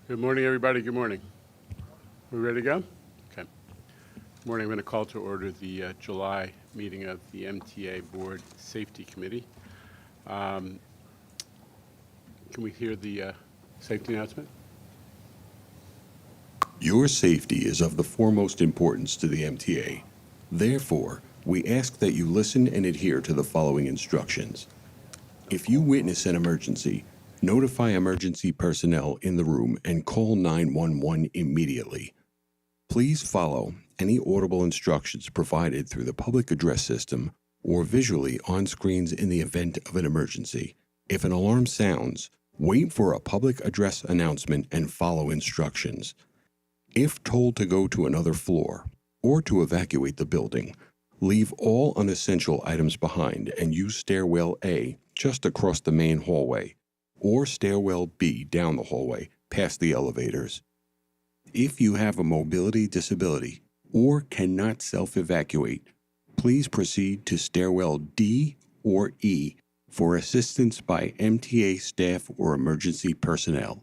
Good morning, everybody. Good morning. We ready to go? Okay. Good morning. I'm going to call to order the July meeting of the MTA Board Safety Committee. Can we hear the safety announcement? Your safety is of the foremost importance to the MTA. Therefore, we ask that you listen and adhere to the following instructions. If you witness an emergency, notify emergency personnel in the room and call 911 immediately. Please follow any audible instructions provided through the public address system or visually on screens in the event of an emergency. If an alarm sounds, wait for a public address announcement and follow instructions. If told to go to another floor or to evacuate the building, leave all unessential items behind and use stairwell A just across the main hallway, or stairwell B down the hallway past the elevators. If you have a mobility disability or cannot self-evacuate, please proceed to stairwell D or E for assistance by MTA staff or emergency personnel.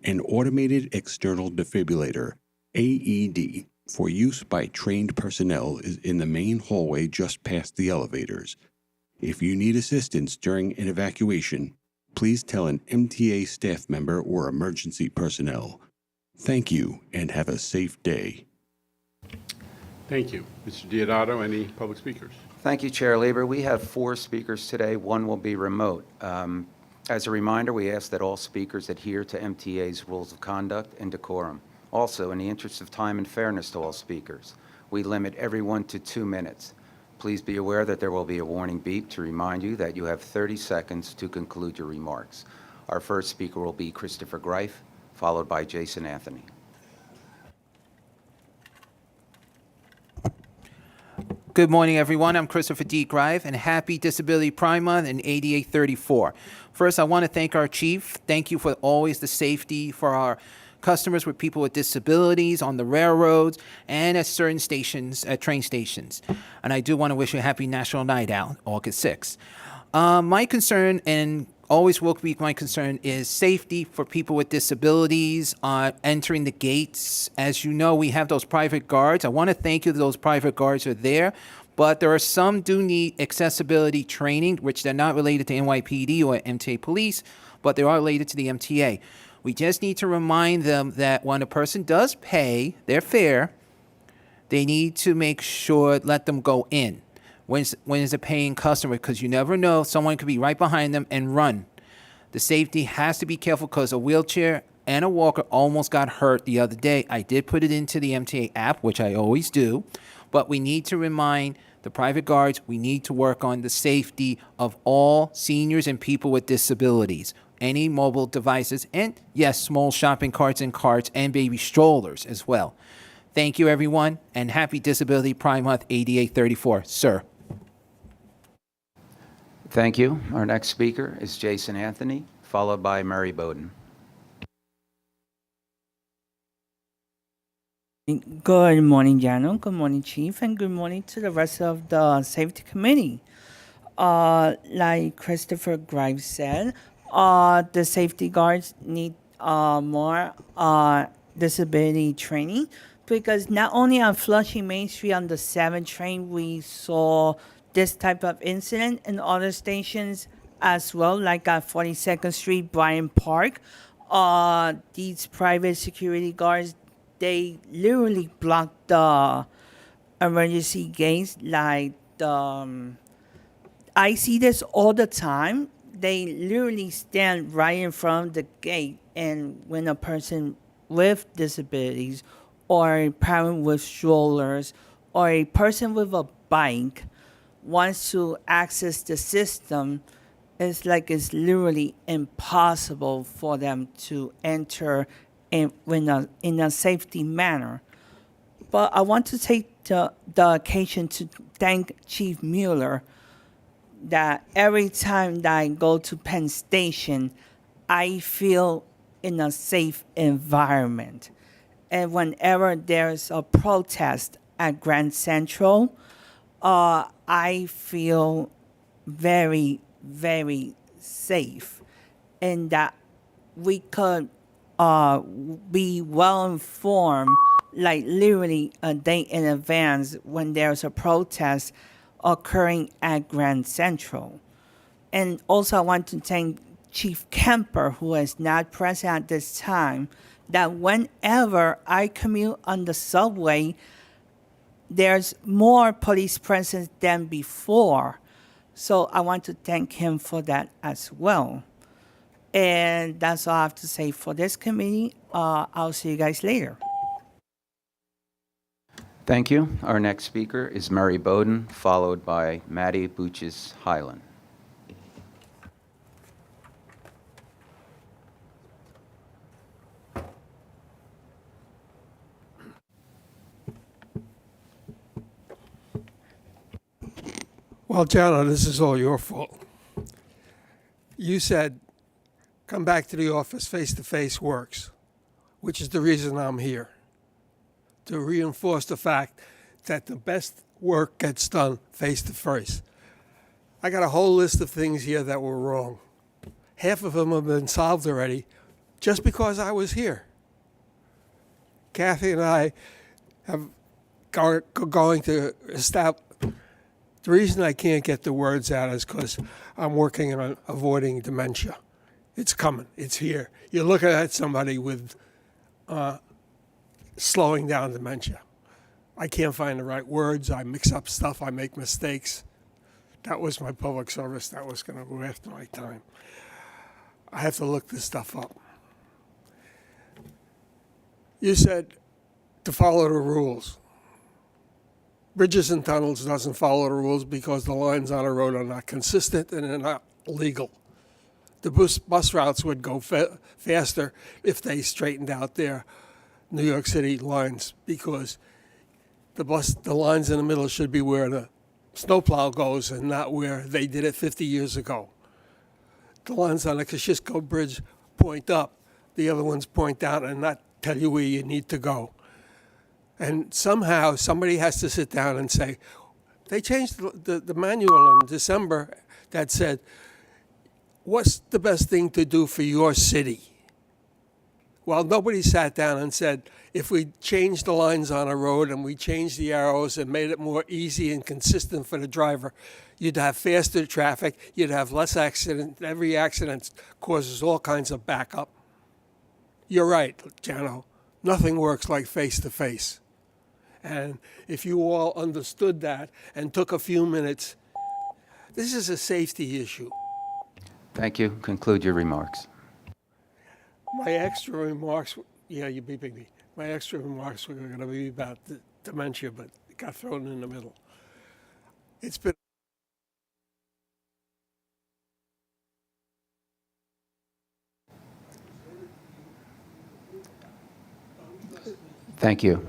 An automated external defibrillator, AED, for use by trained personnel is in the main hallway just past the elevators. If you need assistance during an evacuation, please tell an MTA staff member or emergency personnel. Thank you and have a safe day. Thank you. Mr. Diodato, any public speakers? Thank you, Chair Lieber. We have 4 speakers today. 1 will be remote. As a reminder, we ask that all speakers adhere to MTA's rules of conduct and decorum. Also, in the interest of time and fairness to all speakers, we limit everyone to 2 minutes. Please be aware that there will be a warning beep to remind you that you have 30 seconds to conclude your remarks. Our first speaker will be Christopher Greif, followed by Jason Anthony. Good morning, everyone. I'm Christopher D. Greif, and happy Disability Pride Month and ADA 34. First, I want to thank our chief. Thank you for always the safety for our customers with people with disabilities on the railroads and at certain stations, at train stations. And I do want to wish you a happy National Night Out, August 6th. My concern, and always will be my concern, is safety for people with disabilities entering the gates. As you know, we have those private guards. I want to thank you that those private guards are there, but there are some do need accessibility training, which they're not related to NYPD or MTA Police, but they are related to the MTA. We just need to remind them that when a person does pay their fare, they need to make sure, let them go in. When is a paying customer? Because you never know, someone could be right behind them and run. The safety has to be careful because a wheelchair and a walker almost got hurt the other day. I did put it into the MTA app, which I always do, but we need to remind the private guards, we need to work on the safety of all seniors and people with disabilities. Any mobile devices, and yes, small shopping carts and baby strollers as well. Thank you, everyone, and happy Disability Pride Month, ADA 34. Sir. Thank you. Our next speaker is Jason Anthony, followed by Mary Bowden. Good morning, Jano. Good morning, Chief, and good morning to the rest of the Safety Committee. Like Christopher Greif said, the safety guards need more disability training, because not only on Flushing Main Street on the 7 train, we saw this type of incident in other stations as well, like at 42nd Street, Bryant Park. These private security guards, they literally block the emergency gates. Like, I see this all the time. They literally stand right in front of the gate, and when a person with disabilities or a parent with strollers or a person with a bike wants to access the system, it's literally impossible for them to enter in a safety manner. But I want to take the occasion to thank Chief Mueller that every time that I go to Penn Station, I feel in a safe environment. And whenever there's a protest at Grand Central, I feel very, very safe, and that we could be well informed, like literally a day in advance when there's a protest occurring at Grand Central. And also, I want to thank Chief Kemper, who is not present at this time, that whenever I commute on the subway, there's more police presence than before. So I want to thank him for that as well. And that's all I have to say for this committee. I'll see you guys later. Thank you. Our next speaker is Murray Bowden, followed by Maddie Buches Highland. Well, Jana, this is all your fault. You said, come back to the office, face-to-face works, which is the reason I'm here, to reinforce the fact that the best work gets done face-to-face. I got a whole list of things here that were wrong. Half of them have been solved already just because I was here. Kathy and I have going to establish. The reason I can't get the words out is because I'm working on avoiding dementia. It's coming. It's here. You're looking at somebody with slowing down dementia. I can't find the right words. I mix up stuff. I make mistakes. That was my public service. That was going to go after my time. I have to look this stuff up. You said to follow the rules. Bridges and tunnels doesn't follow the rules because the lines on the road are not consistent and they're not legal. The bus routes would go faster if they straightened out their New York City lines, because the lines in the middle should be where the snowplow goes and not where they did it 50 years ago. The lines on the Kosciuszko Bridge point up, the other ones point down and not tell you where you need to go. And somehow somebody has to sit down and say, they changed the manual in December that said, what's the best thing to do for your city? Well, nobody sat down and said, if we changed the lines on a road and we changed the arrows and made it more easy and consistent for the driver, you'd have faster traffic, you'd have less accident. Every accident causes all kinds of backup. You're right, Jano. Nothing works like face-to-face. And if you all understood that and took a few minutes, this is a safety issue. Thank you. Conclude your remarks. My extra remarks, yeah, you're beeping me. My extra remarks were going to be about the dementia, but it got thrown in the middle. It's been Thank you.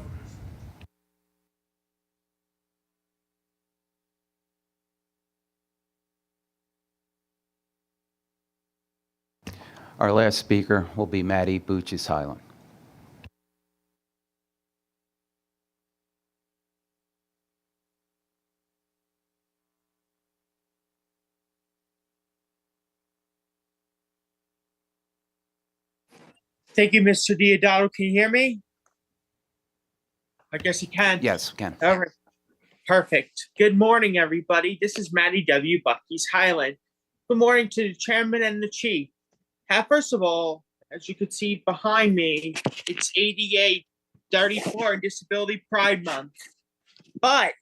Our last speaker will be Maddie Buches Highland. Thank you, Mr. Diodato. Can you hear me? I guess you can. Yes, Ken. All right. Perfect. Good morning, everybody. This is Matty W. Bucky's Highland. Good morning to the chairman and the chief. First of all, as you can see behind me, it's ADA 34 and Disability Pride Month. But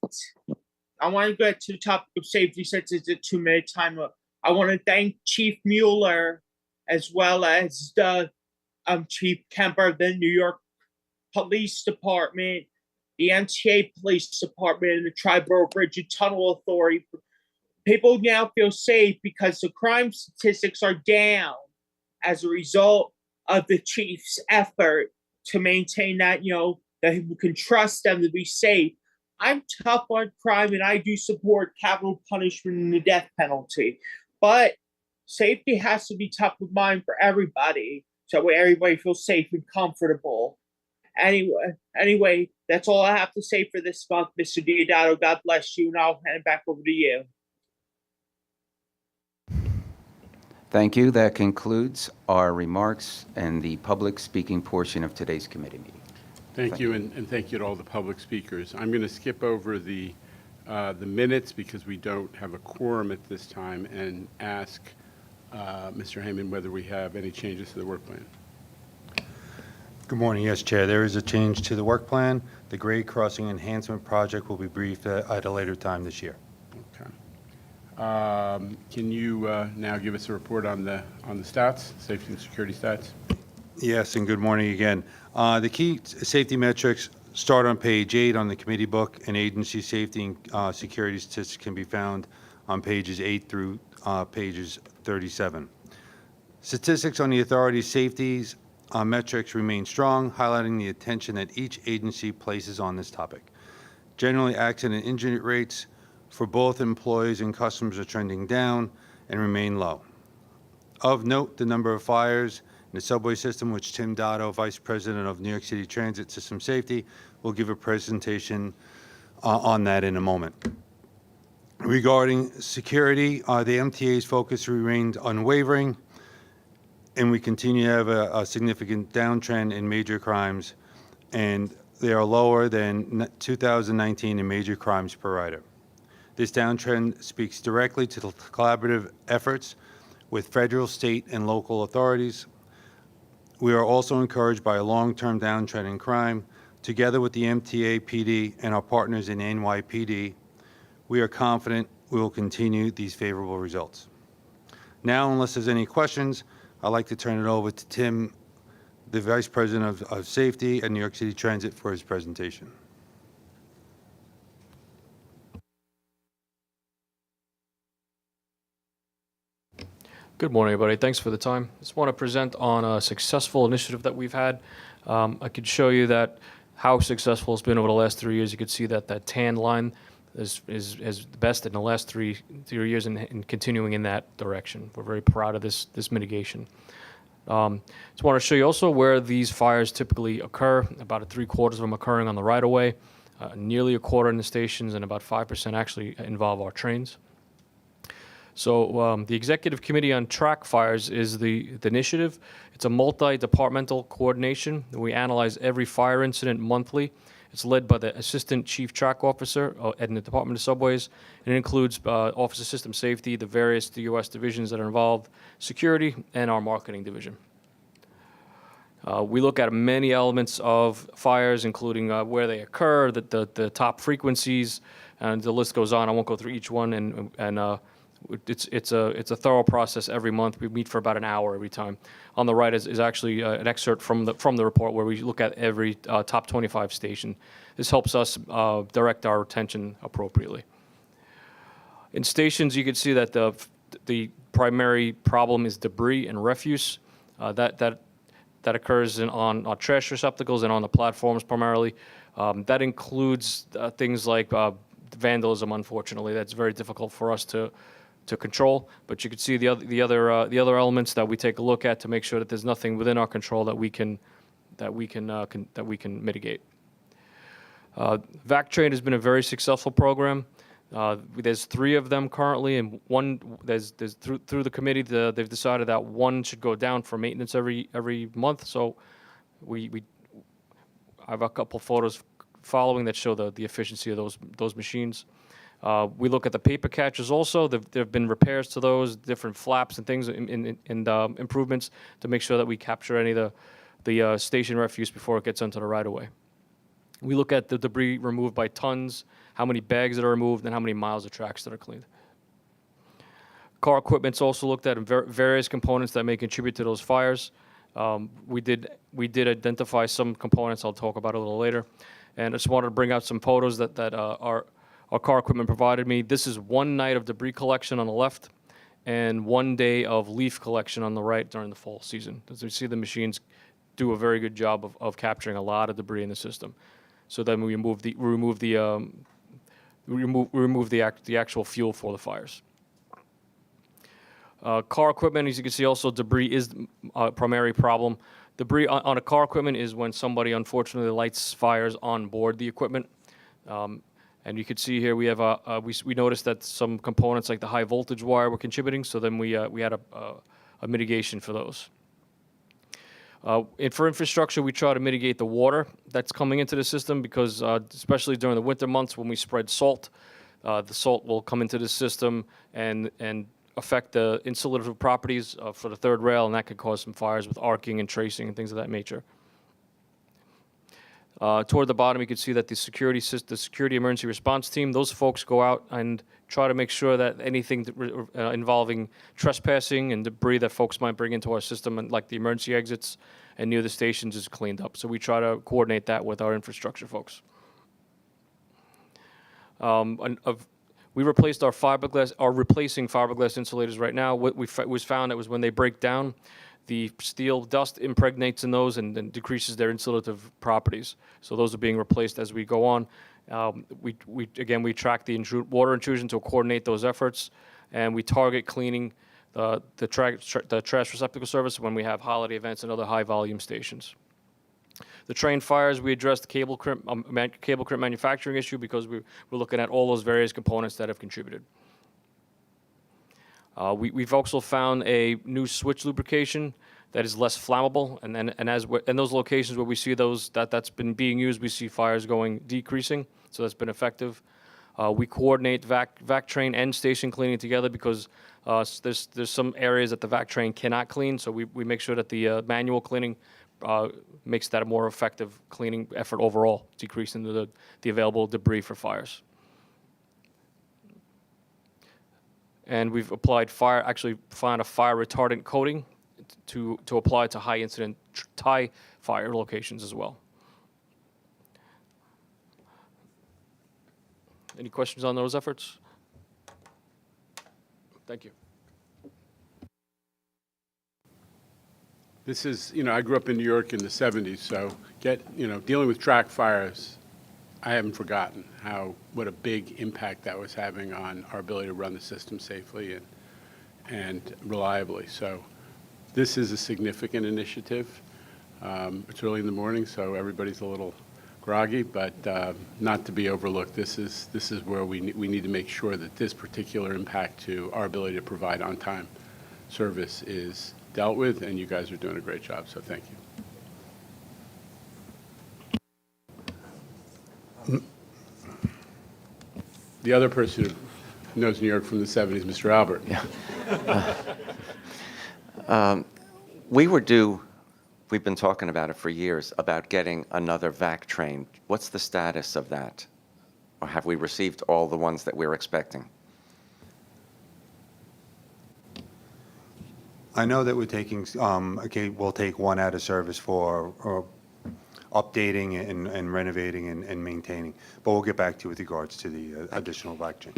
I want to get to the topic of safety since it's a 2-minute time. I want to thank Chief Mueller as well as the Chief Kemper of the New York Police Department, the MTA Police Department, and the Triborough Bridge and Tunnel Authority. People now feel safe because the crime statistics are down as a result of the chief's effort to maintain that, that people can trust them to be safe. I'm tough on crime and I do support capital punishment and the death penalty. But safety has to be top of mind for everybody, so everybody feels safe and comfortable. Anyway, that's all I have to say for this month, Mr. Diodato. God bless you, and I'll hand it back over to you. Thank you. That concludes our remarks and the public speaking portion of today's committee meeting. Thank you, and thank you to all the public speakers. I'm going to skip over the minutes because we don't have a quorum at this time, and ask Mr. Heyman whether we have any changes to the work plan. Good morning. Yes, Chair. There is a change to the work plan. The grade crossing enhancement project will be briefed at a later time this year. Okay. Can you now give us a report on the stats, safety and security stats? Yes, and good morning again. The key safety metrics start on page 8 on the committee book, and agency safety and security statistics can be found on pages 8 through pages 37. Statistics on the authority's safeties metrics remain strong, highlighting the attention that each agency places on this topic. Generally, accident injury rates for both employees and customers are trending down and remain low. Of note, the number of fires in the subway system, which Tim Dotto, Vice President of New York City Transit System Safety, will give a presentation on that in a moment. Regarding security, the MTA's focus remained unwavering, and we continue to have a significant downtrend in major crimes, and they are lower than 2019 in major crimes per rider. This downtrend speaks directly to the collaborative efforts with federal, state, and local authorities. We are also encouraged by a long-term downtrend in crime. Together with the MTA PD and our partners in NYPD, we are confident we will continue these favorable results. Now, unless there's any questions, I'd like to turn it over to Tim, the Vice President of Safety at New York City Transit, for his presentation. Good morning, everybody. Thanks for the time. Just want to present on a successful initiative that we've had. I could show you that how successful it's been over the last 3 years. You could see that that tan line is the best in the last three years, and continuing in that direction. We're very proud of this mitigation. Just want to show you also where these fires typically occur. About 3/4 of them occurring on the right-of-way, nearly 1/4 in the stations, and about 5% actually involve our trains. So the Executive Committee on Track Fires is the initiative. It's a multi-departmental coordination. We analyze every fire incident monthly. It's led by the Assistant Chief Track Officer in the Department of Subways, and it includes Office of System Safety, the various DOS divisions that are involved, security, and our marketing division. We look at many elements of fires, including where they occur, the top frequencies, and the list goes on. I won't go through each one, and it's a thorough process every month. We meet for about an hour every time. On the right is actually an excerpt from the report where we look at every top 25 station. This helps us direct our attention appropriately. In stations, you can see that the primary problem is debris and refuse. That occurs on trash receptacles and on the platforms primarily. That includes things like vandalism. Unfortunately, that's very difficult for us to control, but you can see the other elements that we take a look at to make sure that there's nothing within our control that we can mitigate. VAC Train has been a very successful program. There's 3 of them currently, and one there's through the committee they've decided that one should go down for maintenance every month. So I have a couple photos following that show the efficiency of those machines. We look at the paper catchers also. There have been repairs to those, different flaps and things, and improvements to make sure that we capture any of the station refuse before it gets onto the right-of-way. We look at the debris removed by tons, how many bags that are removed, and how many miles of tracks that are cleaned. Car equipment's also looked at, in various components that may contribute to those fires. We did identify some components I'll talk about a little later. And I just wanted to bring out some photos that our car equipment provided me. This is one night of debris collection on the left and one day of leaf collection on the right during the fall season. As you see, the machines do a very good job of capturing a lot of debris in the system. So then we remove the actual fuel for the fires. Car equipment, as you can see, also debris is a primary problem. Debris on a car equipment is when somebody unfortunately lights fires on board the equipment. And you can see here we have we noticed that some components like the high voltage wire were contributing. So then we had mitigation for those. And for infrastructure, we try to mitigate the water that's coming into the system because especially during the winter months when we spread salt, the salt will come into the system and affect the insulative properties for the third rail, and that could cause some fires with arcing and tracing and things of that nature. Toward the bottom, you can see that the security emergency response team, those folks go out and try to make sure that anything involving trespassing and debris that folks might bring into our system, and like the emergency exits and near the stations, is cleaned up. So we try to coordinate that with our infrastructure folks. We replaced our fiberglass, are replacing fiberglass insulators right now. What was found that was when they break down, the steel dust impregnates in those and decreases their insulative properties. So those are being replaced as we go on. We track the water intrusion to coordinate those efforts, and we target cleaning the trash receptacle service when we have holiday events and other high volume stations. The train fires, we addressed the cable crimp manufacturing issue because we're looking at all those various components that have contributed. We've also found a new switch lubrication that is less flammable, and as in those locations where we see that's been being used, we see fires decreasing. So that's been effective. We coordinate vac train and station cleaning together because there's some areas that the vac train cannot clean. So we make sure that the manual cleaning makes that a more effective cleaning effort overall, decreasing the available debris for fires. And we've applied found a fire retardant coating to apply to high incident tie fire locations as well. Any questions on those efforts? Thank you. This is, I grew up in New York in the 70s, so dealing with track fires, I haven't forgotten what a big impact that was having on our ability to run the system safely and reliably. So this is a significant initiative. It's early in the morning, so everybody's a little groggy, but not to be overlooked. This is where we need to make sure that this particular impact to our ability to provide on-time service is dealt with, and you guys are doing a great job, so thank you. The other person who knows New York from the 70s, Mr. Albert. We've been talking about it for years, about getting another vac train. What's the status of that? Or have we received all the ones that we're expecting? I know that we're taking, we'll take one out of service for updating and renovating and maintaining, but we'll get back to you with regards to the additional vac train.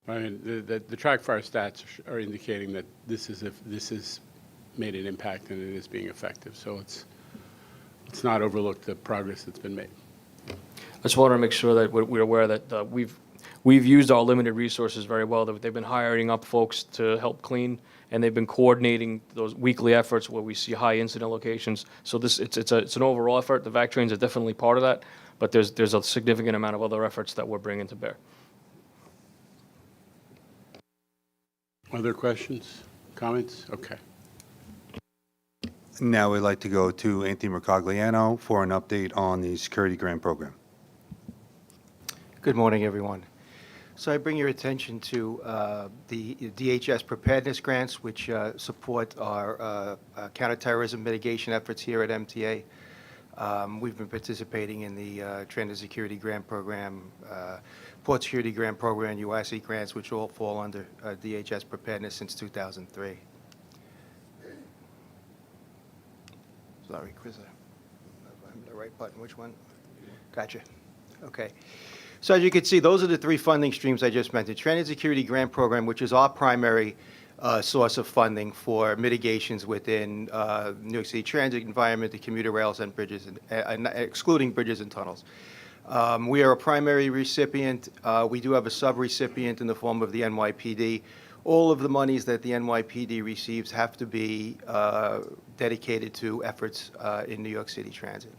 I mean, the track fire stats are indicating that this has made an impact and it is being effective. So let's not overlook the progress that's been made. I just want to make sure that we're aware that we've used our limited resources very well. They've been hiring up folks to help clean, and they've been coordinating those weekly efforts where we see high incident locations. So it's an overall effort. The vac trains are definitely part of that, but there's a significant amount of other efforts that we're bringing to bear. Other questions, comments? Okay. Now we'd like to go to Anthony Mercogliano for an update on the security grant program. Good morning, everyone. So I bring your attention to the DHS preparedness grants, which support our counterterrorism mitigation efforts here at MTA. We've been participating in the Transit Security Grant Program, Port Security Grant Program, UIC grants, which all fall under DHS preparedness since 2003. Sorry, Chris, I'm the right button. Which one? Gotcha. Okay. So as you can see, those are the three funding streams I just mentioned. Transit Security Grant Program, which is our primary source of funding for mitigations within New York City transit environment, the commuter rails and bridges, excluding bridges and tunnels. We are a primary recipient. We do have a sub-recipient in the form of the NYPD. All of the monies that the NYPD receives have to be dedicated to efforts in New York City transit.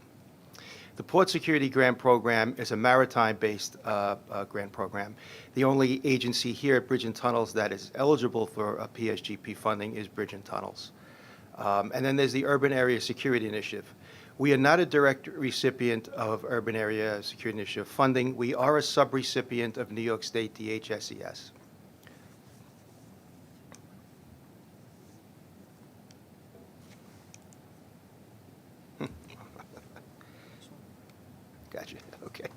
The Port Security Grant Program is a maritime-based grant program. The only agency here at Bridge and Tunnels that is eligible for PSGP funding is Bridge and Tunnels. And then there's the Urban Area Security Initiative. We are not a direct recipient of Urban Area Security Initiative funding. We are a subrecipient of New York State DHSES. Gotcha. Okay.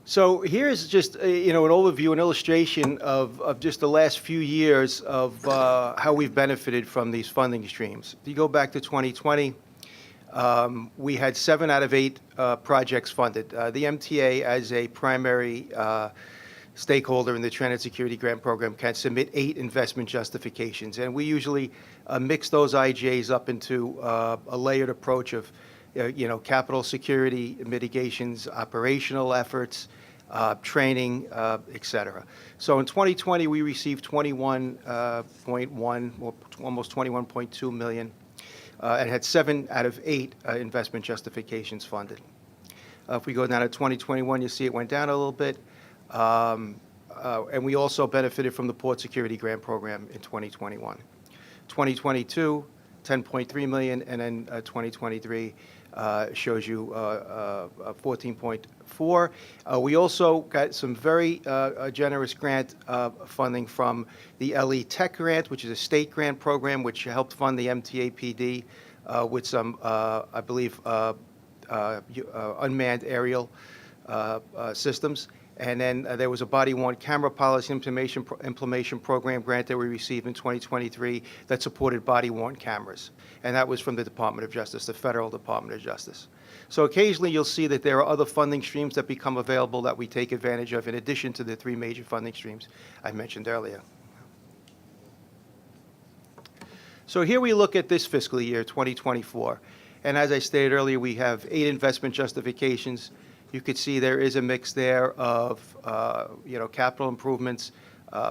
So here's just, an overview, an illustration of just the last few years of how we've benefited from these funding streams. If you go back to 2020, we had 7 out of 8 projects funded. The MTA, as a primary stakeholder in the Transit Security Grant Program, can submit 8 investment justifications. And we usually mix those IJs up into a layered approach of capital security mitigations, operational efforts, training, et cetera. So in 2020, we received 21.1, or almost 21.2 million, and had 7 out of 8 investment justifications funded. If we go down to 2021, you see it went down a little bit. And we also benefited from the Port Security Grant Program in 2021. 2022, 10.3 million, and then 2023 shows you 14.4. We also got some very generous grant funding from the LE Tech Grant, which is a state grant program which helped fund the MTA PD with some, I believe, unmanned aerial systems. And then there was a body-worn camera policy implementation program grant that we received in 2023 that supported body-worn cameras. And that was from the Department of Justice, the Federal Department of Justice. So occasionally you'll see that there are other funding streams that become available that we take advantage of in addition to the 3 major funding streams I mentioned earlier. So here we look at this fiscal year, 2024. And as I stated earlier, we have 8 investment justifications. You could see there is a mix there of, capital improvements,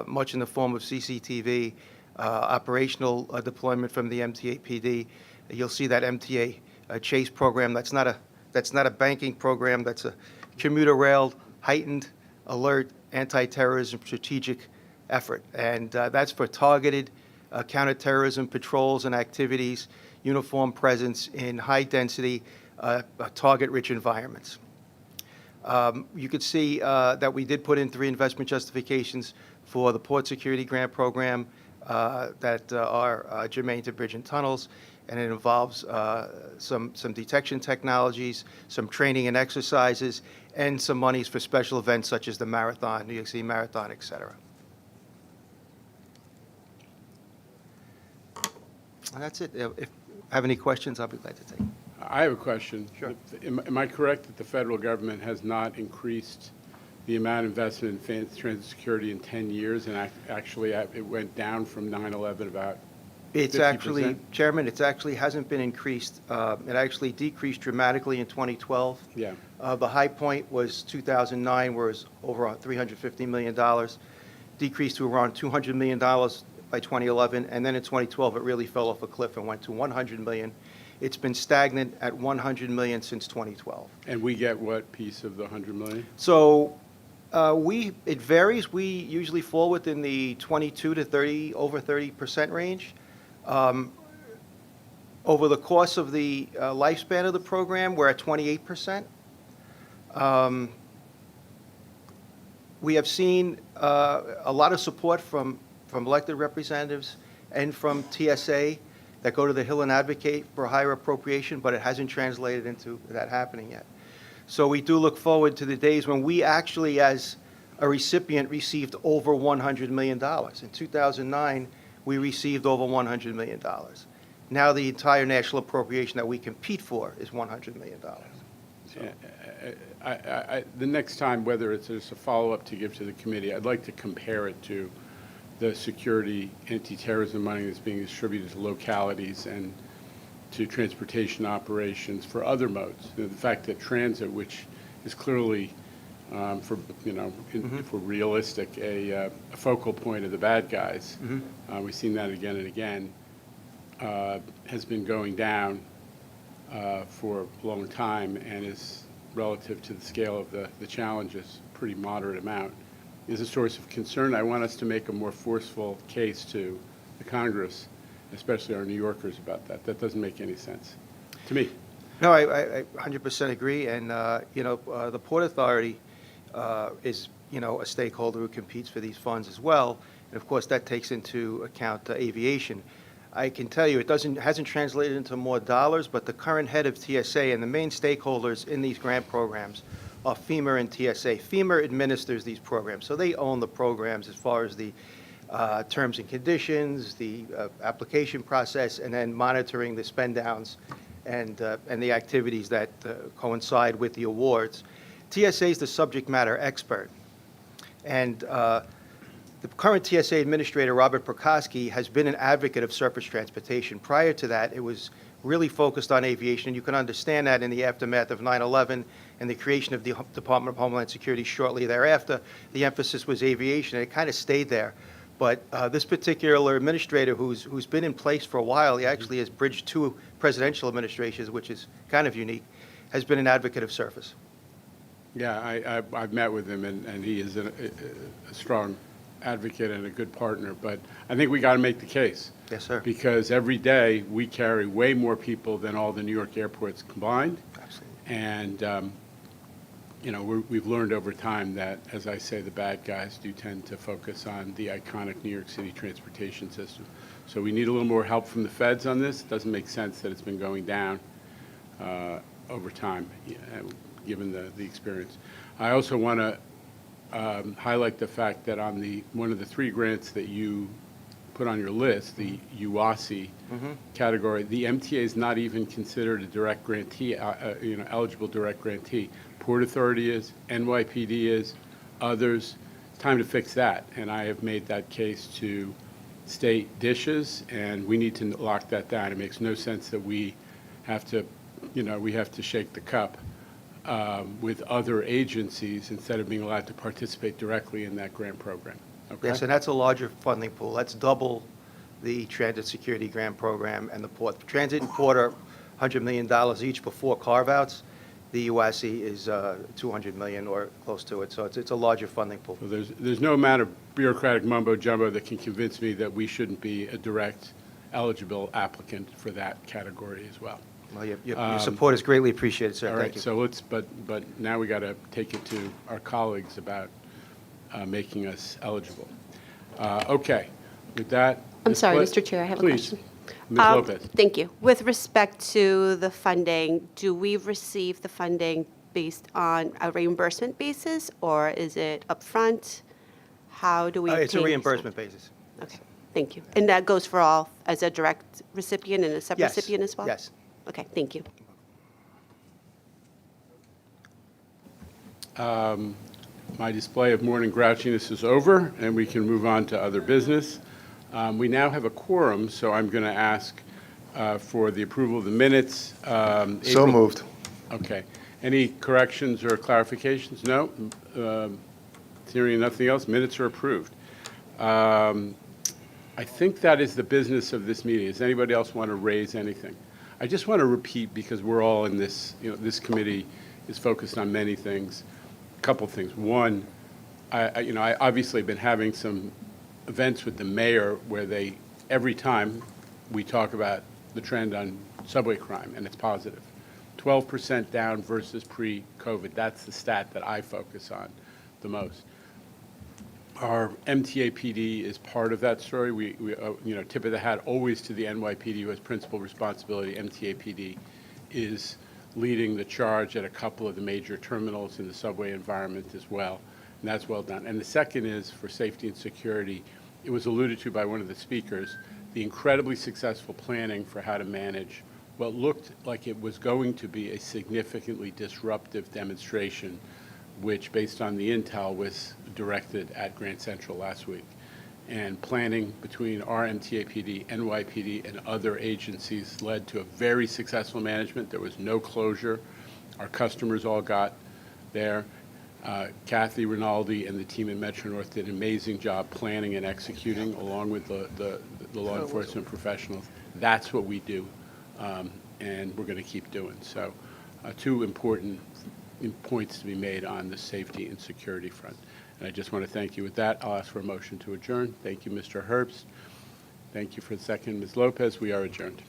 much in the form of CCTV, operational deployment from the MTA PD. You'll see that MTA Chase program. That's not a banking program. That's a commuter rail heightened alert anti-terrorism strategic effort, and that's for targeted counterterrorism patrols and activities, uniform presence in high-density, target-rich environments. You could see that we did put in 3 investment justifications for the Port Security Grant Program that are germane to Bridge and Tunnels, and it involves some detection technologies, some training and exercises, and some monies for special events such as the marathon, New York City Marathon, et cetera. And that's it. If I have any questions, I'll be glad to take them. I have a question. Sure. Am I correct that the federal government has not increased the amount of investment in transit security in 10 years, and actually it went down from 9/11 about 50%? It's actually, Chairman, it actually hasn't been increased. It actually decreased dramatically in 2012. Yeah. The high point was 2009, where it was over $350 million, decreased to around $200 million by 2011, and then in 2012 it really fell off a cliff and went to $100 million. It's been stagnant at $100 million since 2012. And we get what piece of the $100 million? So it varies. We usually fall within the 22 to 30% range. Over the course of the lifespan of the program, we're at 28%. We have seen a lot of support from elected representatives and from TSA that go to the Hill and advocate for higher appropriation, but it hasn't translated into that happening yet. So we do look forward to the days when we actually, as a recipient, received over $100 million. In 2009, we received over $100 million. Now the entire national appropriation that we compete for is $100 million. So. The next time, whether it's just a follow-up to give to the committee, I'd like to compare it to the security anti-terrorism money that's being distributed to localities and to transportation operations for other modes. The fact that transit, which is clearly, if we're realistic, a focal point of the bad guys, we've seen that again and again, has been going down for a long time and is, relative to the scale of the challenges, a pretty moderate amount, is a source of concern. I want us to make a more forceful case to the Congress, especially our New Yorkers, about that. That doesn't make any sense to me. No, I 100% agree, and, the Port Authority is, a stakeholder who competes for these funds as well, and of course, that takes into account aviation. I can tell you, hasn't translated into more dollars, but the current head of TSA and the main stakeholders in these grant programs are FEMA and TSA. FEMA administers these programs, so they own the programs as far as the terms and conditions, the application process, and then monitoring the spend downs and the activities that coincide with the awards. TSA is the subject matter expert, and the current TSA administrator, Robert Prokosky, has been an advocate of surface transportation. Prior to that, it was really focused on aviation, and you can understand that in the aftermath of 9/11 and the creation of the Department of Homeland Security shortly thereafter. The emphasis was aviation, and it kind of stayed there. But this particular administrator, who's been in place for a while, he actually has bridged 2 presidential administrations, which is kind of unique, has been an advocate of surface. Yeah, I've met with him, and he is a strong advocate and a good partner, but I think we got to make the case. Yes, sir. Because every day we carry way more people than all the New York airports combined. Absolutely. And, we've learned over time that, as I say, the bad guys do tend to focus on the iconic New York City transportation system. So we need a little more help from the feds on this. It doesn't make sense that it's been going down over time, given the experience. I also want to highlight the fact that on one of the 3 grants that you put on your list, the UASI category, the MTA is not even considered a direct grantee, eligible direct grantee. Port Authority is, NYPD is, others. Time to fix that, and I have made that case to state dishes, and we need to lock that down. It makes no sense that we have to shake the cup with other agencies instead of being allowed to participate directly in that grant program. Okay? Yes, and that's a larger funding pool. That's double the Transit Security Grant Program and the Port. Transit and Port are $100 million each before carve-outs. The UASI is $200 million or close to it, so it's a larger funding pool. So there's no amount of bureaucratic mumbo-jumbo that can convince me that we shouldn't be a direct eligible applicant for that category as well. Well, your support is greatly appreciated, sir. All Thank right, you. so but now we got to take it to our colleagues about making us eligible. Okay, with that. I'm Ms. sorry, Flick, Mr. Chair, I have a please. question. Ms. Lopez. Thank you. With respect to the funding, do we receive the funding based on a reimbursement basis, or is it upfront? How do we obtain It's a these reimbursement funds? basis. Okay, thank you. And that goes for all as a direct recipient and a Yes. subrecipient as well? Yes. Okay, thank you. My display of morning grouchiness is over, and we can move on to other business. We now have a quorum, so I'm going to ask for the approval of the minutes. So moved. Okay. Any corrections or clarifications? No? Hearing nothing else, minutes are approved. I think that is the business of this meeting. Does anybody else want to raise anything? I just want to repeat, because we're all in this, this committee is focused on many things. A couple things. One, I obviously have been having some events with the mayor where every time we talk about the trend on subway crime, and it's positive. 12% down versus pre-COVID. That's the stat that I focus on the most. Our MTA PD is part of that story. We tip of the hat always to the NYPD who has principal responsibility. MTA PD is leading the charge at a couple of the major terminals in the subway environment as well, and that's well done. And the second is for safety and security. It was alluded to by one of the speakers, the incredibly successful planning for how to manage what looked like it was going to be a significantly disruptive demonstration, which, based on the intel, was directed at Grand Central last week. And planning between our MTA PD, NYPD, and other agencies led to a very successful management. There was no closure. Our customers all got there. Kathy Rinaldi and the team at Metro North did an amazing job planning and executing, along with the law enforcement professionals. That's what we do. and we're going to keep doing. So two important points to be made on the safety and security front. And I just want to thank you. With that, I'll ask for a motion to adjourn. Thank you, Mr. Herbst. Thank you for the second, Ms. Lopez. We are adjourned.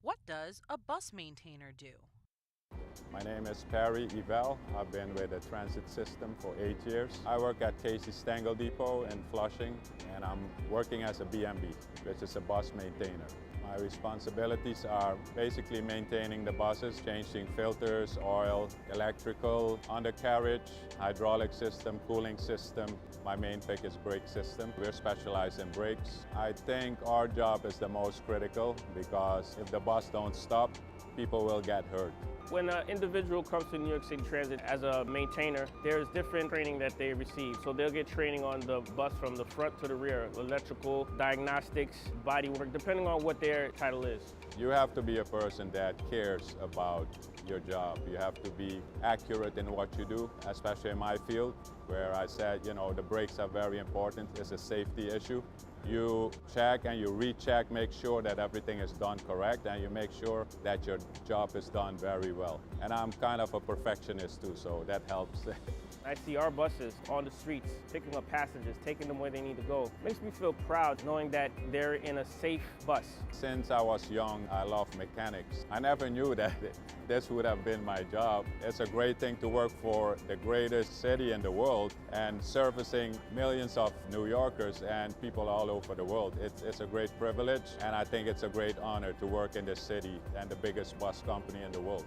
What does a bus maintainer do? My name is Perry Evel. I've been with the transit system for 8 years. I work at Casey Stengel Depot in Flushing, and I'm working as a BMB, which is a bus maintainer. My responsibilities are basically maintaining the buses, changing filters, oil, electrical, undercarriage, hydraulic system, cooling system. My main pick is brake system. We're specialized in brakes. I think our job is the most critical because if the bus don't stop, people will get hurt. When an individual comes to New York City Transit as a maintainer, there's different training that they receive. So they'll get training on the bus from the front to the rear, electrical, diagnostics, body work, depending on what their title is. You have to be a person that cares about your job. You have to be accurate in what you do, especially in my field, where I said, the brakes are very important. It's a safety issue. You check and you recheck, make sure that everything is done correct, and you make sure that your job is done very well. And I'm kind of a perfectionist too, so that helps. I see our buses on the streets, picking up passengers, taking them where they need to go. Makes me feel proud knowing that they're in a safe bus. Since I was young, I love mechanics. I never knew that this would have been my job. It's a great thing to work for the greatest city in the world and servicing millions of New Yorkers and people all over the world. It's a great privilege, and I think it's a great honor to work in this city and the biggest bus company in the world.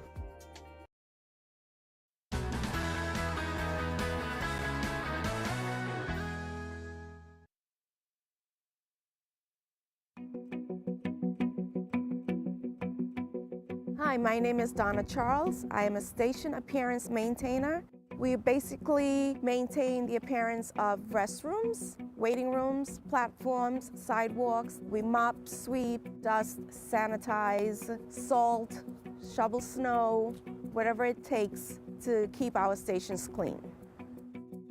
Hi, my name is Donna Charles. I am a station appearance maintainer. We basically maintain the appearance of restrooms, waiting rooms, platforms, sidewalks. We mop, sweep, dust, sanitize, salt, shovel snow, whatever it takes to keep our stations clean.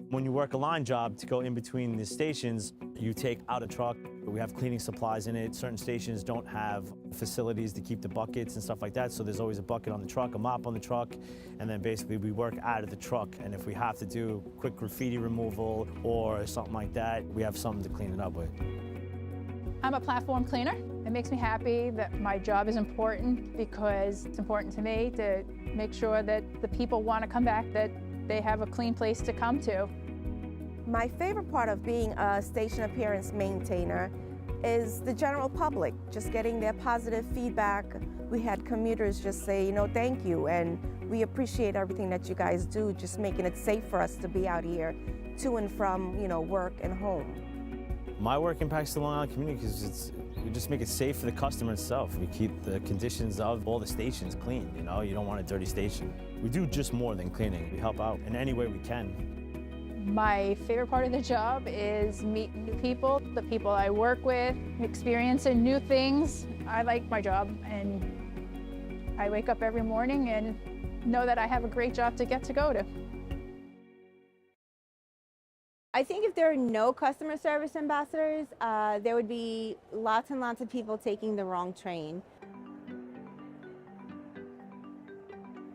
When you work a line job to go in between the stations, you take out a truck. We have cleaning supplies in it. Certain stations don't have facilities to keep the buckets and stuff like that, so there's always a bucket on the truck, a mop on the truck, and then basically we work out of the truck. And if we have to do quick graffiti removal or something like that, we have something to clean it up with. I'm a platform cleaner. It makes me happy that my job is important because it's important to me to make sure that the people want to come back, that they have a clean place to come to. My favorite part of being a station appearance maintainer is the general public, just getting their positive feedback. We had commuters just say, thank you, and we appreciate everything that you guys do, just making it safe for us to be out here to and from, work and home. My work impacts the Long Island community because we just make it safe for the customer itself. We keep the conditions of all the stations clean, you don't want a dirty station. We do just more than cleaning. We help out in any way we can. My favorite part of the job is meeting new people, the people I work with, experiencing new things. I like my job, and I wake up every morning and know that I have a great job to get to go to. I think if there are no customer service ambassadors, there would be lots and lots of people taking the wrong train.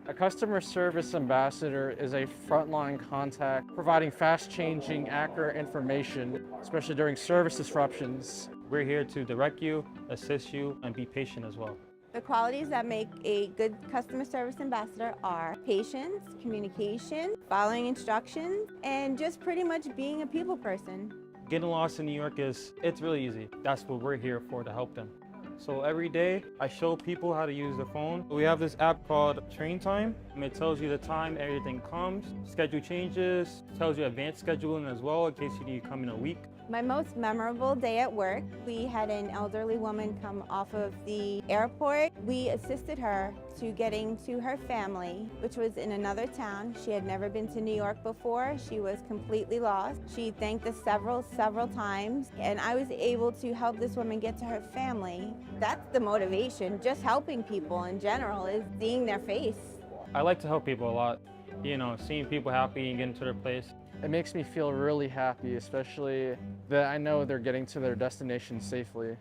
A customer service ambassador is a frontline contact providing fast-changing, accurate information, especially during service disruptions. We're here to direct you, assist you, and be patient as well. The qualities that make a good customer service ambassador are patience, communication, following instructions, and just pretty much being a people person. Getting lost in New York it's really easy. That's what we're here for, to help them. So every day I show people how to use the phone. We have this app called Train Time. It tells you the time everything comes, schedule changes, tells you advanced scheduling as well in case you need to come in a week. My most memorable day at work, we had an elderly woman come off of the airport. We assisted her to getting to her family, which was in another town. She had never been to New York before. She was completely lost. She thanked us several times, and I was able to help this woman get to her family. That's the motivation. Just helping people in general is seeing their face. I like to help people a lot. You know, seeing people happy and getting to their place. It makes me feel really happy, especially that I know they're getting to their destination safely.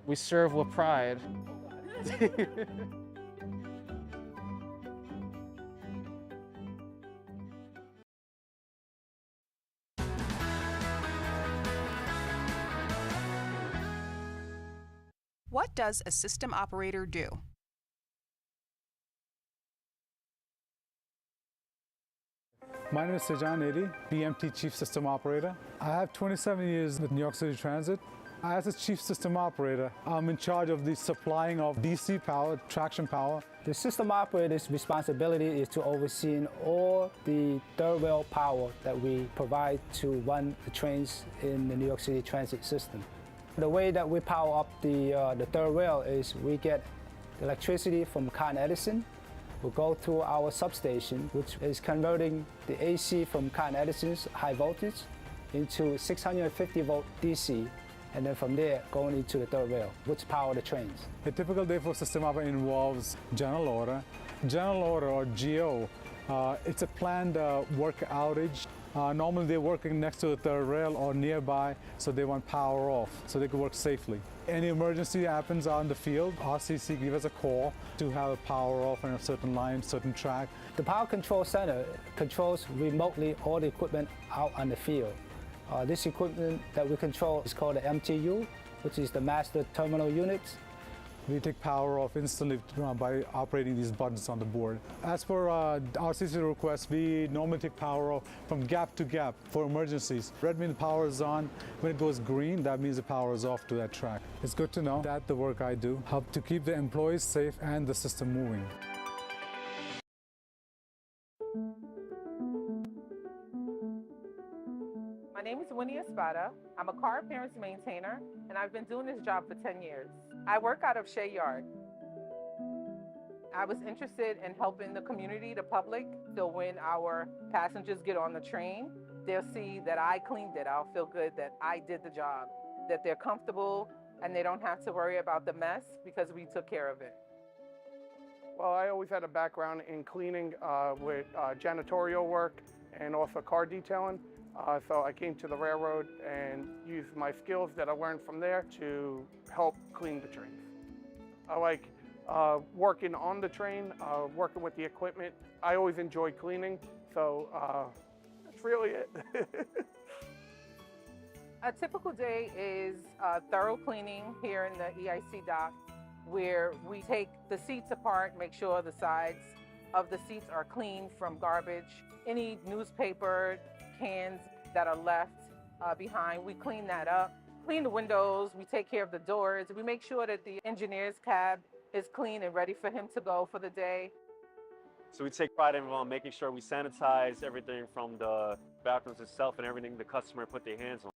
We serve with pride. What does a system operator do? My name is Sejan Edi, BMT Chief System Operator. I have 27 years with New York City Transit. As a Chief System Operator, I'm in charge of the supplying of DC power, traction power. The system operator's responsibility is to oversee all the third rail power that we provide to run the trains in the New York City Transit system. The way that we power up the third rail is we get electricity from Con Edison. We'll go through our substation, which is converting the AC from Con Edison's high voltage into 650 volt DC, and then from there going into the third rail, which power the trains. A typical day for system operator involves general order. General order, or GO, it's a planned work outage. Normally they're working next to the third rail or nearby, so they want power off so they can work safely. Any emergency happens on the field, RCC give us a call to have a power off on a certain line, certain track. The Power Control Center controls remotely all the equipment out on the field. This equipment that we control is called the MTU, which is the Master Terminal Units. We take power off instantly by operating these buttons on the board. As for RCC requests, we normally take power off from gap to gap for emergencies. Red means the power is on. When it goes green, that means the power is off to that track. It's good to know that the work I do help to keep the employees safe and the system moving. My name is Winnie Espada. I'm a car appearance maintainer, and I've been doing this job for 10 years. I work out of Shea Yard. I was interested in helping the community, the public, so when our passengers get on the train, they'll see that I cleaned it. I'll feel good that I did the job, that they're comfortable and they don't have to worry about the mess because we took care of it. Well, I always had a background in cleaning with janitorial work and also car detailing. So I came to the railroad and used my skills that I learned from there to help clean the trains. I like working on the train, working with the equipment. I always enjoyed cleaning, so that's really it. A typical day is thorough cleaning here in the EIC dock, where we take the seats apart, make sure the sides of the seats are clean from garbage. Any newspaper, cans that are left behind, we clean that up. Clean the windows, we take care of the doors. We make sure that the engineer's cab is clean and ready for him to go for the day. So we take pride in making sure we sanitize everything from the bathrooms itself and everything the customer put their hands on.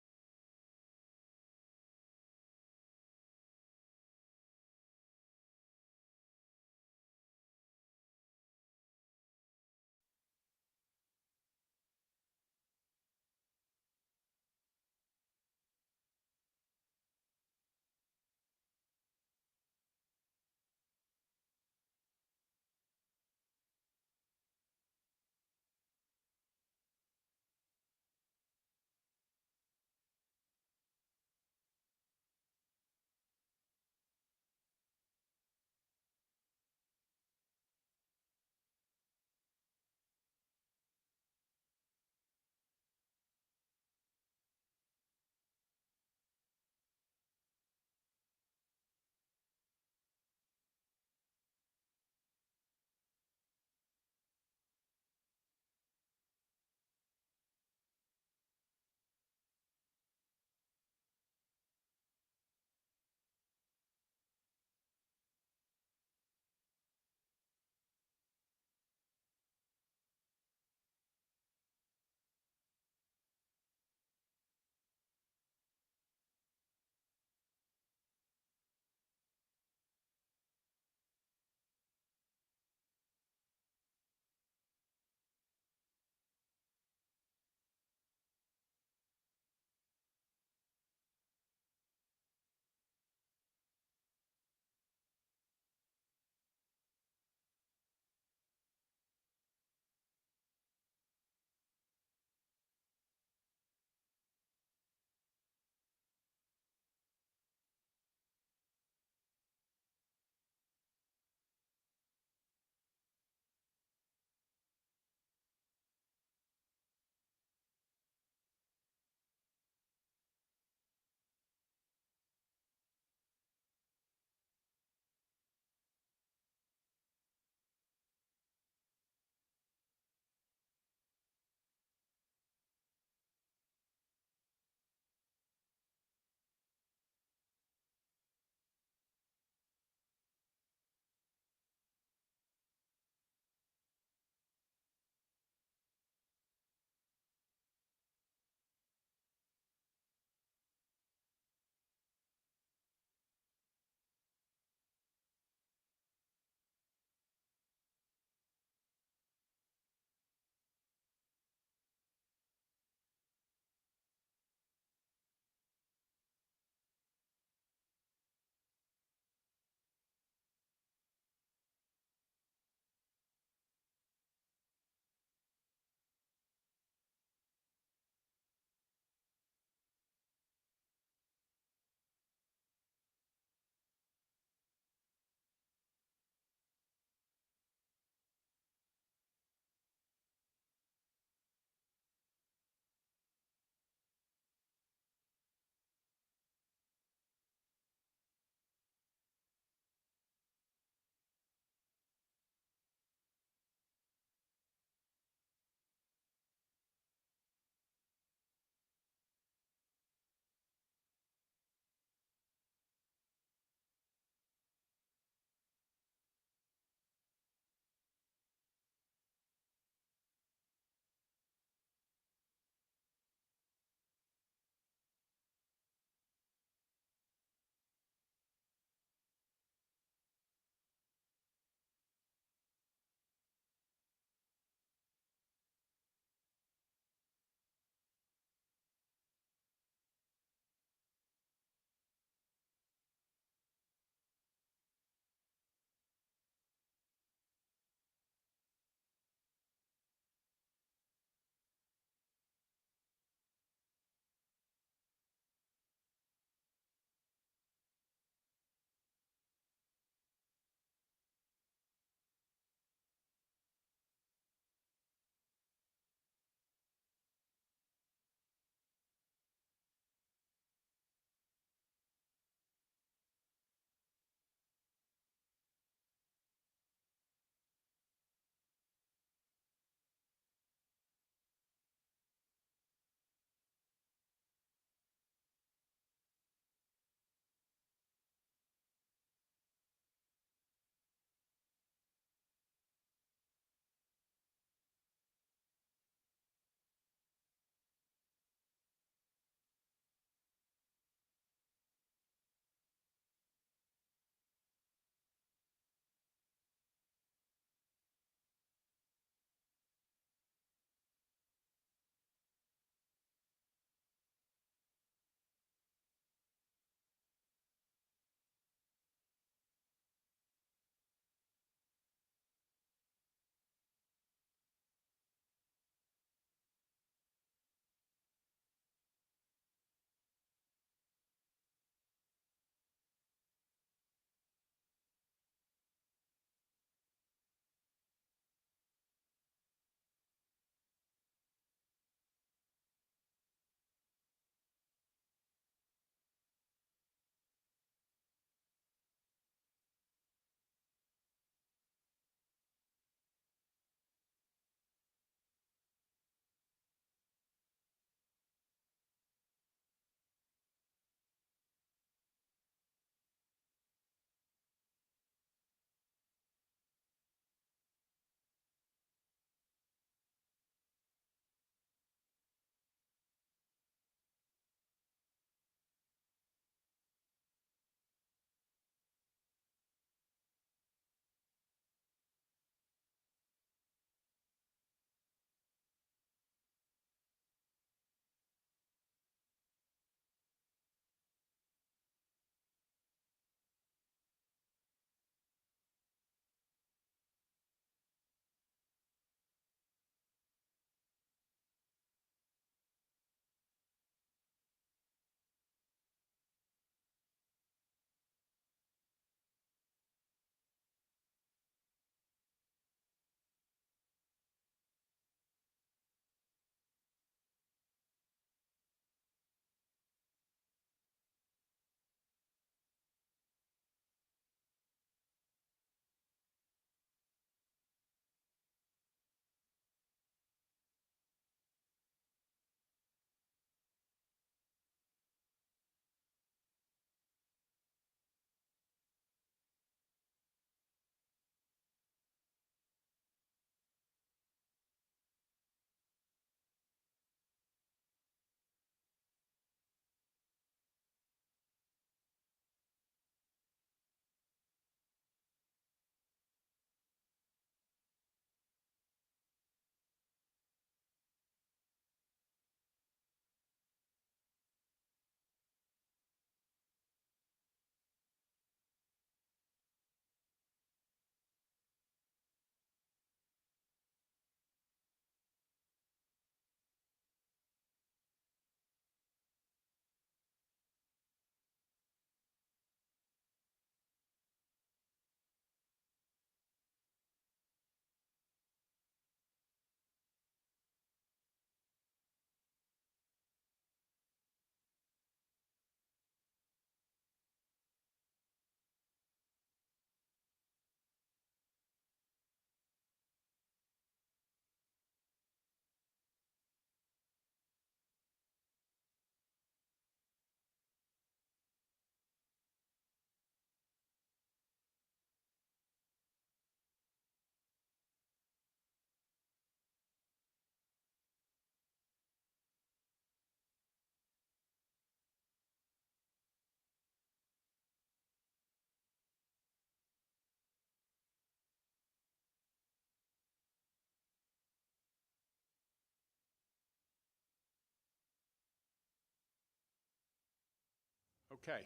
Okay.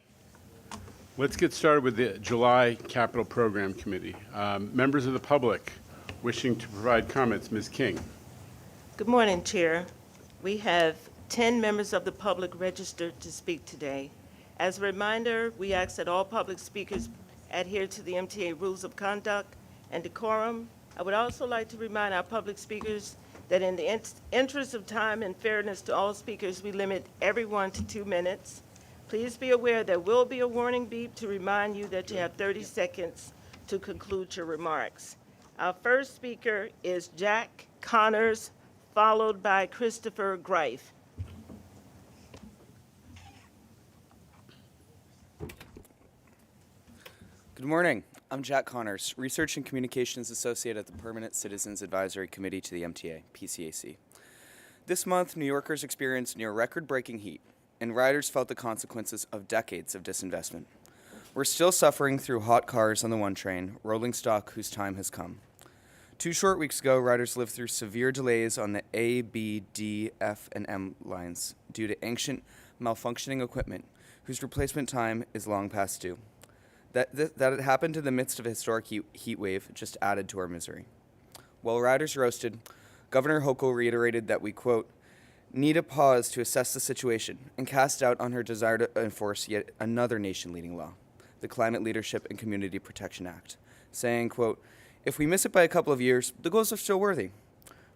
Let's get started with the July Capital Program Committee. Members of the public wishing to provide comments, Ms. King. Good morning, Chair. We have 10 members of the public registered to speak today. As a reminder, we ask that all public speakers adhere to the MTA rules of conduct and decorum. I would also like to remind our public speakers that in the interest of time and fairness to all speakers, we limit everyone to 2 minutes. Please be aware there will be a warning beep to remind you that you have 30 seconds to conclude your remarks. Our first speaker is Jack Connors, followed by Christopher Greif. Good morning. I'm Jack Connors, Research and Communications Associate at the Permanent Citizens Advisory Committee to the MTA, PCAC. This month, New Yorkers experienced near record-breaking heat, and riders felt the consequences of decades of disinvestment. We're still suffering through hot cars on the one train, rolling stock whose time has come. 2 short weeks ago, riders lived through severe delays on the A, B, D, F, and M lines due to ancient, malfunctioning equipment whose replacement time is long past due. That it happened in the midst of a historic heat wave just added to our misery. While riders roasted, Governor Hochul reiterated that we, quote, need a pause to assess the situation and cast doubt on her desire to enforce yet another nation-leading law, the Climate Leadership and Community Protection Act, saying, quote, if we miss it by a couple of years, the goals are still worthy.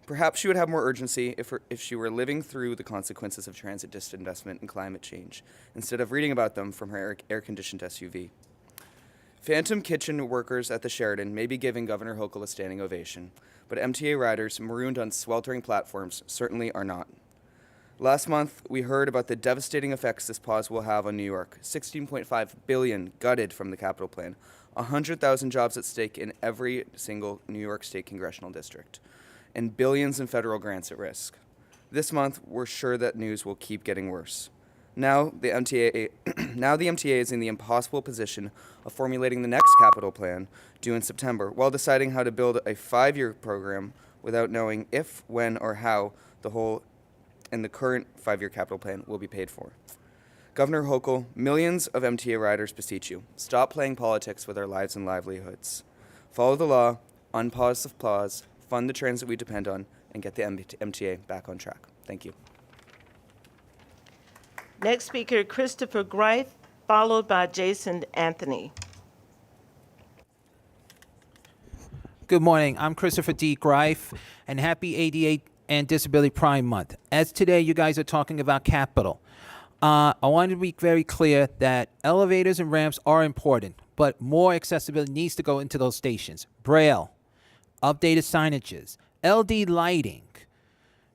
Perhaps she would have more urgency if she were living through the consequences of transit disinvestment and climate change, instead of reading about them from her air-conditioned SUV. Phantom kitchen workers at the Sheraton may be giving Governor Hochul a standing ovation, but MTA riders marooned on sweltering platforms certainly are not. Last month, we heard about the devastating effects this pause will have on New York. $16.5 billion gutted from the capital plan, 100,000 jobs at stake in every single New York State congressional district, and billions in federal grants at risk. This month, we're sure that news will keep getting worse. Now the MTA is in the impossible position of formulating the next capital plan due in September, while deciding how to build a 5-year program without knowing if, when, or how the whole and the current 5-year capital plan will be paid for. Governor Hochul, millions of MTA riders beseech you, stop playing politics with our lives and livelihoods. Follow the law, unpause the pause, fund the transit we depend on, and get the MTA back on track. Thank you. Next speaker, Christopher Greif, followed by Jason Anthony. Good morning. I'm Christopher D. Greif, and happy ADA and Disability Pride Month. As today you guys are talking about capital, I want to be very clear that elevators and ramps are important, but more accessibility needs to go into those stations. Braille, updated signages, LD lighting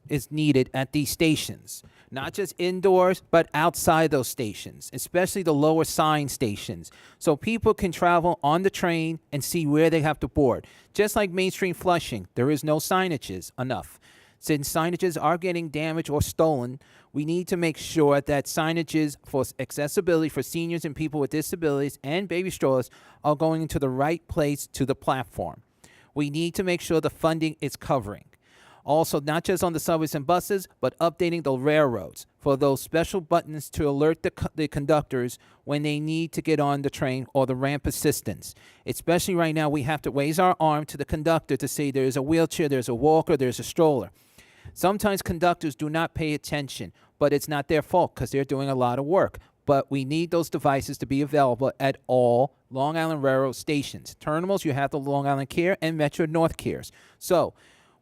is needed at these stations. Not just indoors, but outside those stations, especially the lower sign stations, so people can travel on the train and see where they have to board. Just like Main Street Flushing, there is no signages enough. Since signages are getting damaged or stolen, we need to make sure that signages for accessibility for seniors and people with disabilities and baby strollers are going into the right place to the platform. We need to make sure the funding is covering. Also, not just on the subways and buses, but updating the railroads for those special buttons to alert the conductors when they need to get on the train or the ramp assistance. Especially right now, we have to raise our arm to the conductor to say there's a wheelchair, there's a walker, there's a stroller. Sometimes conductors do not pay attention, but it's not their fault because they're doing a lot of work. But we need those devices to be available at all Long Island Railroad stations. Terminals, you have the Long Island Care and Metro North Cares. So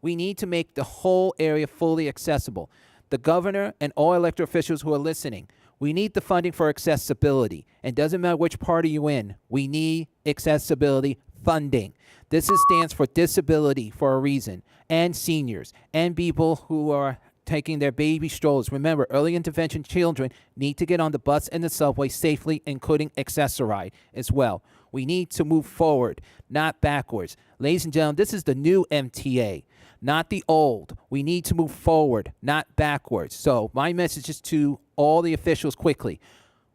we need to make the whole area fully accessible. The governor and all elected officials who are listening, we need the funding for accessibility. And doesn't matter which party you're in, we need accessibility funding. This stands for disability for a reason, and seniors, and people who are taking their baby strollers. Remember, early intervention children need to get on the bus and the subway safely, including accessoride as well. We need to move forward, not backwards. Ladies and gentlemen, this is the new MTA, not the old. We need to move forward, not backwards. So my message is to all the officials quickly.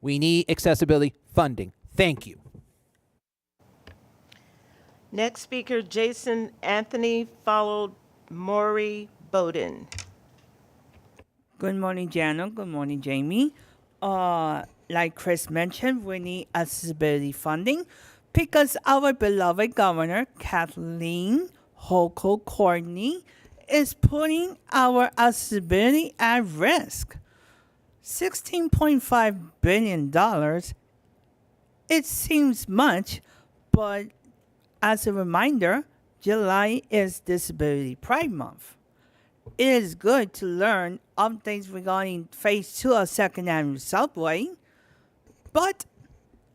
We need accessibility funding. Thank you. Next speaker, Jason Anthony, followed Maury Bowden. Good morning, Jano. Good morning, Jamie. like Chris mentioned, we need accessibility funding because our beloved governor, Kathleen Hochul Courtney, is putting our accessibility at risk. $16.5 billion, it seems much, but as a reminder, July is Disability Pride Month. It is good to learn updates regarding Phase 2 of 2nd Avenue Subway, but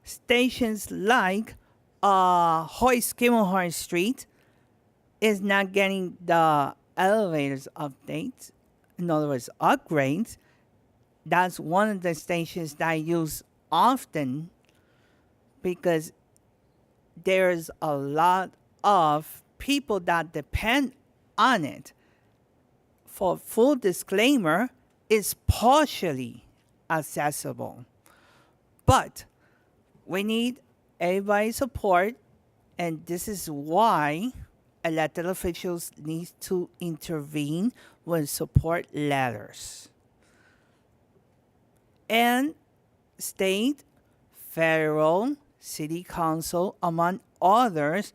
stations like Hoyt Skimmelhorn Street is not getting the elevators updates, in other words, upgrades. That's one of the stations that I use often because there's a lot of people that depend on it. For full disclaimer, it's partially accessible. But we need everybody's support, and this is why elected officials need to intervene with support letters. And state, federal, city council, among others,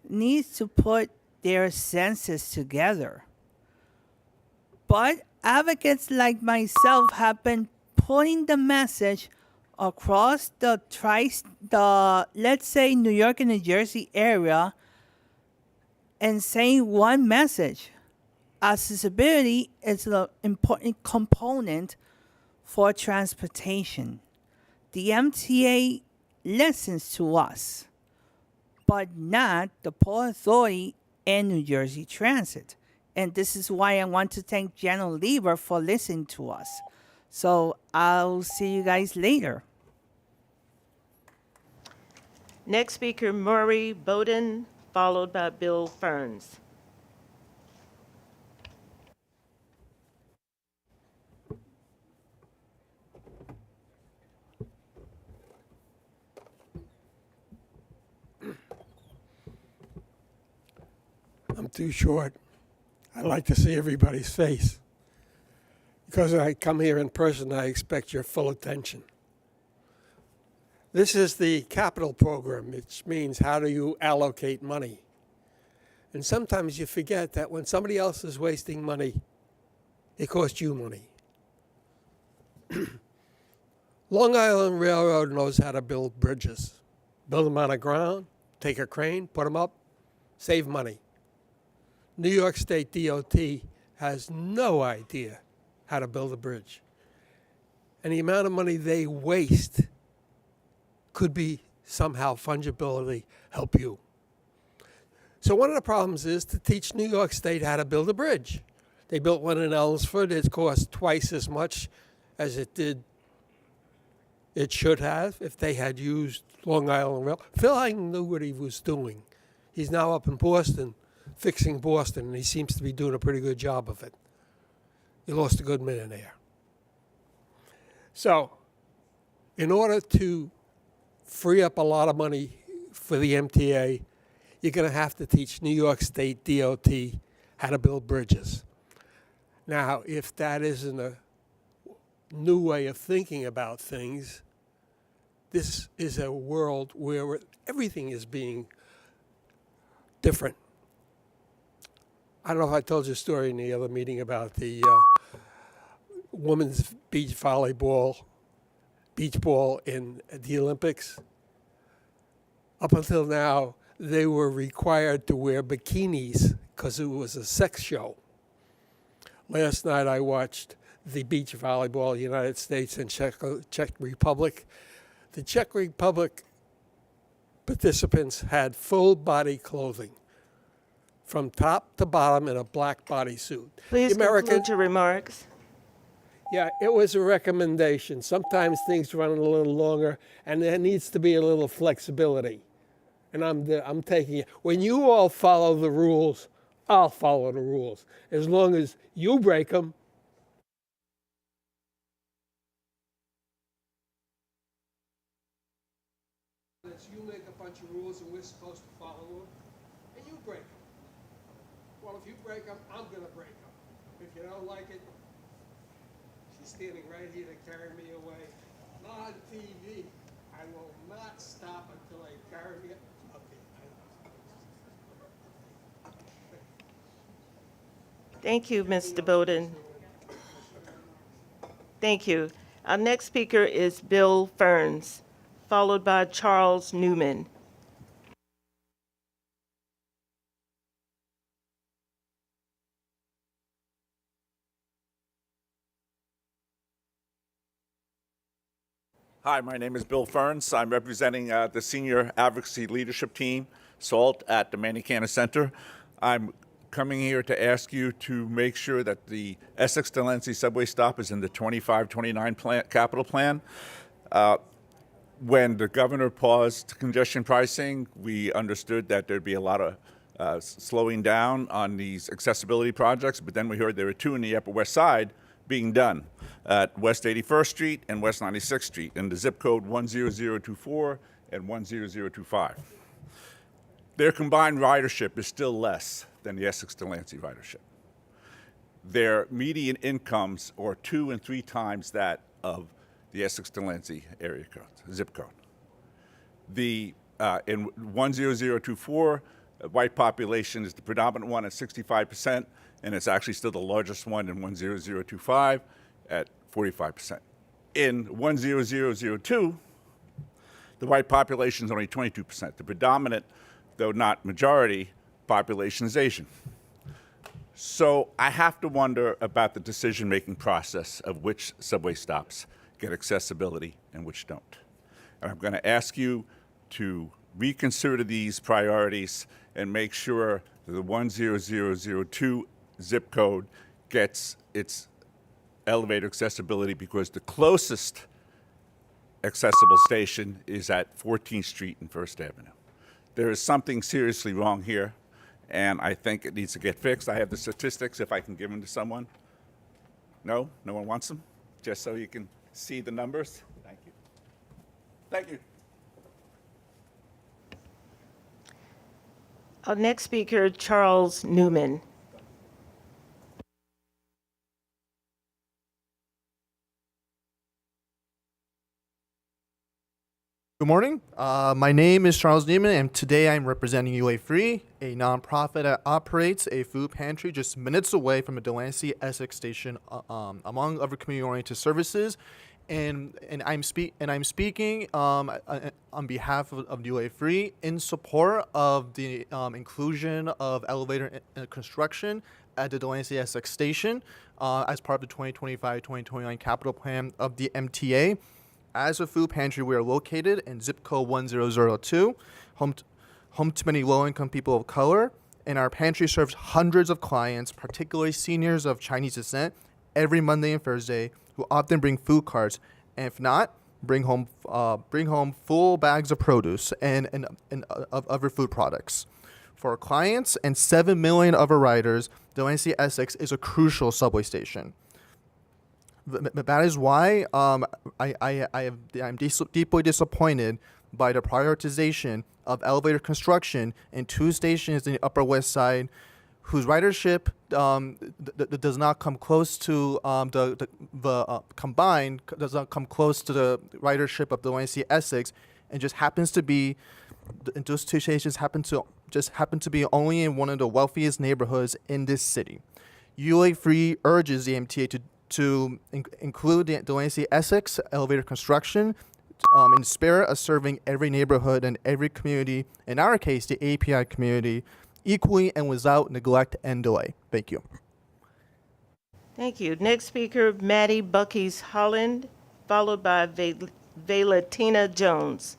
needs to put their senses together. But advocates like myself have been putting the message across the let's say New York and New Jersey area and saying one message. Accessibility is an important component for transportation. The MTA listens to us, but not the Port Authority and New Jersey Transit. And this is why I want to thank General Lieber for listening to us. So I'll see you guys later. Next speaker, Murray Bowden, followed by Bill Ferns. I'm too short. I like to see everybody's face. Because when I come here in person, I expect your full attention. This is the capital program, which means how do you allocate money? And sometimes you forget that when somebody else is wasting money, it costs you money. Long Island Railroad knows how to build bridges. Build them on the ground, take a crane, put them up, save money. New York State DOT has no idea how to build a bridge. And the amount of money they waste could be somehow fungibility help you. So one of the problems is to teach New York State how to build a bridge. They built one in Elmsford. It cost twice as much as it should have if they had used Long Island Rail. Phil Hyden knew what he was doing. He's now up in Boston, fixing Boston, and he seems to be doing a pretty good job of it. He lost a good man there. So, in order to free up a lot of money for the MTA, you're going to have to teach New York State DOT how to build bridges. Now, if that isn't a new way of thinking about things, this is a world where everything is being different. I don't know if I told you a story in the other meeting about the women's beach ball in the Olympics. Up until now, they were required to wear bikinis because it was a sex show. Last night I watched the beach volleyball United States and Czech Republic. The Czech Republic participants had full body clothing from top to bottom in a black bodysuit. Please conclude your remarks. Yeah, it was a recommendation. Sometimes things run a little longer, and there needs to be a little flexibility. And I'm taking it. When you all follow the rules, I'll follow the rules. As long as you break them. You make a bunch of rules, and we're supposed to follow them, and you break them. Well, if you break them, I'm going to break them. If you don't like it, she's standing right here to carry me away. on TV. I will not stop until I carry it. Thank you, Mr. Bowden. Thank you. Our next speaker is Bill Ferns, followed by Charles Newman. Hi, my name is Bill Ferns. I'm representing the Senior Advocacy Leadership Team, SALT, at the Manicana Center. I'm coming here to ask you to make sure that the Essex-Delancey subway stop is in the 25-29 capital plan. When the governor paused congestion pricing, we understood that there'd be a lot of slowing down on these accessibility projects, but then we heard there were two in the Upper West Side being done at West 81st Street and West 96th Street in the zip code 10024 and 10025. Their combined ridership is still less than the Essex-Delancey ridership. Their median incomes are 2 and 3 times that of the Essex-Delancey area code, zip code. The in 10024, white population is the predominant one at 65%, and it's actually still the largest one in 10025 at 45%. In 10002, the white population is only 22%. The predominant, though not majority, population is Asian. So I have to wonder about the decision-making process of which subway stops get accessibility and which don't. And I'm going to ask you to reconsider these priorities and make sure that the 10002 zip code gets its elevator accessibility, because the closest accessible station is at 14th Street and First Avenue. There is something seriously wrong here, and I think it needs to get fixed. I have the statistics if I can give them to someone. No? No one wants them? Just so you can see the numbers? Thank you. Thank you. Our next speaker, Charles Newman. Good morning. My name is Charles Neiman, and today I'm representing UA Free, a nonprofit that operates a food pantry just minutes away from a Delancey Essex station, among other community-oriented services. And I'm speaking on behalf of UA Free in support of the inclusion of elevator construction at the Delancey Essex station as part of the 2025-2029 capital plan of the MTA. As a food pantry, we are located in zip code 1002, home to many low-income people of color, and our pantry serves hundreds of clients, particularly seniors of Chinese descent, every Monday and Thursday, who often bring food carts, and if not, bring home full bags of produce and of other food products. For our clients and 7 million other riders, Delancey Essex is a crucial subway station. That is why I'm deeply disappointed by the prioritization of elevator construction in 2 stations in the Upper West Side, whose ridership does not come close to combined does not come close to the ridership of Delancey Essex, and just happens to be those 2 stations happen to be only in one of the wealthiest neighborhoods in this city. UA Free urges the MTA to include the Delancey Essex elevator construction in spirit of serving every neighborhood and every community, in our case, the API community, equally and without neglect and delay. Thank you. Thank you. Next speaker, Maddie Bucky's Holland, followed by Valatina Jones.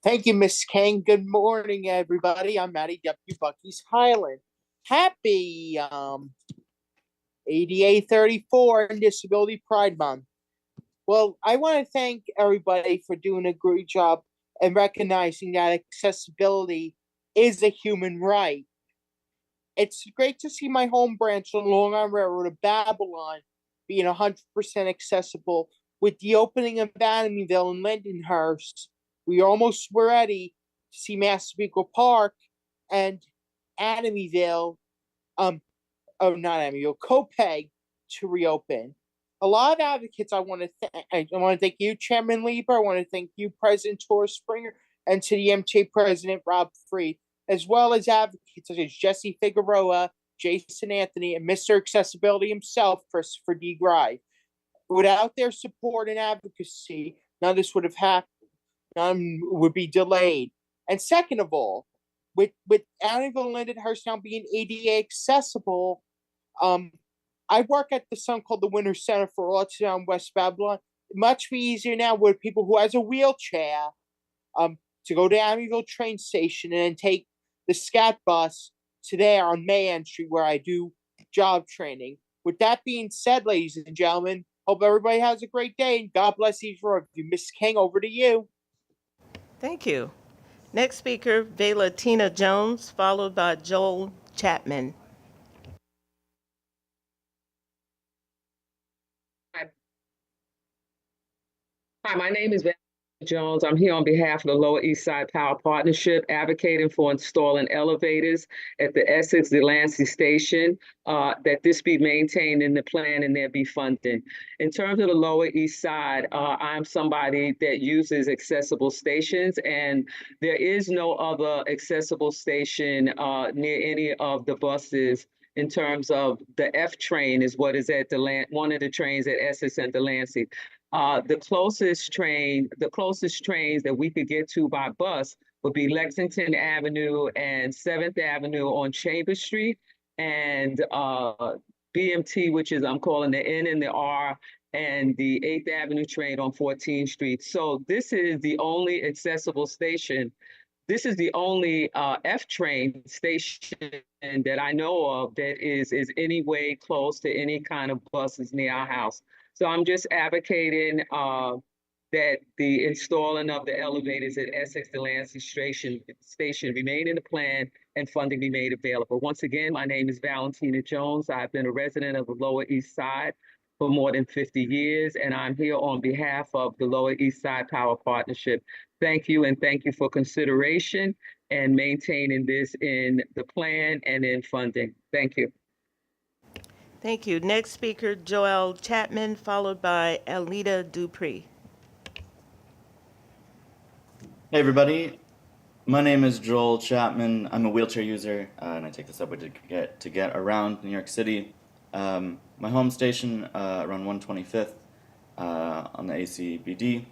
Thank you, Ms. King. Good morning, everybody. I'm Matty W. Bucky's Highland. Happy ADA 34 and Disability Pride Month. Well, I want to thank everybody for doing a great job and recognizing that accessibility is a human right. It's great to see my home branch on Long Island Railroad of Babylon being 100% accessible. With the opening of Adamyville and Lindenhurst, we almost were ready to see Massapequa Park and Adamyville, not Adamyville, Copeg to reopen. a lot of advocates I want to thank you, Chairman Lieber. I want to thank you, President Torres Springer, and to the MTA President Rob Freed, as well as advocates such as Jesse Figueroa, Jason Anthony, and Mr. Accessibility himself, Christopher D. Grive. Without their support and advocacy, none of this would have happened. None would be delayed. And second of all, with Amityville and Lindenhurst now being ADA accessible, I work at the something called the Winter Center for Autism in West Babylon. Much easier now with people who has a wheelchair to go to Amityville train station and then take the SCAT bus to there on Mayan Street where I do job training. With that being said, ladies and gentlemen, hope everybody has a great day and God bless each one of you. Ms. King, over to you. Thank you. Next speaker, Vela Tina Jones, followed by Joel Chapman. Hi, my name is Valerie Jones. I'm here on behalf of the Lower East Side Power Partnership, advocating for installing elevators at the Essex Delancey Station, that this be maintained in the plan and there be funding. In terms of the Lower East Side, I'm somebody that uses accessible stations, and there is no other accessible station near any of the buses. In terms of the F train is what is at one of the trains at Essex and Delancey. The closest trains that we could get to by bus would be Lexington Avenue and 7th Avenue on Chambers Street, and BMT, which is I'm calling the N and the R, and the 8th Avenue train on 14th Street. So this is the only accessible station. This is the only F train station that I know of that is any way close to any kind of buses near our house. So I'm just advocating that the installing of the elevators at Essex Delancey Station remain in the plan and funding be made available. Once again, my name is Valentina Jones. I've been a resident of the Lower East Side for more than 50 years, and I'm here on behalf of the Lower East Side Power Partnership. Thank you, and thank you for consideration and maintaining this in the plan and in funding. Thank you. Thank you. Next speaker, Joel Chapman, followed by Alita Dupree. Hey everybody, my name is Joel Chapman. I'm a wheelchair user, and I take the subway to get around New York City. My home station around 125th on the ACBD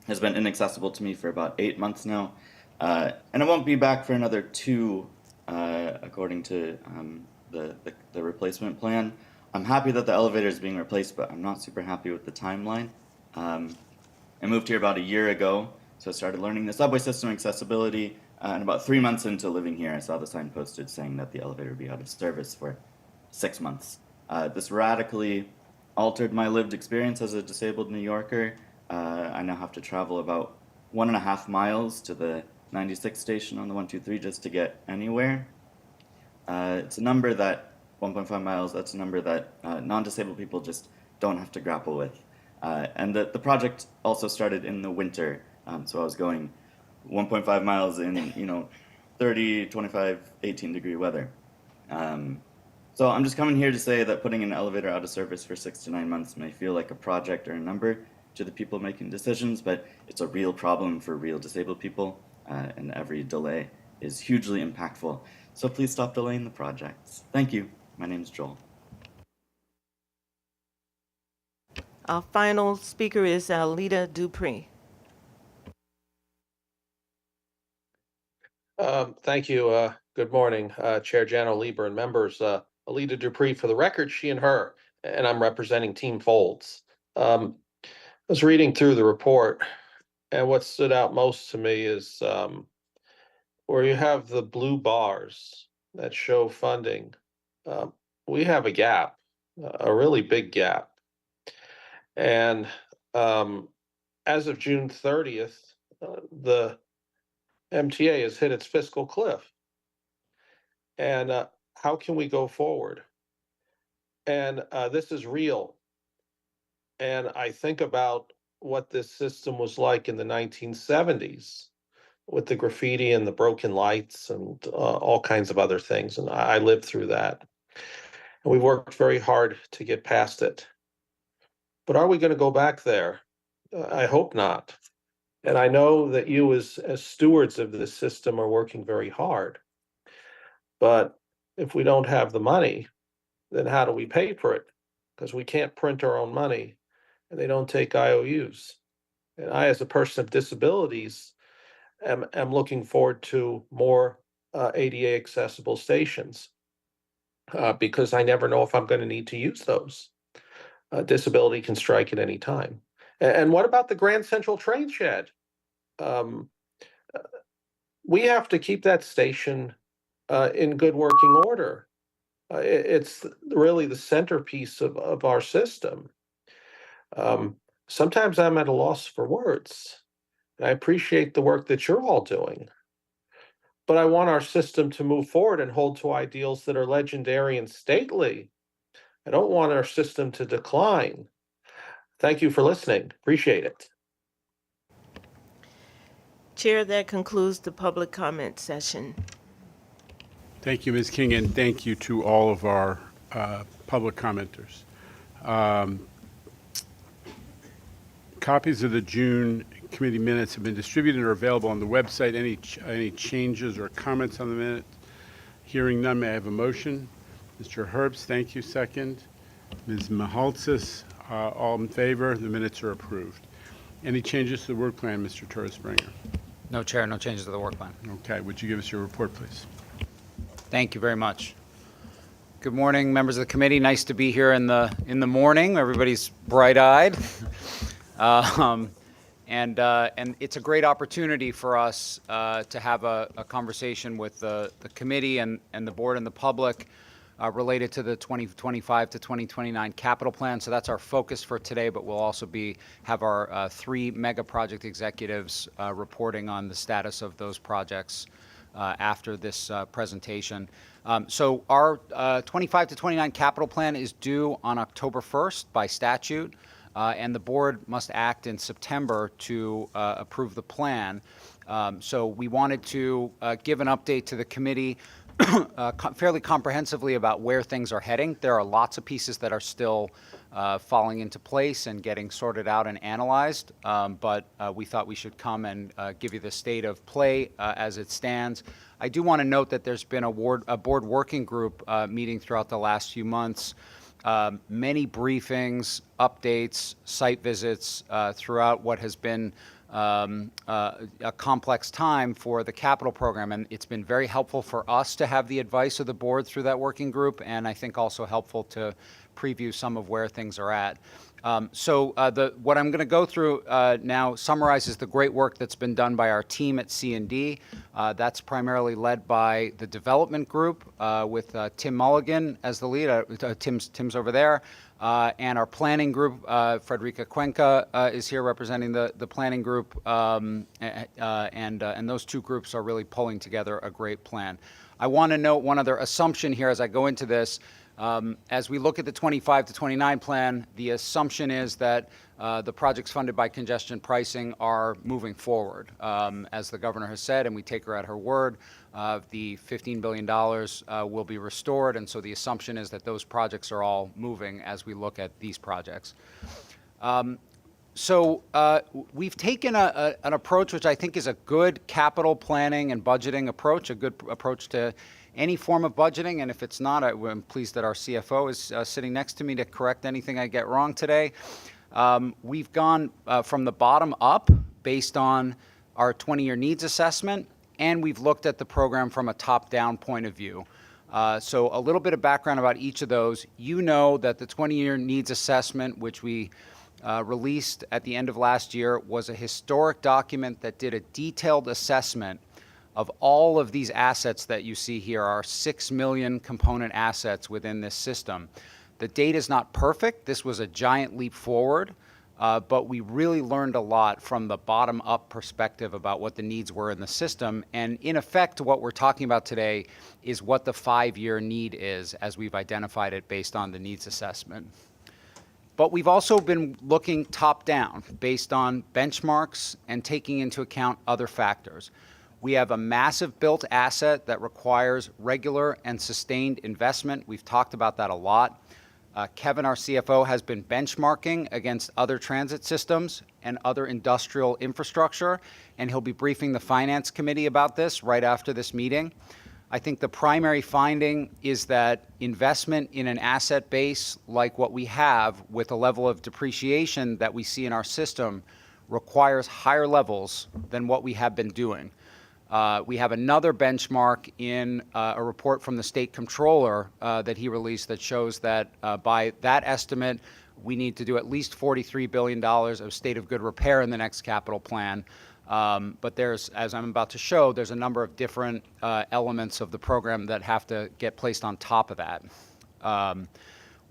has been inaccessible to me for about 8 months now, and it won't be back for another 2, according to the replacement plan. I'm happy that the elevator is being replaced, but I'm not super happy with the timeline. I moved here about a year ago, so I started learning the subway system accessibility, and about 3 months into living here, I saw the sign posted saying that the elevator would be out of service for 6 months. This radically altered my lived experience as a disabled New Yorker. I now have to travel about 1.5 miles to the 96 station on the 123 just to get anywhere. It's a number that 1.5 miles, that's a number that non-disabled people just don't have to grapple with. And the project also started in the winter, so I was going 1.5 miles in, 30, 25, 18 degree weather. So I'm just coming here to say that putting an elevator out of service for 6 to 9 months may feel like a project or a number to the people making decisions, but it's a real problem for real disabled people, and every delay is hugely impactful. So please stop delaying the projects. Thank you. My name is Joel. Our final speaker is Alita Dupree. Thank you. Good morning, Chair Jano Lieber and members. Alita Dupree, for the record, she and her, and I'm representing Team Folds. I was reading through the report, and what stood out most to me is where you have the blue bars that show funding. We have a gap, a really big gap. And as of June 30th, the MTA has hit its fiscal cliff. And how can we go forward? And this is real. And I think about what this system was like in the 1970s with the graffiti and the broken lights and all kinds of other things. And I lived through that. And we worked very hard to get past it. But are we going to go back there? I hope not. And I know that you as stewards of this system are working very hard. But if we don't have the money, then how do we pay for it? Because we can't print our own money and they don't take IOUs. And I, as a person of disabilities, am looking forward to more ADA accessible stations because I never know if I'm going to need to use those. Disability can strike at any time. And what about the Grand Central train shed? We have to keep that station in good working order. It's really the centerpiece of our system. Sometimes I'm at a loss for words. And I appreciate the work that you're all doing. But I want our system to move forward and hold to ideals that are legendary and stately. I don't want our system to decline. Thank you for listening. Appreciate it. Chair, that concludes the public comment session. Thank you, Ms. King, and thank you to all of our public commenters. Copies of the June committee minutes have been distributed and are available on the website. Any changes or comments on the minute? Hearing none, may I have a motion? Mr. Herbst, thank you. Second. Ms. Mahaltzis, all in favor? The minutes are approved. Any changes to the work plan, Mr. Torres-Springer? No, Chair, no changes to the work plan. Okay. Would you give us your report, please? Thank you very much. Good morning, members of the committee. Nice to be here in the morning. Everybody's bright-eyed. And it's a great opportunity for us to have a conversation with the committee and the board and the public related to the 2025 to 2029 capital plan. So that's our focus for today, but we'll also have our 3 mega project executives reporting on the status of those projects after this presentation. So our 25 to 29 capital plan is due on October 1st by statute. And the board must act in September to approve the plan. So we wanted to give an update to the committee fairly comprehensively about where things are heading. There are lots of pieces that are still falling into place and getting sorted out and analyzed, but we thought we should come and give you the state of play as it stands. I do want to note that there's been a board working group meeting throughout the last few months. Many briefings, updates, site visits throughout what has been a complex time for the capital program, and it's been very helpful for us to have the advice of the board through that working group, and I think also helpful to preview some of where things are at. What I'm going to go through now summarizes the great work that's been done by our team at C&D. That's primarily led by the development group with Tim Mulligan as the lead. Tim's over there. And our planning group, Frederica Cuenca is here representing the planning group. And those two groups are really pulling together a great plan. I want to note one other assumption here as I go into this. As we look at the 25 to 29 plan, the assumption is that the projects funded by congestion pricing are moving forward. As the governor has said, and we take her at her word, the $15 billion will be restored, and so the assumption is that those projects are all moving as we look at these projects. We've taken an approach which I think is a good capital planning and budgeting approach, a good approach to any form of budgeting, and if it's not, I'm pleased that our CFO is sitting next to me to correct anything I get wrong today. We've gone from the bottom up based on our 20-year needs assessment, and we've looked at the program from a top-down point of view. So a little bit of background about each of those. You know that the 20-year needs assessment, which we released at the end of last year, was a historic document that did a detailed assessment of all of these assets that you see here, our 6 million component assets within this system. The data is not perfect. This was a giant leap forward, but we really learned a lot from the bottom-up perspective about what the needs were in the system. And in effect, what we're talking about today is what the 5-year need is, as we've identified it based on the needs assessment. But we've also been looking top-down based on benchmarks and taking into account other factors. We have a massive built asset that requires regular and sustained investment. We've talked about that a lot. Kevin, our CFO, has been benchmarking against other transit systems and other industrial infrastructure, and he'll be briefing the Finance Committee about this right after this meeting. I think the primary finding is that investment in an asset base like what we have with a level of depreciation that we see in our system requires higher levels than what we have been doing. We have another benchmark in a report from the state comptroller that he released that shows that by that estimate, we need to do at least $43 billion of state of good repair in the next capital plan. But there's, as I'm about to show, there's a number of different elements of the program that have to get placed on top of that.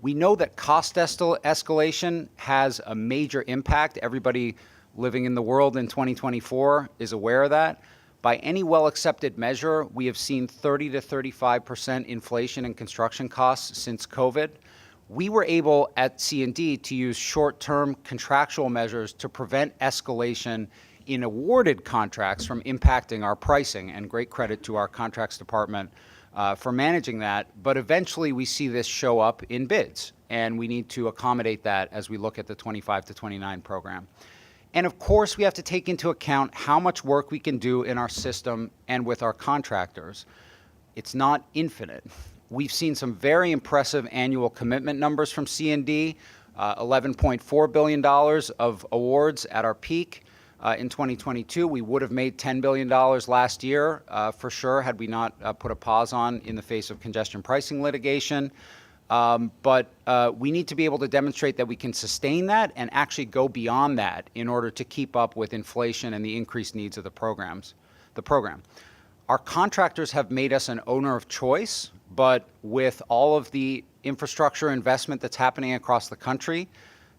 We know that cost escalation has a major impact. Everybody living in the world in 2024 is aware of that. By any well-accepted measure, we have seen 30 to 35% inflation in construction costs since COVID. We were able at C&D to use short-term contractual measures to prevent escalation in awarded contracts from impacting our pricing, and great credit to our contracts department for managing that. But eventually we see this show up in bids, and we need to accommodate that as we look at the 25 to 29 program. And of course, we have to take into account how much work we can do in our system and with our contractors. It's not infinite. We've seen some very impressive annual commitment numbers from C&D, $11.4 billion of awards at our peak. In 2022, we would have made $10 billion last year, for sure, had we not put a pause on in the face of congestion pricing litigation. But we need to be able to demonstrate that we can sustain that and actually go beyond that in order to keep up with inflation and the increased needs of the program. Our contractors have made us an owner of choice, but with all of the infrastructure investment that's happening across the country,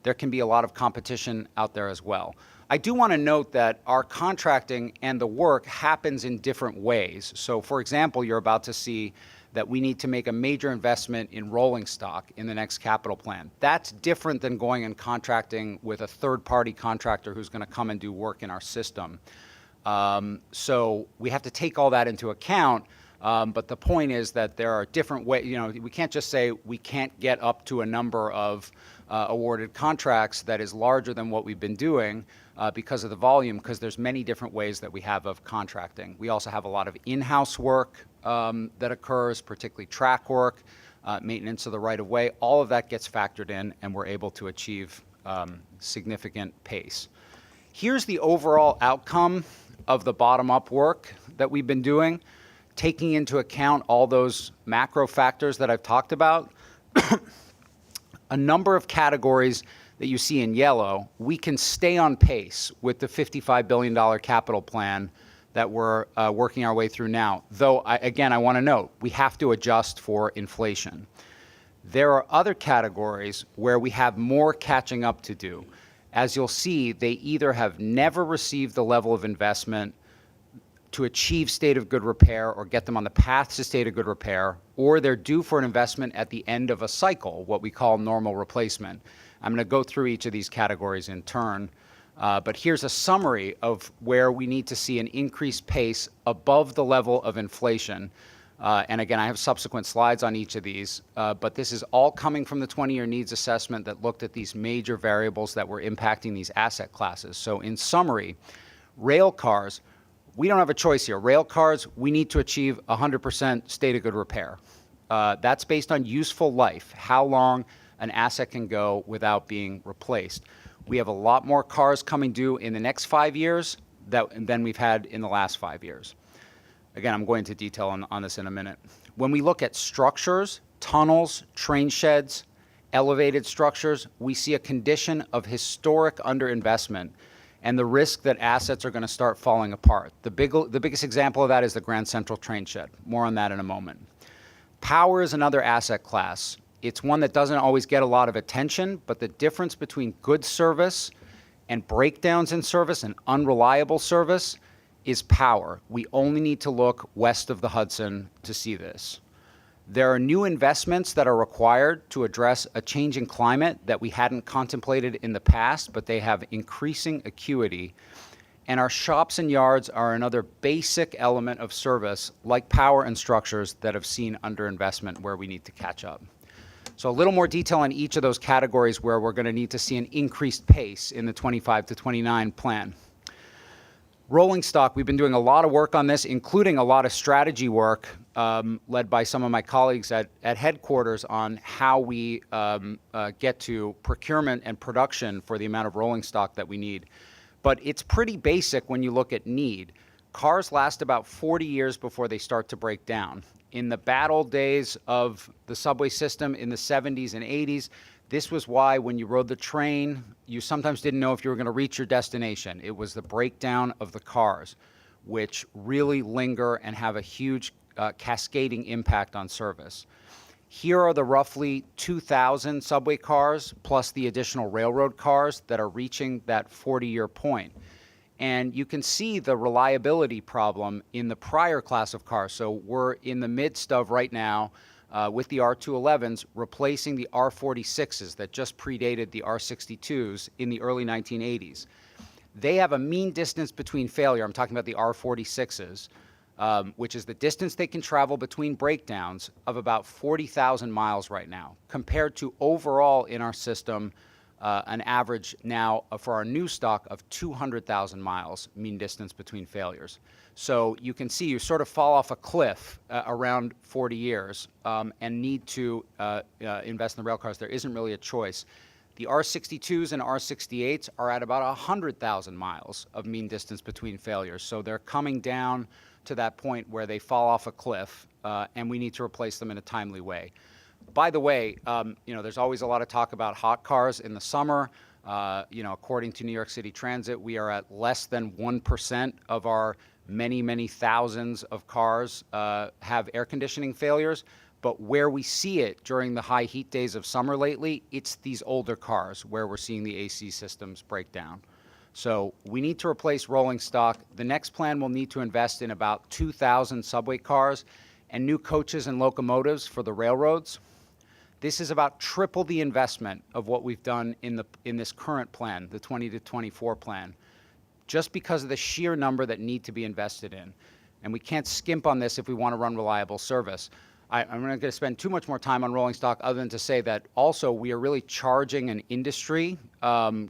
there can be a lot of competition out there as well. I do want to note that our contracting and the work happens in different ways. So, for example, you're about to see that we need to make a major investment in rolling stock in the next capital plan. That's different than going and contracting with a third-party contractor who's going to come and do work in our system. So we have to take all that into account. But the point is that there are different ways. You know, we can't just say we can't get up to a number of awarded contracts that is larger than what we've been doing because of the volume, because there's many different ways that we have of contracting. We also have a lot of in-house work that occurs, particularly track work, maintenance of the right-of-way. All of that gets factored in, and we're able to achieve significant pace. Here's the overall outcome of the bottom-up work that we've been doing, taking into account all those macro factors that I've talked about. A number of categories that you see in yellow, we can stay on pace with the $55 billion capital plan that we're working our way through now. Though, again, I want to note, we have to adjust for inflation. There are other categories where we have more catching up to do. As you'll see, they either have never received the level of investment to achieve state of good repair or get them on the path to state of good repair, or they're due for an investment at the end of a cycle, what we call normal replacement. I'm going to go through each of these categories in turn, but here's a summary of where we need to see an increased pace above the level of inflation. And again, I have subsequent slides on each of these, but this is all coming from the 20-year needs assessment that looked at these major variables that were impacting these asset classes. So in summary, rail cars, we don't have a choice here. Rail cars, we need to achieve 100% state of good repair. That's based on useful life, how long an asset can go without being replaced. We have a lot more cars coming due in the next 5 years than we've had in the last 5 years. Again, I'm going into detail on this in a minute. When we look at structures, tunnels, train sheds, elevated structures, we see a condition of historic underinvestment and the risk that assets are going to start falling apart. The biggest example of that is the Grand Central train shed. More on that in a moment. Power is another asset class. It's one that doesn't always get a lot of attention, but the difference between good service and breakdowns in service and unreliable service is power. We only need to look west of the Hudson to see this. There are new investments that are required to address a changing climate that we hadn't contemplated in the past, but they have increasing acuity. And our shops and yards are another basic element of service, like power and structures, that have seen underinvestment where we need to catch up. So a little more detail on each of those categories where we're going to need to see an increased pace in the 25 to 29 plan. Rolling stock, we've been doing a lot of work on this, including a lot of strategy work led by some of my colleagues at headquarters on how we get to procurement and production for the amount of rolling stock that we need. But it's pretty basic when you look at need. Cars last about 40 years before they start to break down. In the bad old days of the subway system in the 70s and 80s, this was why when you rode the train, you sometimes didn't know if you were going to reach your destination. It was the breakdown of the cars, which really linger and have a huge cascading impact on service. Here are the roughly 2,000 subway cars plus the additional railroad cars that are reaching that 40-year point. And you can see the reliability problem in the prior class of cars. So we're in the midst of right now with the R211s replacing the R46s that just predated the R62s in the early 1980s. They have a mean distance between failure. I'm talking about the R46s, which is the distance they can travel between breakdowns of about 40,000 miles right now, compared to overall in our system an average now for our new stock of 200,000 miles mean distance between failures. So you can see you sort of fall off a cliff around 40 years and need to invest in the rail cars. There isn't really a choice. The R62s and R68s are at about 100,000 miles of mean distance between failures. So they're coming down to that point where they fall off a cliff and we need to replace them in a timely way. By the way, there's always a lot of talk about hot cars in the summer. According to New York City Transit, we are at less than 1% of our many, many thousands of cars have air conditioning failures. But where we see it during the high heat days of summer lately, it's these older cars where we're seeing the AC systems break down. So we need to replace rolling stock. The next plan will need to invest in about 2,000 subway cars and new coaches and locomotives for the railroads. This is about triple the investment of what we've done in this current plan, the 20 to 24 plan, just because of the sheer number that need to be invested in. And we can't skimp on this if we want to run reliable service. I'm not going to spend too much more time on rolling stock other than to say that also we are really charging an industry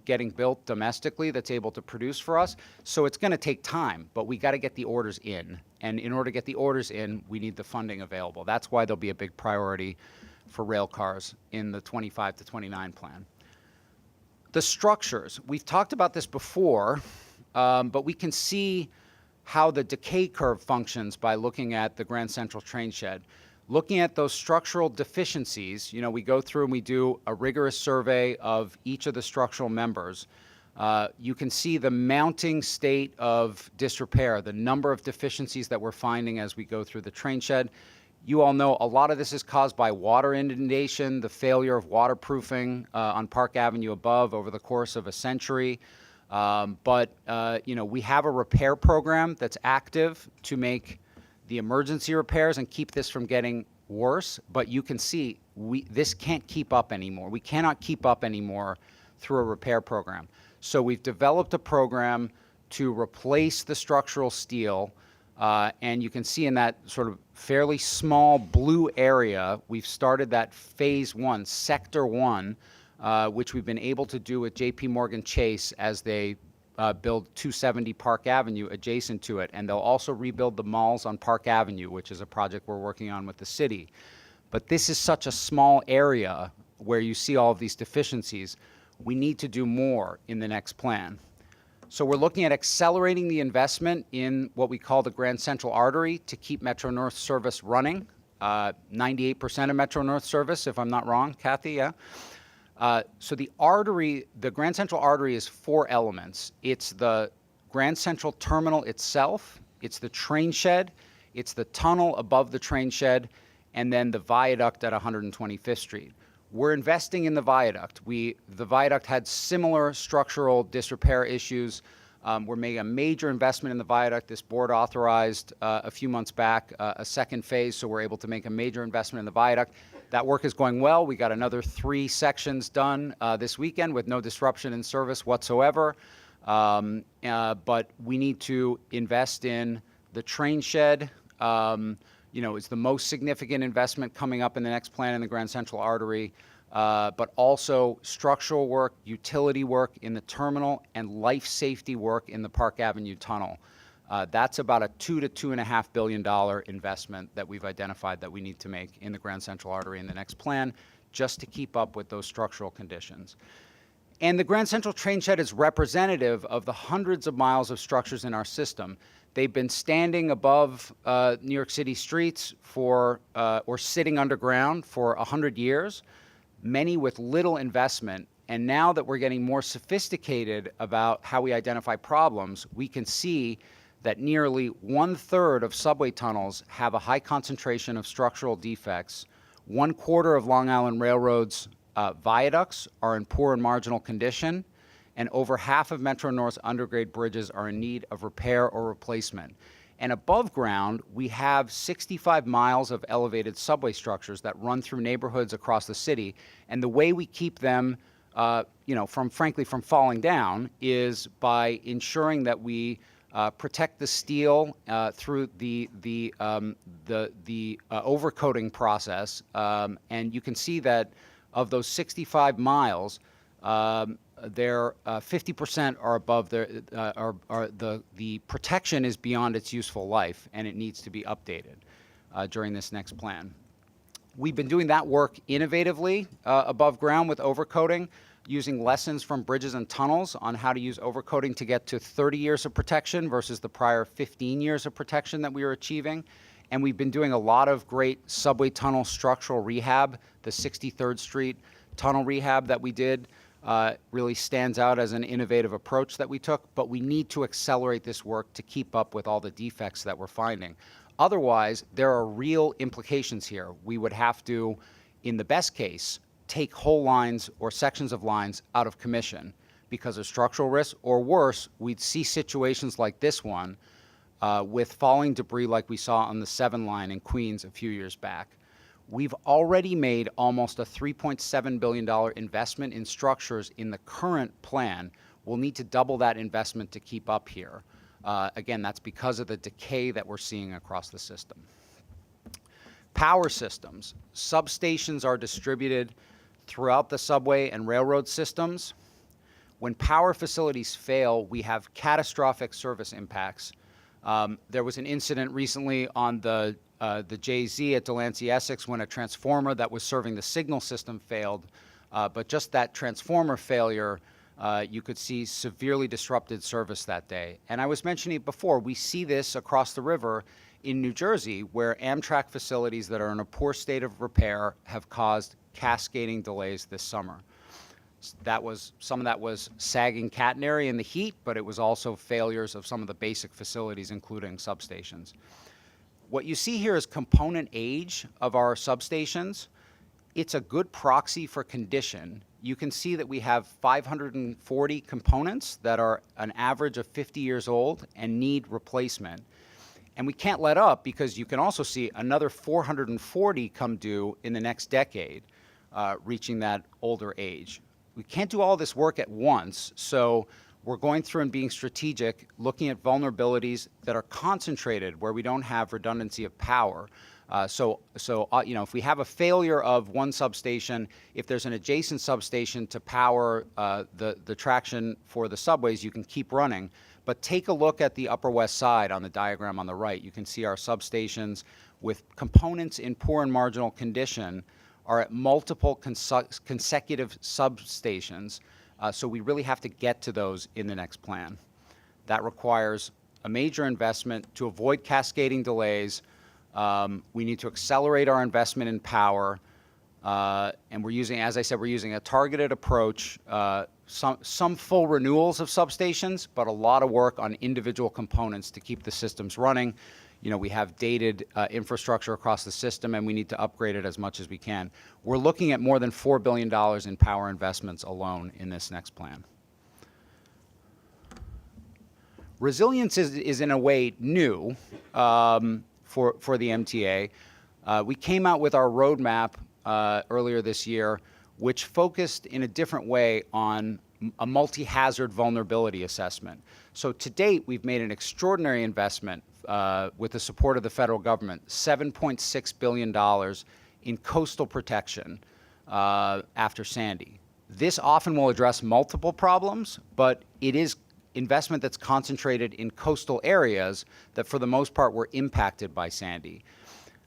getting built domestically that's able to produce for us. So it's going to take time, but we got to get the orders in. And in order to get the orders in, we need the funding available. That's why there'll be a big priority for rail cars in the 25 to 29 plan. The structures, we've talked about this before, but we can see how the decay curve functions by looking at the Grand Central train shed. Looking at those structural deficiencies, we go through and we do a rigorous survey of each of the structural members. You can see the mounting state of disrepair, the number of deficiencies that we're finding as we go through the train shed. You all know a lot of this is caused by water inundation, the failure of waterproofing on Park Avenue above over the course of a century. But we have a repair program that's active to make the emergency repairs and keep this from getting worse. But you can see this can't keep up anymore. We cannot keep up anymore through a repair program. So we've developed a program to replace the structural steel. And you can see in that sort of fairly small blue area, we've started that phase one, sector one, which we've been able to do with JP Morgan Chase as they build 270 Park Avenue adjacent to it. And they'll also rebuild the malls on Park Avenue, which is a project we're working on with the city. But this is such a small area where you see all of these deficiencies. We need to do more in the next plan. So we're looking at accelerating the investment in what we call the Grand Central Artery to keep Metro North service running. 98% of Metro North service, if I'm not wrong, Kathy, yeah? So the artery, the Grand Central Artery is 4 elements. It's the Grand Central Terminal itself, it's the train shed, it's the tunnel above the train shed, and then the viaduct at 125th Street. We're investing in the viaduct. The viaduct had similar structural disrepair issues. We're making a major investment in the viaduct. This board authorized a few months back a second phase, so we're able to make a major investment in the viaduct. That work is going well. We got another 3 sections done this weekend with no disruption in service whatsoever. But we need to invest in the train shed. is the most significant investment coming up in the next plan in the Grand Central Artery, but also structural work, utility work in the terminal, and life safety work in the Park Avenue Tunnel. That's about a $2 to $2.5 billion investment that we've identified that we need to make in the Grand Central Artery in the next plan, just to keep up with those structural conditions. And the Grand Central train shed is representative of the hundreds of miles of structures in our system. They've been standing above New York City streets or sitting underground for 100 years, many with little investment. And now that we're getting more sophisticated about how we identify problems, we can see that nearly 1/3 of subway tunnels have a high concentration of structural defects. 1/4 of Long Island Railroad's viaducts are in poor and marginal condition, and over half of Metro North's undergrade bridges are in need of repair or replacement. And above ground, we have 65 miles of elevated subway structures that run through neighborhoods across the city. And the way we keep them, from falling down is by ensuring that we protect the steel through the overcoating process. And you can see that of those 65 miles, 50% are above the protection is beyond its useful life, and it needs to be updated during this next plan. We've been doing that work innovatively above ground with overcoating, using lessons from bridges and tunnels on how to use overcoating to get to 30 years of protection versus the prior 15 years of protection that we were achieving. And we've been doing a lot of great subway tunnel structural rehab. The 63rd Street tunnel rehab that we did really stands out as an innovative approach that we took, but we need to accelerate this work to keep up with all the defects that we're finding. Otherwise, there are real implications here. We would have to, in the best case, take whole lines or sections of lines out of commission because of structural risks, or worse, we'd see situations like this one with falling debris like we saw on the 7 line in Queens a few years back. We've already made almost a $3.7 billion investment in structures in the current plan. We'll need to double that investment to keep up here. Again, that's because of the decay that we're seeing across the system. Power systems. Substations are distributed throughout the subway and railroad systems. When power facilities fail, we have catastrophic service impacts. There was an incident recently on the JZ at Delancey, Essex, when a transformer that was serving the signal system failed. But just that transformer failure, you could see severely disrupted service that day. And I was mentioning it before, we see this across the river in New Jersey, where Amtrak facilities that are in a poor state of repair have caused cascading delays this summer. Some of that was sagging catenary in the heat, but it was also failures of some of the basic facilities, including substations. What you see here is component age of our substations. It's a good proxy for condition. You can see that we have 540 components that are an average of 50 years old and need replacement. And we can't let up because you can also see another 440 come due in the next decade, reaching that older age. We can't do all this work at once, so we're going through and being strategic, looking at vulnerabilities that are concentrated where we don't have redundancy of power. If we have a failure of one substation, if there's an adjacent substation to power the traction for the subways, you can keep running. But take a look at the Upper West Side on the diagram on the right. You can see our substations with components in poor and marginal condition are at multiple consecutive substations. So we really have to get to those in the next plan. That requires a major investment to avoid cascading delays. We need to accelerate our investment in power. And we're using, as I said, we're using a targeted approach, some full renewals of substations, but a lot of work on individual components to keep the systems running. We have dated infrastructure across the system, and we need to upgrade it as much as we can. We're looking at more than $4 billion in power investments alone in this next plan. Resilience is in a way new for the MTA. We came out with our roadmap earlier this year, which focused in a different way on a multi-hazard vulnerability assessment. So to date, we've made an extraordinary investment with the support of the federal government, $7.6 billion in coastal protection after Sandy. This often will address multiple problems, but it is investment that's concentrated in coastal areas that for the most part were impacted by Sandy.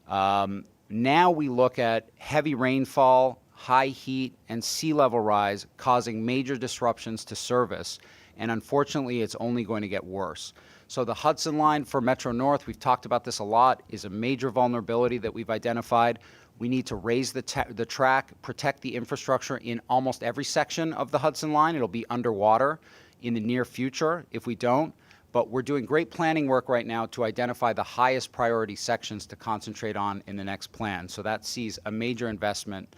Now we look at heavy rainfall, high heat, and sea level rise causing major disruptions to service, and unfortunately it's only going to get worse. So the Hudson Line for Metro North, we've talked about this a lot, is a major vulnerability that we've identified. We need to raise the track, protect the infrastructure in almost every section of the Hudson Line. It'll be underwater in the near future if we don't. But we're doing great planning work right now to identify the highest priority sections to concentrate on in the next plan. So that sees a major investment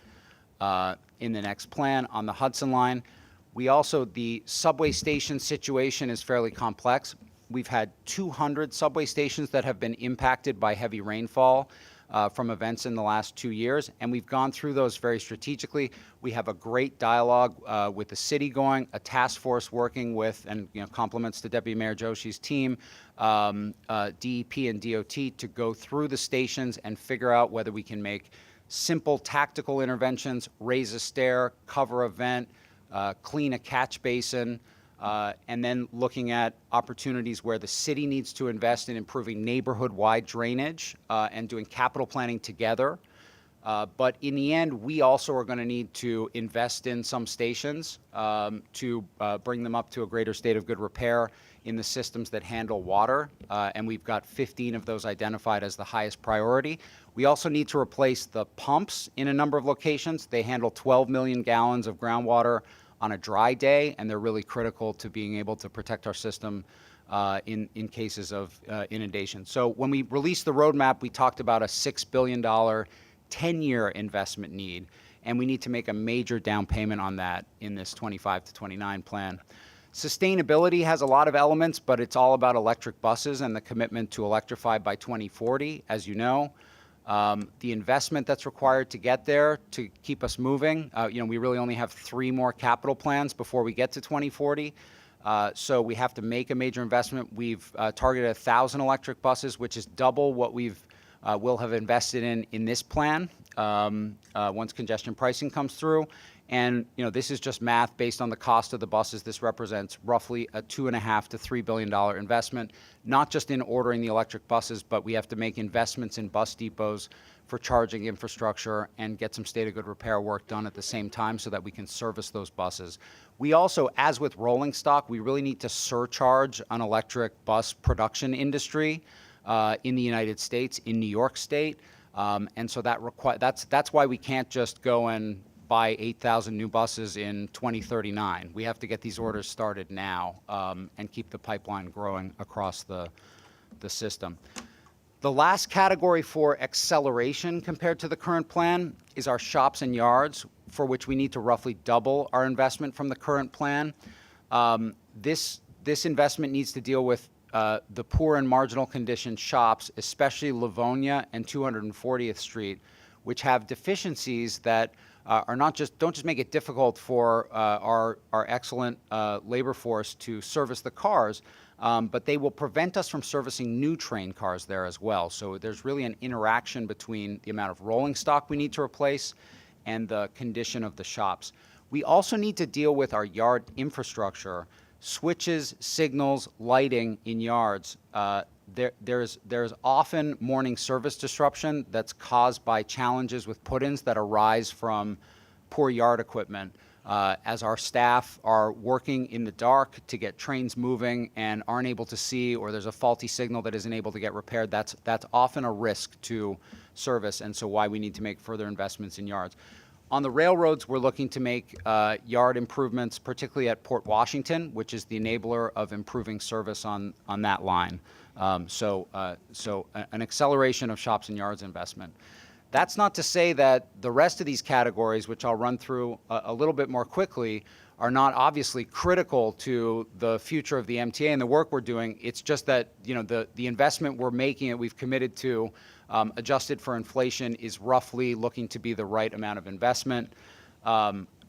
in the next plan on the Hudson Line. We also, the subway station situation is fairly complex. We've had 200 subway stations that have been impacted by heavy rainfall from events in the last 2 years, and we've gone through those very strategically. We have a great dialogue with the city going, a task force working with, and compliments to Deputy Mayor Joshi's team, DEP and DOT to go through the stations and figure out whether we can make simple tactical interventions, raise a stair, cover a vent, clean a catch basin, and then looking at opportunities where the city needs to invest in improving neighborhood-wide drainage and doing capital planning together. But in the end, we also are going to need to invest in some stations to bring them up to a greater state of good repair in the systems that handle water, and we've got 15 of those identified as the highest priority. We also need to replace the pumps in a number of locations. They handle 12 million gallons of groundwater on a dry day, and they're really critical to being able to protect our system in cases of inundation. So when we released the roadmap, we talked about a $6 billion 10-year investment need, and we need to make a major down payment on that in this 25 to 29 plan. Sustainability has a lot of elements, but it's all about electric buses and the commitment to electrify by 2040, as you know. The investment that's required to get there to keep us moving, we really only have 3 more capital plans before we get to 2040. So we have to make a major investment. We've targeted 1,000 electric buses, which is double what will have invested in this plan once congestion pricing comes through. And this is just math based on the cost of the buses. This represents roughly a $2.5 to $3 billion investment, not just in ordering the electric buses, but we have to make investments in bus depots for charging infrastructure and get some state of good repair work done at the same time so that we can service those buses. We also, as with rolling stock, we really need to surcharge an electric bus production industry in the United States, in New York State. And so that's why we can't just go and buy 8,000 new buses in 2039. We have to get these orders started now and keep the pipeline growing across the system. The last category for acceleration compared to the current plan is our shops and yards, for which we need to roughly double our investment from the current plan. This investment needs to deal with the poor and marginal condition shops, especially Livonia and 240th Street, which have deficiencies that don't just make it difficult for our excellent labor force to service the cars, but they will prevent us from servicing new train cars there as well. So there's really an interaction between the amount of rolling stock we need to replace and the condition of the shops. We also need to deal with our yard infrastructure, switches, signals, lighting in yards. There's often morning service disruption that's caused by challenges with put-ins that arise from poor yard equipment. As our staff are working in the dark to get trains moving and aren't able to see, or there's a faulty signal that isn't able to get repaired, that's often a risk to service, and so why we need to make further investments in yards. On the railroads, we're looking to make yard improvements, particularly at Port Washington, which is the enabler of improving service on that line. So an acceleration of shops and yards investment. That's not to say that the rest of these categories, which I'll run through a little bit more quickly, are not obviously critical to the future of the MTA and the work we're doing. It's just that the investment we're making and we've committed to, adjusted for inflation, is roughly looking to be the right amount of investment.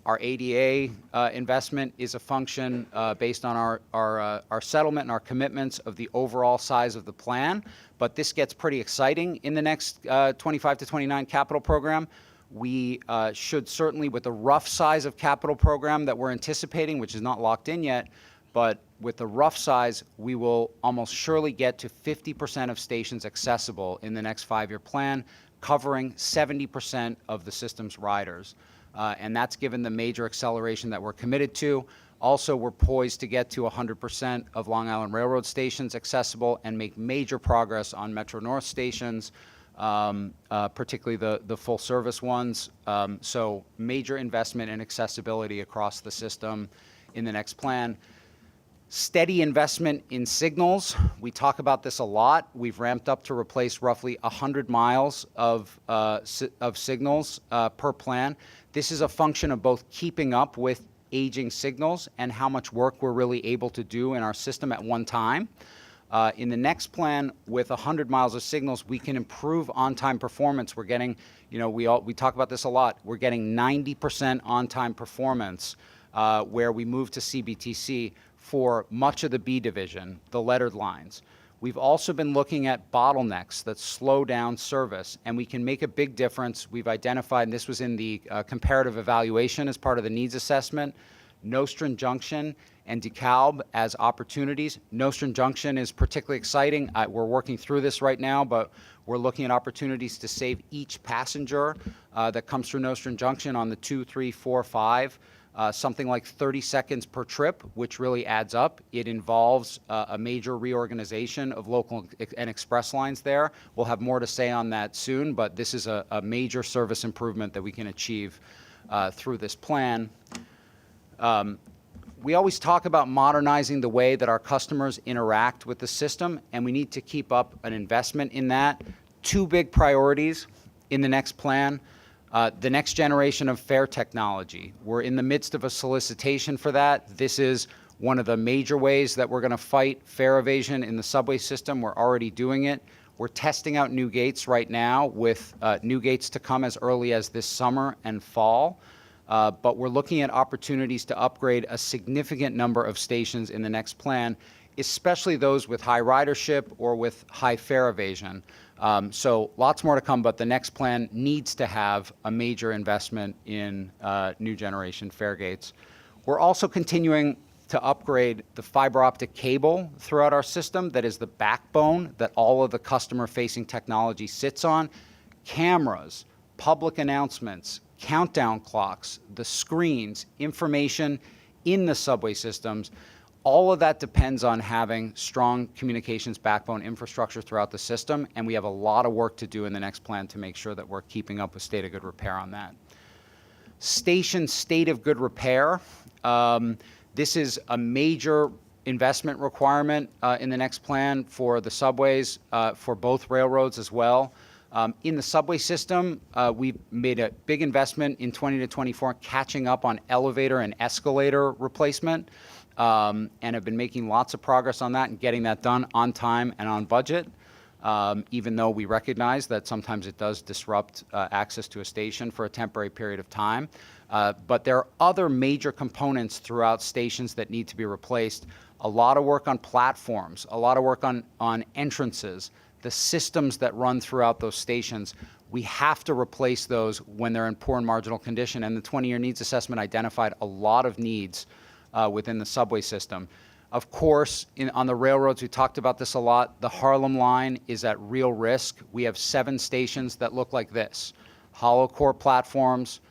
Our ADA investment is a function based on our settlement and our commitments of the overall size of the plan. But this gets pretty exciting in the next 25 to 29 capital program. We should certainly, with the rough size of capital program that we're anticipating, which is not locked in yet, but with the rough size, we will almost surely get to 50% of stations accessible in the next 5-year plan, covering 70% of the system's riders. And that's given the major acceleration that we're committed to. Also, we're poised to get to 100% of Long Island Railroad stations accessible and make major progress on Metro North stations, particularly the full-service ones. So major investment in accessibility across the system in the next plan. Steady investment in signals. We talk about this a lot. We've ramped up to replace roughly 100 miles of signals per plan. This is a function of both keeping up with aging signals and how much work we're really able to do in our system at one time. In the next plan, with 100 miles of signals, we can improve on-time performance. We're getting, we talk about this a lot. We're getting 90% on-time performance where we move to CBTC for much of the B division, the lettered lines. We've also been looking at bottlenecks that slow down service, and we can make a big difference. We've identified, and this was in the comparative evaluation as part of the needs assessment, Nostrand Junction and DeKalb as opportunities. Nostrand Junction is particularly exciting. We're working through this right now, but we're looking at opportunities to save each passenger that comes through Nostrand Junction on the 2, 3, 4, 5. Something like 30 seconds per trip, which really adds up. It involves a major reorganization of local and express lines there. We'll have more to say on that soon, but this is a major service improvement that we can achieve through this plan. We always talk about modernizing the way that our customers interact with the system, and we need to keep up an investment in that. 2 big priorities in the next plan. The next generation of fare technology. We're in the midst of a solicitation for that. This is one of the major ways that we're going to fight fare evasion in the subway system. We're already doing it. We're testing out new gates right now with new gates to come as early as this summer and fall. But we're looking at opportunities to upgrade a significant number of stations in the next plan, especially those with high ridership or with high fare evasion. So lots more to come, but the next plan needs to have a major investment in new generation fare gates. We're also continuing to upgrade the fiber optic cable throughout our system that is the backbone that all of the customer-facing technology sits on. Cameras, public announcements, countdown clocks, the screens, information in the subway systems. All of that depends on having strong communications backbone infrastructure throughout the system, and we have a lot of work to do in the next plan to make sure that we're keeping up with state of good repair on that. Station state of good repair. This is a major investment requirement in the next plan for the subways, for both railroads as well. In the subway system, we've made a big investment in 20 to 24 catching up on elevator and escalator replacement. And have been making lots of progress on that and getting that done on time and on budget, even though we recognize that sometimes it does disrupt access to a station for a temporary period of time. But there are other major components throughout stations that need to be replaced. A lot of work on platforms, a lot of work on entrances, the systems that run throughout those stations. We have to replace those when they're in poor and marginal condition, and the 20-year needs assessment identified a lot of needs within the subway system. Of course, on the railroads, we talked about this a lot. The Harlem line is at real risk. We have 7 stations that look like this. Hollow core platforms,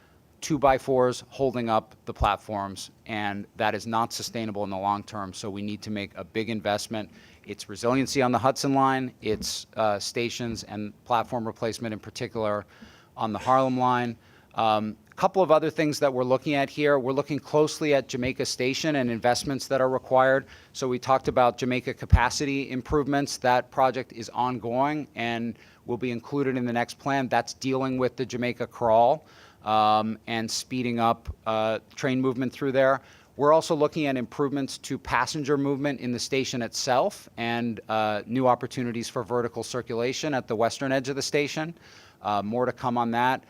2x4s holding up the platforms, and that is not sustainable in the long term, so we need to make a big investment. It's resiliency on the Hudson line, it's stations and platform replacement in particular on the Harlem line. A couple of other things that we're looking at here. We're looking closely at Jamaica Station and investments that are required. So we talked about Jamaica capacity improvements. That project is ongoing and will be included in the next plan. That's dealing with the Jamaica crawl and speeding up train movement through there. We're also looking at improvements to passenger movement in the station itself and new opportunities for vertical circulation at the western edge of the station. More to come on that.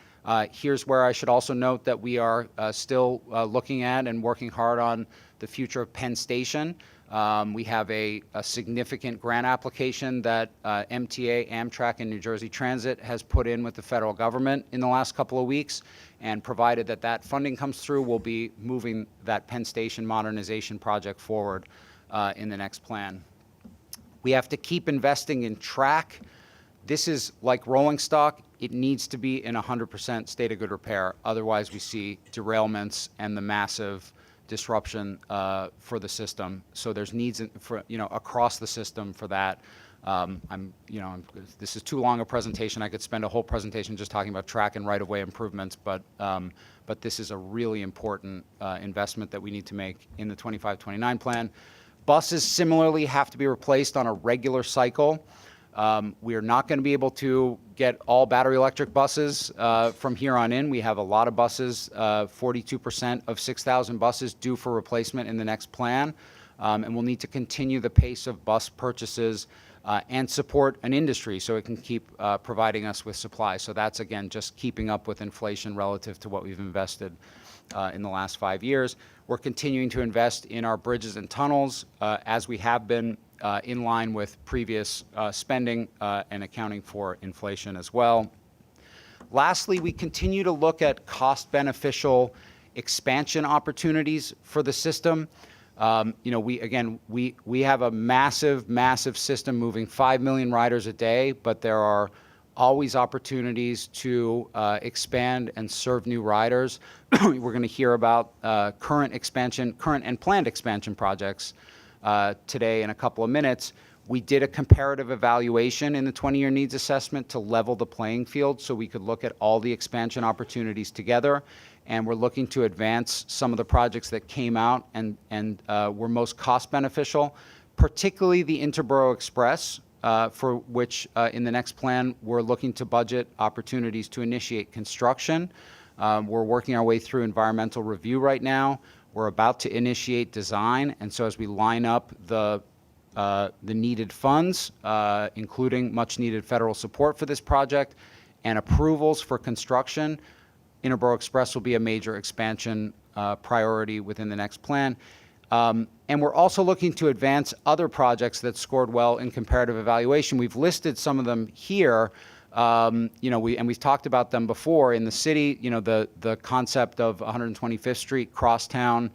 Here's where I should also note that we are still looking at and working hard on the future of Penn Station. We have a significant grant application that MTA, Amtrak, and New Jersey Transit has put in with the federal government in the last couple of weeks, and provided that that funding comes through, we'll be moving that Penn Station modernization project forward in the next plan. We have to keep investing in track. This is like rolling stock. It needs to be in 100% state of good repair. Otherwise, we see derailments and the massive disruption for the system. So there's needs for, across the system for that. This is too long a presentation. I could spend a whole presentation just talking about track and right-of-way improvements, but this is a really important investment that we need to make in the 25-29 plan. Buses similarly have to be replaced on a regular cycle. We are not going to be able to get all battery electric buses from here on in. We have a lot of buses, 42% of 6,000 buses due for replacement in the next plan. And we'll need to continue the pace of bus purchases and support an industry so it can keep providing us with supply. So that's, again, just keeping up with inflation relative to what we've invested in the last 5 years. We're continuing to invest in our bridges and tunnels as we have been in line with previous spending and accounting for inflation as well. Lastly, we continue to look at cost-beneficial expansion opportunities for the system. We have a massive system moving 5 million riders a day, but there are always opportunities to expand and serve new riders. We're going to hear about current and planned expansion projects today in a couple of minutes. We did a comparative evaluation in the 20-year needs assessment to level the playing field so we could look at all the expansion opportunities together. And we're looking to advance some of the projects that came out and were most cost beneficial, particularly the Interborough Express, for which in the next plan we're looking to budget opportunities to initiate construction. We're working our way through environmental review right now. We're about to initiate design, and so as we line up the needed funds, including much needed federal support for this project and approvals for construction, Interborough Express will be a major expansion priority within the next plan. And we're also looking to advance other projects that scored well in comparative evaluation. We've listed some of them here. We've talked about them before in the city. The concept of 125th Street crosstown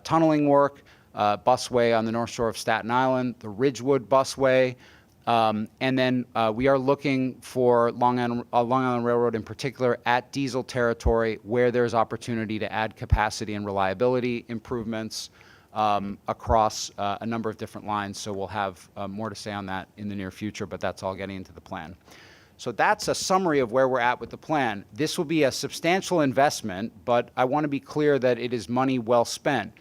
tunneling work, busway on the North Shore of Staten Island, the Ridgewood busway, and then we are looking for Long Island Railroad in particular at diesel territory where there's opportunity to add capacity and reliability improvements across a number of different lines. So we'll have more to say on that in the near future, but that's all getting into the plan. So that's a summary of where we're at with the plan. This will be a substantial investment, but I want to be clear that it is money well spent.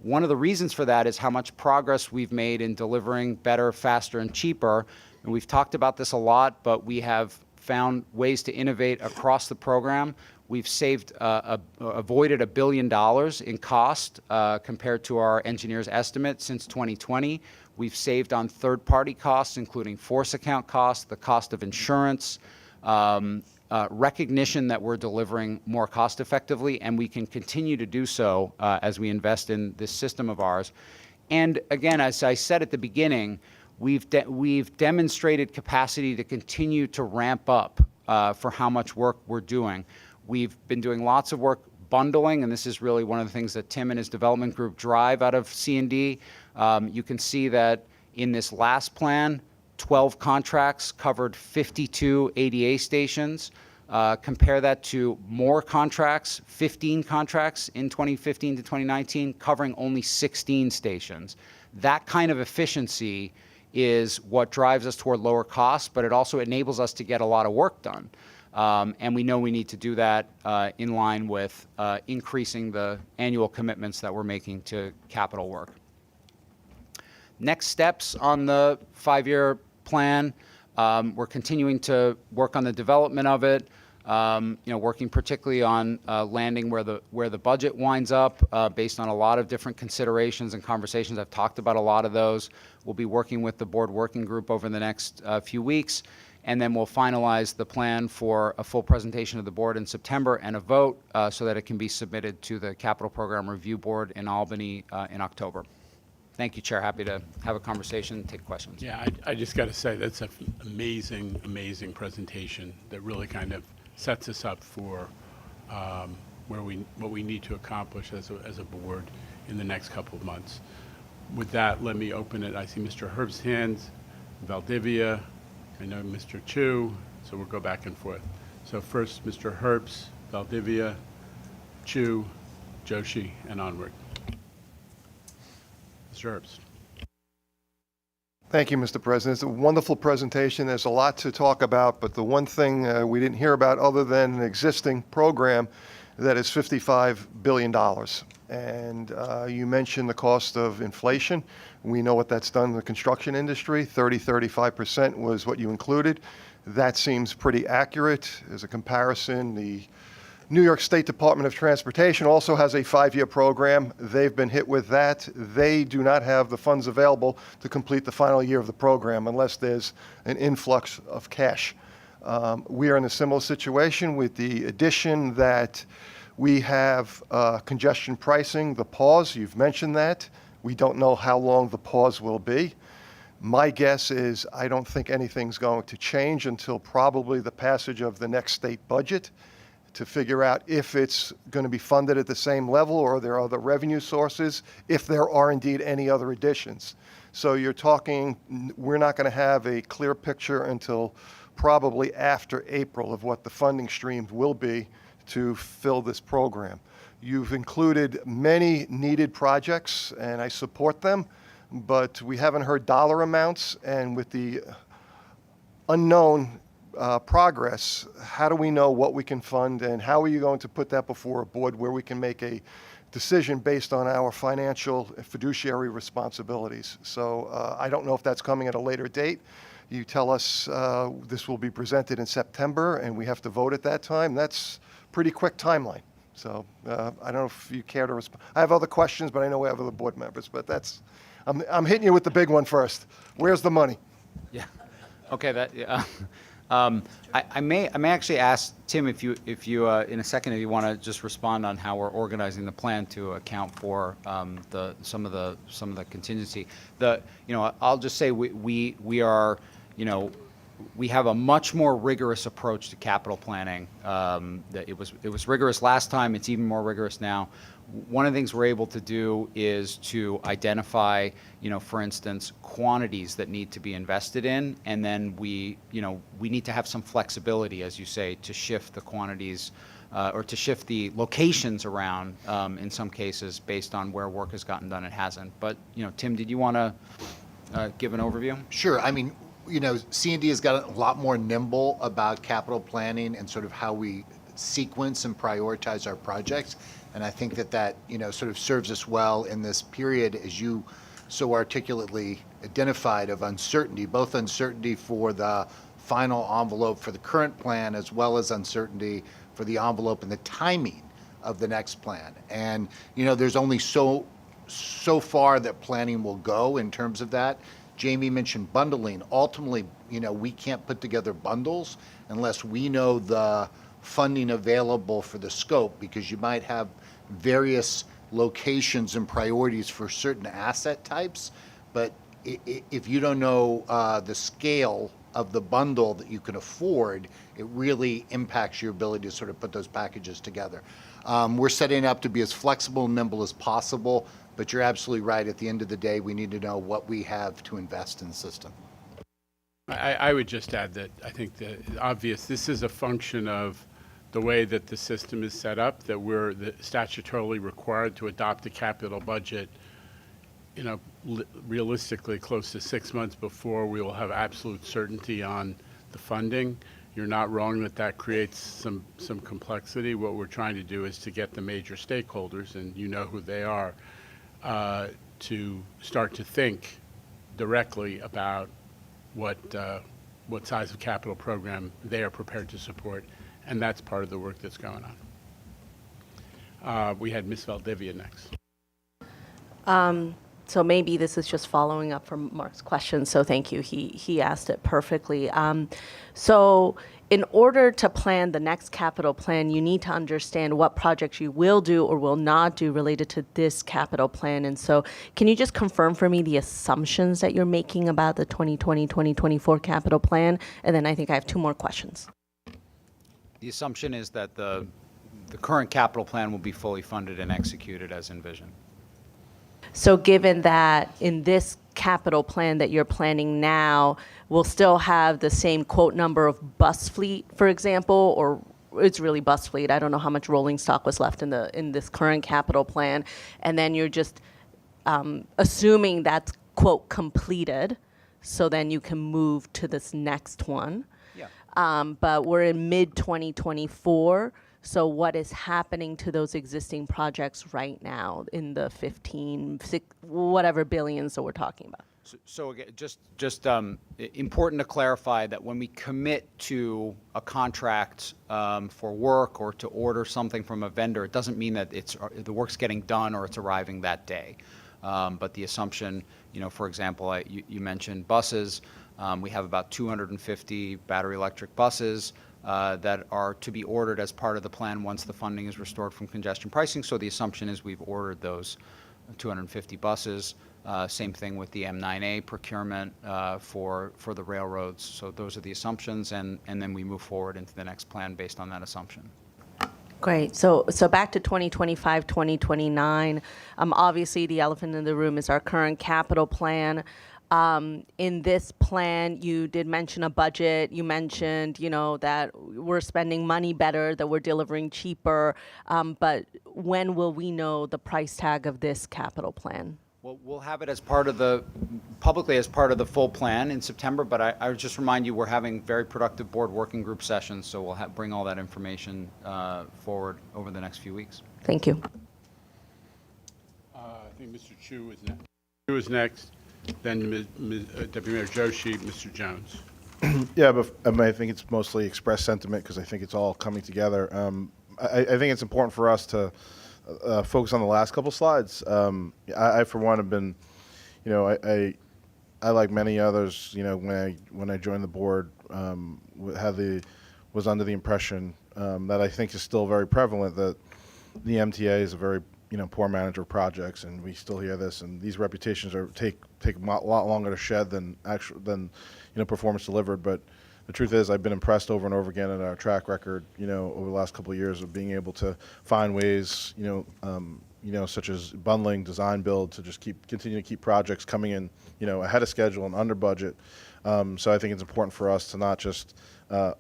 One of the reasons for that is how much progress we've made in delivering better, faster, and cheaper. And we've talked about this a lot, but we have found ways to innovate across the program. We've avoided $1 billion in cost compared to our engineers' estimate since 2020. We've saved on third-party costs, including force account costs, the cost of insurance, recognition that we're delivering more cost effectively, and we can continue to do so as we invest in this system of ours. And again, as I said at the beginning, we've demonstrated capacity to continue to ramp up for how much work we're doing. We've been doing lots of work bundling, and this is really one of the things that Tim and his development group drive out of C&D. You can see that in this last plan, 12 contracts covered 52 ADA stations. Compare that to more contracts, 15 contracts in 2015 to 2019, covering only 16 stations. That kind of efficiency is what drives us toward lower costs, but it also enables us to get a lot of work done. And we know we need to do that in line with increasing the annual commitments that we're making to capital work. Next steps on the 5-year plan, we're continuing to work on the development of it, working particularly on landing where the budget winds up based on a lot of different considerations and conversations. I've talked about a lot of those. We'll be working with the board working group over the next few weeks. and then we'll finalize the plan for a full presentation of the board in September and a vote so that it can be submitted to the Capital Program Review Board in Albany in October. Thank you, Chair. Happy to have a conversation, take questions. Yeah, I just got to say, that's an amazing, amazing presentation that really kind of sets us up for what we need to accomplish as a board in the next couple of months. With that, let me open it. I see Mr. Herb's hands, Valdivia, I know Mr. Chu, so we'll go back and forth. So first, Mr. Herbst, Valdivia, Chu, Joshi, and onward. Mr. Herbst. Thank you, Mr. President. It's a wonderful presentation. There's a lot to talk about, but the one thing we didn't hear about other than an existing program that is $55 billion. And you mentioned the cost of inflation. We know what that's done in the construction industry. 35% was what you included. That seems pretty accurate. As a comparison, the New York State Department of Transportation also has a 5-year program. They've been hit with that. They do not have the funds available to complete the final year of the program unless there's an influx of cash. We are in a similar situation with the addition that we have congestion pricing, the pause. You've mentioned that. We don't know how long the pause will be. My guess is I don't think anything's going to change until probably the passage of the next state budget, to figure out if it's going to be funded at the same level or there are other revenue sources, if there are indeed any other additions. So you're talking, we're not going to have a clear picture until probably after April of what the funding streams will be to fill this program. You've included many needed projects, and I support them, but we haven't heard dollar amounts, and with the unknown progress, how do we know what we can fund, and how are you going to put that before a board where we can make a decision based on our financial fiduciary responsibilities? So I don't know if that's coming at a later date. You tell us this will be presented in September and we have to vote at that time. That's a pretty quick timeline. So I don't know if you care to respond. I have other questions, but I know we have other board members, but that's, I'm hitting you with the big one first. Where's the money? Yeah. Okay. I may actually ask Tim if you in a second, if you want to just respond on how we're organizing the plan to account for some of the contingency. I'll just say we are, we have a much more rigorous approach to capital planning. It was rigorous last time. It's even more rigorous now. One of the things we're able to do is to identify, for instance, quantities that need to be invested in, and then we need to have some flexibility, as you say, to shift the quantities or to shift the locations around in some cases based on where work has gotten done and hasn't. But, Tim, did you want to give an overview? Sure. I mean, C&D has gotten a lot more nimble about capital planning and sort of how we sequence and prioritize our projects. And I think that sort of serves us well in this period, as you so articulately identified, of uncertainty, both uncertainty for the final envelope for the current plan, as well as uncertainty for the envelope and the timing of the next plan. And, there's only so far that planning will go in terms of that. Jamie mentioned bundling. Ultimately, we can't put together bundles unless we know the funding available for the scope, because you might have various locations and priorities for certain asset types, but if you don't know the scale of the bundle that you can afford, it really impacts your ability to sort of put those packages together. We're setting up to be as flexible and nimble as possible, but you're absolutely right. At the end of the day, we need to know what we have to invest in the system. I would just add that I think the obvious, this is a function of the way that the system is set up, that we're statutorily required to adopt a capital budget, realistically close to 6 months before we will have absolute certainty on the funding. You're not wrong that creates some complexity. What we're trying to do is to get the major stakeholders, and you know who they are, to start to think directly about what size of capital program they are prepared to support. And that's part of the work that's going on. We had Ms. Valdivia next. So maybe this is just following up from Mark's question, so thank you. He asked it perfectly. So in order to plan the next capital plan, you need to understand what projects you will do or will not do related to this capital plan. And so can you just confirm for me the assumptions that you're making about the 2020-2024 capital plan? And then I think I have two more questions. The assumption is that the current capital plan will be fully funded and executed as envisioned. So given that in this capital plan that you're planning now, we'll still have the same quote number of bus fleet, for example, or it's really bus fleet. I don't know how much rolling stock was left in this current capital plan. And then you're just assuming that's quote completed, so then you can move to this next one. Yeah. But we're in mid-2024. So what is happening to those existing projects right now in the 15, whatever billions that we're talking about? So again, just important to clarify that when we commit to a contract for work or to order something from a vendor, it doesn't mean that the work's getting done or it's arriving that day. But the assumption, for example, you mentioned buses. We have about 250 battery electric buses that are to be ordered as part of the plan once the funding is restored from congestion pricing. So the assumption is we've ordered those 250 buses. Same thing with the M9A procurement for the railroads. So those are the assumptions, and then we move forward into the next plan based on that assumption. Great. So back to 2025, 2029. Obviously, the elephant in the room is our current capital plan. In this plan, you did mention a budget. You mentioned, that we're spending money better, that we're delivering cheaper. But when will we know the price tag of this capital plan? Well, we'll have it as part of publicly as part of the full plan in September, but I would just remind you we're having very productive board working group sessions, so we'll bring all that information forward over the next few weeks. Thank you. I think Mr. Chu is next. Then Deputy Mayor Joshi, Mr. Jones. Yeah, but I think it's mostly express sentiment because I think it's all coming together. I think it's important for us to focus on the last couple slides. I for one, have been, I like many others, when I joined the board, was under the impression that I think is still very prevalent, that the MTA is a very poor manager of projects, and we still hear this, and these reputations take a lot longer to shed than performance delivered. But the truth is, I've been impressed over and over again in our track record, over the last couple of years of being able to find ways, such as bundling, design build, to just continue to keep projects coming in, ahead of schedule and under budget. So I think it's important for us to not just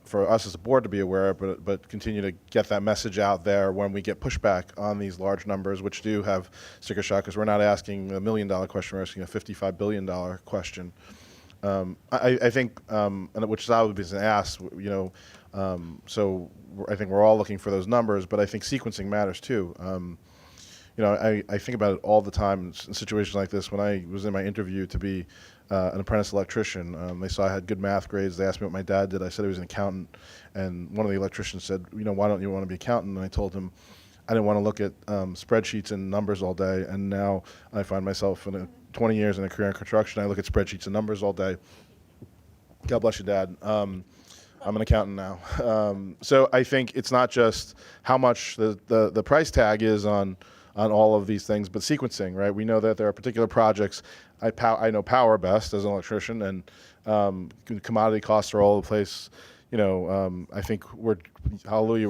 for us as a board to be aware, but continue to get that message out there when we get pushback on these large numbers, which do have sticker shock, because we're not asking a $1 million question, we're asking a $55 billion question. I think, which is obviously been asked, so I think we're all looking for those numbers, but I think sequencing matters too. I think about it all the time in situations like this. When I was in my interview to be an apprentice electrician, they saw I had good math grades. They asked me what my dad did. I said he was an accountant, and one of the electricians said, why don't you want to be an accountant? And I told him I didn't want to look at spreadsheets and numbers all day, and now I find myself in 20 years in a career in construction. I look at spreadsheets and numbers all day. God bless you, Dad. I'm an accountant now. So I think it's not just how much the price tag is on all of these things, but sequencing, right? We know that there are particular projects. I know power best as an electrician, and commodity costs are all over the place. I think we're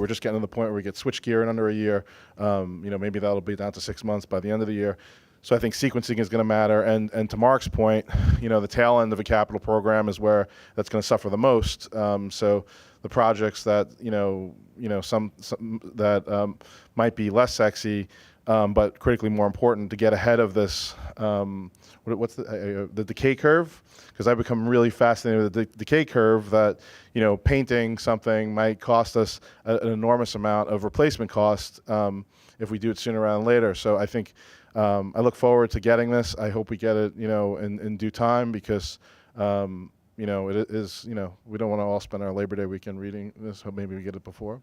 just getting to the point where we get switchgear in under a year. Maybe that'll be down to 6 months by the end of the year. So I think sequencing is going to matter. And to Mark's point, the tail end of a capital program is where that's going to suffer the most. So the projects that, some that might be less sexy, but critically more important to get ahead of this, what's the decay curve? Because I've become really fascinated with the decay curve that, painting something might cost us an enormous amount of replacement cost if we do it sooner rather than later. So I think I look forward to getting this. I hope we get it, in due time, because, it is, we don't want to all spend our Labor Day weekend reading this. Hope maybe we get it before.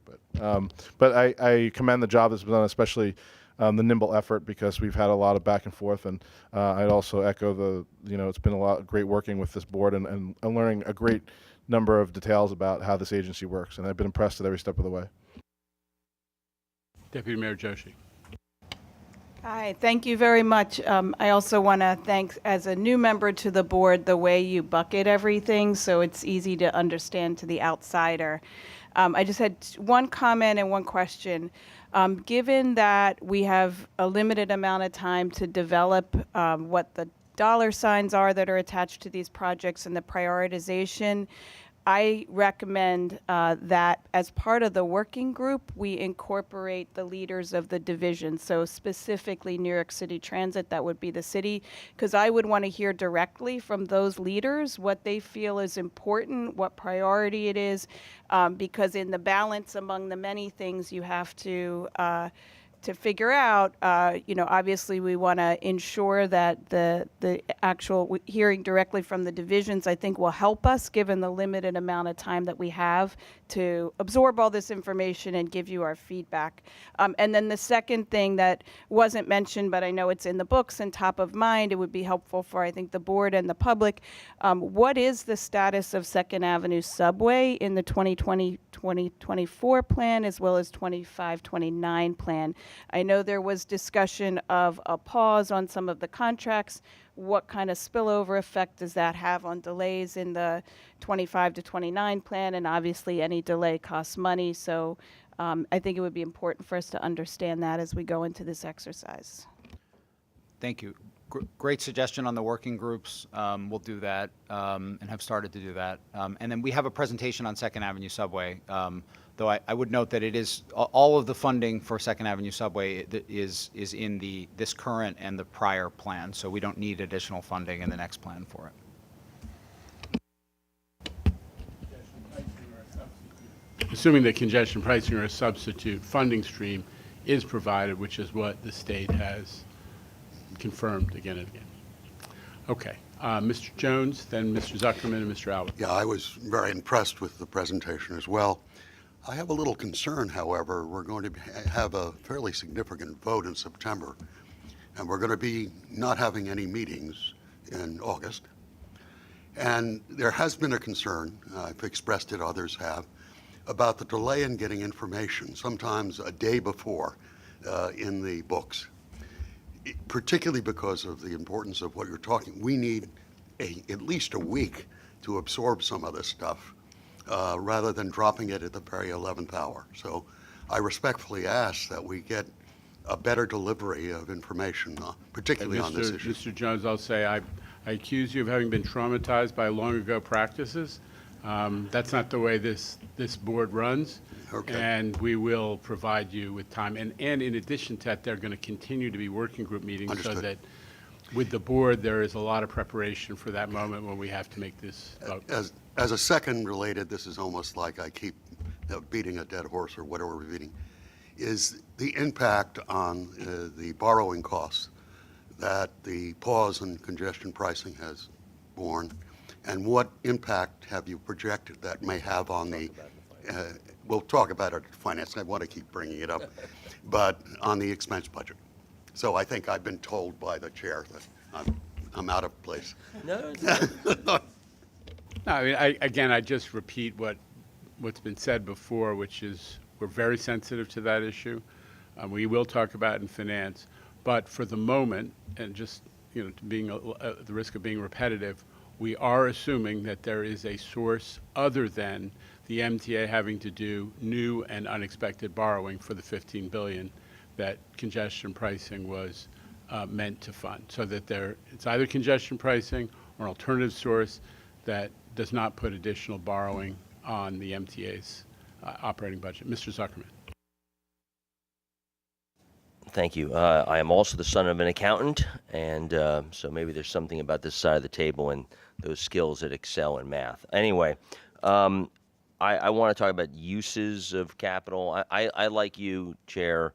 But I commend the job that's been done, especially the nimble effort, because we've had a lot of back and forth. And I'd also echo it's been a lot great working with this board and learning a great number of details about how this agency works. And I've been impressed at every step of the way. Deputy Mayor Joshi. Hi, thank you very much. I also want to thank, as a new member to the board, the way you bucket everything so it's easy to understand to the outsider. I just had one comment and one question. Given that we have a limited amount of time to develop what the dollar signs are that are attached to these projects and the prioritization, I recommend that as part of the working group, we incorporate the leaders of the division. So specifically New York City Transit, that would be the city, because I would want to hear directly from those leaders what they feel is important, what priority it is, because in the balance among the many things you have to figure out, obviously we want to ensure that the actual hearing directly from the divisions, I think, will help us given the limited amount of time that we have to absorb all this information and give you our feedback. And then the second thing that wasn't mentioned, but I know it's in the books and top of mind, it would be helpful for, I think, the board and the public. What is the status of Second Avenue Subway in the 2020-2024 plan as well as 25-29 plan? I know there was discussion of a pause on some of the contracts. What kind of spillover effect does that have on delays in the 25 to 29 plan? And obviously any delay costs money. So I think it would be important for us to understand that as we go into this exercise. Thank you. Great suggestion on the working groups. We'll do that and have started to do that. And then we have a presentation on Second Avenue Subway. Though I would note that it is all of the funding for Second Avenue Subway is in this current and the prior plan, so we don't need additional funding in the next plan for it. Assuming that congestion pricing or a substitute funding stream is provided, which is what the state has confirmed again and again. Okay. Mr. Jones, then Mr. Zuckerman, and Mr. Albert. Yeah, I was very impressed with the presentation as well. I have a little concern, however. We're going to have a fairly significant vote in September, and we're going to be not having any meetings in August. And there has been a concern, I've expressed it, others have, about the delay in getting information, sometimes a day before in the books, particularly because of the importance of what you're talking. We need at least a week to absorb some of this stuff. Rather than dropping it at the very 11th hour. So I respectfully ask that we get a better delivery of information, particularly on this issue. Mr. Jones, I'll say I accuse you of having been traumatized by long ago practices. That's not the way this board runs. Okay. And we will provide you with time. And in addition to that, there are going to continue to be working group meetings. Understood. So that with the board, there is a lot of preparation for that moment when we have to make this vote. As a second related, this is almost like I keep beating a dead horse or whatever we're beating, is the impact on the borrowing costs that the pause in congestion pricing has borne, and what impact have you projected that may have on the, we'll talk about it at finance, I want to keep bringing it up, but on the expense budget. So I think I've been told by the chair that I'm out of place. No. No, I mean, I just repeat what's been said before, which is we're very sensitive to that issue. We will talk about it in finance, but for the moment, and just being the risk of being repetitive, we are assuming that there is a source other than the MTA having to do new and unexpected borrowing for the $15 billion that congestion pricing was meant to fund. So that it's either congestion pricing or an alternative source that does not put additional borrowing on the MTA's operating budget. Mr. Zuckerman. Thank you. I am also the son of an accountant, and so maybe there's something about this side of the table and those skills that excel in math. Anyway, I want to talk about uses of capital. I like you, Chair,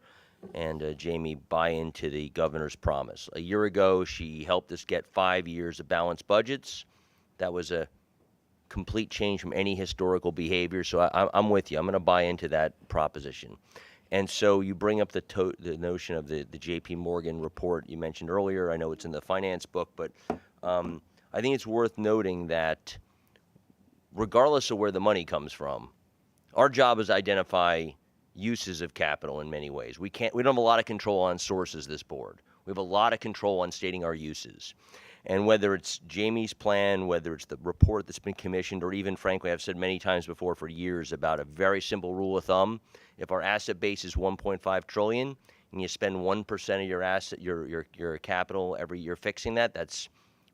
and Jamie, buy into the governor's promise. A year ago, she helped us get 5 years of balanced budgets. That was a complete change from any historical behavior, so I'm with you. I'm going to buy into that proposition. And so you bring up the notion of the J.P. Morgan report you mentioned earlier. I know it's in the finance book, but I think it's worth noting that regardless of where the money comes from, our job is to identify uses of capital in many ways. We don't have a lot of control on sources, this board. We have a lot of control on stating our uses. And whether it's Jamie's plan, whether it's the report that's been commissioned, or even, frankly, I've said many times before for years about a very simple rule of thumb. If our asset base is $1.5 trillion and you spend 1% of your asset, your capital every year fixing that, that's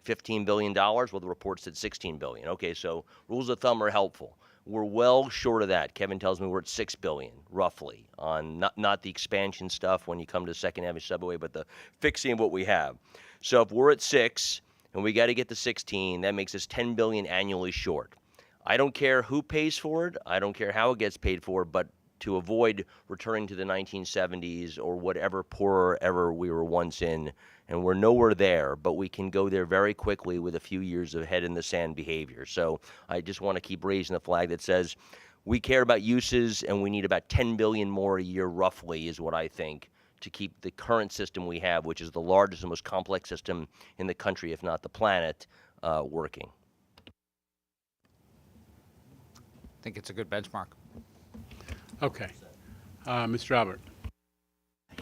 $15 billion. Well, the report said $16 billion. Okay, so rules of thumb are helpful. We're well short of that. Kevin tells me we're at $6 billion, roughly, on not the expansion stuff when you come to Second Avenue Subway, but the fixing of what we have. So if we're at 6 and we got to get to 16, that makes us $10 billion annually short. I don't care who pays for it. I don't care how it gets paid for, but to avoid returning to the 1970s or whatever poorer ever we were once in, and we're nowhere there, but we can go there very quickly with a few years of head in the sand behavior. So I just want to keep raising the flag that says we care about uses, and we need about $10 billion more a year, roughly, is what I think, to keep the current system we have, which is the largest and most complex system in the country, if not the planet, working. I think it's a good benchmark. Okay. Mr. Albert.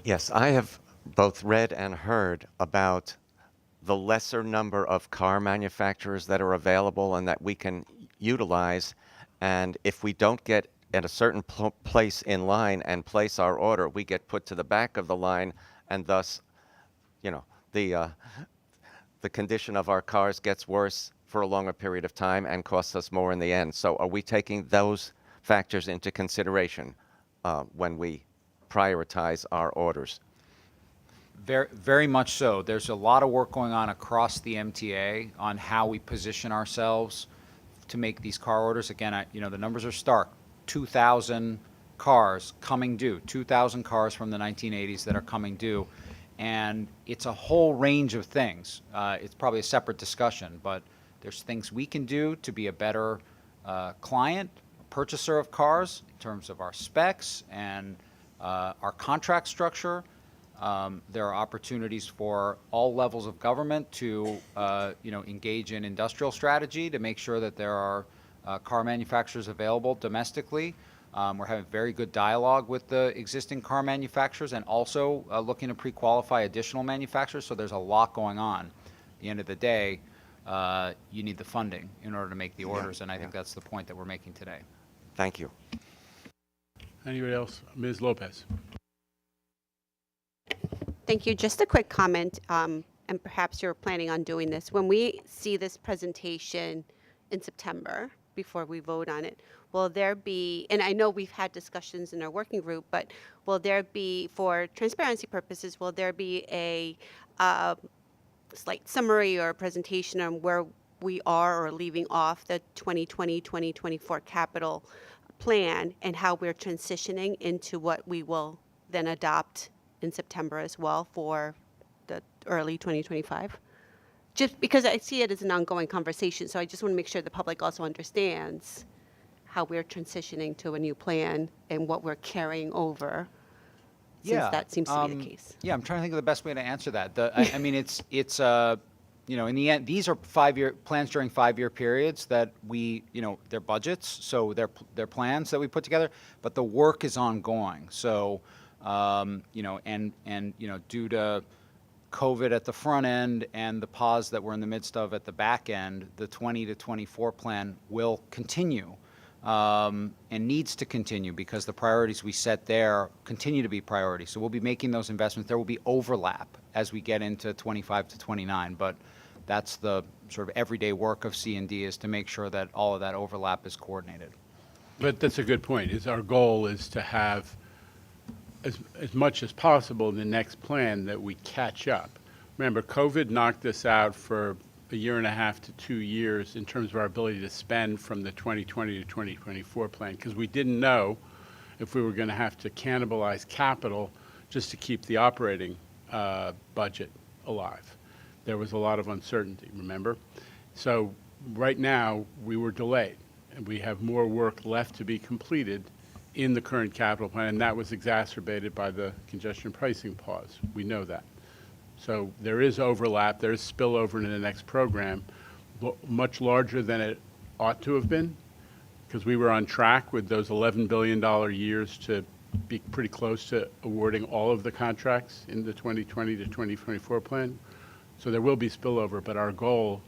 Yes, I have both read and heard about the lesser number of car manufacturers that are available and that we can utilize. And if we don't get at a certain place in line and place our order, we get put to the back of the line, and thus, the condition of our cars gets worse for a longer period of time and costs us more in the end. So are we taking those factors into consideration when we prioritize our orders? Very, very much so. There's a lot of work going on across the MTA on how we position ourselves to make these car orders. Again, the numbers are stark. 2,000 cars coming due, 2,000 cars from the 1980s that are coming due. And it's a whole range of things. It's probably a separate discussion, but there's things we can do to be a better client, purchaser of cars in terms of our specs and our contract structure. There are opportunities for all levels of government to engage in industrial strategy to make sure that there are car manufacturers available domestically. We're having very good dialogue with the existing car manufacturers and also looking to pre-qualify additional manufacturers. So there's a lot going on. At the end of the day, you need the funding in order to make the orders, and I think that's the point that we're making today. Thank you. Anybody else? Ms. Lopez. Thank you. Just a quick comment, and perhaps you're planning on doing this. When we see this presentation in September, before we vote on it, will there be, and I know we've had discussions in our working group, but will there be, for transparency purposes, will there be a slight summary or a presentation on where we are or leaving off the 2020-2024 capital plan and how we're transitioning into what we will then adopt in September as well for the early 2025? Just because I see it as an ongoing conversation, so I just want to make sure the public also understands how we're transitioning to a new plan and what we're carrying over, since that seems to be the case. Yeah, I'm trying to think of the best way to answer that. I mean, it's in the end, these are 5-year plans during 5-year periods that we, they're budgets, so they're plans that we put together, but the work is ongoing. So, due to COVID at the front end and the pause that we're in the midst of at the back end, the 20 to 24 plan will continue and needs to continue because the priorities we set there continue to be priorities. So we'll be making those investments. There will be overlap as we get into 25 to 29, but that's the sort of everyday work of C&D, is to make sure that all of that overlap is coordinated. But that's a good point. Our goal is to have as much as possible in the next plan that we catch up. Remember, COVID knocked us out for a year and a half to 2 years in terms of our ability to spend from the 2020 to 2024 plan, because we didn't know if we were going to have to cannibalize capital just to keep the operating budget alive. There was a lot of uncertainty, remember? So right now, we were delayed, and we have more work left to be completed in the current capital plan, and that was exacerbated by the congestion pricing pause. We know that. So there is overlap, there is spillover into the next program, much larger than it ought to have been, because we were on track with those $11 billion years to be pretty close to awarding all of the contracts in the 2020 to 2024 plan. So there will be spillover, but our goal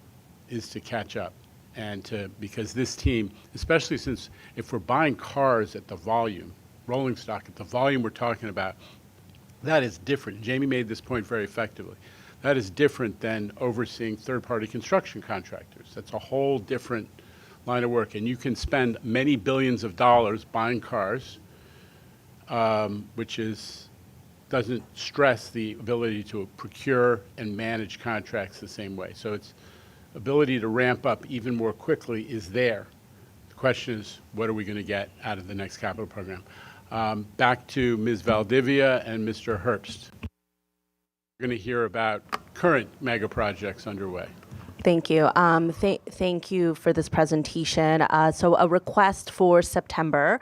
is to catch up. And because this team, especially since if we're buying cars at the volume, rolling stock at the volume we're talking about, that is different. Jamie made this point very effectively. That is different than overseeing third-party construction contractors. That's a whole different line of work. And you can spend many billions of dollars buying cars, which doesn't stress the ability to procure and manage contracts the same way. So its ability to ramp up even more quickly is there. The question is, what are we going to get out of the next capital program? Back to Ms. Valdivia and Mr. Herbst. We're going to hear about current mega projects underway. Thank you. Thank you for this presentation. So a request for September.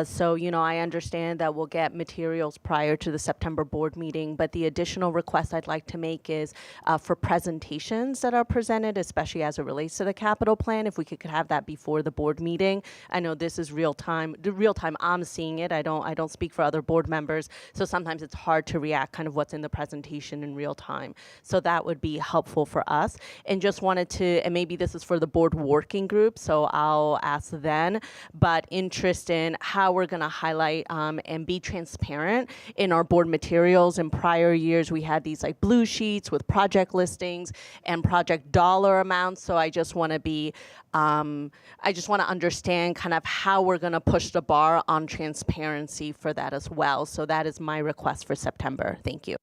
So, I understand that we'll get materials prior to the September board meeting, but the additional request I'd like to make is for presentations that are presented, especially as it relates to the capital plan, if we could have that before the board meeting. I know this is real time. The real time I'm seeing it. I don't speak for other board members, so sometimes it's hard to react kind of what's in the presentation in real time. So that would be helpful for us. And just wanted to, and maybe this is for the board working group, so I'll ask then, but interest in how we're going to highlight and be transparent in our board materials. In prior years, we had these like blue sheets with project listings and project dollar amounts. So I just want to be, I just want to understand kind of how we're going to push the bar on transparency for that as well. So that is my request for September. Thank you.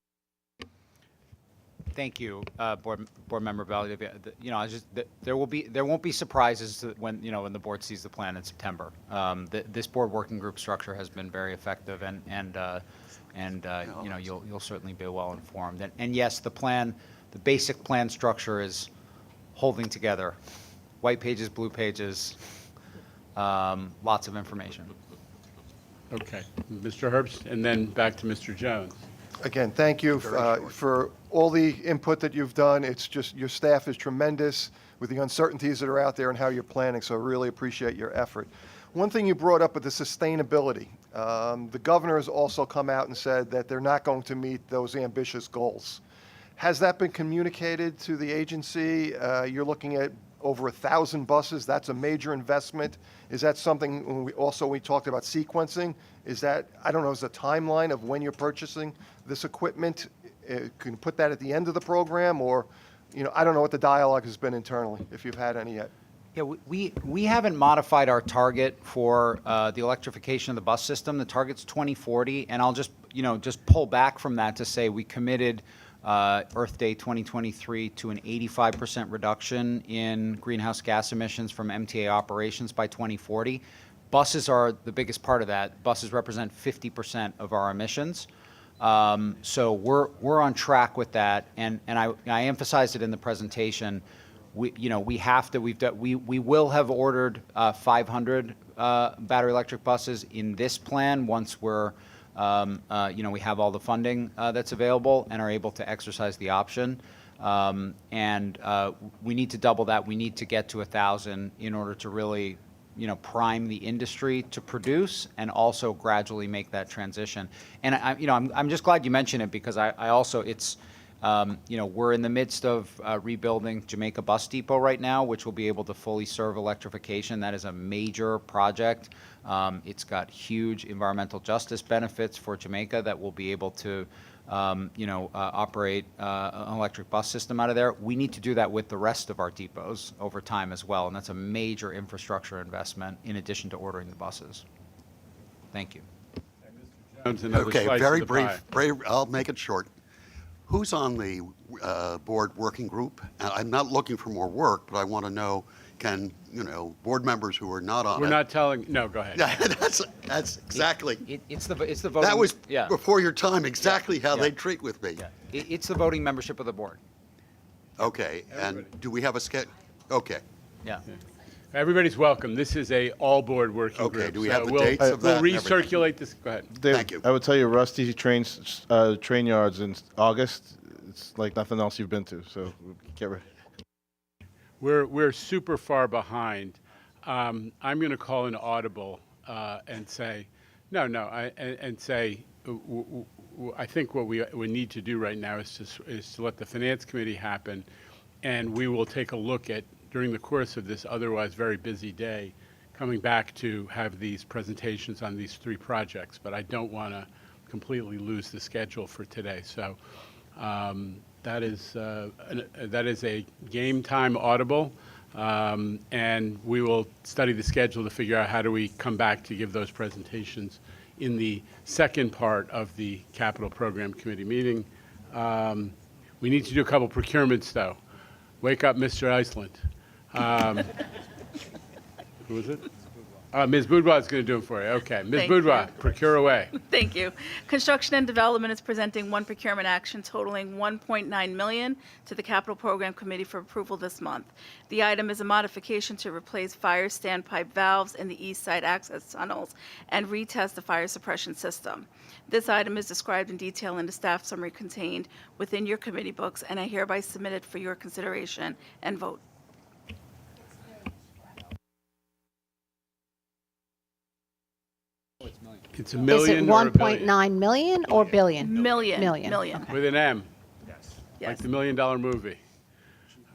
Thank you, board member Valdivia. There won't be surprises when the board sees the plan in September. This board working group structure has been very effective, and you'll certainly be well informed. And yes, the basic plan structure is holding together, white pages, blue pages, lots of information. Okay, Mr. Herbst, and then back to Mr. Jones. Again, thank you for all the input that you've done. It's just your staff is tremendous with the uncertainties that are out there and how you're planning, so I really appreciate your effort. One thing you brought up with the sustainability, the governor has also come out and said that they're not going to meet those ambitious goals. Has that been communicated to the agency? You're looking at over 1,000 buses. That's a major investment. Is that something, we talked about sequencing. Is that, I don't know, is the timeline of when you're purchasing this equipment? Can you put that at the end of the program, or, I don't know what the dialogue has been internally, if you've had any yet. Yeah, we haven't modified our target for the electrification of the bus system. The target's 2040, and I'll just pull back from that to say we committed Earth Day 2023 to an 85% reduction in greenhouse gas emissions from MTA operations by 2040. Buses are the biggest part of that. Buses represent 50% of our emissions. So we're on track with that, and I emphasized it in the presentation. We will have ordered 500 battery electric buses in this plan once we're we have all the funding that's available and are able to exercise the option. And we need to double that. We need to get to 1,000 in order to really prime the industry to produce and also gradually make that transition. And I'm just glad you mentioned it, because I also, it's, we're in the midst of rebuilding Jamaica Bus Depot right now, which will be able to fully serve electrification. That is a major project. It's got huge environmental justice benefits for Jamaica that will be able to operate an electric bus system out of there. We need to do that with the rest of our depots over time as well, and that's a major infrastructure investment in addition to ordering the buses. Thank you. Okay, very brief. I'll make it short. Who's on the board working group? I'm not looking for more work, but I want to know, can, board members who are not on it. We're not telling, no, go ahead. That's exactly. It's the voting. That was before your time, exactly how they treat with me. Yeah. It's the voting membership of the board. Okay, and do we have a schedule? Okay. Yeah. Everybody's welcome. This is a all-board working group. Okay, do we have the we'll, dates of that We'll and everything? recirculate this. Go ahead. Dave, Thank you. I would tell you, Rusty trains train yards in August. It's like nothing else you've been to. So get ready. We're super far behind. I'm going to call an audible and say, and say, I think what we need to do right now is to let the Finance Committee happen, and we will take a look at, during the course of this otherwise very busy day, coming back to have these presentations on these 3 projects. But I don't want to completely lose the schedule for today. So that is a game time audible, and we will study the schedule to figure out how do we come back to give those presentations in the second part of the Capital Program Committee meeting. We need to do a couple procurements, though. Wake up, Mr. Iceland. Who is it? Ms. Boudoir is going to do it for you. Okay. Ms. Thank Boudoir, you. procure away. Thank you. Construction and Development is presenting one procurement action totaling $1.9 million to the Capital Program Committee for approval this month. The item is a modification to replace fire standpipe valves in the east side access tunnels and retest the fire suppression system. This item is described in detail in the staff summary contained within your committee books, and I hereby submit it for your consideration and vote. It's a million. Is it or a billion? 1.9 million or billion? Million. Million. With an M. Yes. Like the $1 Million movie.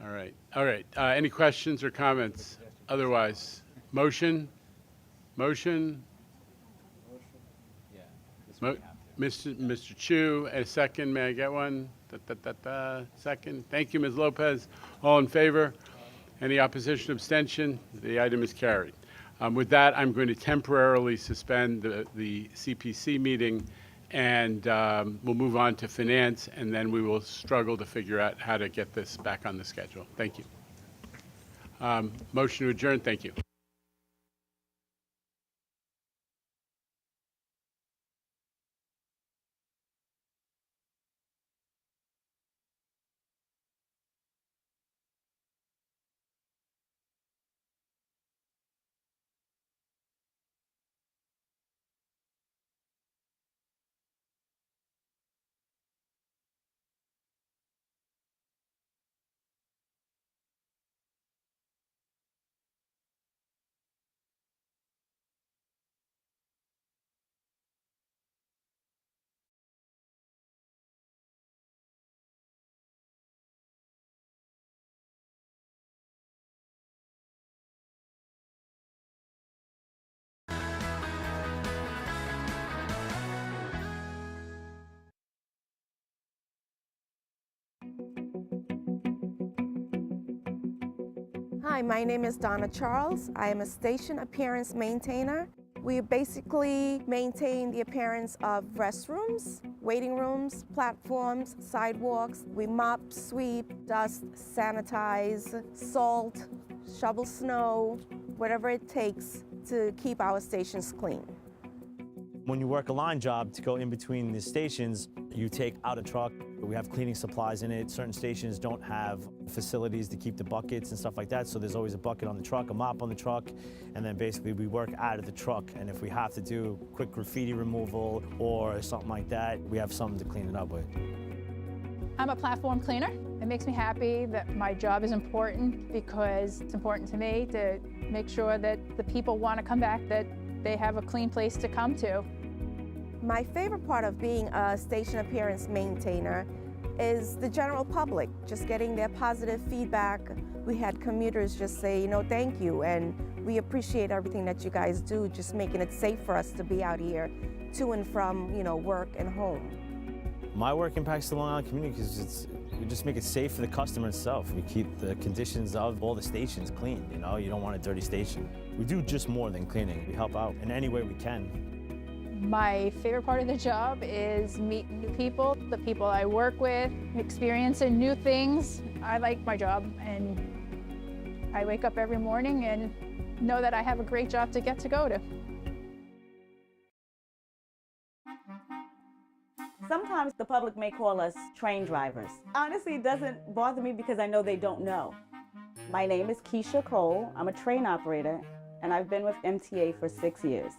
All right. All right. Any questions or comments? Otherwise, motion? Motion? Mr. Chu, a second. May I get one? Second. Thank you, Ms. Lopez. All in favor? Any opposition, abstention? The item is carried. With that, I'm going to temporarily suspend the CPC meeting, and we'll move on to finance, and then we will struggle to figure out how to get this back on the schedule. Thank you. Motion to adjourn. Thank you. Hi, my name is Donna Charles. I am a station appearance maintainer. We basically maintain the appearance of restrooms, waiting rooms, platforms, sidewalks. We mop, sweep, dust, sanitize, salt, shovel snow, whatever it takes to keep our stations clean. When you work a line job to go in between the stations, you take out a truck. We have cleaning supplies in it. Certain stations don't have facilities to keep the buckets and stuff like that, so there's always a bucket on the truck, a mop on the truck, and then basically we work out of the truck. And if we have to do quick graffiti removal or something like that, we have something to clean it up with. I'm a platform cleaner. It makes me happy that my job is important because it's important to me to make sure that the people want to come back, that they have a clean place to come to. My favorite part of being a station appearance maintainer is the general public, just getting their positive feedback. We had commuters just say, thank you, and we appreciate everything that you guys do, just making it safe for us to be out here to and from, work and home. My work impacts the Long Island community because we just make it safe for the customer itself. We keep the conditions of all the stations clean, you don't want a dirty station. We do just more than cleaning. We help out in any way we can. My favorite part of the job is meeting new people, the people I work with, experiencing new things. I like my job, and I wake up every morning and know that I have a great job to get to go to. Sometimes the public may call us train drivers. Honestly, it doesn't bother me because I know they don't know. My name is Keisha Cole. I'm a train operator, and I've been with MTA for 6 years.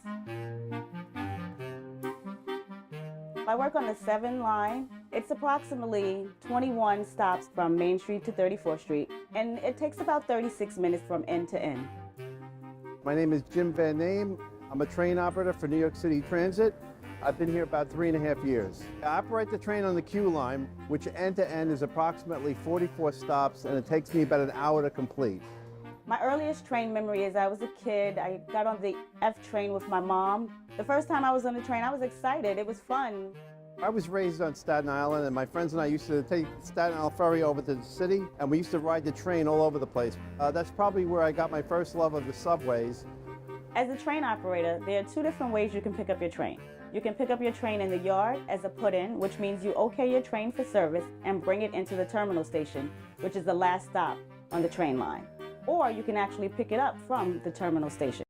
I work on the 7 line. It's approximately 21 stops from Main Street to 34th Street, and it takes about 36 minutes from end to end. My name is Jim Van Name. I'm a train operator for New York City Transit. I've been here about 3.5 years. I operate the train on the Q line, which end to end is approximately 44 stops, and it takes me about an hour to complete. My earliest train memory is I was a kid. I got on the F train with my mom. The first time I was on the train, I was excited. It was fun. I was raised on Staten Island, and my friends and I used to take the Staten Island ferry over to the city, and we used to ride the train all over the place. That's probably where I got my first love of the subways. As a train operator, there are 2 different ways you can pick up your train. You can pick up your train in the yard as a put-in, which means you okay your train for service and bring it into the terminal station, which is the last stop on the train line. Or you can actually pick it up from the terminal station.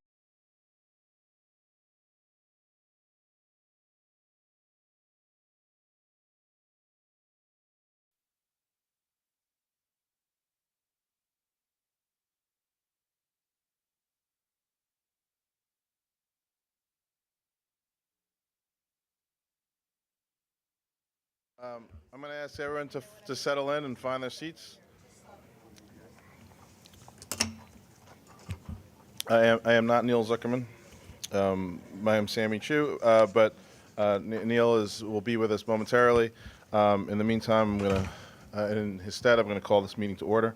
I'm going to ask everyone to settle in and find their seats. I am not Neil Zuckerman. I am Sammy Chu, but Neil will be with us momentarily. In the meantime, I'm going to, in his stead, I'm going to call this meeting to order.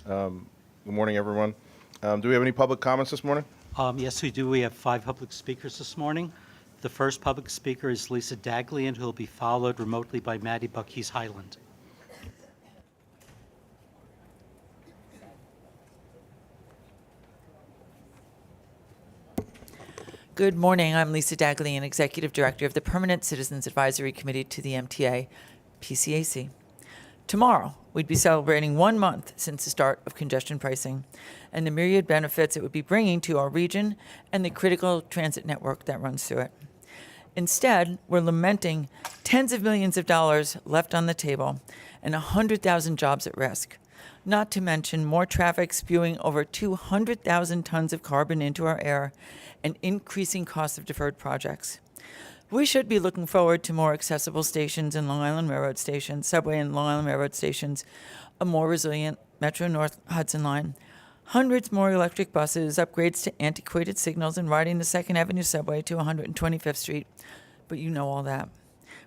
Good morning, everyone. Do we have any public comments this morning? Yes, we do. We have 5 public speakers this morning. The first public speaker is Lisa Daglian, who will be followed remotely by Maddie Buckhees Highland. Good morning. I'm Lisa Daglian, Executive Director of the Permanent Citizens Advisory Committee to the MTA PCAC. Tomorrow, we'd be celebrating 1 month since the start of congestion pricing and the myriad benefits it would be bringing to our region and the critical transit network that runs through it. Instead, we're lamenting tens of millions of dollars left on the table and 100,000 jobs at risk, not to mention more traffic spewing over 200,000 tons of carbon into our air and increasing costs of deferred projects. We should be looking forward to more accessible stations in Long Island Railroad stations, subway and Long Island Railroad stations, a more resilient Metro North Hudson line, hundreds more electric buses, upgrades to antiquated signals, and riding the 2nd Avenue subway to 125th Street. But you know all that.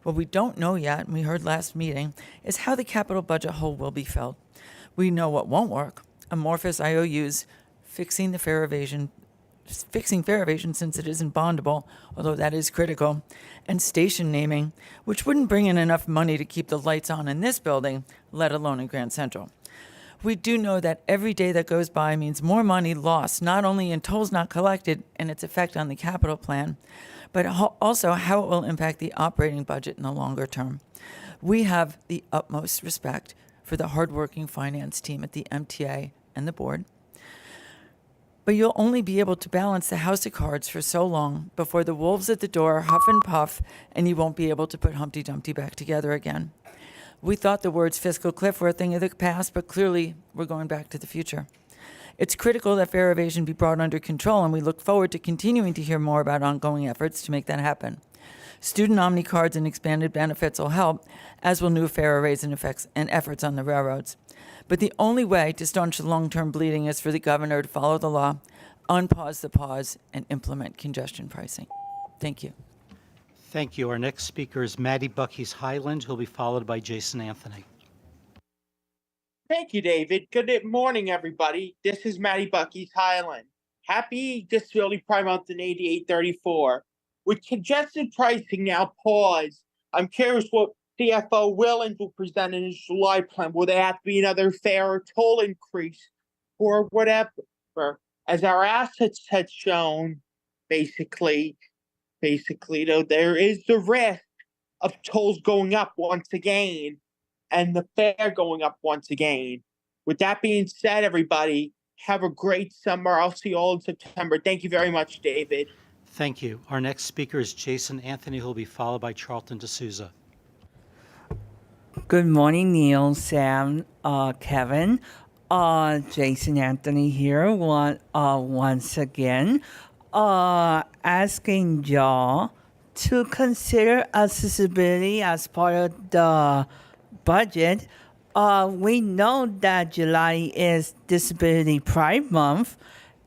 What we don't know yet, and we heard last meeting, is how the capital budget hole will be filled. We know what won't work: amorphous IOUs, fixing fare evasion since it isn't bondable, although that is critical, and station naming, which wouldn't bring in enough money to keep the lights on in this building, let alone in Grand Central. We do know that every day that goes by means more money lost, not only in tolls not collected and its effect on the capital plan, but also how it will impact the operating budget in the longer term. We have the utmost respect for the hardworking finance team at the MTA and the board, but you'll only be able to balance the house of cards for so long before the wolves at the door huff and puff and you won't be able to put Humpty Dumpty back together again. We thought the words fiscal cliff were a thing of the past, but clearly we're going back to the future. It's critical that fare evasion be brought under control, and we look forward to continuing to hear more about ongoing efforts to make that happen. Student Omni cards and expanded benefits will help, as will new fare arrays and efforts on the railroads. But the only way to staunch the long-term bleeding is for the governor to follow the law, unpause the pause, and implement congestion pricing. Thank you. Thank you. Our next speaker is Maddie Buckhees Highland, who will be followed by Jason Anthony. Thank you, David. Good morning, everybody. This is Maddie Buckhees Highland. Happy Disability Pride Month in 8834. With congestion pricing now paused, I'm curious what CFO Willens will present in his July plan. Will there have to be another fare or toll increase or whatever? As our assets had shown, basically, though, there is the risk of tolls going up once again and the fare going up once again. With that being said, everybody, have a great summer. I'll see you all in September. Thank you very much, David. Thank you. Our next speaker is Jason Anthony, who will be followed by Charlton D'Souza. Good morning, Neil, Sam, Kevin. Jason Anthony here, once again, asking y'all to consider accessibility as part of the budget. We know that July is Disability Pride Month,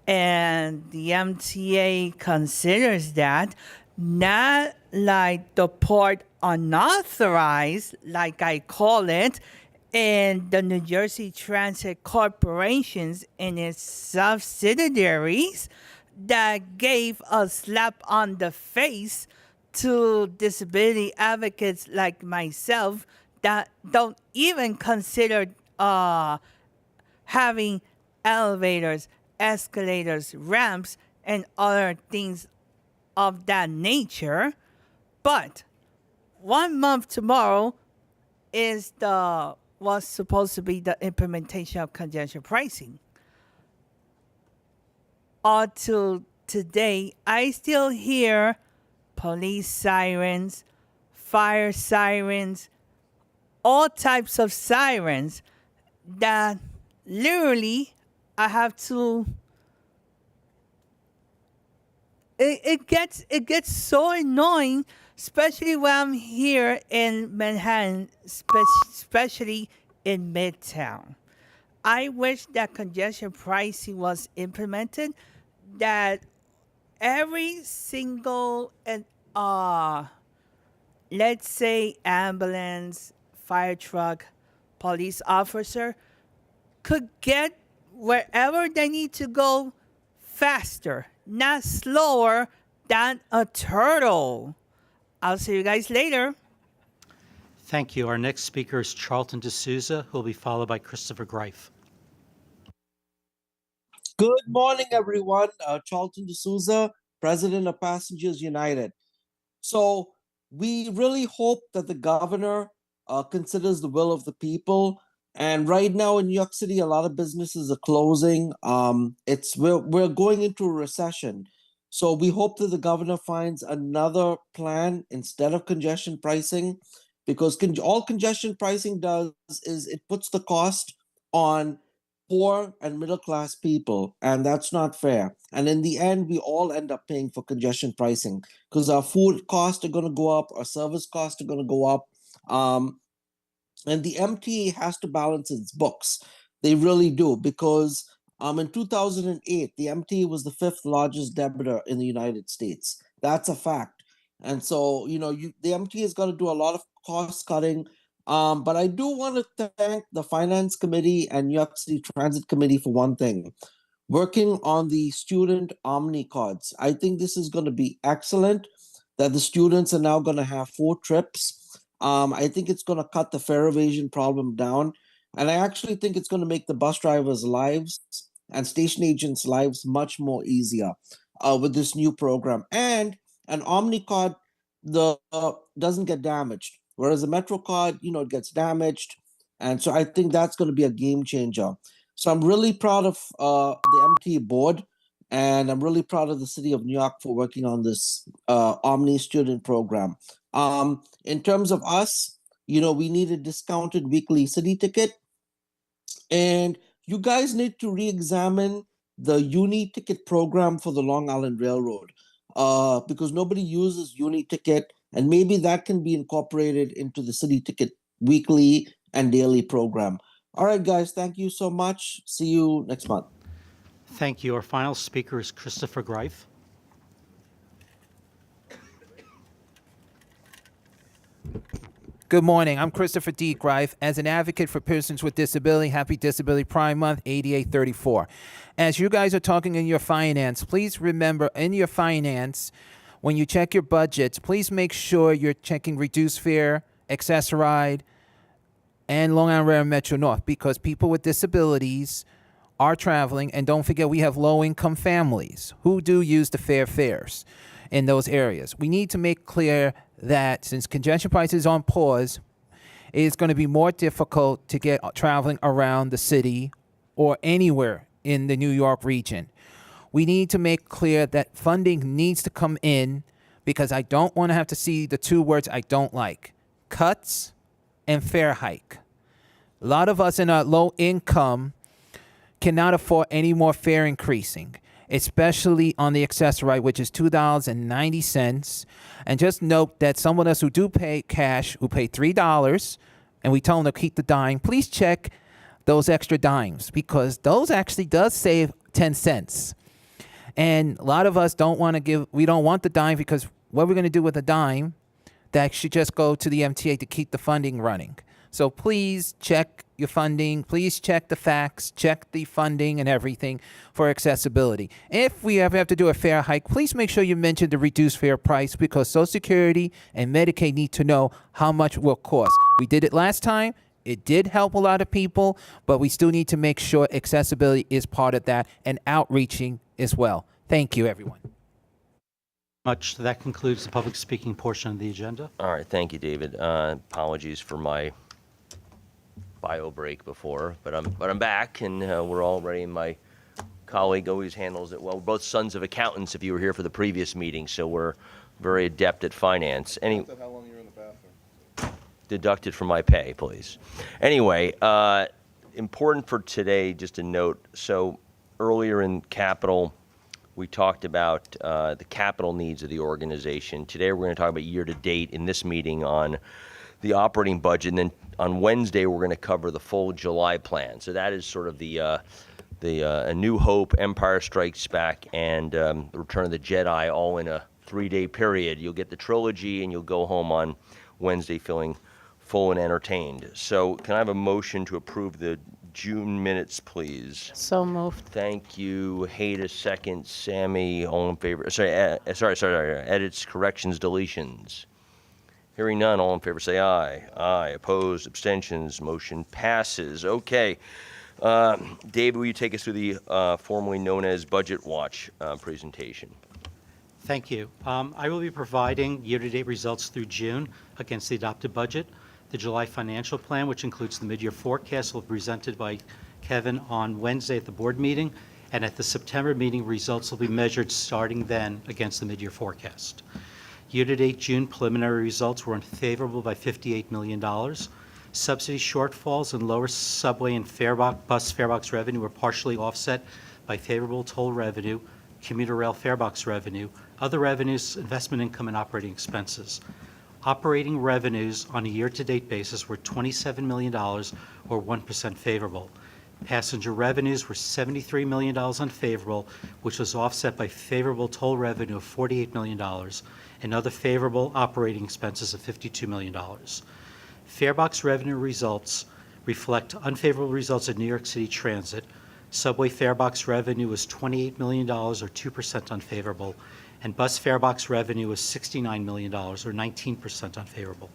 and the MTA considers that not like the part unauthorized, like I call it, and the New Jersey Transit Corporations and its subsidiaries that gave a slap on the face to disability advocates like myself that don't even consider having elevators, escalators, ramps, and other things of that nature. But 1 month tomorrow was supposed to be the implementation of congestion pricing. Until today, I still hear police sirens, fire sirens, all types of sirens that literally I have to. It gets so annoying, especially when I'm here in Manhattan, especially in Midtown. I wish that congestion pricing was implemented, that every single let's say ambulance, fire truck, police officer could get wherever they need to go faster, not slower than a turtle. I'll see you guys later. Thank you. Our next speaker is Charlton D'Souza, who will be followed by Christopher Greif. Good morning, everyone. Charlton D'Souza, President of Passengers United. So we really hope that the governor considers the will of the people. And right now in New York City, a lot of businesses are closing. We're going into a recession. So we hope that the governor finds another plan instead of congestion pricing, because all congestion pricing does is it puts the cost on poor and middle class people, and that's not fair. And in the end, we all end up paying for congestion pricing because our food costs are going to go up, our service costs are going to go up. And the MTA has to balance its books. They really do, because in 2008, the MTA was the 5th largest debtor in the United States. That's a fact. And so, the MTA has got to do a lot of cost cutting. But I do want to thank the Finance Committee and New York City Transit Committee for one thing, working on the student Omni cards. I think this is going to be excellent, that the students are now going to have 4 trips. I think it's going to cut the fare evasion problem down. And I actually think it's going to make the bus drivers' lives and station agents' lives much more easier with this new program. And an Omni card doesn't get damaged, whereas a Metro card, it gets damaged. And so I think that's going to be a game changer. So I'm really proud of the MTA board, and I'm really proud of the city of New York for working on this Omni student program. In terms of us, we need a discounted weekly city ticket, and you guys need to re-examine the Uni ticket program for the Long Island Railroad, because nobody uses Uni ticket, and maybe that can be incorporated into the city ticket weekly and daily program. All right, guys, thank you so much. See you next month. Thank you. Our final speaker is Christopher Greif. Good morning. I'm Christopher D. Greif. As an advocate for persons with disability, happy Disability Pride Month, 8834. As you guys are talking in your finance, please remember in your finance, when you check your budgets, please make sure you're checking reduced fare, Access-a-Ride, and Long Island Railroad Metro North, because people with disabilities are traveling. And don't forget, we have low-income families who do use the fares in those areas. We need to make clear that since congestion price is on pause, it's going to be more difficult to get traveling around the city or anywhere in the New York region. We need to make clear that funding needs to come in, because I don't want to have to see the 2 words I don't like: cuts and fare hike. A lot of us in our low income cannot afford any more fare increasing, especially on the accessory, which is $2.90. And just note that some of us who do pay cash, who pay $3, and we tell them to keep the dime, please check those extra dimes, because those actually does save 10 cents. And a lot of us we don't want the dime, because what we're going to do with a dime, that should just go to the MTA to keep the funding running. So please check your funding, please check the facts, check the funding and everything for accessibility. If we ever have to do a fare hike, please make sure you mention the reduced fare price, because Social Security and Medicaid need to know how much it will cost. We did it last time. It did help a lot of people, but we still need to make sure accessibility is part of that, and outreaching as well. Thank you, everyone. Much. That concludes the public speaking portion of the agenda. All right, thank you, David. Apologies for my bio break before, but I'm back, and we're all ready. My colleague always handles it well. We're both sons of accountants, if you were here for the previous meeting, so we're very adept at finance. How long you were in the bathroom? Deducted from my pay, please. Anyway, important for today, just a note. So earlier in capital, we talked about the capital needs of the organization. Today, we're going to talk about year-to-date in this meeting on the operating budget, and then on Wednesday, we're going to cover the full July plan. So that is sort of the A New Hope, Empire Strikes Back, and the Return of the Jedi, all in a 3-day period. You'll get the trilogy, and you'll go home on Wednesday feeling full and entertained. So can I have a motion to approve the June minutes, please? So moved. Thank you. Haida, second. Sammy, all in favor? Sorry. Edits, corrections, deletions. Hearing none, all in favor say aye. Aye. Opposed, abstentions, motion passes. Okay. David, will you take us through the formerly known as Budget Watch presentation? Thank you. I will be providing year-to-date results through June against the adopted budget. The July financial plan, which includes the mid-year forecast, will be presented by Kevin on Wednesday at the board meeting, and at the September meeting, results will be measured starting then against the mid-year forecast. Year-to-date June preliminary results were unfavorable by $58 million. Subsidy shortfalls and lower subway and bus farebox revenue were partially offset by favorable toll revenue, commuter rail farebox revenue, other revenues, investment income, and operating expenses. Operating revenues on a year-to-date basis were $27 million, or 1% favorable. Passenger revenues were $73 million unfavorable, which was offset by favorable toll revenue of $48 million and other favorable operating expenses of $52 million. Farebox revenue results reflect unfavorable results at New York City Transit. Subway farebox revenue was $28 million, or 2% unfavorable, and bus farebox revenue was $69 million, or 19% unfavorable.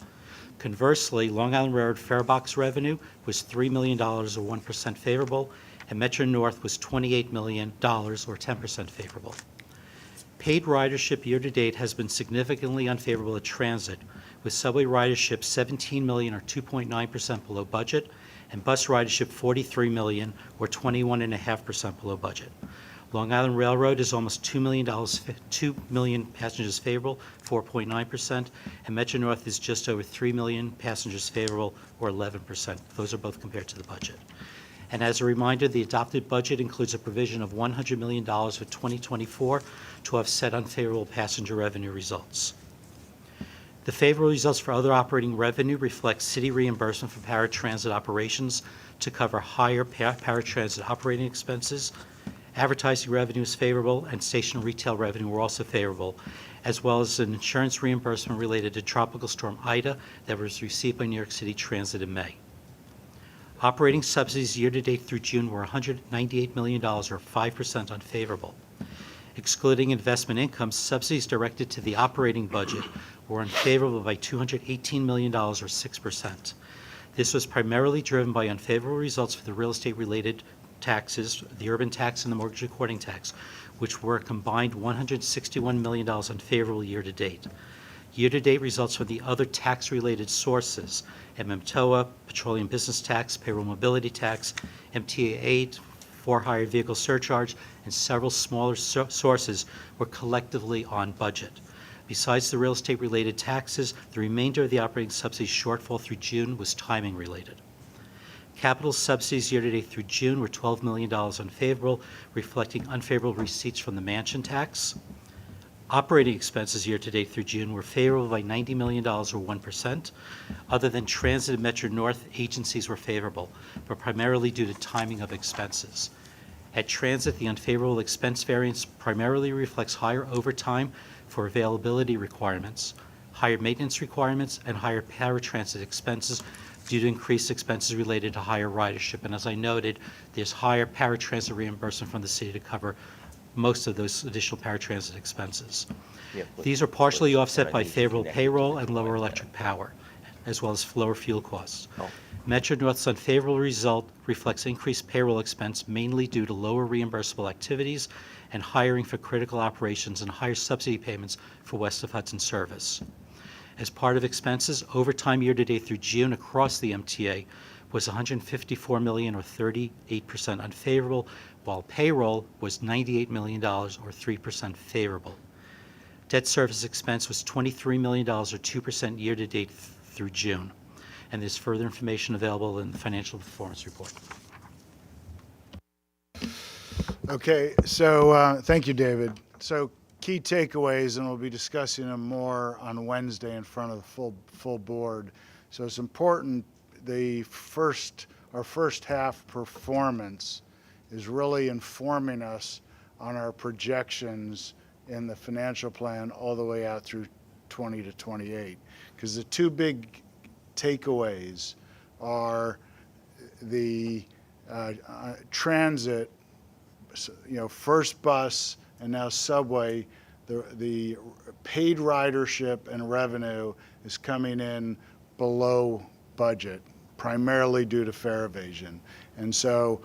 Conversely, Long Island Railroad farebox revenue was $3 million, or 1% favorable, and Metro North was $28 million, or 10% favorable. Paid ridership year-to-date has been significantly unfavorable at transit, with subway ridership 17 million, or 2.9% below budget, and bus ridership 43 million, or 21.5% below budget. Long Island Railroad is almost $2 million passengers favorable, 4.9%, and Metro North is just over 3 million passengers favorable, or 11%. Those are both compared to the budget. And as a reminder, the adopted budget includes a provision of $100 million for 2024 to offset unfavorable passenger revenue results. The favorable results for other operating revenue reflect city reimbursement for paratransit operations to cover higher paratransit operating expenses. Advertising revenue is favorable, and station retail revenue were also favorable, as well as an insurance reimbursement related to Tropical Storm Ida that was received by New York City Transit in May. Operating subsidies year-to-date through June were $198 million, or 5% unfavorable. Excluding investment income, subsidies directed to the operating budget were unfavorable by $218 million, or 6%. This was primarily driven by unfavorable results for the real estate-related taxes, the urban tax and the mortgage recording tax, which were a combined $161 million unfavorable year-to-date. Year-to-date results for the other tax-related sources, MMTOA, petroleum business tax, payroll mobility tax, MTA aid, for-hire vehicle surcharge, and several smaller sources were collectively on budget. Besides the real estate-related taxes, the remainder of the operating subsidy shortfall through June was timing-related. Capital subsidies year-to-date through June were $12 million unfavorable, reflecting unfavorable receipts from the mansion tax. Operating expenses year-to-date through June were favorable by $90 million, or 1%. Other than Transit and Metro North, agencies were favorable, but primarily due to timing of expenses. At Transit, the unfavorable expense variance primarily reflects higher overtime for availability requirements, higher maintenance requirements, and higher paratransit expenses due to increased expenses related to higher ridership. And as I noted, there's higher paratransit reimbursement from the city to cover most of those additional paratransit expenses. These are partially offset by favorable payroll and lower electric power, as well as lower fuel costs. Metro North's unfavorable result reflects increased payroll expense mainly due to lower reimbursable activities and hiring for critical operations and higher subsidy payments for West of Hudson service. As part of expenses, overtime year-to-date through June across the MTA was $154 million, or 38% unfavorable, while payroll was $98 million, or 3% favorable. Debt service expense was $23 million, or 2% year-to-date through June. And there's further information available in the financial performance report. Okay, so thank you, David. So key takeaways, and we'll be discussing them more on Wednesday in front of the full board. So it's important, our first half performance is really informing us on our projections in the financial plan all the way out through 20 to 28. Because the two big takeaways are the transit, first bus and now subway, the paid ridership and revenue is coming in below budget, primarily due to fare evasion. And so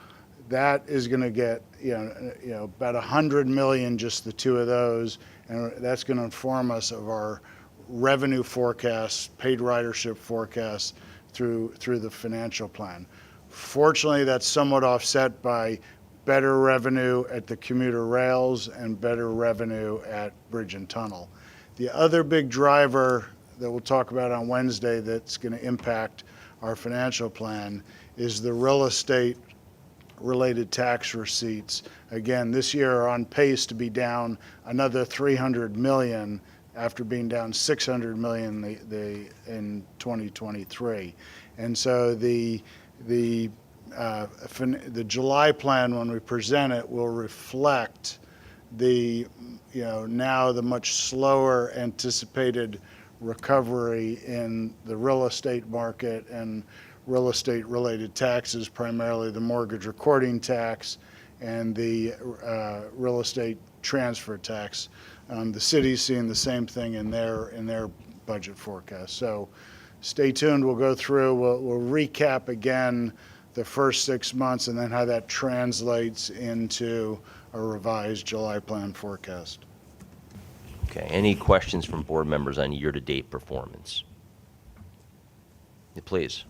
that is going to get, about $100 million, just the two of those, and that's going to inform us of our revenue forecasts, paid ridership forecasts through the financial plan. Fortunately, that's somewhat offset by better revenue at the commuter rails and better revenue at Bridge and Tunnel. The other big driver that we'll talk about on Wednesday that's going to impact our financial plan is the real estate related tax receipts. Again, this year are on pace to be down another $300 million after being down $600 million in 2023. And so the July plan, when we present it, will reflect now the much slower anticipated recovery in the real estate market and real estate related taxes, primarily the mortgage recording tax and the real estate transfer tax. The city's seeing the same thing in their budget forecast. So stay tuned. We'll go through, we'll recap again the first 6 months and then how that translates into a revised July plan forecast. Okay, any questions from board members on year-to-date performance? Yeah, please.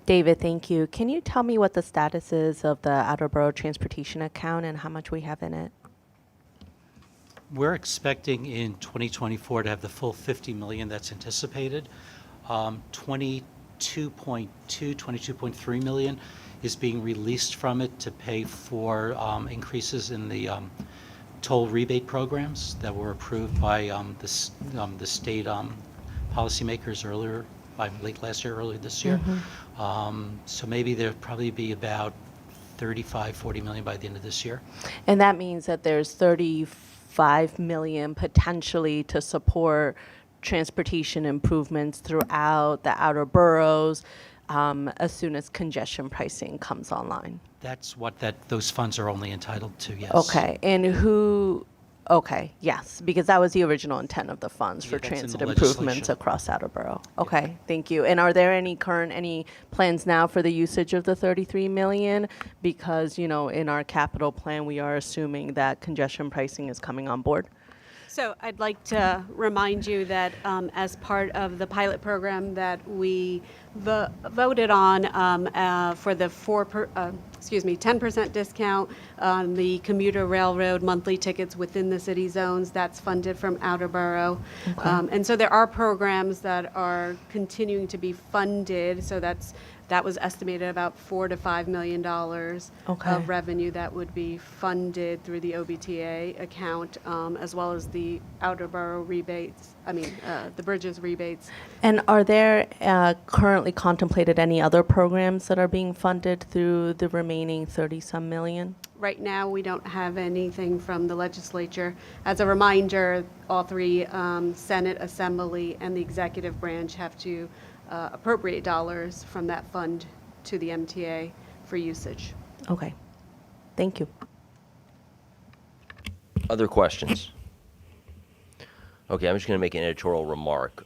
David, thank you. Can you tell me what the status is of the Interborough transportation account and how much we have in it? We're expecting in 2024 to have the full $50 million that's anticipated. 22.3 million is being released from it to pay for increases in the toll rebate programs that were approved by the state policymakers earlier, late last year, earlier this year. So maybe there'll probably be about 40 million by the end of this year. And that means that there's 35 million potentially to support transportation improvements throughout the outer boroughs as soon as congestion pricing comes online. That's what those funds are only entitled to, yes. Okay, and okay, yes, because that was the original intent of the funds for transit improvements across Interborough. Okay, thank you. And are there any plans now for the usage of the 33 million? Because, in our capital plan, we are assuming that congestion pricing is coming on board. So I'd like to remind you that as part of the pilot program that we voted on for the 10% discount on the commuter railroad monthly tickets within the city zones. That's funded from Outerborough. Okay. And so there are programs that are continuing to be funded. So that was estimated about $4 to $5 million Okay. of revenue that would be funded through the OBTA account, as well as the Outerborough rebates, the bridges rebates. And are there currently contemplated any other programs that are being funded through the remaining 30-some million? Right now, we don't have anything from the legislature. As a reminder, all three, Senate, Assembly, and the executive branch have to appropriate dollars from that fund to the MTA for usage. Okay. Thank you. Other questions? Okay, I'm just going to make an editorial remark.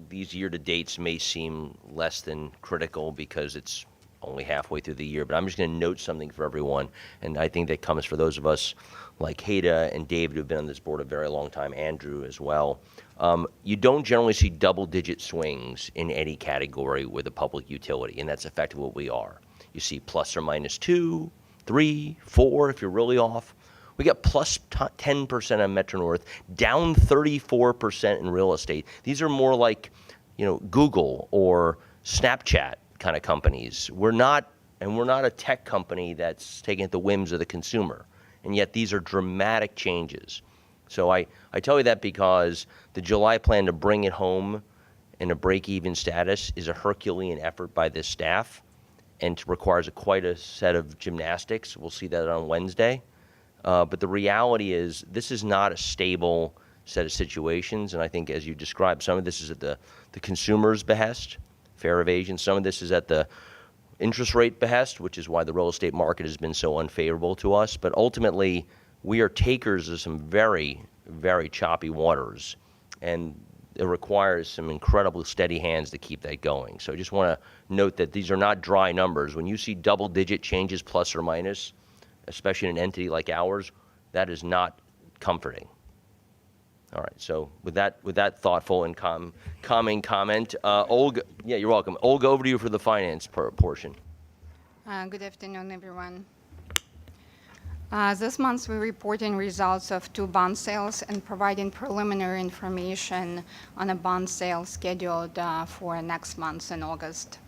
These year-to-dates may seem less than critical because it's only halfway through the year, but I'm just going to note something for everyone, and I think that comes for those of us like Hada and David who've been on this board a very long time, Andrew as well. You don't generally see double-digit swings in any category with a public utility, and that's effectively what we are. You see plus or minus 2, 3, 4 if you're really off. We got plus 10% on Metro North, down 34% in real estate. These are more like, Google or Snapchat kind of companies. We're not a tech company that's taking at the whims of the consumer, and yet these are dramatic changes. So I tell you that because the July plan to bring it home in a break-even status is a Herculean effort by this staff and requires quite a set of gymnastics. We'll see that on Wednesday. But the reality is this is not a stable set of situations, and I think as you described, some of this is at the consumer's behest, fair evasion. Some of this is at the interest rate behest, which is why the real estate market has been so unfavorable to us. But ultimately, we are takers of some very, very choppy waters, and it requires some incredibly steady hands to keep that going. So I just want to note that these are not dry numbers. When you see double-digit changes plus or minus, especially in an entity like ours, that is not comforting. All right, so with that thoughtful and calming comment, Olga, yeah, you're welcome. Olga, over to you for the finance portion. Good afternoon, everyone. This month, we're reporting results of 2 bond sales and providing preliminary information on a bond sale scheduled for next month in August.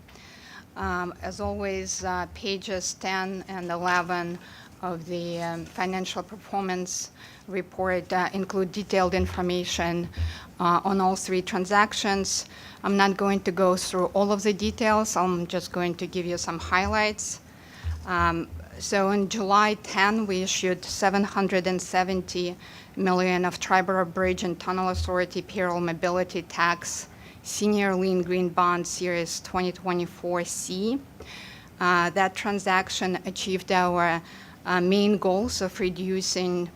As always, pages 10 and 11 of the financial performance report include detailed information on all 3 transactions. I'm not going to go through all of the details. I'm just going to give you some highlights. So in July 10, we issued $770 million of Triborough Bridge and Tunnel Authority Payroll Mobility Tax Senior Lien Green Bond Series 2024C. That transaction achieved our main goals of reducing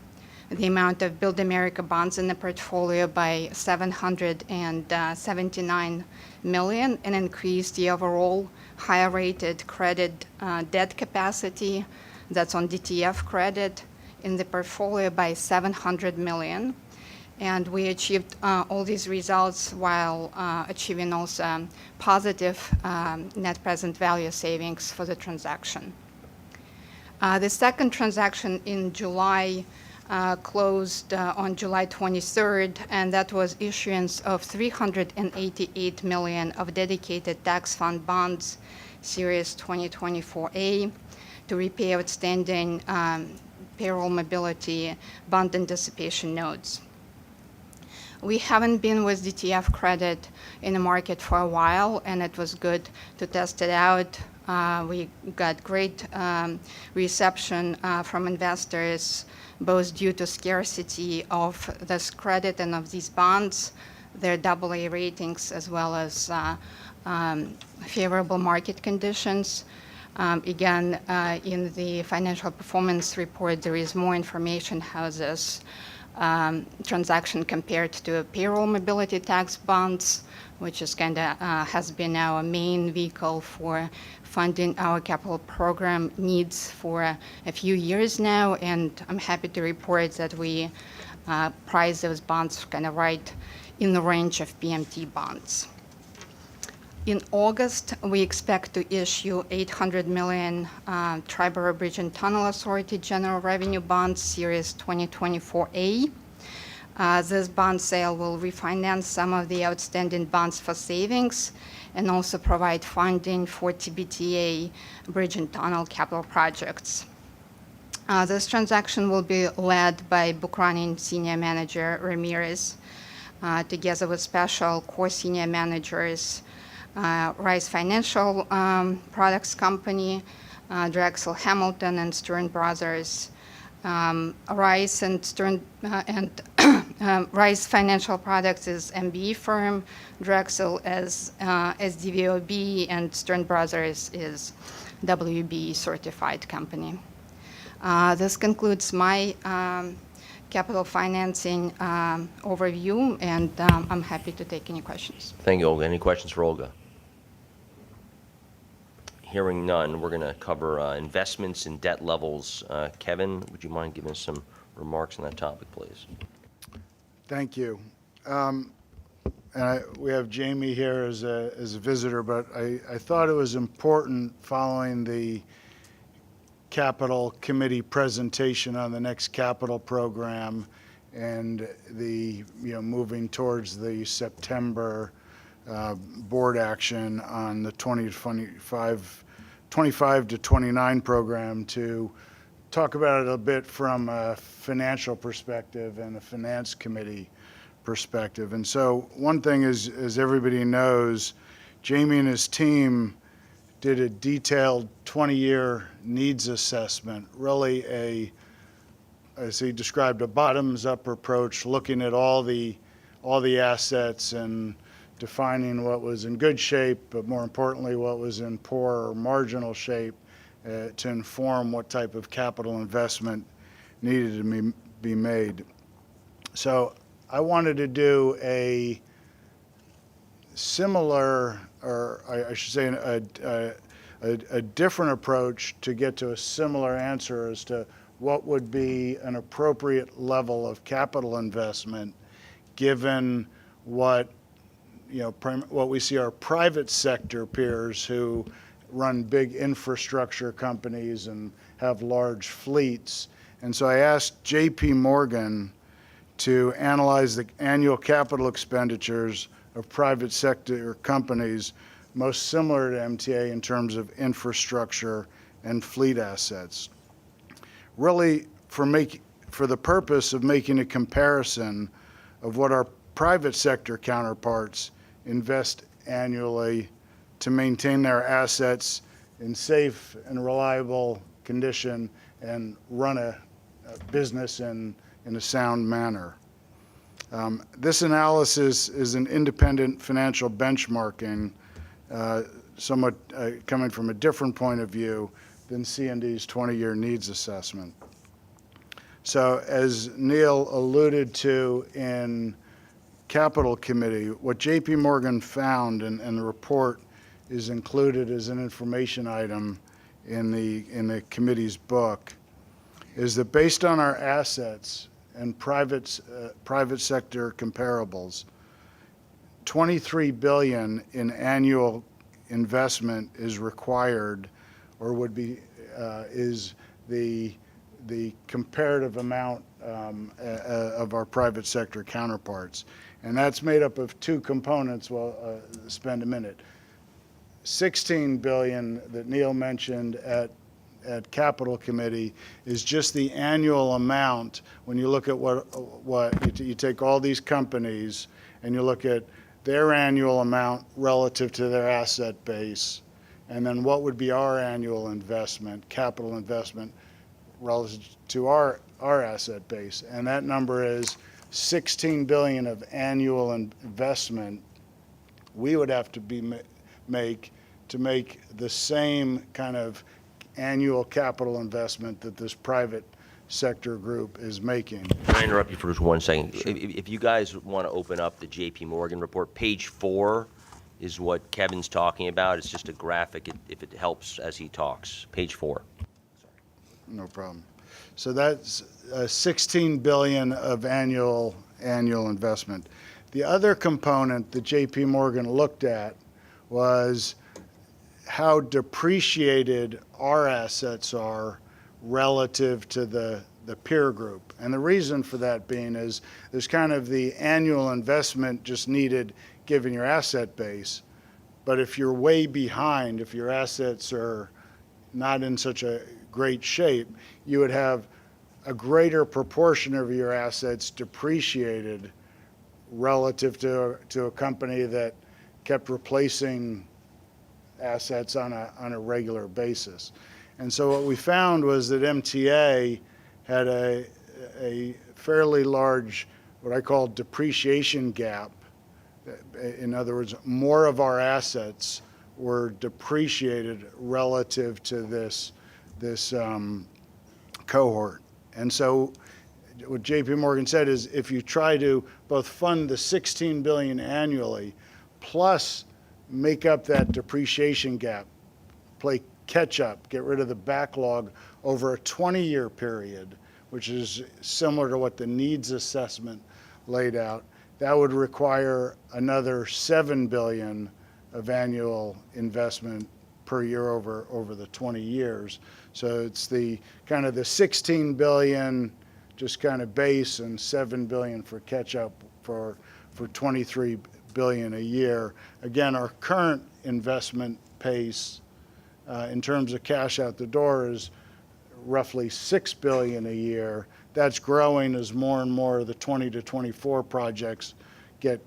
the amount of Build America bonds in the portfolio by $779 million and increased the overall higher rated credit debt capacity that's on DTF credit in the portfolio by $700 million. And we achieved all these results while achieving also positive net present value savings for the transaction. The second transaction in July closed on July 23rd, and that was issuance of $388 million of dedicated tax fund bonds, Series 2024A, to repay outstanding payroll mobility bond anticipation notes. We haven't been with DTF credit in the market for a while, and it was good to test it out. We got great reception from investors, both due to scarcity of this credit and of these bonds, their AA ratings, as well as favorable market conditions. Again, in the financial performance report, there is more information how this transaction compared to payroll mobility tax bonds, which is has been our main vehicle for funding our capital program needs for a few years now, and I'm happy to report that we price those bonds right in the range of PMT bonds. In August, we expect to issue $800 million Triborough Bridge and Tunnel Authority General Revenue Bonds Series 2024A. This bond sale will refinance some of the outstanding bonds for savings and also provide funding for TBTA bridge and tunnel capital projects. This transaction will be led by book running senior manager Ramirez, together with special core senior managers Rice Financial Products Company, Drexel Hamilton and Stern Brothers. Rice and Stern and Rice Financial Products is MBE firm, Drexel as SDVOB, and Stern Brothers is WB certified company. This concludes my capital financing overview, and I'm happy to take any questions. Thank you, Olga. Any questions for Olga? Hearing none, we're going to cover investments and debt levels. Kevin, would you mind giving us some remarks on that topic, please? Thank you. We have Jamie here as a visitor, but I thought it was important following the Capital Committee presentation on the next capital program and the moving towards the September board action on the 25 to 29 program to talk about it a bit from a financial perspective and a finance committee perspective. And so one thing is, as everybody knows, Jamie and his team did a detailed 20-year needs assessment, really as he described, a bottoms-up approach, looking at all the assets and defining what was in good shape, but more importantly, what was in poor or marginal shape to inform what type of capital investment needed to be made. So I wanted to do a similar, or I should say a different approach to get to a similar answer as to what would be an appropriate level of capital investment given what what we see our private sector peers who run big infrastructure companies and have large fleets. And so I asked JP Morgan to analyze the annual capital expenditures of private sector companies most similar to MTA in terms of infrastructure and fleet assets. Really for the purpose of making a comparison of what our private sector counterparts invest annually to maintain their assets in safe and reliable condition and run a business in a sound manner. This analysis is an independent financial benchmarking, somewhat coming from a different point of view than C&D's 20-year needs assessment. So as Neil alluded to in Capital Committee, what JP Morgan found, and the report is included as an information item in the committee's book, is that based on our assets and private sector comparables, $23 billion in annual investment is required, or would be is the comparative amount of our private sector counterparts. And that's made up of two components. Well, spend a minute. $16 billion that Neil mentioned at Capital Committee is just the annual amount. When you look at what you take all these companies and you look at their annual amount relative to their asset base, and then what would be our annual investment, capital investment, relative to our asset base. And that number is $16 billion of annual investment we would have to make the same kind of annual capital investment that this private sector group is making. Can I interrupt you for just 1 second? Sure. If you guys want to open up the JP Morgan report, page 4 is what Kevin's talking about. It's just a graphic if it helps as he talks. Page 4. No problem. So that's $16 billion of annual investment. The other component that JP Morgan looked at was how depreciated our assets are relative to the peer group. And the reason for that being is there's kind of the annual investment just needed given your asset base. But if you're way behind, if your assets are not in such a great shape, you would have a greater proportion of your assets depreciated relative to a company that kept replacing assets on a regular basis. And so what we found was that MTA had a fairly large, what I call depreciation gap. In other words, more of our assets were depreciated relative to this cohort. And so what JP Morgan said is if you try to both fund the $16 billion annually plus make up that depreciation gap, play catch up, get rid of the backlog over a 20-year period, which is similar to what the needs assessment laid out, that would require another $7 billion of annual investment per year over the 20 years. So it's the kind of the 16 billion just kind of base and 7 billion for catch up for 23 billion a year. Again, our current investment pace in terms of cash out the door is roughly 6 billion a year. That's growing as more and more of the 20 to 24 projects get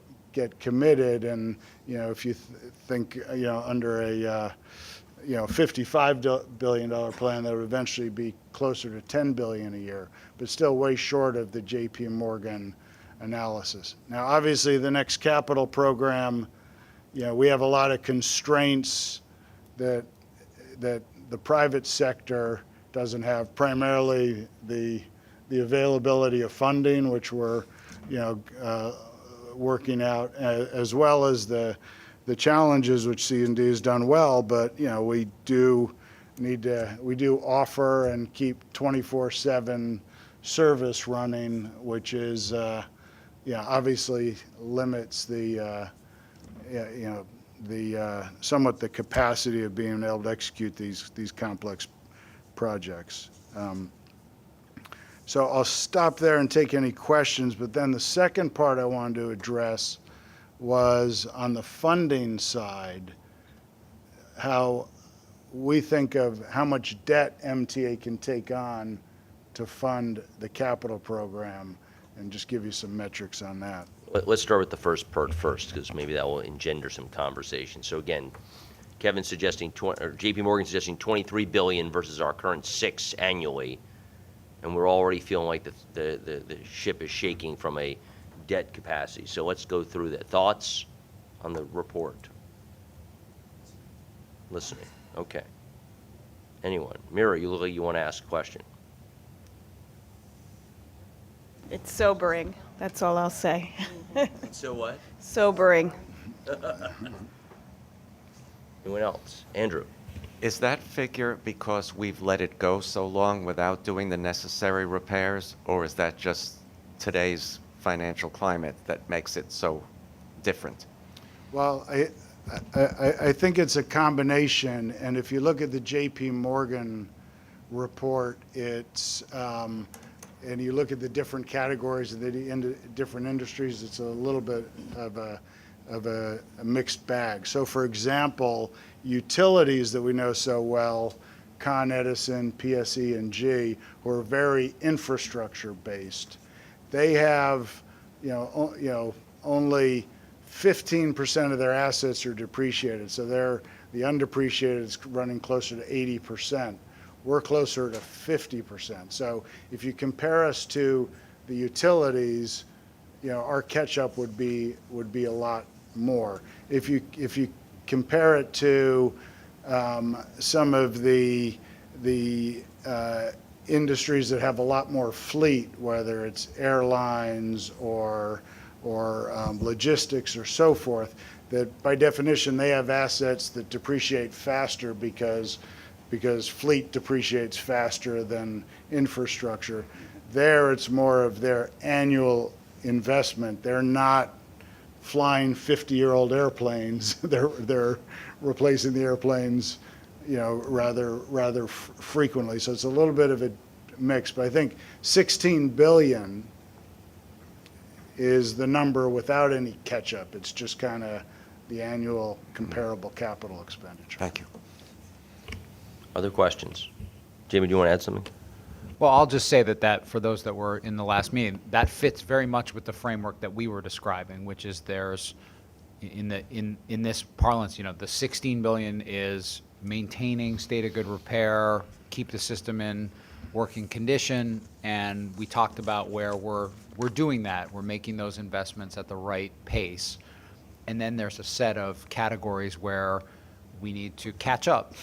committed. And if you think under a $55 billion plan, that would eventually be closer to 10 billion a year, but still way short of the JP Morgan analysis. Now, obviously, the next capital program, we have a lot of constraints that the private sector doesn't have, primarily the availability of funding, which we're working out, as well as the challenges which C&D has done well, but we do offer and keep 24/7 service running, which is obviously limits the somewhat the capacity of being able to execute these complex projects. So I'll stop there and take any questions, but then the second part I wanted to address was on the funding side, how we think of how much debt MTA can take on to fund the capital program, and just give you some metrics on that. Let's start with the first part first, because maybe that will engender some conversation. So again, Kevin's suggesting, or JP Morgan suggesting 23 billion versus our current 6 annually, and we're already feeling like the ship is shaking from a debt capacity. So let's go through that. Thoughts on the report? Listening. Okay. Anyone? Mira, you look like you want to ask a question. It's sobering. That's all I'll say. So what? Sobering. Anyone else? Andrew. Is that figure because we've let it go so long without doing the necessary repairs, or is that just today's financial climate that makes it so different? Well, I think it's a combination, and if you look at the JP Morgan report, it's and you look at the different categories of the different industries, it's a little bit of a mixed bag. So, for example, utilities that we know so well, Con Edison, PSE&G, who are very infrastructure based, they have only 15% of their assets are depreciated. So the undepreciated is running closer to 80%. We're closer to 50%. So if you compare us to the utilities, our catch up would be a lot more. If you compare it to some of the industries that have a lot more fleet, whether it's airlines or logistics or so forth, that by definition they have assets that depreciate faster because fleet depreciates faster than infrastructure. There it's more of their annual investment. They're not flying 50-year-old airplanes. They're replacing the airplanes, rather frequently. So it's a little bit of a mix. But I think 16 billion is the number without any catch-up. It's just kind of the annual comparable capital expenditure. Thank you. Other questions? Jamie, do you want to add something? Well, I'll just say that for those that were in the last meeting, that fits very much with the framework that we were describing, which is there's in this parlance, the 16 billion is maintaining state of good repair, keep the system in working condition, and we talked about where we're doing that. We're making those investments at the right pace. And then there's a set of categories where we need to catch up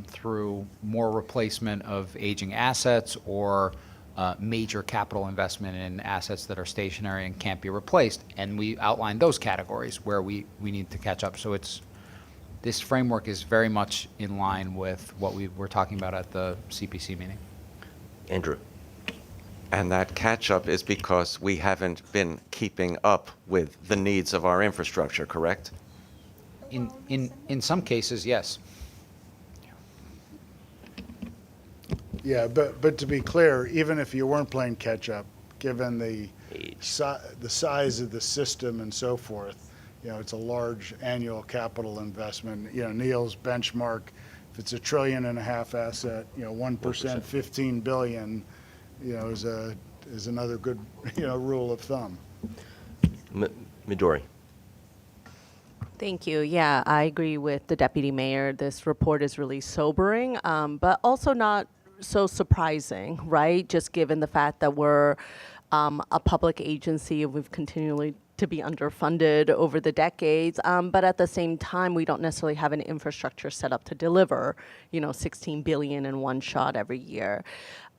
through more replacement of aging assets or major capital investment in assets that are stationary and can't be replaced. And we outlined those categories where we need to catch up. So this framework is very much in line with what we were talking about at the CPC meeting. Andrew. And that catch-up is because we haven't been keeping up with the needs of our infrastructure, correct? In some cases, yes. Yeah, but to be clear, even if you weren't playing catch-up, given the size of the system and so forth, it's a large annual capital investment. Neil's benchmark, if it's $1.5 trillion asset, 1%, 15 billion, is another good, rule of thumb. Midori. Thank you. Yeah, I agree with the Deputy Mayor. This report is really sobering, but also not so surprising, right? Just given the fact that we're a public agency and we've continually to be underfunded over the decades, but at the same time, we don't necessarily have an infrastructure set up to deliver, 16 billion in one shot every year.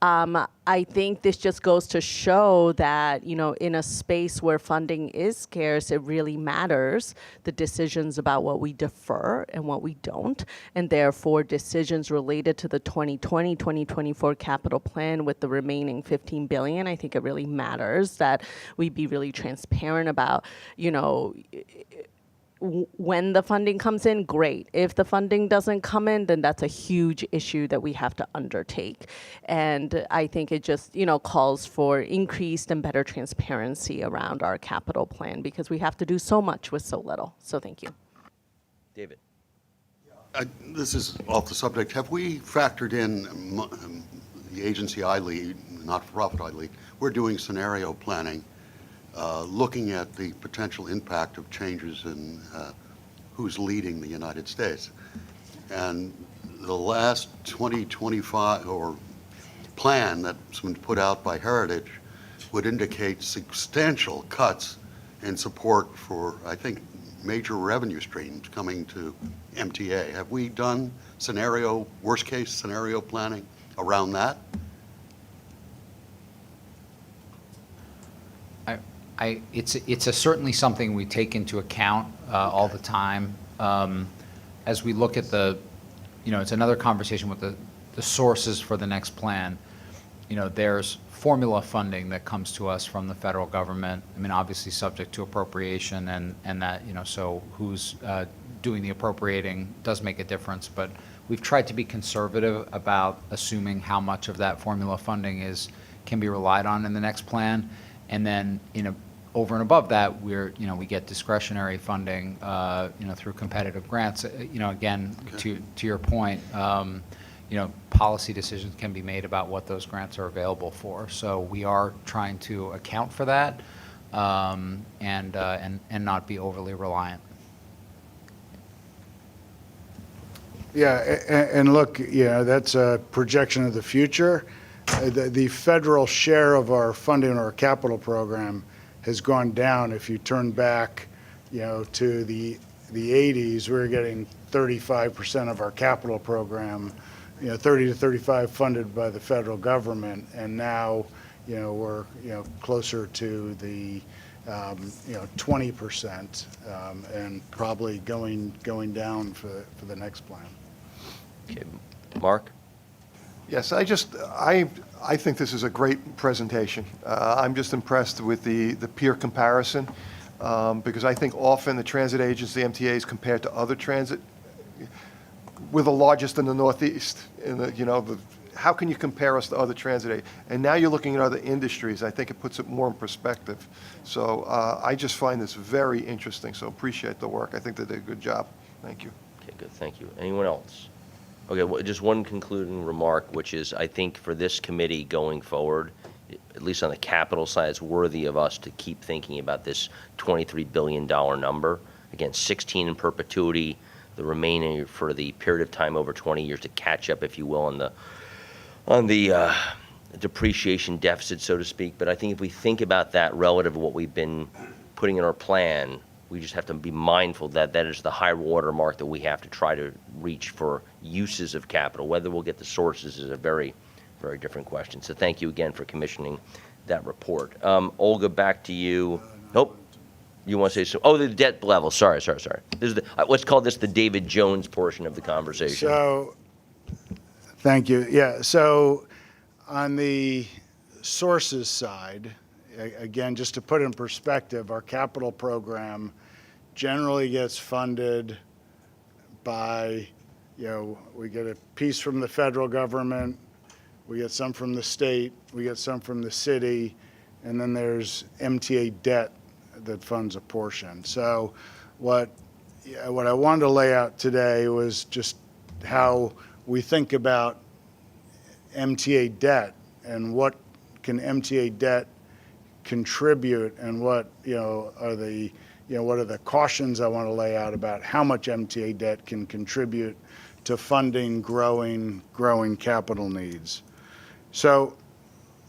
I think this just goes to show that, in a space where funding is scarce, it really matters the decisions about what we defer and what we don't. And therefore, decisions related to the 2020-2024 capital plan with the remaining 15 billion, I think it really matters that we be really transparent about, when the funding comes in, great. If the funding doesn't come in, then that's a huge issue that we have to undertake. And I think it just, calls for increased and better transparency around our capital plan because we have to do so much with so little. So thank you. David. This is off the subject. Have we factored in the agency I lead, not-for-profit I lead? We're doing scenario planning, looking at the potential impact of changes in who's leading the United States. And the last 2025 or plan that's been put out by Heritage would indicate substantial cuts in support for, I think, major revenue streams coming to MTA. Have we done worst case scenario planning around that? It's certainly something we take into account all the time. As we look at it's another conversation with the sources for the next plan. There's formula funding that comes to us from the federal government. I mean, obviously subject to appropriation and that, so who's doing the appropriating does make a difference. But we've tried to be conservative about assuming how much of that formula funding can be relied on in the next plan. And then, over and above that, we get discretionary funding, through competitive grants. Again, okay. to your point, policy decisions can be made about what those grants are available for. So we are trying to account for that, and not be overly reliant. Yeah, and look, that's a projection of the future. The federal share of our funding in our capital program has gone down. If you turn back, to the 80s, we were getting 35% of our capital program, 30 to 35 funded by the federal government, and now, we're closer to the 20%, and probably going down for the next plan. Okay, Mark. Yes, I think this is a great presentation. I'm just impressed with the peer comparison. because I think often the transit agency, MTAs, compared to other transit, we're the largest in the Northeast. How can you compare us to other transit? And now you're looking at other industries. I think it puts it more in perspective. So I just find this very interesting. So appreciate the work. I think they did a good job. Thank you. Okay, good. Thank you. Anyone else? Okay, well, just one concluding remark, which is I think for this committee going forward, at least on the capital side, it's worthy of us to keep thinking about this $23 billion number. Again, 16 in perpetuity, the remaining for the period of time over 20 years to catch up, if you will, on the depreciation deficit, so to speak. But I think if we think about that relative to what we've been putting in our plan, we just have to be mindful that that is the high water mark that we have to try to reach for uses of capital. Whether we'll get the sources is a very, very different question. So thank you again for commissioning that report. Olga, back to you. Nope. You want to say so? Oh, the debt level. Sorry. This is let's call this the David Jones portion of the conversation. So, thank you. Yeah, so on the sources side, again, just to put in perspective, our capital program generally gets funded by, we get a piece from the federal government, we get some from the state, we get some from the city, and then there's MTA debt that funds a portion. So what I wanted to lay out today was just how we think about MTA debt and what can MTA debt contribute, and what are the cautions I want to lay out about how much MTA debt can contribute to funding growing capital needs. So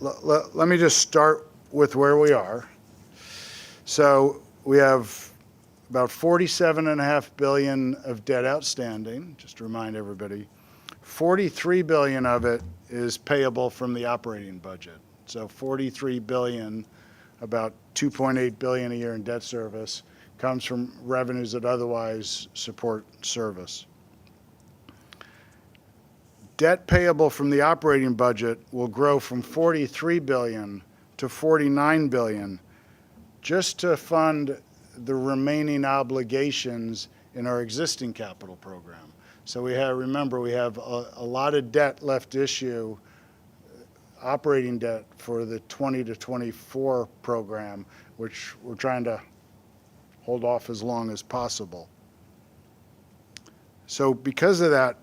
let me just start with where we are. So we have about $47.5 billion of debt outstanding, just to remind everybody. $43 billion of it is payable from the operating budget. So $43 billion, about $2.8 billion a year in debt service, comes from revenues that otherwise support service. Debt payable from the operating budget will grow from $43 billion to $49 billion, just to fund the remaining obligations in our existing capital program. So remember, we have a lot of debt left to issue, operating debt for the 20 to 24 program, which we're trying to hold off as long as possible. So because of that,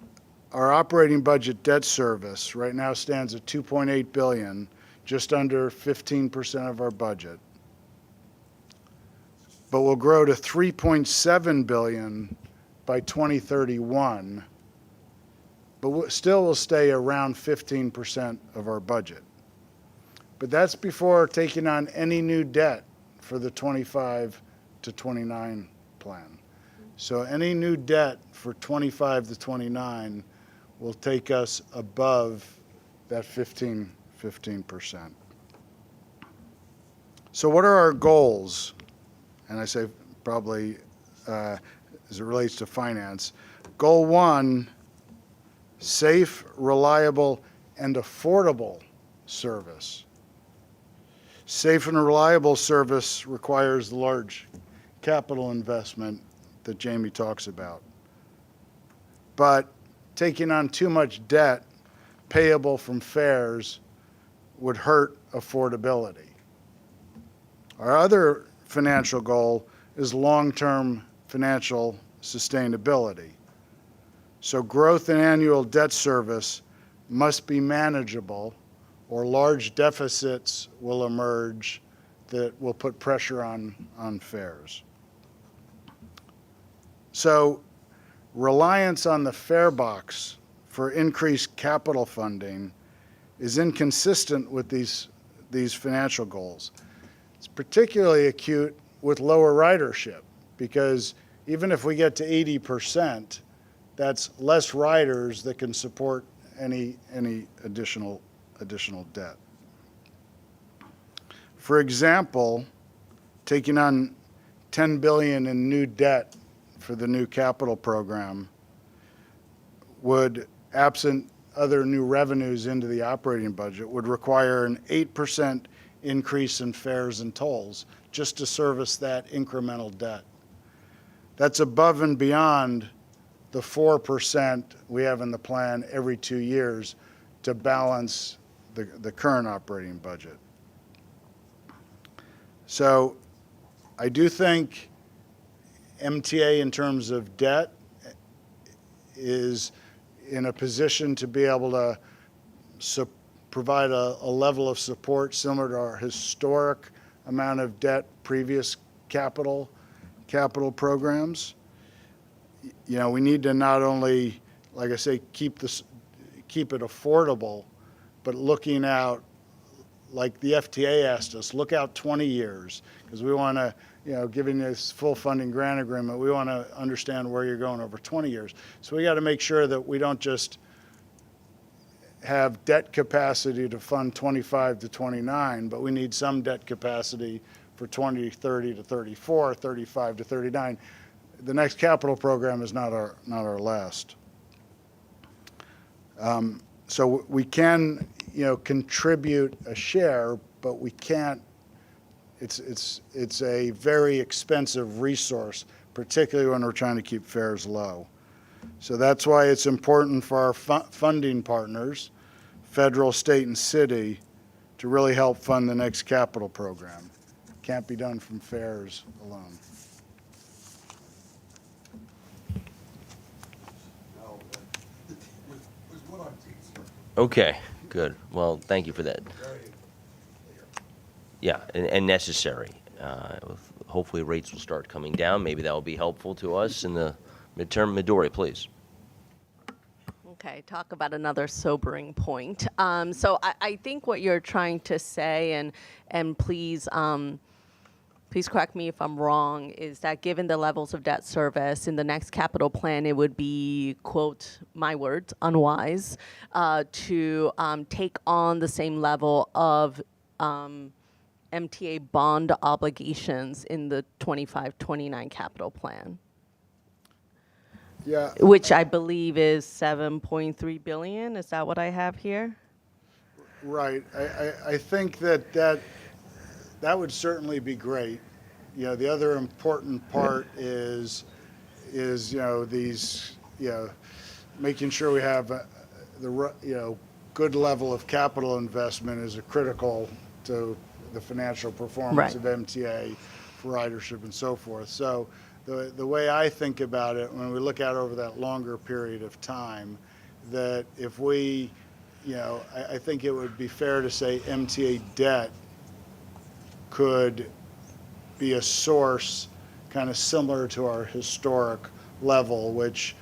our operating budget debt service right now stands at $2.8 billion, just under 15% of our budget. But will grow to $3.7 billion by 2031, but still will stay around 15% of our budget. But that's before taking on any new debt for the 25 to 29 plan. So any new debt for 25 to 29 will take us above that 15%. So what are our goals? And I say probably as it relates to finance. Goal 1, safe, reliable, and affordable service. Safe and reliable service requires the large capital investment that Jamie talks about. But taking on too much debt payable from fares would hurt affordability. Our other financial goal is long-term financial sustainability. So growth in annual debt service must be manageable, or large deficits will emerge that will put pressure on fares. So reliance on the fare box for increased capital funding is inconsistent with these financial goals. It's particularly acute with lower ridership, because even if we get to 80%, that's less riders that can support any additional debt. For example, taking on $10 billion in new debt for the new capital program would, absent other new revenues into the operating budget, would require an 8% increase in fares and tolls just to service that incremental debt. That's above and beyond the 4% we have in the plan every 2 years to balance the current operating budget. So I do think MTA, in terms of debt, is in a position to be able to provide a level of support similar to our historic amount of debt previous capital programs. You know, we need to not only, like I say, keep it affordable, but looking out, like the FTA asked us, look out 20 years, because we want to, you know, giving this full funding grant agreement, we want to understand where you're going over 20 years. So we got to make sure that we don't just have debt capacity to fund 25 to 29, but we need some debt capacity for 2030 to 34, 35 to 39. The next capital program is not our last. So we can, you know, contribute a share, but we can't. It's a very expensive resource, particularly when we're trying to keep fares low. So that's why it's important for our funding partners, federal, state, and city, to really help fund the next capital program. Can't be done from fares alone. Okay, good. Well, thank you for that. Yeah, and necessary. Hopefully rates will start coming down. Maybe that will be helpful to us in the midterm. Midori, please. Okay, talk about another sobering point. So I think what you're trying to say, and please correct me if I'm wrong, is that given the levels of debt service in the next capital plan, it would be, quote, my words, unwise to take on the same level of MTA bond obligations in the 25-29 capital plan. Yeah. Which I believe is 7.3 billion. Is that what I have here? Right. I think that would certainly be great. You know, the other important part is you know, these, you know, making sure we have good level of capital investment is critical to the financial performance of MTA for ridership and so forth. So the way I think about it, when we look out over that longer period of time, that if we, you know, I think it would be fair to say MTA debt could be a source kind of similar to our historic level, which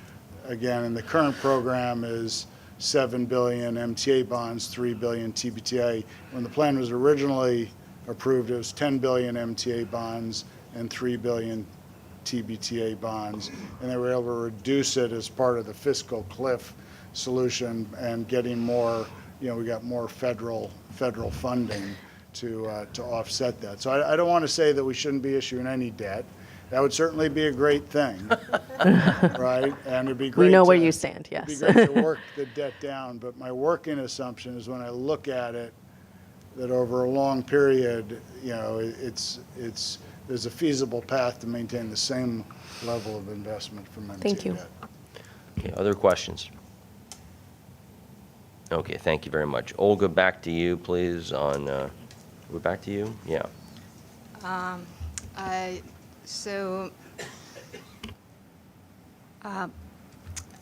again in the current program is 7 billion MTA bonds, 3 billion TBTA. When the plan was originally approved, it was 10 billion MTA bonds and 3 billion TBTA bonds, and they were able to reduce it as part of the fiscal cliff solution and getting more, you know, we got more federal funding to offset that. So I don't want to say that we shouldn't be issuing any debt. That would certainly be a great thing, right? And it'd be great. We know where you stand, yes. It'd be great to work the debt down, but my working assumption is when I look at it, that over a long period, you know, there's a feasible path to maintain the same level of investment from MTA Thank you. debt. Okay, other questions? Okay, thank you very much. Olga, back to you, please, on, we're back to you? Yeah.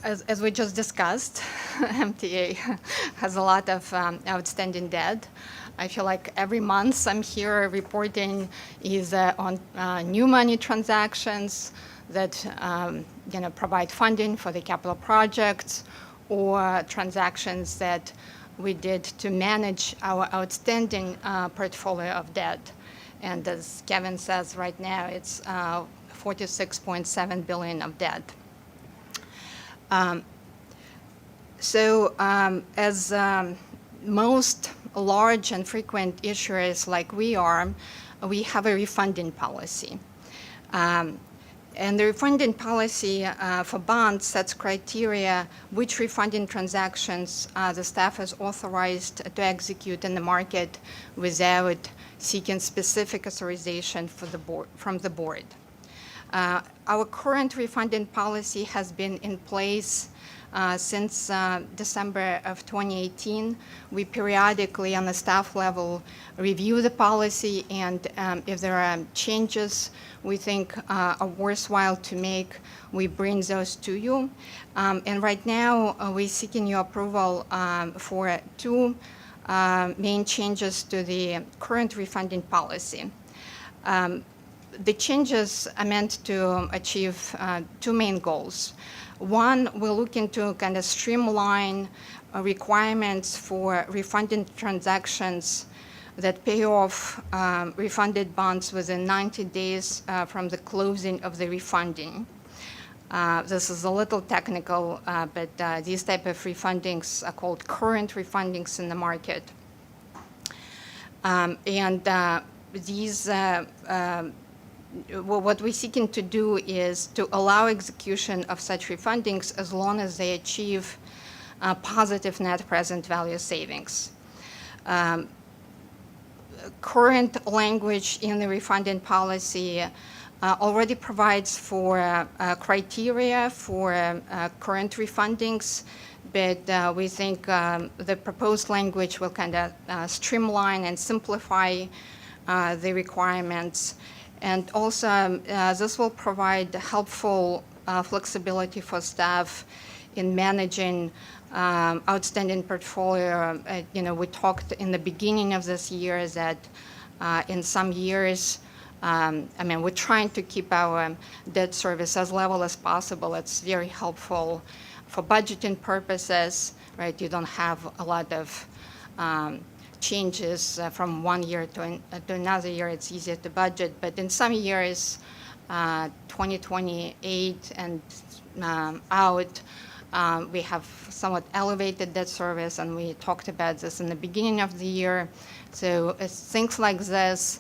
As we just discussed, MTA has a lot of outstanding debt. I feel like every month I'm here reporting is on new money transactions that provide funding for the capital projects, or transactions that we did to manage our outstanding portfolio of debt. And as Kevin says, right now it's 46.7 billion of debt. As most large and frequent issuers like we are, we have a refunding policy. And the refunding policy for bonds sets criteria which refunding transactions the staff is authorized to execute in the market without seeking specific authorization from the board. Our current refunding policy has been in place since December of 2018. We periodically, on the staff level, review the policy, and if there are changes we think are worthwhile to make, we bring those to you. And right now, we're seeking your approval for two main changes to the current refunding policy. The changes are meant to achieve two main goals. One, we're looking to kind of streamline requirements for refunding transactions that pay off refunded bonds within 90 days from the closing of the refunding. This is a little technical, but these type of refundings are called current refundings in the market. What we're seeking to do is to allow execution of such refundings as long as they achieve positive net present value savings. Current language in the refunding policy already provides for criteria for current refundings, but we think the proposed language will kind of streamline and simplify the requirements. And also, this will provide helpful flexibility for staff in managing outstanding portfolio. We talked in the beginning of this year that in some years, we're trying to keep our debt service as level as possible. It's very helpful for budgeting purposes, right? You don't have a lot of changes from one year to another year. It's easier to budget, but in some years, 2028 and out, we have somewhat elevated debt service, and we talked about this in the beginning of the year. So things like this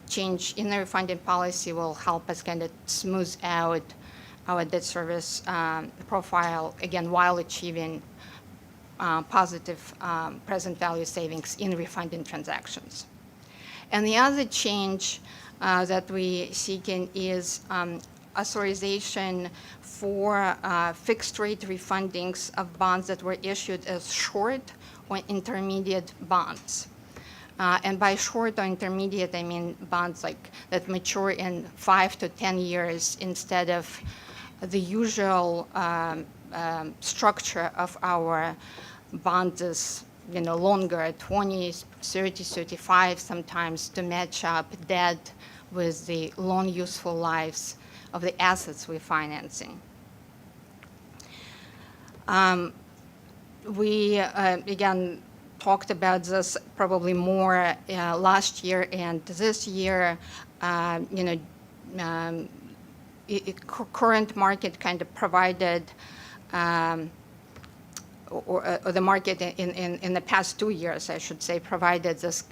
change in the refunding policy will help us kind of smooth out our debt service profile, again, while achieving positive present value savings in refunding transactions. And the other change that we're seeking is authorization for fixed rate refundings of bonds that were issued as short or intermediate bonds. And by short or intermediate, I mean bonds like that mature in 5 to 10 years instead of the usual structure of our bonds is longer, 20, 30, 35 sometimes, to match up debt with the long useful lives of the assets we're financing. We, again, talked about this probably more last year and this year. Current market kind of provided or the market in the past 2 years, I should say, provided this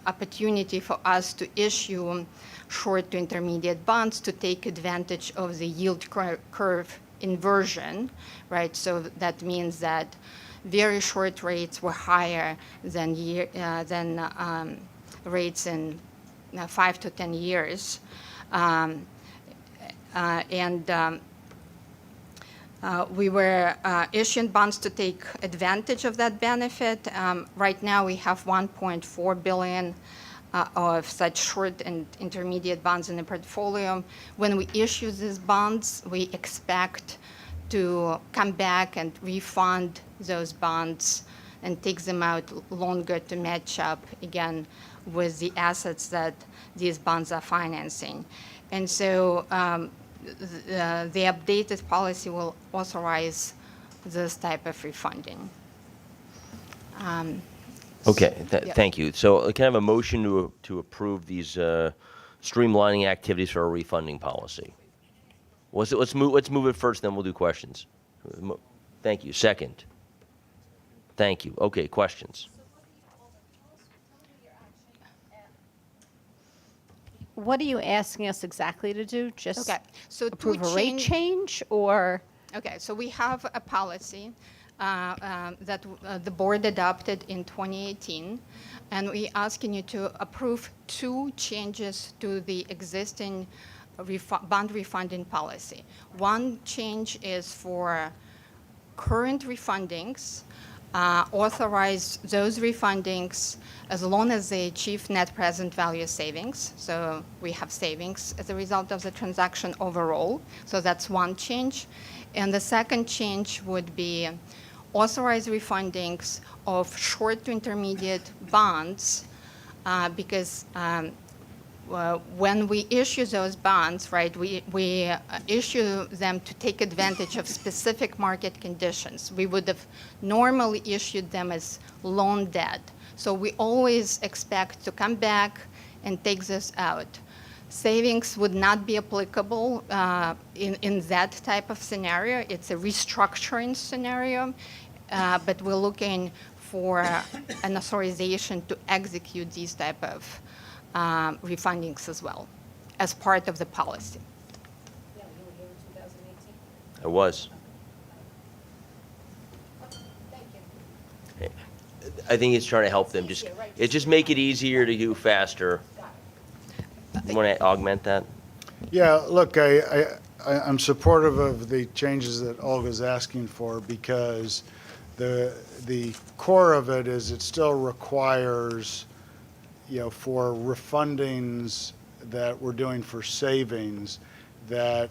opportunity for us to issue short to intermediate bonds to take advantage of the yield curve inversion, right? So that means that very short rates were higher than rates in 5 to 10 years. We were issuing bonds to take advantage of that benefit. Right now, we have $1.4 billion of such short and intermediate bonds in the portfolio. When we issue these bonds, we expect to come back and refund those bonds and take them out longer to match up, again, with the assets that these bonds are financing. And so the updated policy will authorize this type of refunding. Okay, yeah. thank you. So can I have a motion to approve these streamlining activities for our refunding policy? Let's move it first, then we'll do questions. Thank you. Second. Thank you. Okay, questions. what are you asking us exactly to do? Just Okay, so to approve a rate change or? Okay, so we have a policy that the board adopted in 2018, and we're asking you to approve 2 changes to the existing bond refunding policy. One change is for current refundings, authorize those refundings as long as they achieve net present value savings. So we have savings as a result of the transaction overall. So that's one change. And the second change would be authorize refundings of short to intermediate bonds because when we issue those bonds, right, we issue them to take advantage of specific market conditions. We would have normally issued them as loan debt. So we always expect to come back and take this out. Savings would not be applicable in that type of scenario. It's a restructuring scenario, but we're looking for an authorization to execute these type of refundings as well, as part of the policy. I was. I think it's trying to help them. Just make it easier to do faster. You want to augment that? Yeah, look, I'm supportive of the changes that Olga's asking for because the core of it is it still requires, for refundings that we're doing for savings, that,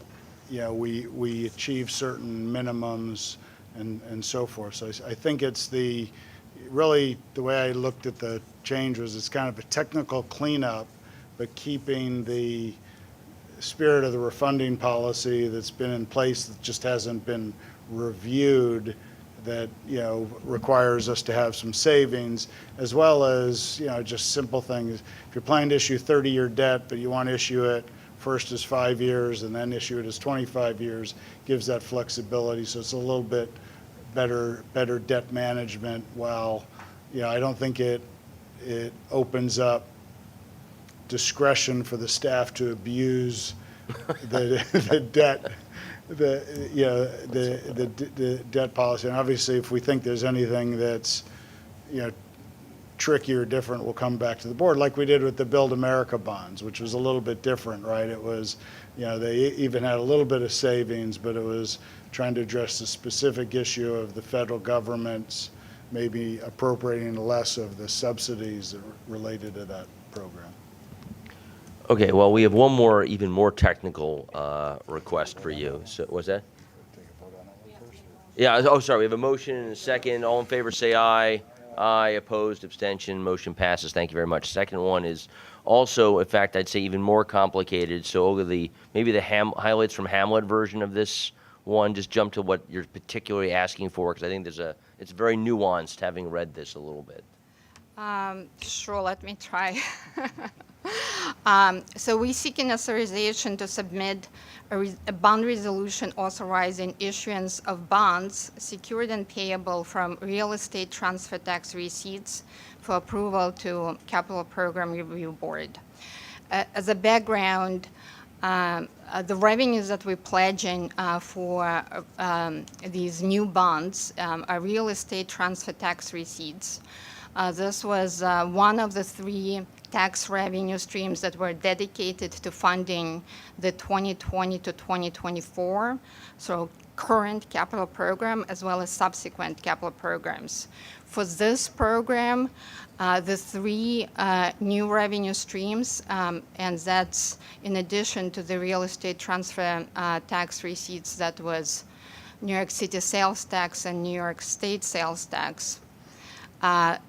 we achieve certain minimums and so forth. So I think it's really the way I looked at the change was it's kind of a technical cleanup, but keeping the spirit of the refunding policy that's been in place that just hasn't been reviewed, that requires us to have some savings, as well as just simple things. If you're planning to issue 30-year debt, but you want to issue it first as 5 years and then issue it as 25 years, gives that flexibility. So it's a little bit better debt management. While I don't think it opens up discretion for the staff to abuse the debt. The debt policy, and obviously if we think there's anything that's tricky or different, we'll come back to the board like we did with the Build America bonds, which was a little bit different, right? It was they even had a little bit of savings, but it was trying to address the specific issue of the federal government's maybe appropriating less of the subsidies that related to that program. Okay, well, we have one more, even more technical request for you. So, what's that? Yeah, oh, sorry, we have a motion and a second. All in favor, say aye. Aye, opposed, abstention, motion passes. Thank you very much. Second one is also, in fact, I'd say even more complicated. So, Olga, maybe the highlights from Hamlet version of this one, just jump to what you're particularly asking for, because I think it's very nuanced, having read this a little bit. Sure, let me try. So we seek an authorization to submit a bond resolution authorizing issuance of bonds secured and payable from real estate transfer tax receipts for approval to Capital Program Review Board. As a background, the revenues that we're pledging for these new bonds are real estate transfer tax receipts. This was one of the 3 tax revenue streams that were dedicated to funding the 2020 to 2024, so current capital program as well as subsequent capital programs. For this program, the 3 new revenue streams, and that's in addition to the real estate transfer tax receipts that was New York City sales tax and New York State sales tax.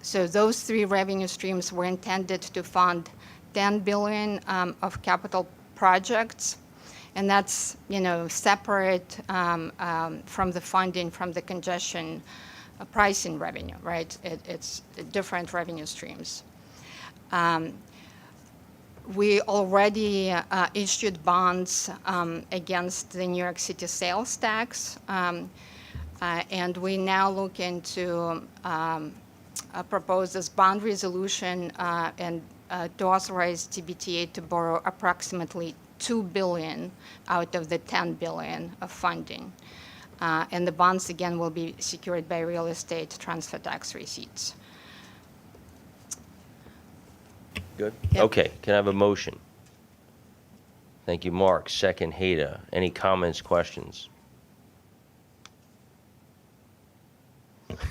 So those 3 revenue streams were intended to fund $10 billion of capital projects, and that's separate from the funding from the congestion pricing revenue, right? It's different revenue streams. We already issued bonds against the New York City sales tax, and we now look into propose this bond resolution and to authorize TBTA to borrow approximately $2 billion out of the $10 billion of funding. And the bonds, again, will be secured by real estate transfer tax receipts. Good? Okay, can I have a motion? Thank you, Mark. Second, Hada. Any comments, questions?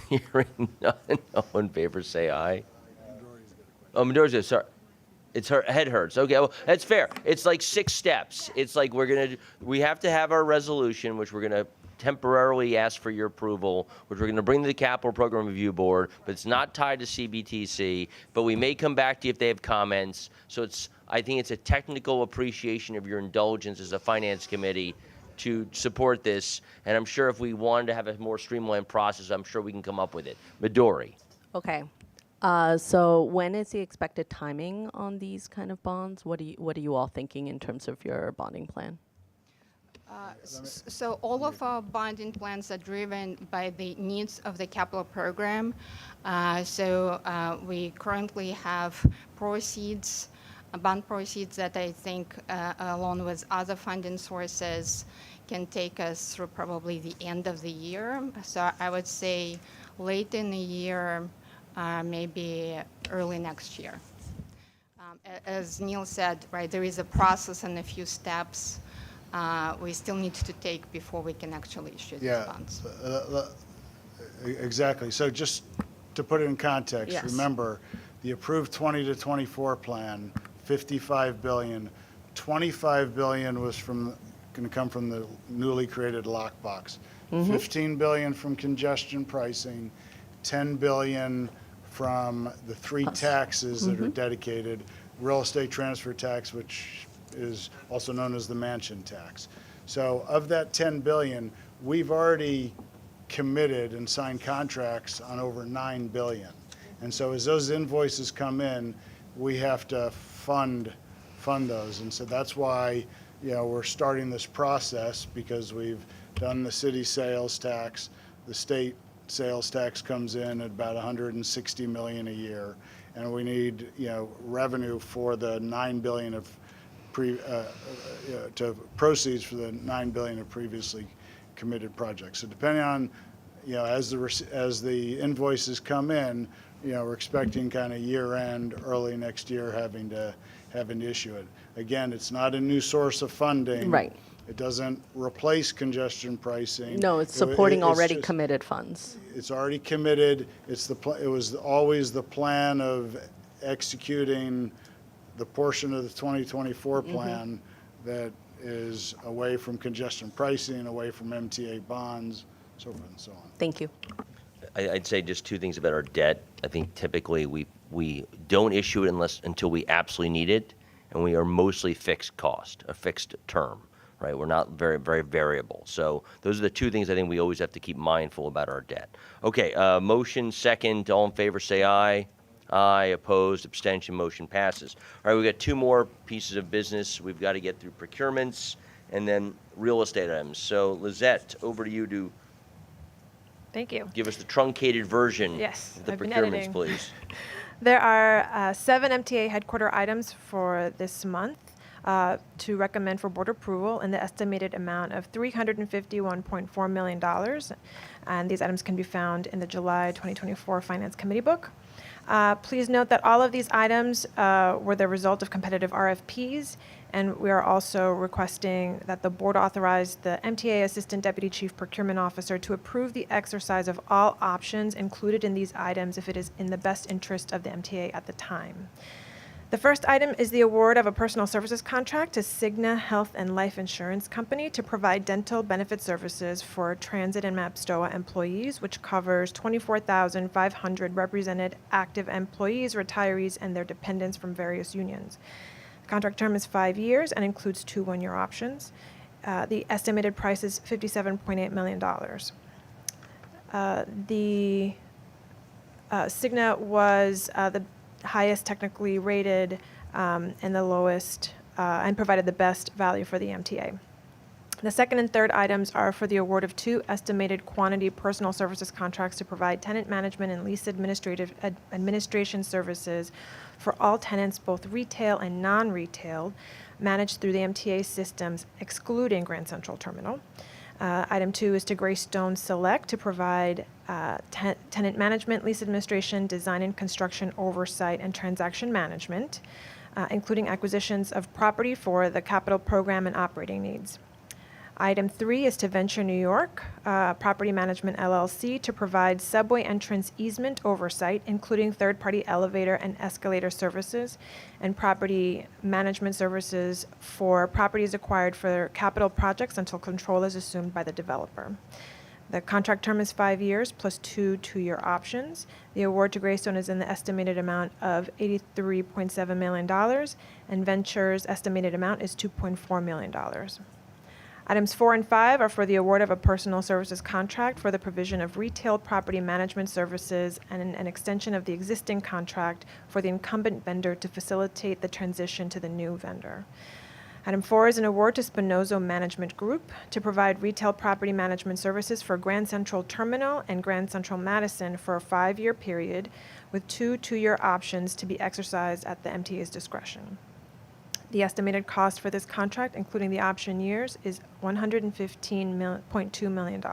Hearing none, all in favor say aye. Oh, Midori's good, sorry. It's her head hurts. Okay, well, that's fair. It's like 6 steps. It's like we have to have our resolution, which we're gonna temporarily ask for your approval, which we're gonna bring to the Capital Program Review Board, but it's not tied to CBTC, but we may come back to you if they have comments. So I think it's a technical appreciation of your indulgence as a finance committee to support this, and I'm sure if we wanted to have a more streamlined process, I'm sure we can come up with it. Midori. Okay. So when is the expected timing on these kind of bonds? What are you all thinking in terms of your bonding plan? So all of our bonding plans are driven by the needs of the capital program. We currently have proceeds, bond proceeds that I think, along with other funding sources, can take us through probably the end of the year. So I would say late in the year, maybe early next year. As Neil said, right, there is a process and a few steps we still need to take before we can actually issue these bonds. Exactly. So just to put it in context, Yes. remember the approved 20 to 24 plan, $55 billion, $25 billion was going to come from the newly created lockbox, $15 billion from congestion pricing, $10 billion from the 3 taxes that are dedicated, real estate transfer tax, which is also known as the mansion tax. So of that $10 billion, we've already committed and signed contracts on over $9 billion. And so as those invoices come in, we have to fund those. And so that's why, we're starting this process, because we've done the city sales tax. The state sales tax comes in at about $160 million a year. And we need, revenue for the $9 billion of proceeds for the $9 billion of previously committed projects. So depending on, as the invoices come in, we're expecting kind of year end, early next year, having to issue it. Again, it's not a new source of funding. Right. It doesn't replace congestion pricing. No, it's supporting It's already just- committed funds. It's already committed. It was always the plan of executing the portion of the 2024 plan that is away from congestion pricing, away from MTA bonds, so forth and so on. Thank you. I'd say just 2 things about our debt. I think typically we don't issue it until we absolutely need it, and we are mostly fixed cost, a fixed term, right? We're not very, very variable. So those are the 2 things I think we always have to keep mindful about our debt. Okay, motion second, all in favor say aye. Aye, opposed, abstention, motion passes. All right, we've got 2 more pieces of business. We've got to get through procurements and then real estate items. So Lizette, over to you to Thank you. give us the truncated version Yes, of the I've been procurements, editing. please. There are 7 MTA headquarter items for this month to recommend for board approval in the estimated amount of $351.4 million. And these items can be found in the July 2024 Finance Committee book. Please note that all of these items were the result of competitive RFPs, and we are also requesting that the board authorize the MTA Assistant Deputy Chief Procurement Officer to approve the exercise of all options included in these items if it is in the best interest of the MTA at the time. The first item is the award of a personal services contract to Cigna Health and Life Insurance Company to provide dental benefit services for transit and MAPSTOA employees, which covers 24,500 represented active employees, retirees, and their dependents from various unions. The contract term is 5 years and includes 2 one-year options. The estimated price is $57.8 million. Cigna was the highest technically rated and the lowest and provided the best value for the MTA. The second and third items are for the award of 2 estimated quantity personal services contracts to provide tenant management and lease administration services for all tenants, both retail and non-retail, managed through the MTA systems, excluding Grand Central Terminal. Item 2 is to Greystone Select to provide tenant management, lease administration, design and construction oversight, and transaction management, including acquisitions of property for the capital program and operating needs. Item 3 is to Venture New York Property Management LLC to provide subway entrance easement oversight, including third-party elevator and escalator services and property management services for properties acquired for capital projects until control is assumed by the developer. The contract term is 5 years plus 2 two-year options. The award to Greystone is in the estimated amount of $83.7 million, and Venture's estimated amount is $2.4 million. Items 4 and 5 are for the award of a personal services contract for the provision of retail property management services and an extension of the existing contract for the incumbent vendor to facilitate the transition to the new vendor. Item 4 is an award to Spinozo Management Group to provide retail property management services for Grand Central Terminal and Grand Central Madison for a 5-year period with 2 two-year options to be exercised at the MTA's discretion. The estimated cost for this contract, including the option years, is $115.2 million.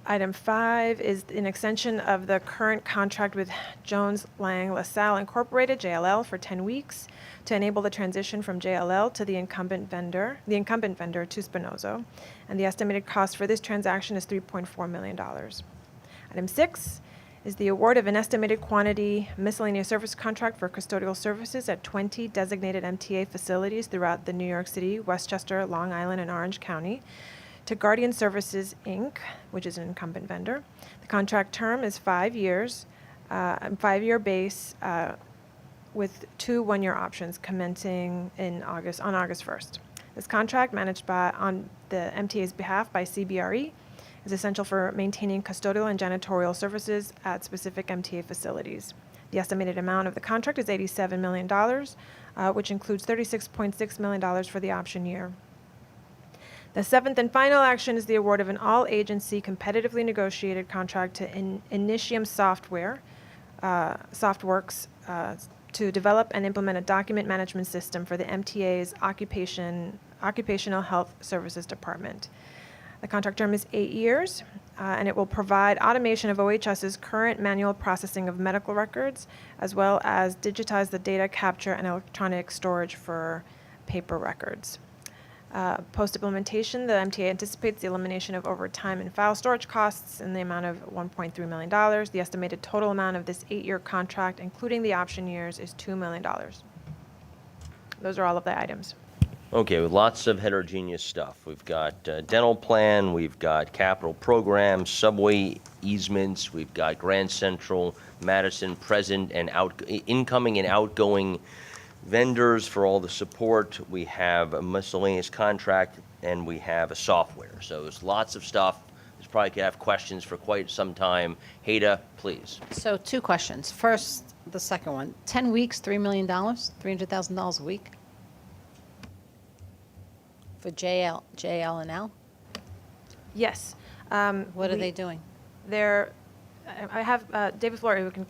Item 5 is an extension of the current contract with Jones Lang LaSalle Incorporated, JLL, for 10 weeks to enable the transition from JLL to the incumbent vendor to Spinozo. And the estimated cost for this transaction is $3.4 million. Item 6 is the award of an estimated quantity miscellaneous service contract for custodial services at 20 designated MTA facilities throughout the New York City, Westchester, Long Island, and Orange County to Guardian Services, Inc., which is an incumbent vendor. The contract term is 5 years, 5-year base with 2 one-year options commencing on August 1st. This contract, managed on the MTA's behalf by CBRE, is essential for maintaining custodial and janitorial services at specific MTA facilities. The estimated amount of the contract is $87 million, which includes $36.6 million for the option year. The seventh and final action is the award of an all-agency competitively negotiated contract to Initium Softworks to develop and implement a document management system for the MTA's Occupational Health Services Department. The contract term is 8 years, and it will provide automation of OHS's current manual processing of medical records, as well as digitize the data capture and electronic storage for paper records. Post-implementation, the MTA anticipates the elimination of overtime and file storage costs in the amount of $1.3 million. The estimated total amount of this 8-year contract, including the option years, is $2 million. Those are all of the items. Okay, with lots of heterogeneous stuff. We've got dental plan, we've got capital programs, subway easements, we've got Grand Central, Madison, present and incoming and outgoing vendors for all the support. We have a miscellaneous contract, and we have a software. So there's lots of stuff. There's probably could have questions for quite some time. Haida, please. So 2 questions. First, the second one. 10 weeks, $3 million, $300,000 a week for JL and L? Yes. What are they doing? I have David Flory who can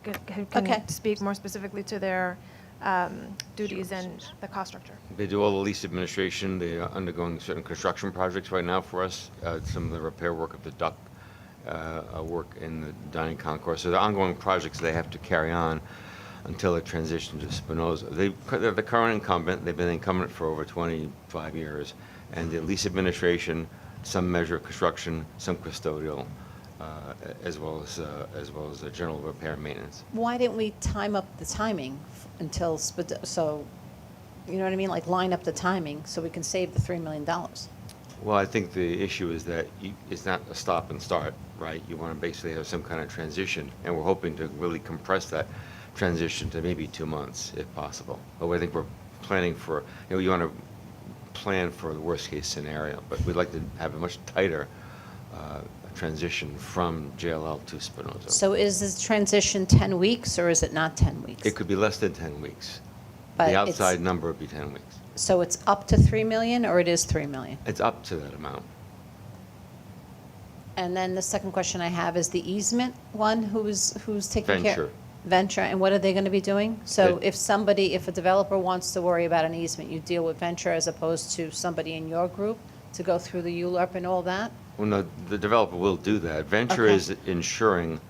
Okay. speak more specifically to their duties and the cost structure. They do all the lease administration. They are undergoing certain construction projects right now for us, some of the repair work of the duct work in the dining concourse. So the ongoing projects they have to carry on until they transition to Spinoza. They're the current incumbent. They've been incumbent for over 25 years. And the lease administration, some measure of construction, some custodial, as well as general repair and maintenance. Why didn't we time up the timing until, so, you know what I mean? Like line up the timing so we can save the $3 million. Well, I think the issue is that it's not a stop and start, right? You want to basically have some kind of transition, and we're hoping to really compress that transition to maybe 2 months, if possible. But I think we're planning for, you want to plan for the worst case scenario, but we'd like to have a much tighter transition from JLL to Spinoza. So is this transition 10 weeks or is it not 10 weeks? It could be less than 10 weeks. But The it's- outside number would be 10 weeks. So it's up to 3 million, or it is 3 million? It's up to that amount. And then the second question I have is the easement one, who's taking care? Venture. Venture, and what are they going to be doing? So It- if a developer wants to worry about an easement, you deal with Venture as opposed to somebody in your group to go through the ULURP and all that? Well, no, the developer will do that. Venture Okay. is ensuring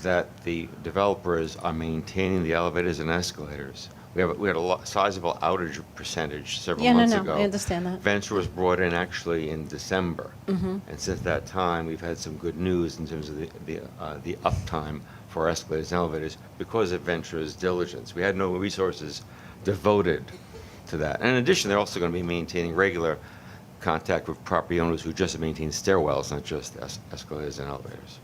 that the developers are maintaining the elevators and escalators. We had a sizable outage percentage several months ago. I understand that. Venture was brought in actually in December. Mhm. And since that time, we've had some good news in terms of the uptime for escalators and elevators because of Venture's diligence. We had no resources devoted to that. And in addition, they're also going to be maintaining regular contact with property owners who just maintain stairwells, not just escalators and elevators.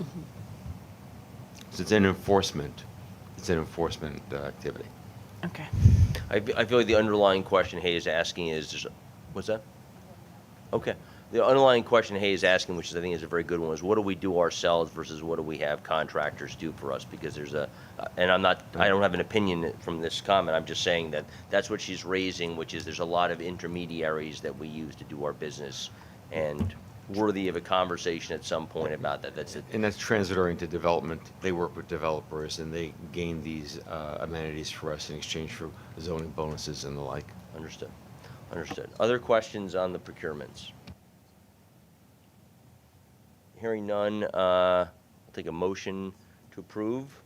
So it's an enforcement activity. Okay. I feel like the underlying question Hay is asking is, what's that? Okay. The underlying question Hay is asking, which I think is a very good one, is what do we do ourselves versus what do we have contractors do for us? Because there's and I don't have an opinion from this comment, I'm just saying that that's what she's raising, which is there's a lot of intermediaries that we use to do our business, and worthy of a conversation at some point about that. That's it. And that's transit-oriented development. They work with developers, and they gain these amenities for us in exchange for zoning bonuses and the like. Understood. Understood. Other questions on the procurements? Hearing none, I'll take a motion to approve.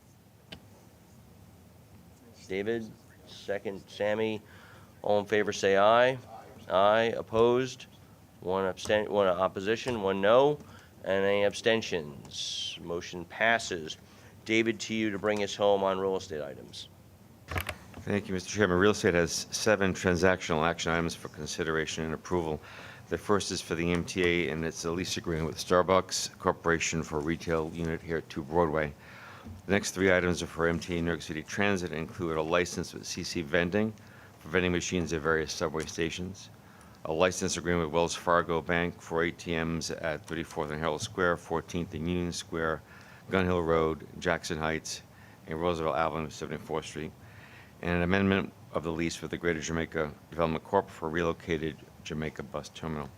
David, second, Sammy. All in favor, say aye. Aye. Opposed? One opposition, one no, and any abstentions. Motion passes. David, to you to bring us home on real estate items. Thank you, Mr. Chairman. Real estate has 7 transactional action items for consideration and approval. The first is for the MTA, and it's a lease agreement with Starbucks Corporation for a retail unit here at 2 Broadway. The next 3 items are for MTA New York City Transit and include a license with CC Vending for vending machines at various subway stations, a license agreement with Wells Fargo Bank for ATMs at 34th and Herald Square, 14th and Union Square, Gun Hill Road, Jackson Heights, and Roosevelt Avenue, 74th Street, and an amendment of the lease with the Greater Jamaica Development Corp. For a relocated Jamaica bus terminal.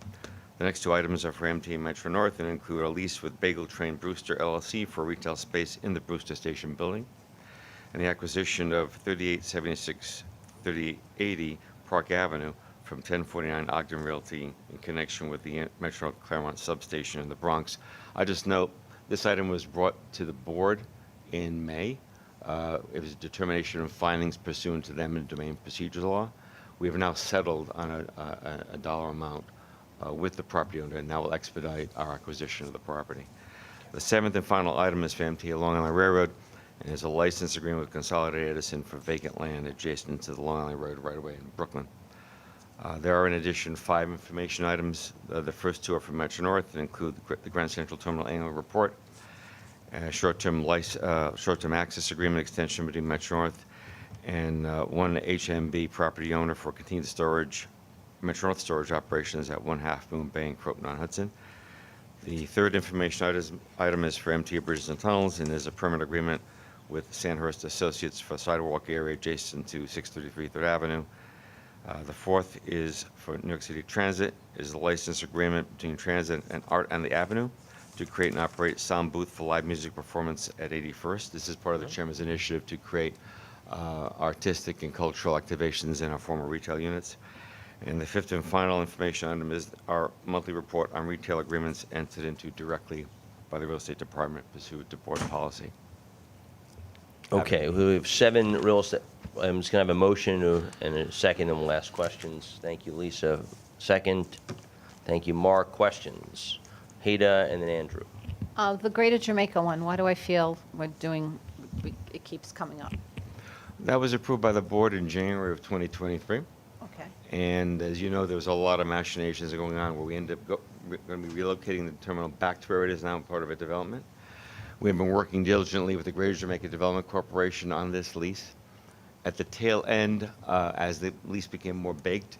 The next 2 items are for MTA Metro North and include a lease with Bagel Train Brewster LLC for retail space in the Brewster Station building, and the acquisition of 3876 3880 Park Avenue from 1049 Ogden Realty in connection with the Metro Claremont substation in the Bronx. I just note this item was brought to the board in May. It was a determination of findings pursuant to the eminent domain procedure law. We have now settled on a dollar amount with the property owner, and that will expedite our acquisition of the property. The 7th and final item is for MTA Long Island Railroad, and is a license agreement with Consolidated Edison for vacant land adjacent to the Long Island Road right-of-way in Brooklyn. There are, in addition, 5 information items. The first 2 are from Metro North and include the Grand Central Terminal Annual Report, short-term access agreement extension between Metro North and one HMB property owner for continued storage, Metro North storage operations at 1/2 Moon Bay in Croton-on-Hudson. The third information item is for MTA Bridges and Tunnels, and there's a permit agreement with Sandhurst Associates for sidewalk area adjacent to 633 3rd Avenue. The fourth is for New York City Transit, is a license agreement between Transit and Art on the Avenue to create and operate sound booth for live music performance at 81st. This is part of the Chairman's initiative to create artistic and cultural activations in our former retail units. And the 5th and final information item is our monthly report on retail agreements entered into directly by the Real Estate Department pursuant to board policy. Okay, we have 7 real estate. I'm just going to have a motion and a second, and we'll ask questions. Thank you, Lisa. Second. Thank you, Mark. Questions? Hada and then Andrew. The Greater Jamaica one, why do I feel it keeps coming up? That was approved by the board in January of 2023. Okay. And as you know, there was a lot of machinations going on where we ended up going to be relocating the terminal back to where it is now, part of a development. We've been working diligently with the Greater Jamaica Development Corporation on this lease. At the tail end, as the lease became more baked,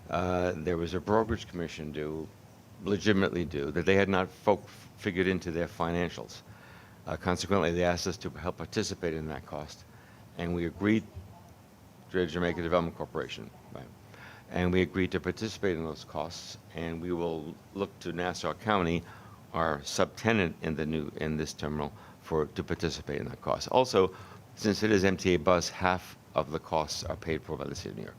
there was a brokerage commission due, legitimately due, that they had not figured into their financials. Consequently, they asked us to help participate in that cost. And we agreed Greater Jamaica Development Corporation, right? And we agreed to participate in those costs, and we will look to Nassau County, our subtenant in this terminal, to participate in that cost. Also, since it is MTA bus, half of the costs are paid for by the city of New York.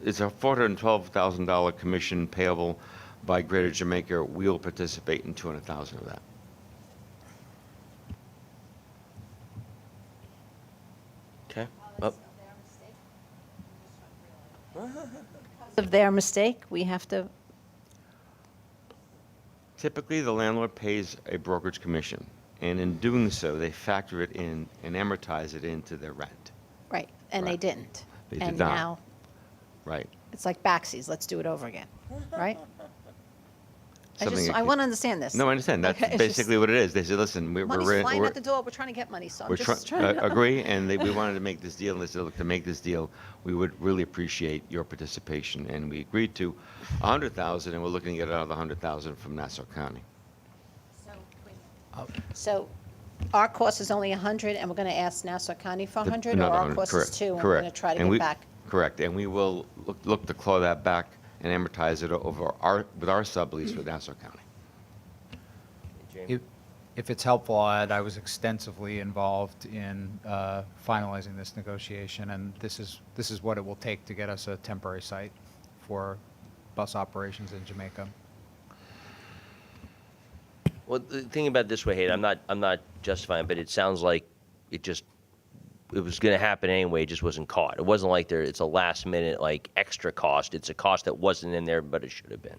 It's a $412,000 commission payable by Greater Jamaica. We'll participate in $200,000 of that. Okay. Of their mistake, we have to, Typically, the landlord pays a brokerage commission, and in doing so, they factor it in and amortize it into their rent. right, and they Right. didn't. They did And not. now, Right. it's like backsies, let's do it over again, right? Something I want to understand this. No, I understand. That's Okay, it's basically what it is. They said, listen, Money's flying out the door, we're trying to get money, so I'm we're just trying to. agree, and we wanted to make this deal, and they said, look, to make this deal, we would really appreciate your participation, and we agreed to $100,000, and we're looking to get another $100,000 from Nassau County. So our cost is only 100, and we're going to ask Nassau County for 100, or Another our 100, cost correct, is 2, and we're correct. going to try to And get we- back? Correct, and we will look to claw that back and amortize it with our sublease with Nassau County. If it's helpful, I'll add, I was extensively involved in finalizing this negotiation, and this is what it will take to get us a temporary site for bus operations in Jamaica. Well, the thing about it this way, Hayden, I'm not justifying, but it sounds like it was going to happen anyway. It just wasn't caught. It wasn't like it's a last minute like extra cost. It's a cost that wasn't in there, but it should have been.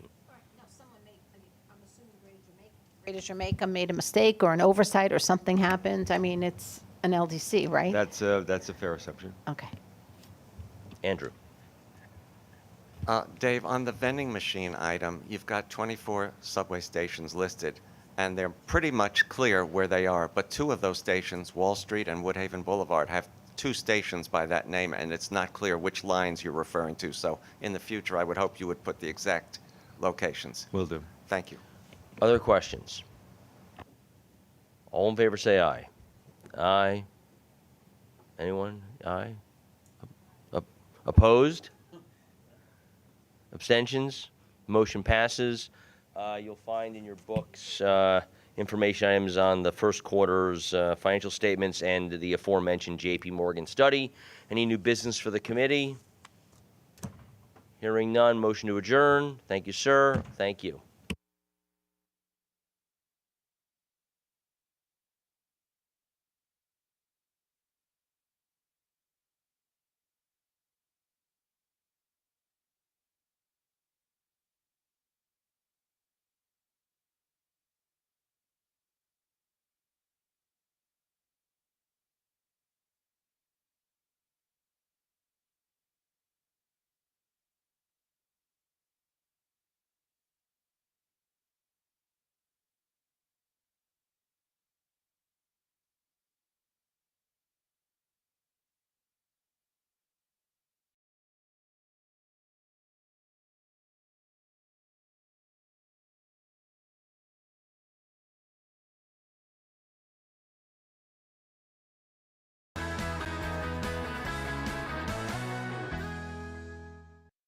Greater Jamaica made a mistake or an oversight or something happened. I mean, it's an LDC, right? That's a fair assumption. Okay. Andrew. Dave, on the vending machine item, you've got 24 subway stations listed, and they're pretty much clear where they are. But 2 of those stations, Wall Street and Woodhaven Boulevard, have 2 stations by that name, and it's not clear which lines you're referring to. So in the future, I would hope you would put the exact locations. Will do. Thank you. Other questions? All in favor say aye. Aye. Anyone? Aye. Opposed? Abstentions? Motion passes. You'll find in your books information items on the first quarter's financial statements and the aforementioned JP Morgan study. Any new business for the committee? Hearing none, motion to adjourn. Thank you, sir. Thank you.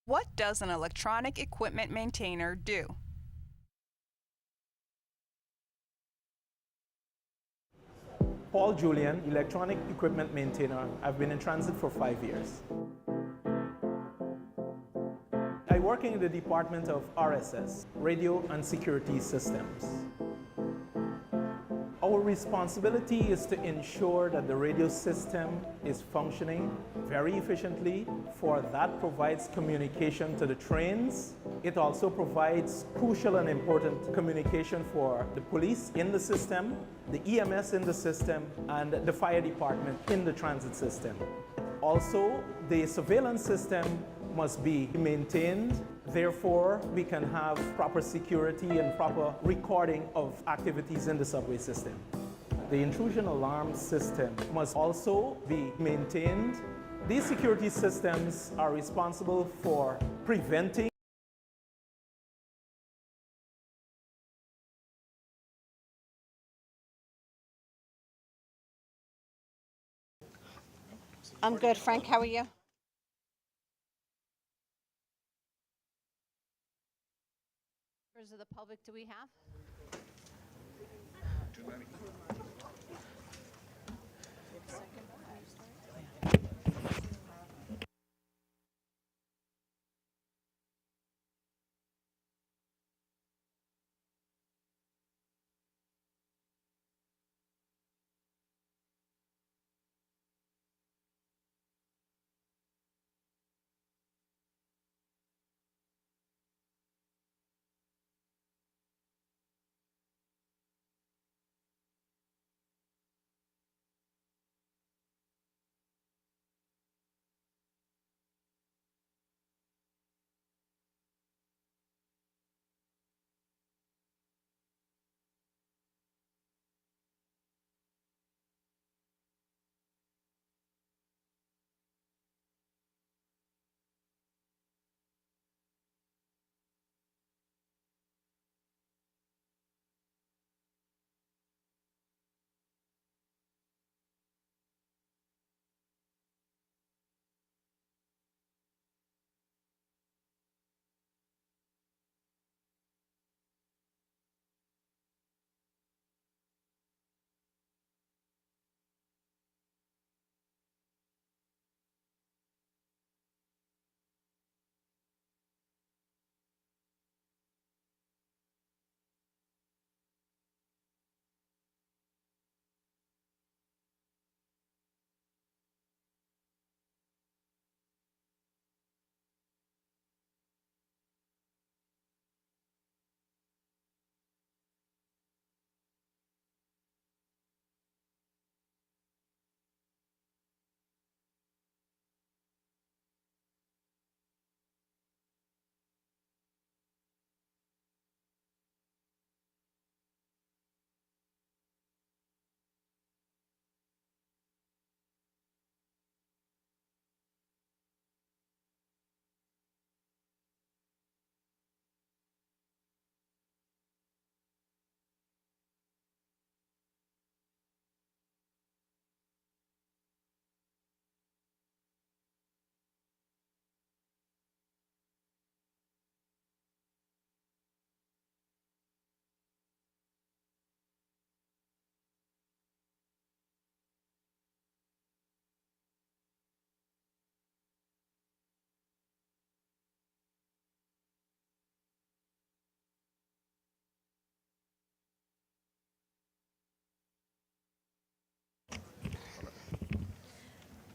What does an electronic equipment maintainer do? Paul Julian, electronic equipment maintainer. I've been in transit for 5 years. I work in the department of RSS, Radio and Security Systems. Our responsibility is to ensure that the radio system is functioning very efficiently, for that provides communication to the trains. It also provides crucial and important communication for the police in the system, the EMS in the system, and the fire department in the transit system. Also, the surveillance system must be maintained. Therefore, we can have proper security and proper recording of activities in the subway system. The intrusion alarm system must also be maintained. These security systems are responsible for preventing I'm good. Frank, how are you? Members of the public, do we have?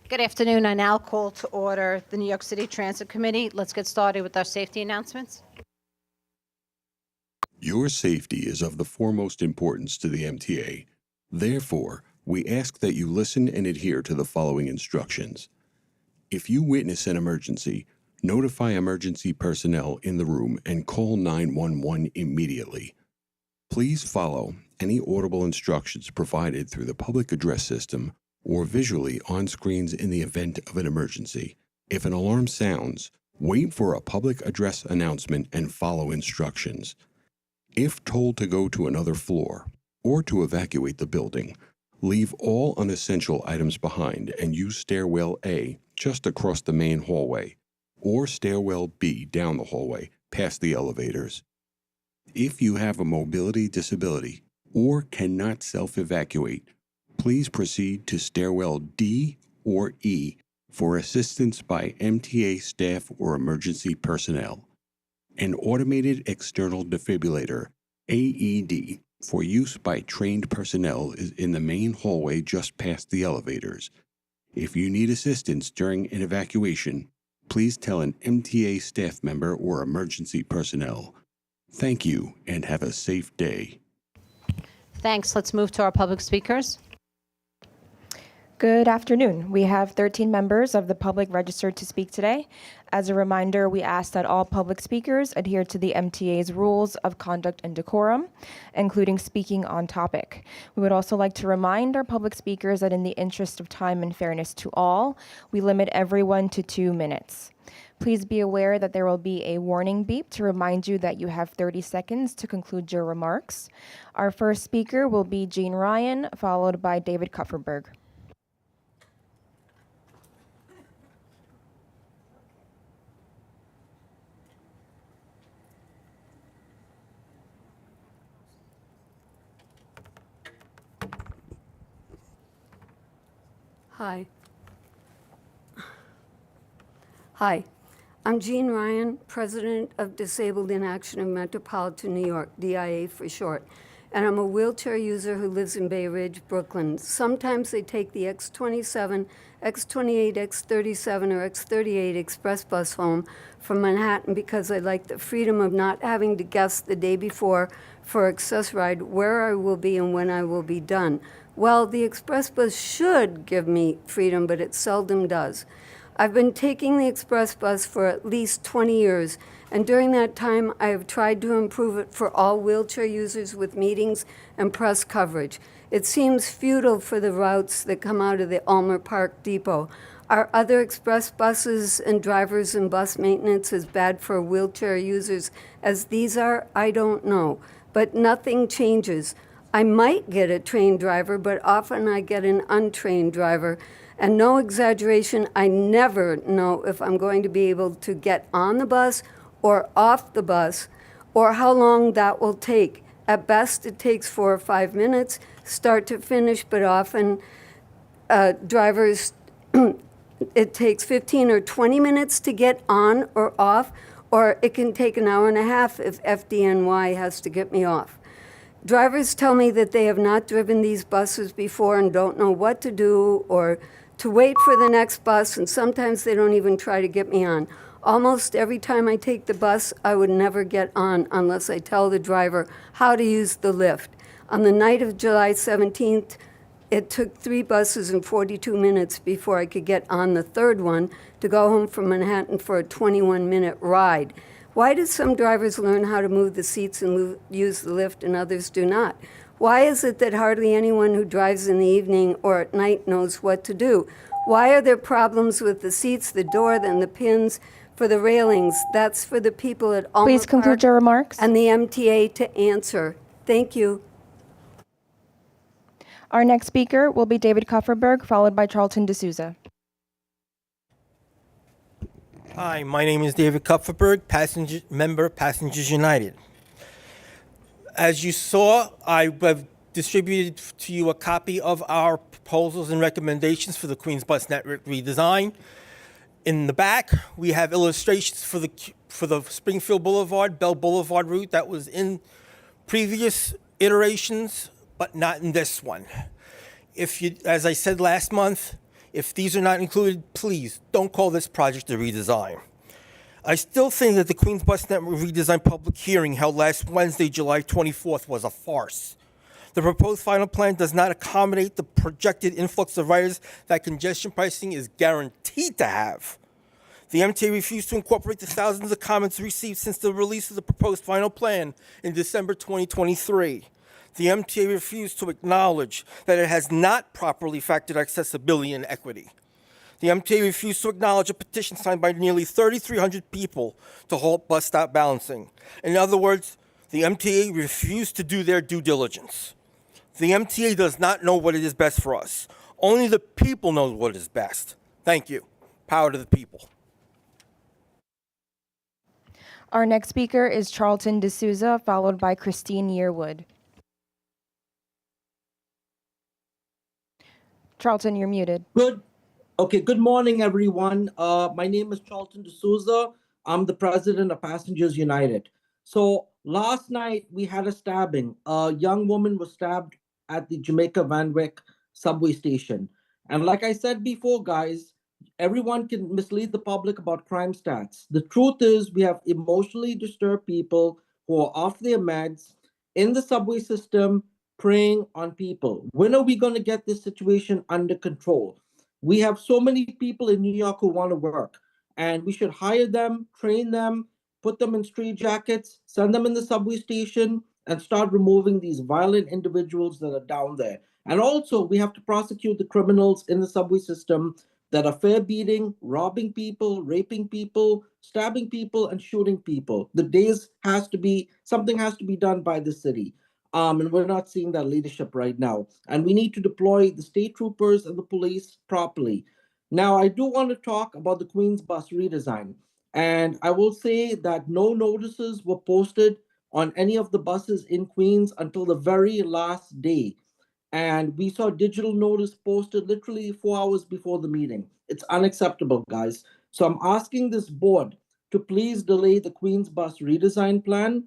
Good afternoon. I now call to order the New York City Transit Committee. Let's get started with our safety announcements. Your safety is of the foremost importance to the MTA. Therefore, we ask that you listen and adhere to the following instructions. If you witness an emergency, notify emergency personnel in the room and call 911 immediately. Please follow any audible instructions provided through the public address system or visually on screens in the event of an emergency. If an alarm sounds, wait for a public address announcement and follow instructions. If told to go to another floor or to evacuate the building, leave all unessential items behind and use stairwell A just across the main hallway or stairwell B down the hallway past the elevators. If you have a mobility disability or cannot self-evacuate, please proceed to stairwell D or E for assistance by MTA staff or emergency personnel. An automated external defibrillator, AED, for use by trained personnel is in the main hallway just past the elevators. If you need assistance during an evacuation, please tell an MTA staff member or emergency personnel. Thank you and have a safe day. Thanks. Let's move to our public speakers. Good afternoon. We have 13 members of the public registered to speak today. As a reminder, we ask that all public speakers adhere to the MTA's rules of conduct and decorum, including speaking on topic. We would also like to remind our public speakers that in the interest of time and fairness to all, we limit everyone to 2 minutes. Please be aware that there will be a warning beep to remind you that you have 30 seconds to conclude your remarks. Our first speaker will be Jean Ryan, followed by David Kupferberg. Hi. Hi. I'm Jean Ryan, President of Disabled in Action of Metropolitan New York, DIA for short. And I'm a wheelchair user who lives in Bay Ridge, Brooklyn. Sometimes they take the X27, X28, X37, or X38 express bus home from Manhattan because I like the freedom of not having to guess the day before for Access Ride where I will be and when I will be done. Well, the express bus should give me freedom, but it seldom does. I've been taking the express bus for at least 20 years, and during that time, I have tried to improve it for all wheelchair users with meetings and press coverage. It seems futile for the routes that come out of the Ulmer Park Depot. Are other express buses and drivers and bus maintenance as bad for wheelchair users as these are? I don't know, but nothing changes. I might get a trained driver, but often I get an untrained driver. And no exaggeration, I never know if I'm going to be able to get on the bus or off the bus or how long that will take. At best, it takes 4 or 5 minutes, start to finish, but often drivers, it takes 15 or 20 minutes to get on or off, or it can take an hour and a half if FDNY has to get me off. Drivers tell me that they have not driven these buses before and don't know what to do or to wait for the next bus, and sometimes they don't even try to get me on. Almost every time I take the bus, I would never get on unless I tell the driver how to use the lift. On the night of July 17th, it took 3 buses and 42 minutes before I could get on the third one to go home from Manhattan for a 21-minute ride. Why do some drivers learn how to move the seats and use the lift and others do not? Why is it that hardly anyone who drives in the evening or at night knows what to do? Why are there problems with the seats, the door, and the pins for the railings? That's for the people at Ulmer Please conclude Park your remarks. and the MTA to answer. Thank you. Our next speaker will be David Kupferberg, followed by Charlton D'Souza. Hi, my name is David Kupferberg, member Passengers United. As you saw, I have distributed to you a copy of our proposals and recommendations for the Queens Bus Network redesign. In the back, we have illustrations for the Springfield Boulevard, Bell Boulevard route that was in previous iterations, but not in this one. As I said last month, if these are not included, please don't call this project a redesign. I still think that the Queens Bus Network redesign public hearing held last Wednesday, July 24th, was a farce. The proposed final plan does not accommodate the projected influx of riders that congestion pricing is guaranteed to have. The MTA refused to incorporate the thousands of comments received since the release of the proposed final plan in December 2023. The MTA refused to acknowledge that it has not properly factored accessibility and equity. The MTA refused to acknowledge a petition signed by nearly 3,300 people to halt bus stop balancing. In other words, the MTA refused to do their due diligence. The MTA does not know what is best for us. Only the people know what is best. Thank you. Power to the people. Our next speaker is Charlton D'Souza, followed by Christine Yearwood. Charlton, you're muted. Good morning, everyone. My name is Charlton D'Souza. I'm the president of Passengers United. So last night we had a stabbing. A young woman was stabbed at the Jamaica Van Wyck subway station. And like I said before, guys, everyone can mislead the public about crime stats. The truth is we have emotionally disturbed people who are off their meds in the subway system, preying on people. When are we going to get this situation under control? We have so many people in New York who want to work, and we should hire them, train them, put them in straitjackets, send them in the subway station, and start removing these violent individuals that are down there. And also, we have to prosecute the criminals in the subway system that are fair beating, robbing people, raping people, stabbing people, and shooting people. Something has to be done by the city. And we're not seeing that leadership right now. And we need to deploy the state troopers and the police properly. Now, I do want to talk about the Queens bus redesign. And I will say that no notices were posted on any of the buses in Queens until the very last day. and we saw digital notice posted literally 4 hours before the meeting. It's unacceptable, guys. So I'm asking this board to please delay the Queens Bus redesign plan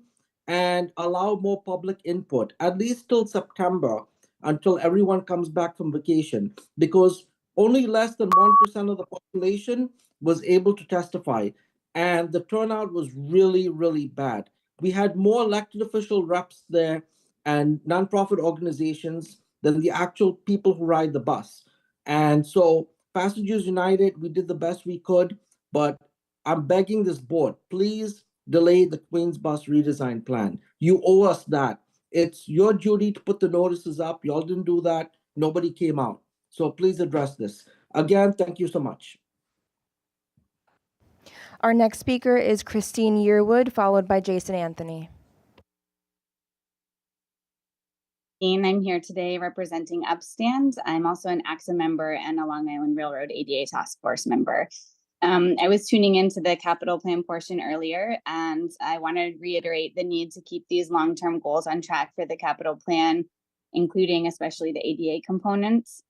and allow more public input, at least till September, until everyone comes back from vacation, because only less than 1% of the population was able to testify, and the turnout was really, really bad. We had more elected official reps there and nonprofit organizations than the actual people who ride the bus. And so, Passengers United, we did the best we could, but I'm begging this board, please delay the Queens Bus redesign plan. You owe us that. It's your duty to put the notices up. Y'all didn't do that. Nobody came out. So please address this. Again, thank you so much. Our next speaker is Christine Yearwood, followed by Jason Anthony. I'm here today representing Upstand. I'm also an AXA member and a Long Island Railroad ADA Task Force member. I was tuning into the capital plan portion earlier, and I want to reiterate the need to keep these long-term goals on track for the capital plan, including especially the ADA components.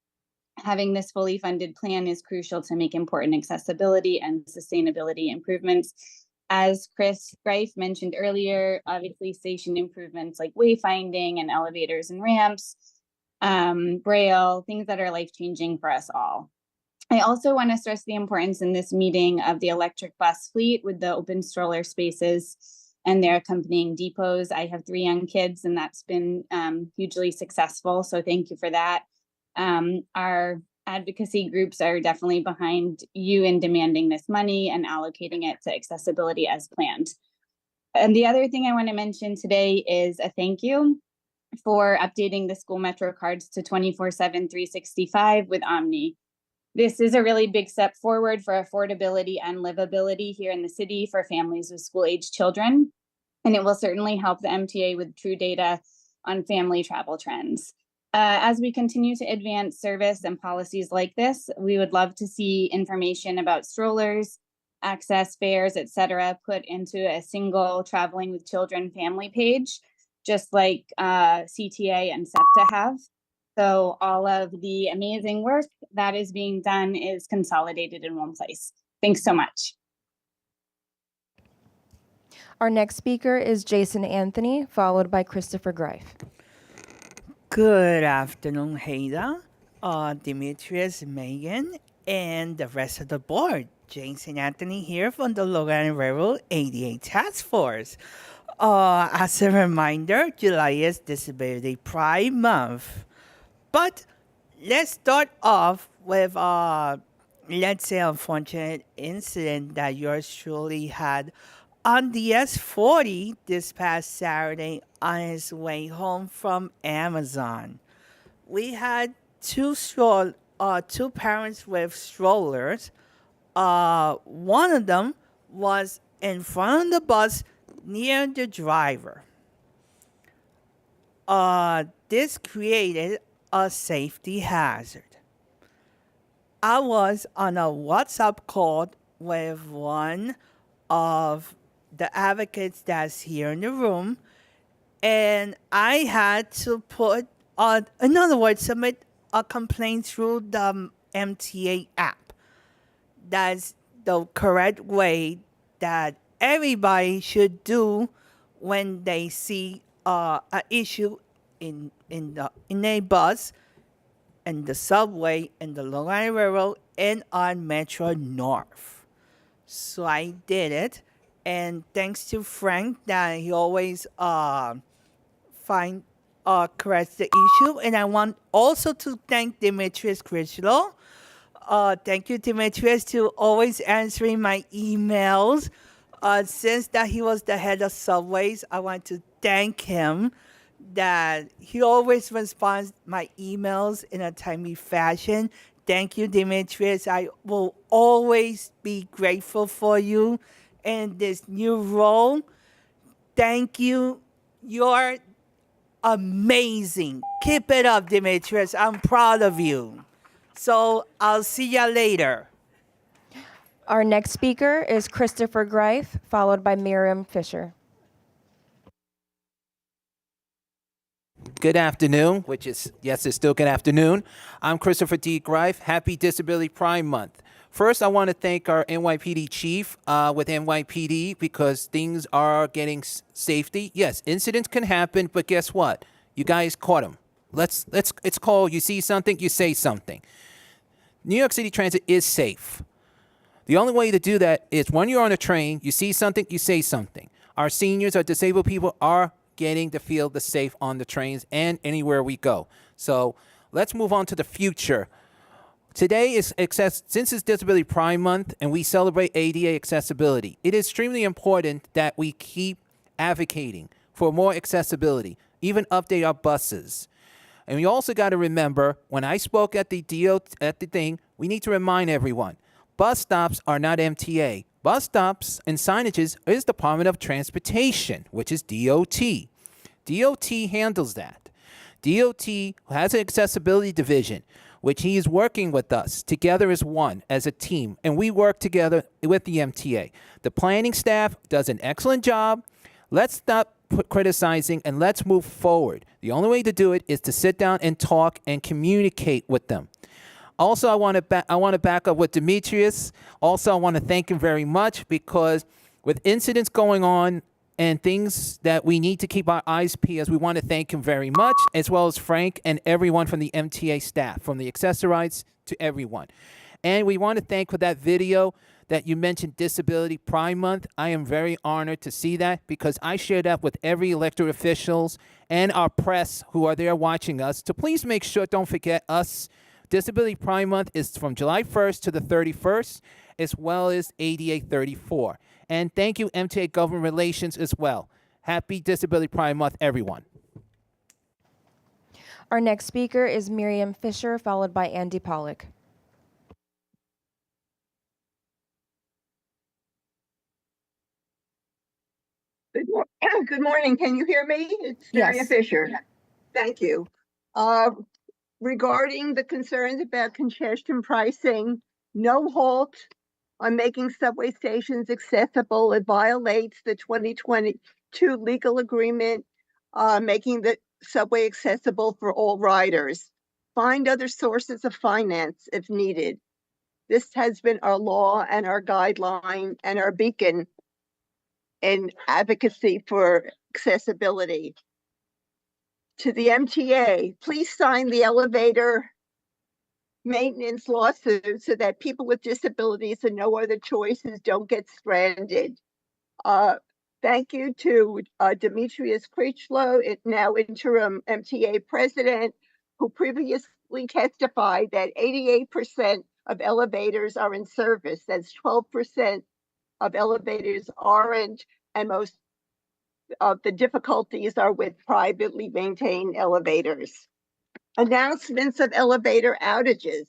Having this fully funded plan is crucial to make important accessibility and sustainability improvements. As Chris Greif mentioned earlier, obviously station improvements like wayfinding and elevators and ramps, Braille, things that are life-changing for us all. I also want to stress the importance in this meeting of the electric bus fleet with the open stroller spaces and their accompanying depots. I have 3 young kids, and that's been hugely successful, so thank you for that. Our advocacy groups are definitely behind you in demanding this money and allocating it to accessibility as planned. And the other thing I want to mention today is a thank you for updating the school Metro cards to 24/7, 365 with Omni. This is a really big step forward for affordability and livability here in the city for families with school-age children, and it will certainly help the MTA with true data on family travel trends. As we continue to advance service and policies like this, we would love to see information about strollers, access, fares, etc., put into a single Traveling with Children family page, just like CTA and SEPTA have. So all of the amazing work that is being done is consolidated in one place. Thanks so much. Our next speaker is Jason Anthony, followed by Christopher Greif. Good afternoon, Haida, Demetrius, Megan, and the rest of the board. Jason Anthony here from the Long Island Railroad ADA Task Force. As a reminder, July is Disability Pride Month. But let's start off with, let's say, unfortunate incident that yours truly had on the S40 this past Saturday on his way home from Amazon. We had two parents with strollers. One of them was in front of the bus near the driver. This created a safety hazard. I was on a WhatsApp call with one of the advocates that's here in the room, and I had to put, in other words, submit a complaint through the MTA app. That's the correct way that everybody should do when they see an issue in a bus, in the subway, in the Long Island Railroad, and on Metro North. So I did it, and thanks to Frank that he always corrects the issue. And I want also to thank Demetrius Critchlow. Thank you, Demetrius, to always answering my emails. Since that he was the head of subways, I want to thank him that he always responds my emails in a timely fashion. Thank you, Demetrius. I will always be grateful for you in this new role. Thank you. You're amazing. Keep it up, Demetrius. I'm proud of you. So I'll see you later. Our next speaker is Christopher Greif, followed by Miriam Fisher. good afternoon, which is, yes, it's still good afternoon. I'm Christopher D. Greif. Happy Disability Pride Month. First, I want to thank our NYPD chief with NYPD because things are getting safety. Yes, incidents can happen, but guess what? You guys caught them. It's called, you see something, you say something. New York City Transit is safe. The only way to do that is when you're on a train, you see something, you say something. Our seniors, our disabled people are getting to feel the safe on the trains and anywhere we go. So let's move on to the future. Today is since it's Disability Pride Month and we celebrate ADA accessibility, it is extremely important that we keep advocating for more accessibility, even update our buses. And we also got to remember, when I spoke at the thing, we need to remind everyone, bus stops are not MTA. Bus stops and signages is Department of Transportation, which is DOT. DOT handles that. DOT has an accessibility division, which he is working with us together as one, as a team, and we work together with the MTA. The planning staff does an excellent job. Let's stop criticizing and let's move forward. The only way to do it is to sit down and talk and communicate with them. Also, I want to back up with Demetrius. Also, I want to thank him very much because with incidents going on and things that we need to keep our eyes peeled, we want to thank him very much, as well as Frank and everyone from the MTA staff, from the accessorites to everyone. And we want to thank for that video that you mentioned, Disability Pride Month. I am very honored to see that because I share that with every elected officials and our press who are there watching us. So please make sure, don't forget us. Disability Pride Month is from July 1st to the 31st, as well as ADA 34. And thank you, MTA Government Relations, as well. Happy Disability Pride Month, everyone. Our next speaker is Miriam Fisher, followed by Andy Pollock. Good morning. Can you hear me? It's Maria Yes. Fisher. Thank you. Regarding the concerns about congestion pricing, no halt on making subway stations accessible. It violates the 2022 legal agreement, making the subway accessible for all riders. Find other sources of finance if needed. This has been our law and our guideline and our beacon in advocacy for accessibility. To the MTA, please sign the elevator maintenance lawsuit so that people with disabilities and no other choices don't get stranded. Thank you to Demetrius Critchlow, now interim MTA president, who previously testified that 88% of elevators are in service. That's 12% of elevators aren't, and most of the difficulties are with privately maintained elevators. Announcements of elevator outages,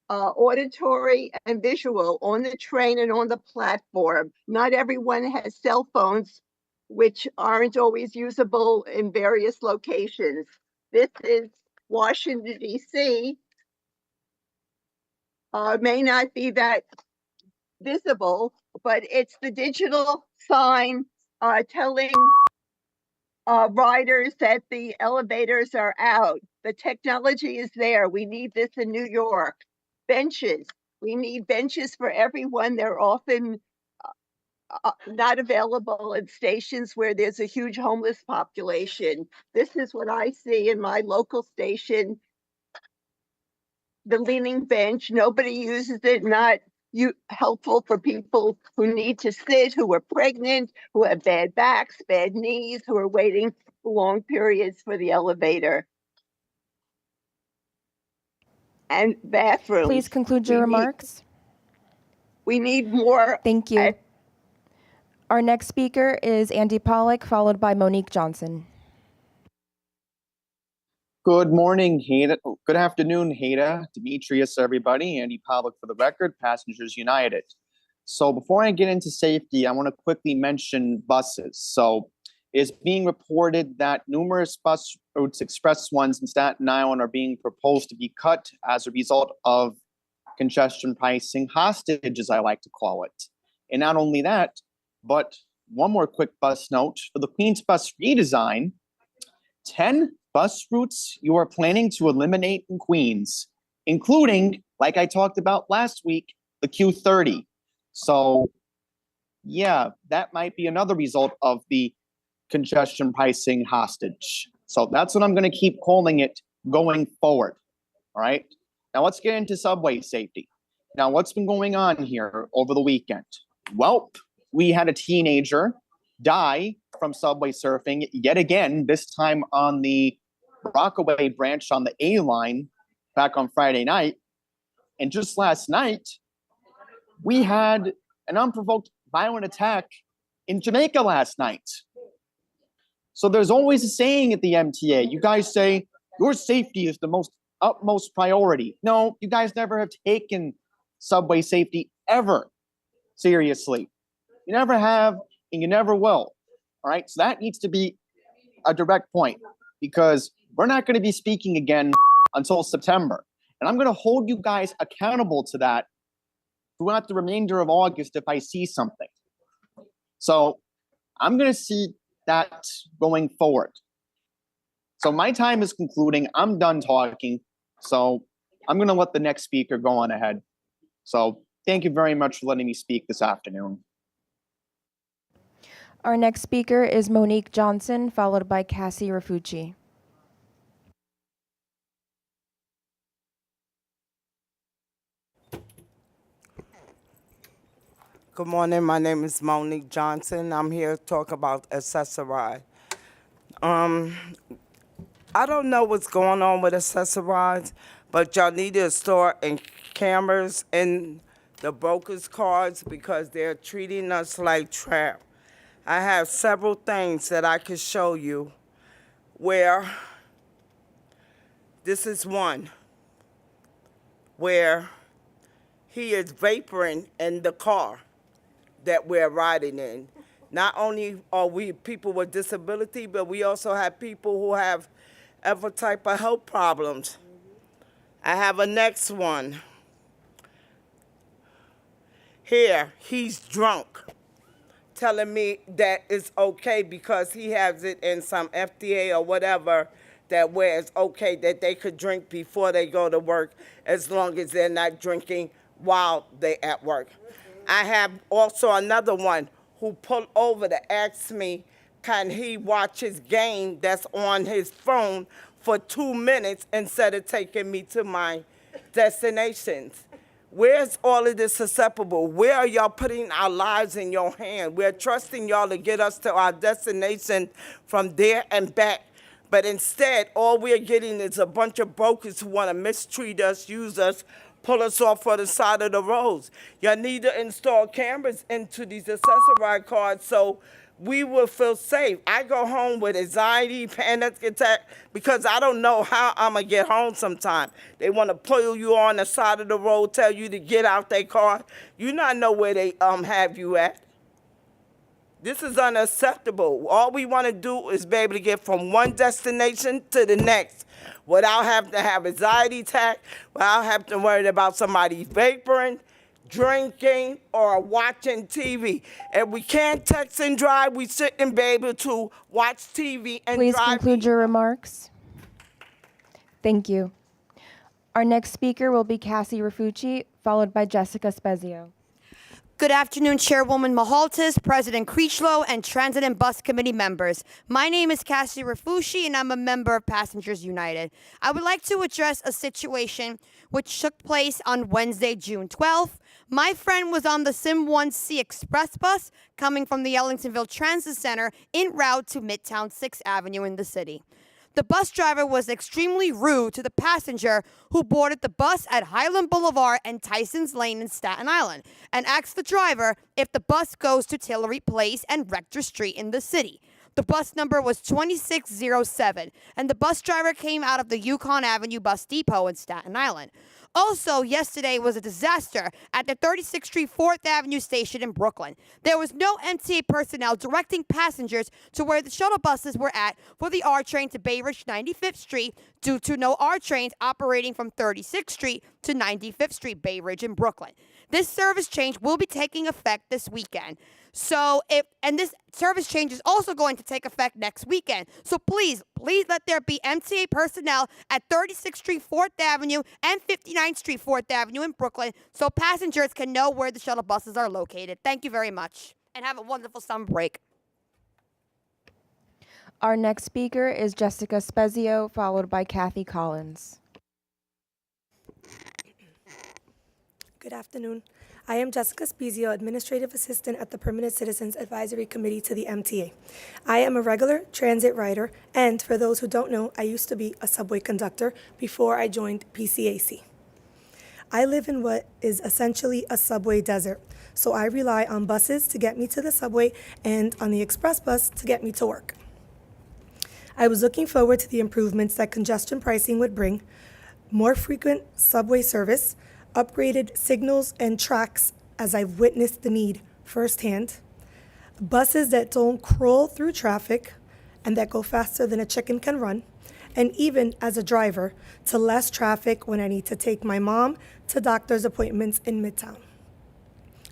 auditory and visual on the train and on the platform. Not everyone has cell phones, which aren't always usable in various locations. This is Washington, D.C. May not be that visible, but it's the digital sign telling riders that the elevators are out. The technology is there. We need this in New York. Benches. We need benches for everyone. They're often not available at stations where there's a huge homeless population. This is what I see in my local station. The leaning bench, nobody uses it, not helpful for people who need to sit, who are pregnant, who have bad backs, bad knees, who are waiting long periods for the elevator. And bathrooms. Please conclude your remarks. We need more. Thank you. Our next speaker is Andy Pollock, followed by Monique Johnson. Good morning, Hada. Good afternoon, Hada, Demetrius, everybody. Andy Pollock for the record, Passengers United. So before I get into safety, I want to quickly mention buses. So it's being reported that numerous bus routes, express ones in Staten Island, are being proposed to be cut as a result of congestion pricing hostage, as I like to call it. And not only that, but one more quick bus note for the Queens Bus redesign, 10 bus routes you are planning to eliminate in Queens, including, like I talked about last week, the Q30. So yeah, that might be another result of the congestion pricing hostage. So that's what I'm going to keep calling it going forward. All right. Now let's get into subway safety. Now, what's been going on here over the weekend? Well, we had a teenager die from subway surfing yet again, this time on the Rockaway branch on the A line back on Friday night. And just last night, we had an unprovoked violent attack in Jamaica last night. So there's always a saying at the MTA. You guys say your safety is the utmost priority. No, you guys never have taken subway safety ever seriously. You never have, and you never will. All right, so that needs to be a direct point, because we're not going to be speaking again until September. And I'm going to hold you guys accountable to that throughout the remainder of August if I see something. So I'm going to see that going forward. So my time is concluding. I'm done talking. So I'm going to let the next speaker go on ahead. So thank you very much for letting me speak this afternoon. Our next speaker is Monique Johnson, followed by Cassie Rafucci. Good morning. My name is Monique Johnson. I'm here to talk about accessorize. I don't know what's going on with accessorize, but y'all need to store cameras in the brokers' cards because they're treating us like trap. I have several things that I could show you where this is one where he is vaporing in the car that we're riding in. Not only are we people with disability, but we also have people who have every type of health problems. I have a next one. Here, he's drunk, telling me that it's okay because he has it in some FDA or whatever, that where it's okay that they could drink before they go to work as long as they're not drinking while they're at work. I have also another one who pulled over to ask me, can he watch his game that's on his phone for 2 minutes instead of taking me to my destinations? Where's all of this susceptible? Where are y'all putting our lives in your hand? We're trusting y'all to get us to our destination from there and back. But instead, all we're getting is a bunch of brokers who want to mistreat us, use us, pull us off for the side of the roads. Y'all need to install cameras into these accessory cards so we will feel safe. I go home with anxiety, panic attack, because I don't know how I'm going to get home sometime. They want to pull you on the side of the road, tell you to get out their car. You not know where they have you at. This is unacceptable. All we want to do is be able to get from one destination to the next without having to have anxiety attack, without having to worry about somebody vaporing, drinking, or watching TV. If we can't text and drive, we shouldn't be able to watch TV and Please drive. conclude your remarks. Thank you. Our next speaker will be Cassie Rafucci, followed by Jessica Spezio. Good afternoon, Chairwoman Mahaltis, President Creechlow, and Transit and Bus Committee members. My name is Cassie Rafucci, and I'm a member of Passengers United. I would like to address a situation which took place on Wednesday, June 12th. My friend was on the Sim 1C Express bus coming from the Ellingtonville Transit Center en route to Midtown 6th Avenue in the city. The bus driver was extremely rude to the passenger who boarded the bus at Highland Boulevard and Tyson's Lane in Staten Island and asked the driver if the bus goes to Tillery Place and Rector Street in the city. The bus number was 2607, and the bus driver came out of the Yukon Avenue Bus Depot in Staten Island. Also, yesterday was a disaster at the 36th Street 4th Avenue station in Brooklyn. There was no MTA personnel directing passengers to where the shuttle buses were at for the R train to Bay Ridge 95th Street due to no R trains operating from 36th Street to 95th Street Bay Ridge in Brooklyn. This service change will be taking effect this weekend. So this service change is also going to take effect next weekend. So please let there be MTA personnel at 36th Street, 4th Avenue, and 59th Street, 4th Avenue in Brooklyn, so passengers can know where the shuttle buses are located. Thank you very much, and have a wonderful summer break. Our next speaker is Jessica Spezio, followed by Kathy Collins. Good afternoon. I am Jessica Spezio, Administrative Assistant at the Permanent Citizens Advisory Committee to the MTA. I am a regular transit rider, and for those who don't know, I used to be a subway conductor before I joined PCAC. I live in what is essentially a subway desert, so I rely on buses to get me to the subway and on the express bus to get me to work. I was looking forward to the improvements that congestion pricing would bring, more frequent subway service, upgraded signals and tracks, as I've witnessed the need firsthand, buses that don't crawl through traffic and that go faster than a chicken can run, and even as a driver, to less traffic when I need to take my mom to doctor's appointments in Midtown.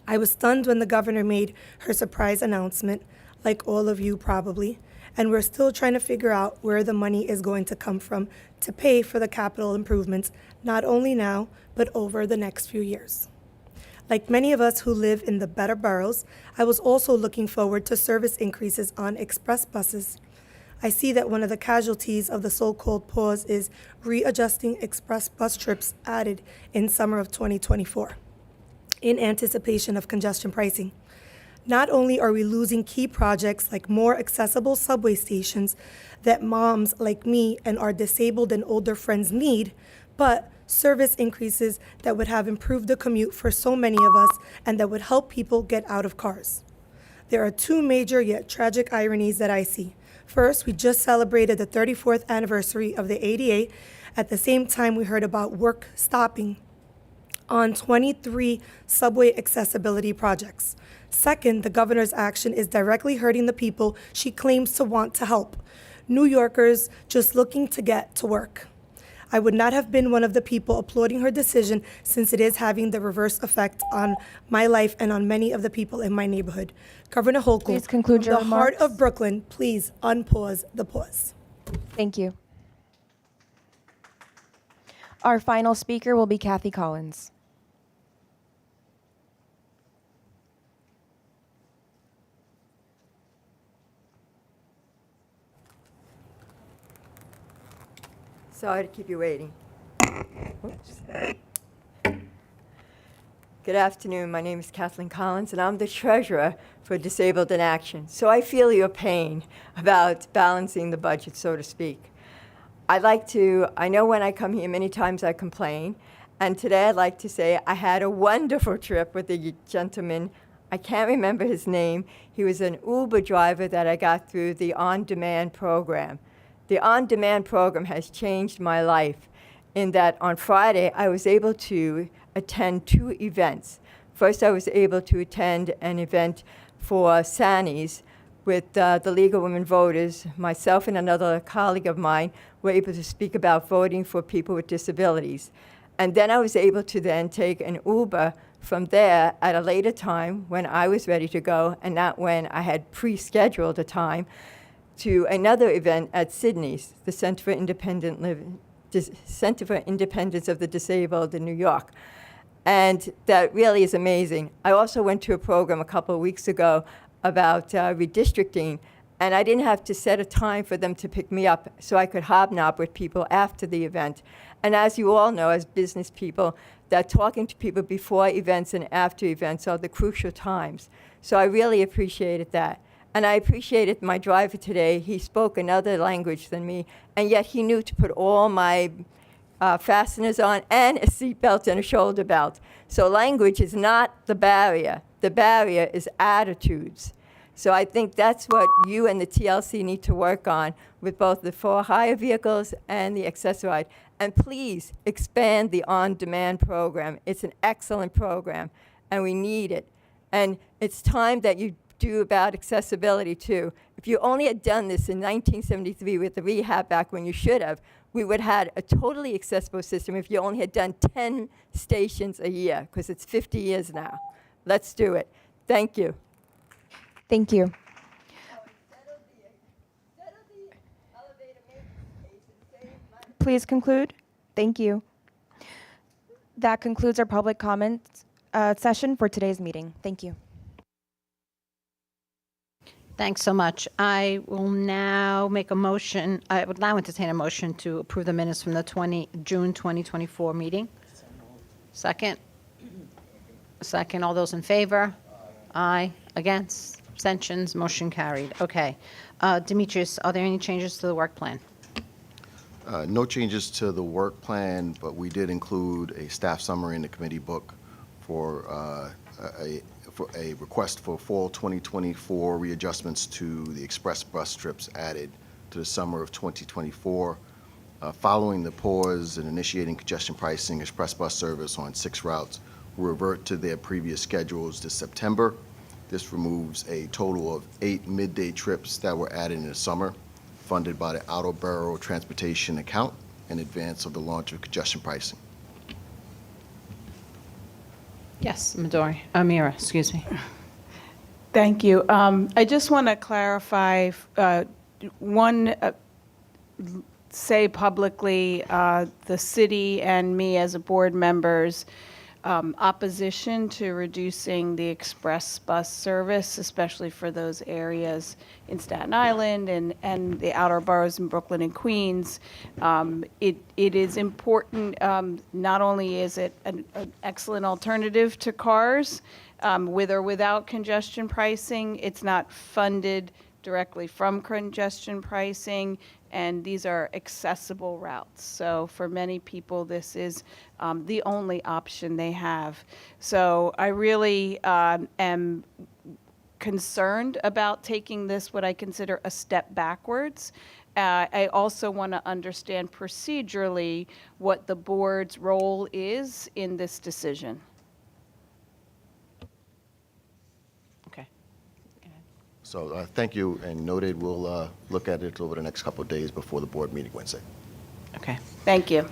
I was stunned when the governor made her surprise announcement, like all of you probably, and we're still trying to figure out where the money is going to come from to pay for the capital improvements, not only now, but over the next few years. Like many of us who live in the better boroughs, I was also looking forward to service increases on express buses. I see that one of the casualties of the so-called pause is readjusting express bus trips added in summer of 2024 in anticipation of congestion pricing. Not only are we losing key projects like more accessible subway stations that moms like me and our disabled and older friends need, but service increases that would have improved the commute for so many of us and that would help people get out of cars. There are two major yet tragic ironies that I see. First, we just celebrated the 34th anniversary of the ADA. At the same time, we heard about work stopping on 23 subway accessibility projects. Second, the governor's action is directly hurting the people she claims to want to help, New Yorkers just looking to get to work. I would not have been one of the people applauding her decision, since it is having the reverse effect on my life and on many of the people in my neighborhood. Governor Hochul, Please conclude your from the heart remarks. of Brooklyn, please unpause the pause. Thank you. Our final speaker will be Kathy Collins. Sorry to keep you waiting. Oops. Good afternoon. My name is Kathleen Collins, and I'm the treasurer for Disabled in Action. So I feel your pain about balancing the budget, so to speak. I know when I come here, many times I complain, and today I'd like to say I had a wonderful trip with a gentleman. I can't remember his name. He was an Uber driver that I got through the on-demand program. The on-demand program has changed my life in that on Friday, I was able to attend two events. First, I was able to attend an event for Sannies with the League of Women Voters. Myself and another colleague of mine were able to speak about voting for people with disabilities. And then I was able to then take an Uber from there at a later time when I was ready to go, and not when I had pre-scheduled a time, to another event at Sydney's, the Center for Independence of the Disabled in New York. And that really is amazing. I also went to a program a couple of weeks ago about redistricting, and I didn't have to set a time for them to pick me up, so I could hobnob with people after the event. And as you all know, as business people, that talking to people before events and after events are the crucial times. So I really appreciated that. And I appreciated my driver today. He spoke another language than me, and yet he knew to put all my fasteners on and a seatbelt and a shoulder belt. So language is not the barrier. The barrier is attitudes. So I think that's what you and the TLC need to work on with both the for-hire vehicles and the accessoride. And please expand the on-demand program. It's an excellent program, and we need it. And it's time that you do about accessibility too. If you only had done this in 1973 with the Rehab Act when you should have, we would have had a totally accessible system if you only had done 10 stations a year, because it's 50 years now. Let's do it. Thank you. Thank you. Please conclude. Thank you. That concludes our public comment session for today's meeting. Thank you. Thanks so much. I will now make a motion. I would now entertain a motion to approve the minutes from the June 2024 meeting. Second? Second. All those in favor? Aye. Against? Abstentions? Motion carried. Okay. Demetrius, are there any changes to the work plan? No changes to the work plan, but we did include a staff summary in the committee book for a request for fall 2024 readjustments to the express bus trips added to the summer of 2024. Following the pause and initiating congestion pricing, express bus service on 6 routes will revert to their previous schedules this September. This removes a total of 8 midday trips that were added in the summer, funded by the Interborough transportation account in advance of the launch of congestion pricing. Yes, Amira, excuse me. Thank you. I just want to clarify, say publicly, the city and me as a board members, opposition to reducing the express bus service, especially for those areas in Staten Island and the outer boroughs in Brooklyn and Queens. It is important, not only is it an excellent alternative to cars, with or without congestion pricing, it's not funded directly from congestion pricing, and these are accessible routes. So for many people, this is the only option they have. So I really am concerned about taking this, what I consider a step backwards. I also want to understand procedurally what the board's role is in this decision. So thank you, and noted. We'll look at it over the next couple of days before the board meeting Wednesday. Okay. Thank you.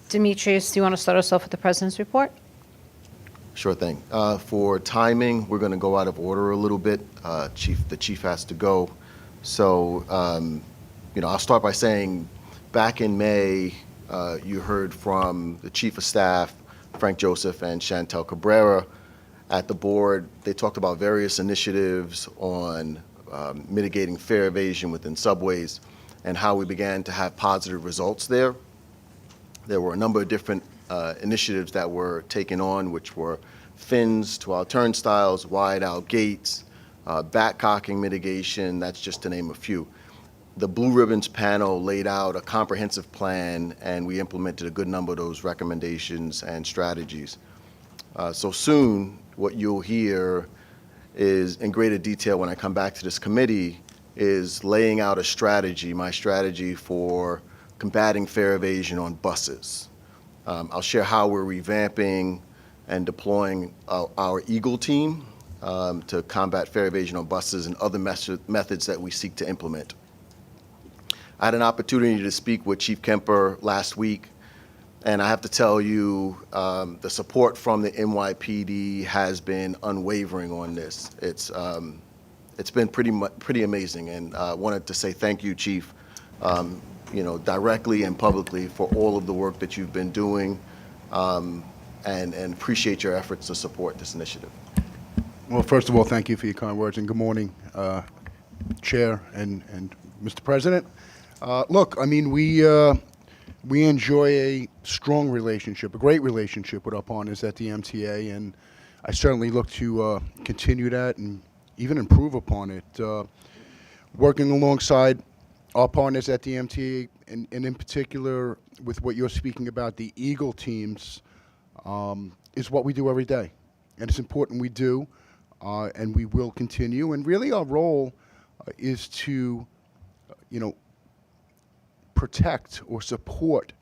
Demetrius, do you want to start us off with the president's report? Sure thing. For timing, we're going to go out of order a little bit. The chief has to go. So, I'll start by saying back in May, you heard from the chief of staff, Frank Joseph, and Chantel Cabrera. At the board, they talked about various initiatives on mitigating fare evasion within subways and how we began to have positive results there. There were a number of different initiatives that were taken on, which were fins to our turnstiles, wide-out gates, back-cocking mitigation, that's just to name a few. The Blue Ribbons panel laid out a comprehensive plan, and we implemented a good number of those recommendations and strategies. So soon, what you'll hear is, in greater detail when I come back to this committee, is laying out a strategy, my strategy for combating fare evasion on buses. I'll share how we're revamping and deploying our Eagle team to combat fare evasion on buses and other methods that we seek to implement. I had an opportunity to speak with Chief Kemper last week, and I have to tell you, the support from the NYPD has been unwavering on this. It's been pretty amazing, and I wanted to say thank you, Chief, directly and publicly for all of the work that you've been doing, and appreciate your efforts to support this initiative. Well, first of all, thank you for your kind words, and good morning, Chair and Mr. President. Look, I mean, we enjoy a strong relationship, a great relationship with our partners at the MTA, and I certainly look to continue that and even improve upon it. Working alongside our partners at the MTA, and in particular with what you're speaking about, the Eagle teams, is what we do every day. And it's important we do, and we will continue. And really our role is to, protect or support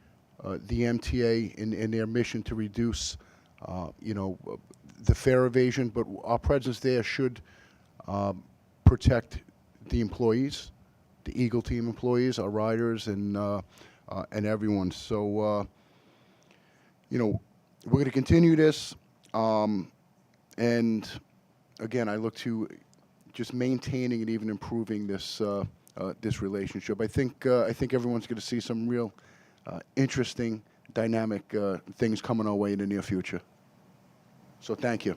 the MTA in their mission to reduce, the fare evasion, but our presence there should protect the employees, the Eagle team employees, our riders, and and everyone. So, you know, we're going to continue this. And again, I look to just maintaining and even improving this this relationship. I think everyone's going to see some real interesting, dynamic things coming our way in the near future. So thank you.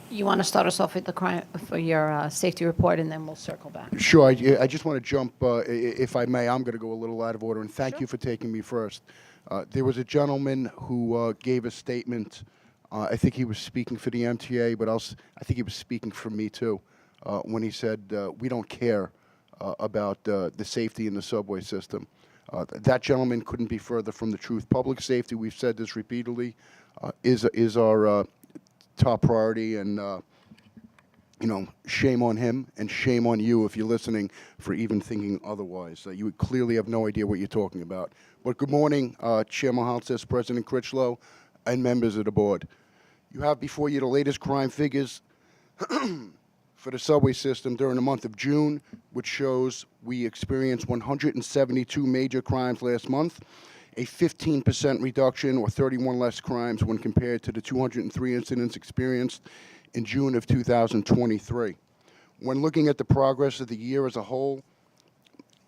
You want to start us off with the crime for your safety report, and then we'll circle back. Sure. I just want to jump, if I may. I'm going to go a little out of order, and thank you for taking me first. There was a gentleman who gave a statement. I think he was speaking for the MTA, but I think he was speaking for me too, when he said we don't care about the safety in the subway system. That gentleman couldn't be further from the truth. Public safety, we've said this repeatedly, is our top priority, and you know, shame on him and shame on you if you're listening for even thinking otherwise. You clearly have no idea what you're talking about. But good morning, Chair Mahaltis, President Critchlow, and members of the board. You have before you the latest crime figures for the subway system during the month of June, which shows we experienced 172 major crimes last month, a 15% reduction or 31 less crimes when compared to the 203 incidents experienced in June of 2023. When looking at the progress of the year as a whole,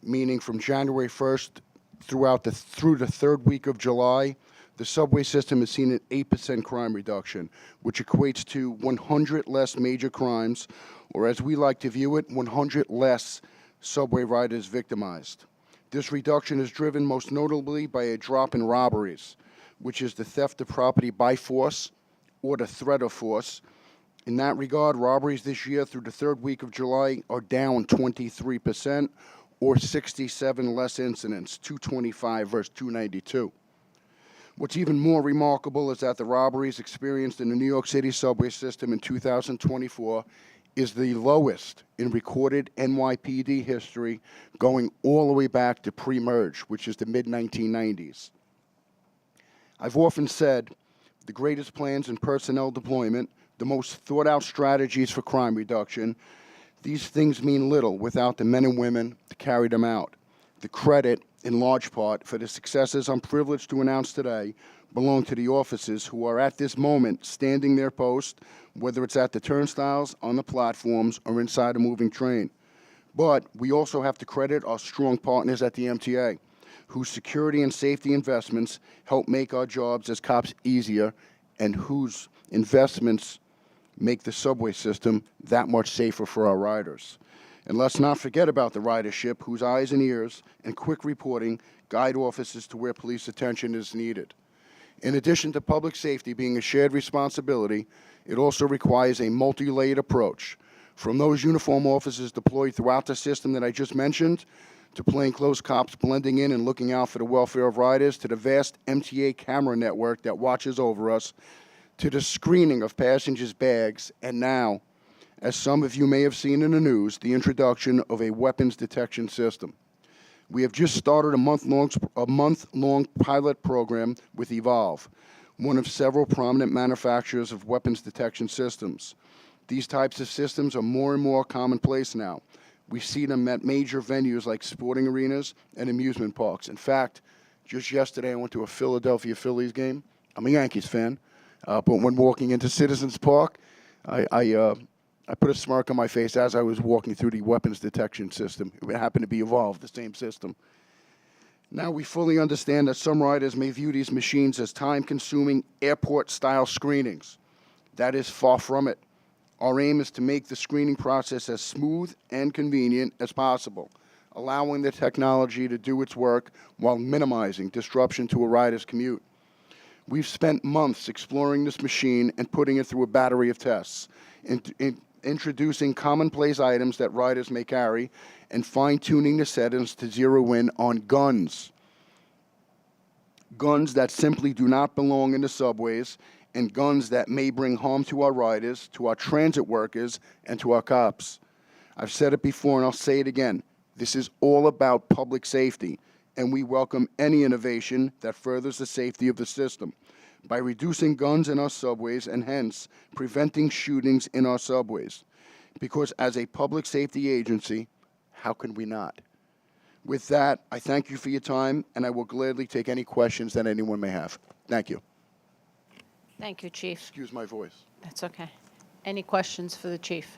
meaning from January 1st through the third week of July, the subway system has seen an 8% crime reduction, which equates to 100 less major crimes, or as we like to view it, 100 less subway riders victimized. This reduction is driven most notably by a drop in robberies, which is the theft of property by force or the threat of force. In that regard, robberies this year through the third week of July are down 23%, or 67 less incidents, 225 versus 292. What's even more remarkable is that the robberies experienced in the New York City subway system in 2024 is the lowest in recorded NYPD history, going all the way back to pre-merge, which is the mid-1990s. I've often said the greatest plans in personnel deployment, the most thought-out strategies for crime reduction, these things mean little without the men and women to carry them out. The credit, in large part, for the successes I'm privileged to announce today belong to the officers who are at this moment standing their post, whether it's at the turnstiles, on the platforms, or inside a moving train. But we also have to credit our strong partners at the MTA, whose security and safety investments help make our jobs as cops easier, and whose investments make the subway system that much safer for our riders. And let's not forget about the ridership, whose eyes and ears and quick reporting guide officers to where police attention is needed. In addition to public safety being a shared responsibility, it also requires a multi-layered approach, from those uniform officers deployed throughout the system that I just mentioned, to plainclothes cops blending in and looking out for the welfare of riders, to the vast MTA camera network that watches over us, to the screening of passengers' bags, and now, as some of you may have seen in the news, the introduction of a weapons detection system. We have just started a month-long pilot program with Evolve, one of several prominent manufacturers of weapons detection systems. These types of systems are more and more commonplace now. We see them at major venues like sporting arenas and amusement parks. In fact, just yesterday I went to a Philadelphia Phillies game. I'm a Yankees fan, but when walking into Citizens Park, I put a smirk on my face as I was walking through the weapons detection system. It happened to be Evolve, the same system. Now we fully understand that some riders may view these machines as time-consuming airport-style screenings. That is far from it. Our aim is to make the screening process as smooth and convenient as possible, allowing the technology to do its work while minimizing disruption to a rider's commute. We've spent months exploring this machine and putting it through a battery of tests, introducing commonplace items that riders may carry, and fine-tuning the settings to zero in on guns. Guns that simply do not belong in the subways, and guns that may bring harm to our riders, to our transit workers, and to our cops. I've said it before and I'll say it again. This is all about public safety, and we welcome any innovation that furthers the safety of the system by reducing guns in our subways and hence preventing shootings in our subways. Because as a public safety agency, how can we not? With that, I thank you for your time, and I will gladly take any questions that anyone may have. Thank you. Thank you, Chief. Excuse my voice. That's okay. Any questions for the chief?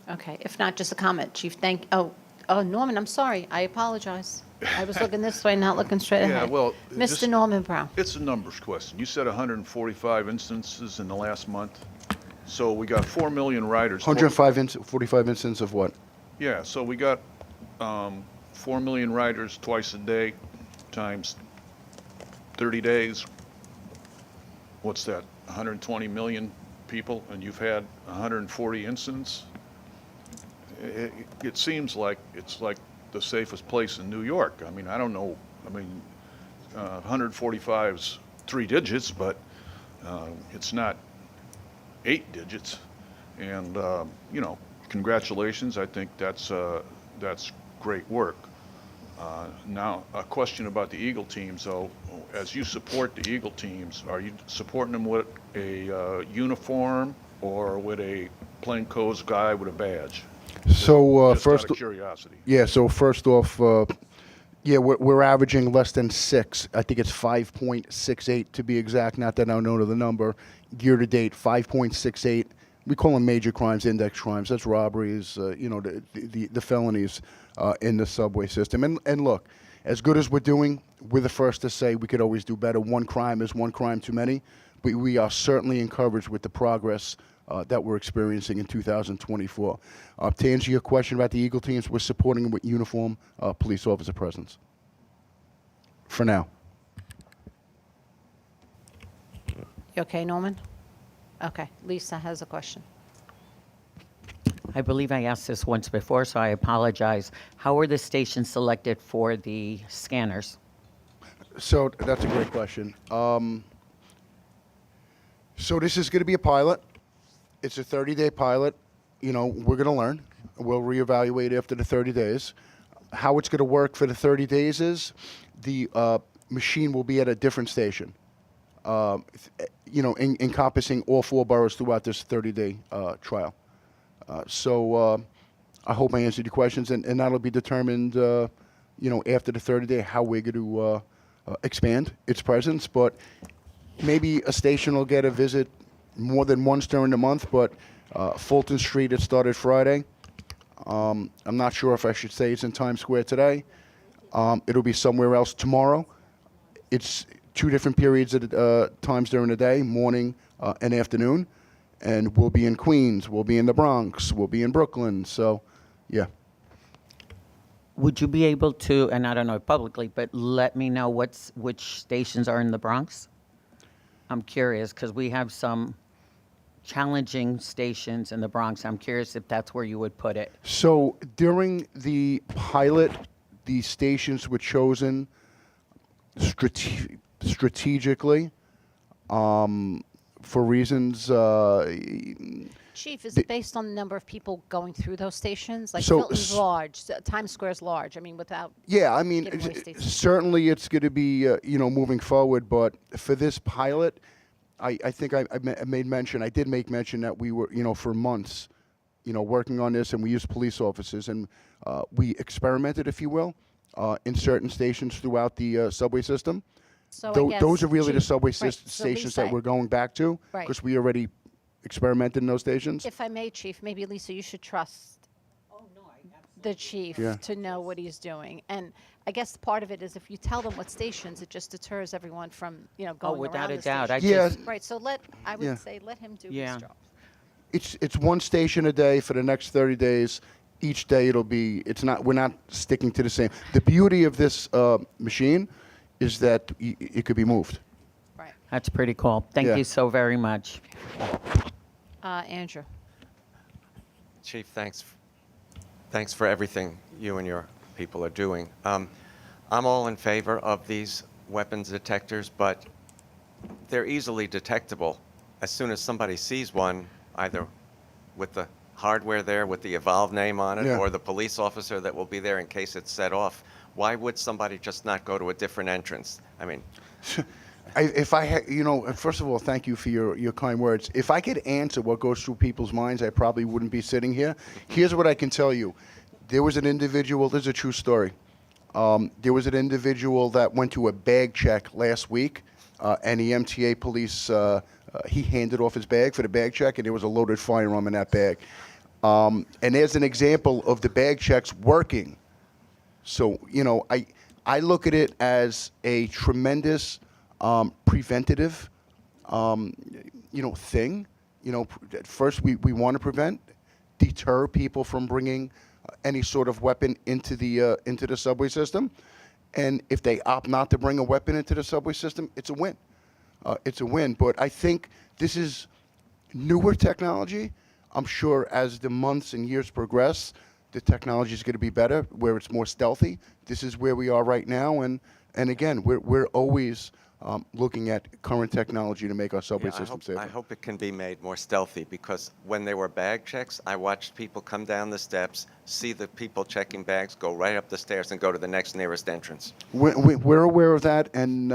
Okay, if not, just a comment, Chief. Oh, Norman, I'm sorry. I apologize. I was looking this way, not looking straight Yeah, ahead. well, Mr. just- Norman Brown. It's a numbers question. You said 145 instances in the last month. So we got 4 million riders. 145 instances of what? Yeah, so we got 4 million riders twice a day times 30 days. What's that? 120 million people, and you've had 140 incidents? It seems like it's like the safest place in New York. I mean, I don't know. I mean, 145's 3 digits, but it's not 8 digits. And, you know, congratulations. I think that's great work. Now, a question about the Eagle teams, though. As you support the Eagle teams, are you supporting them with a uniform or with a plainclothes guy with a badge? So Just first, out of curiosity. Yeah. So first off, yeah, we're averaging less than 6. I think it's 5.68 to be exact. Not that I know the number. Year to date, 5.68. We call them major crimes, index crimes. That's robberies. You know, the felonies in the subway system. And look, as good as we're doing, we're the first to say we could always do better. One crime is one crime too many. But we are certainly encouraged with the progress that we're experiencing in 2024. To answer your question about the Eagle teams, we're supporting them with uniform police officer presence. For now. You okay, Norman? Okay, Lisa has a question. I believe I asked this once before, so I apologize. How were the stations selected for the scanners? So that's a great question. So this is going to be a pilot. It's a 30-day pilot. You know, we're going to learn. We'll reevaluate after the 30 days. How it's going to work for the 30 days is the machine will be at a different station, you know, encompassing all 4 boroughs throughout this 30-day trial. So I hope I answered your questions, and that'll be determined, you know, after the 30-day how we're going to expand its presence. But maybe a station will get a visit more than once during the month, but Fulton Street, it started Friday. I'm not sure if I should say it's in Times Square today. It'll be somewhere else tomorrow. It's 2 different periods at times during the day, morning and afternoon. And we'll be in Queens, we'll be in the Bronx, we'll be in Brooklyn. So, yeah. Would you be able to, and I don't know publicly, but let me know which stations are in the Bronx? I'm curious because we have some challenging stations in the Bronx. I'm curious if that's where you would put it. So during the pilot, the stations were chosen strategically for reasons. Chief, is it based on the number of people going through those stations? Like So Fulton's large, Times Square's large. I mean, without Yeah, I mean, giving away stations. certainly it's going to be, you know, moving forward. But for this pilot, I think I made mention, I did make mention that we were, you know, for months, you know, working on this, and we used police officers, and we experimented, if you will, in certain stations throughout the subway system. So I guess, those are really the Chief, subway right, so stations Lisa, that we're going back to, Right. because we already experimented in those stations. If I may, Chief, maybe Lisa, you should trust the chief Yeah. to know what he's doing. And I guess part of it is if you tell them what stations, it just deters everyone from, you know, going without around a the doubt. stations. I just- Right, so I would Yeah. say let him do Yeah. his job. It's one station a day for the next 30 days. Each day it'll be, we're not sticking to the same. The beauty of this machine is that it could be moved. That's pretty cool. Thank Yeah. you so very much. Andrew. Chief, thanks for everything you and your people are doing. I'm all in favor of these weapons detectors, but they're easily detectable. As soon as somebody sees one, either with the hardware there with the Evolve name on it, Yeah. or the police officer that will be there in case it's set off, why would somebody just not go to a different entrance? I mean, You know, first of all, thank you for your kind words. If I could answer what goes through people's minds, I probably wouldn't be sitting here. Here's what I can tell you. There was an individual, this is a true story. There was an individual that went to a bag check last week, and the MTA police, he handed off his bag for the bag check, and there was a loaded firearm in that bag. And there's an example of the bag checks working. So, I look at it as a tremendous preventative, thing. At first we want to prevent, deter people from bringing any sort of weapon into the subway system. And if they opt not to bring a weapon into the subway system, it's a win. It's a win. But I think this is newer technology. I'm sure as the months and years progress, the technology is going to be better, where it's more stealthy. This is where we are right now, and again, we're always looking at current technology to make our subway system safer. I hope it can be made more stealthy, because when there were bag checks, I watched people come down the steps, see the people checking bags, go right up the stairs and go to the next nearest entrance. We're aware of that, and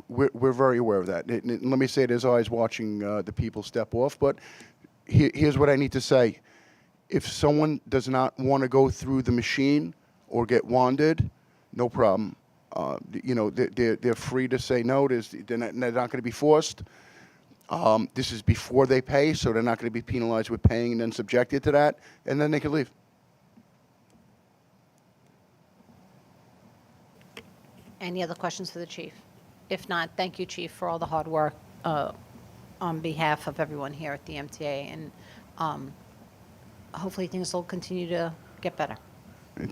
we're very aware of that. Let me say, there's eyes watching the people step off, but here's what I need to say. If someone does not want to go through the machine or get wanded, no problem. They're free to say no. They're not going to be forced. This is before they pay, so they're not going to be penalized with paying and then subjected to that, and then they can leave. Any other questions for the chief? If not, thank you, chief, for all the hard work on behalf of everyone here at the MTA, and hopefully things will continue to get better.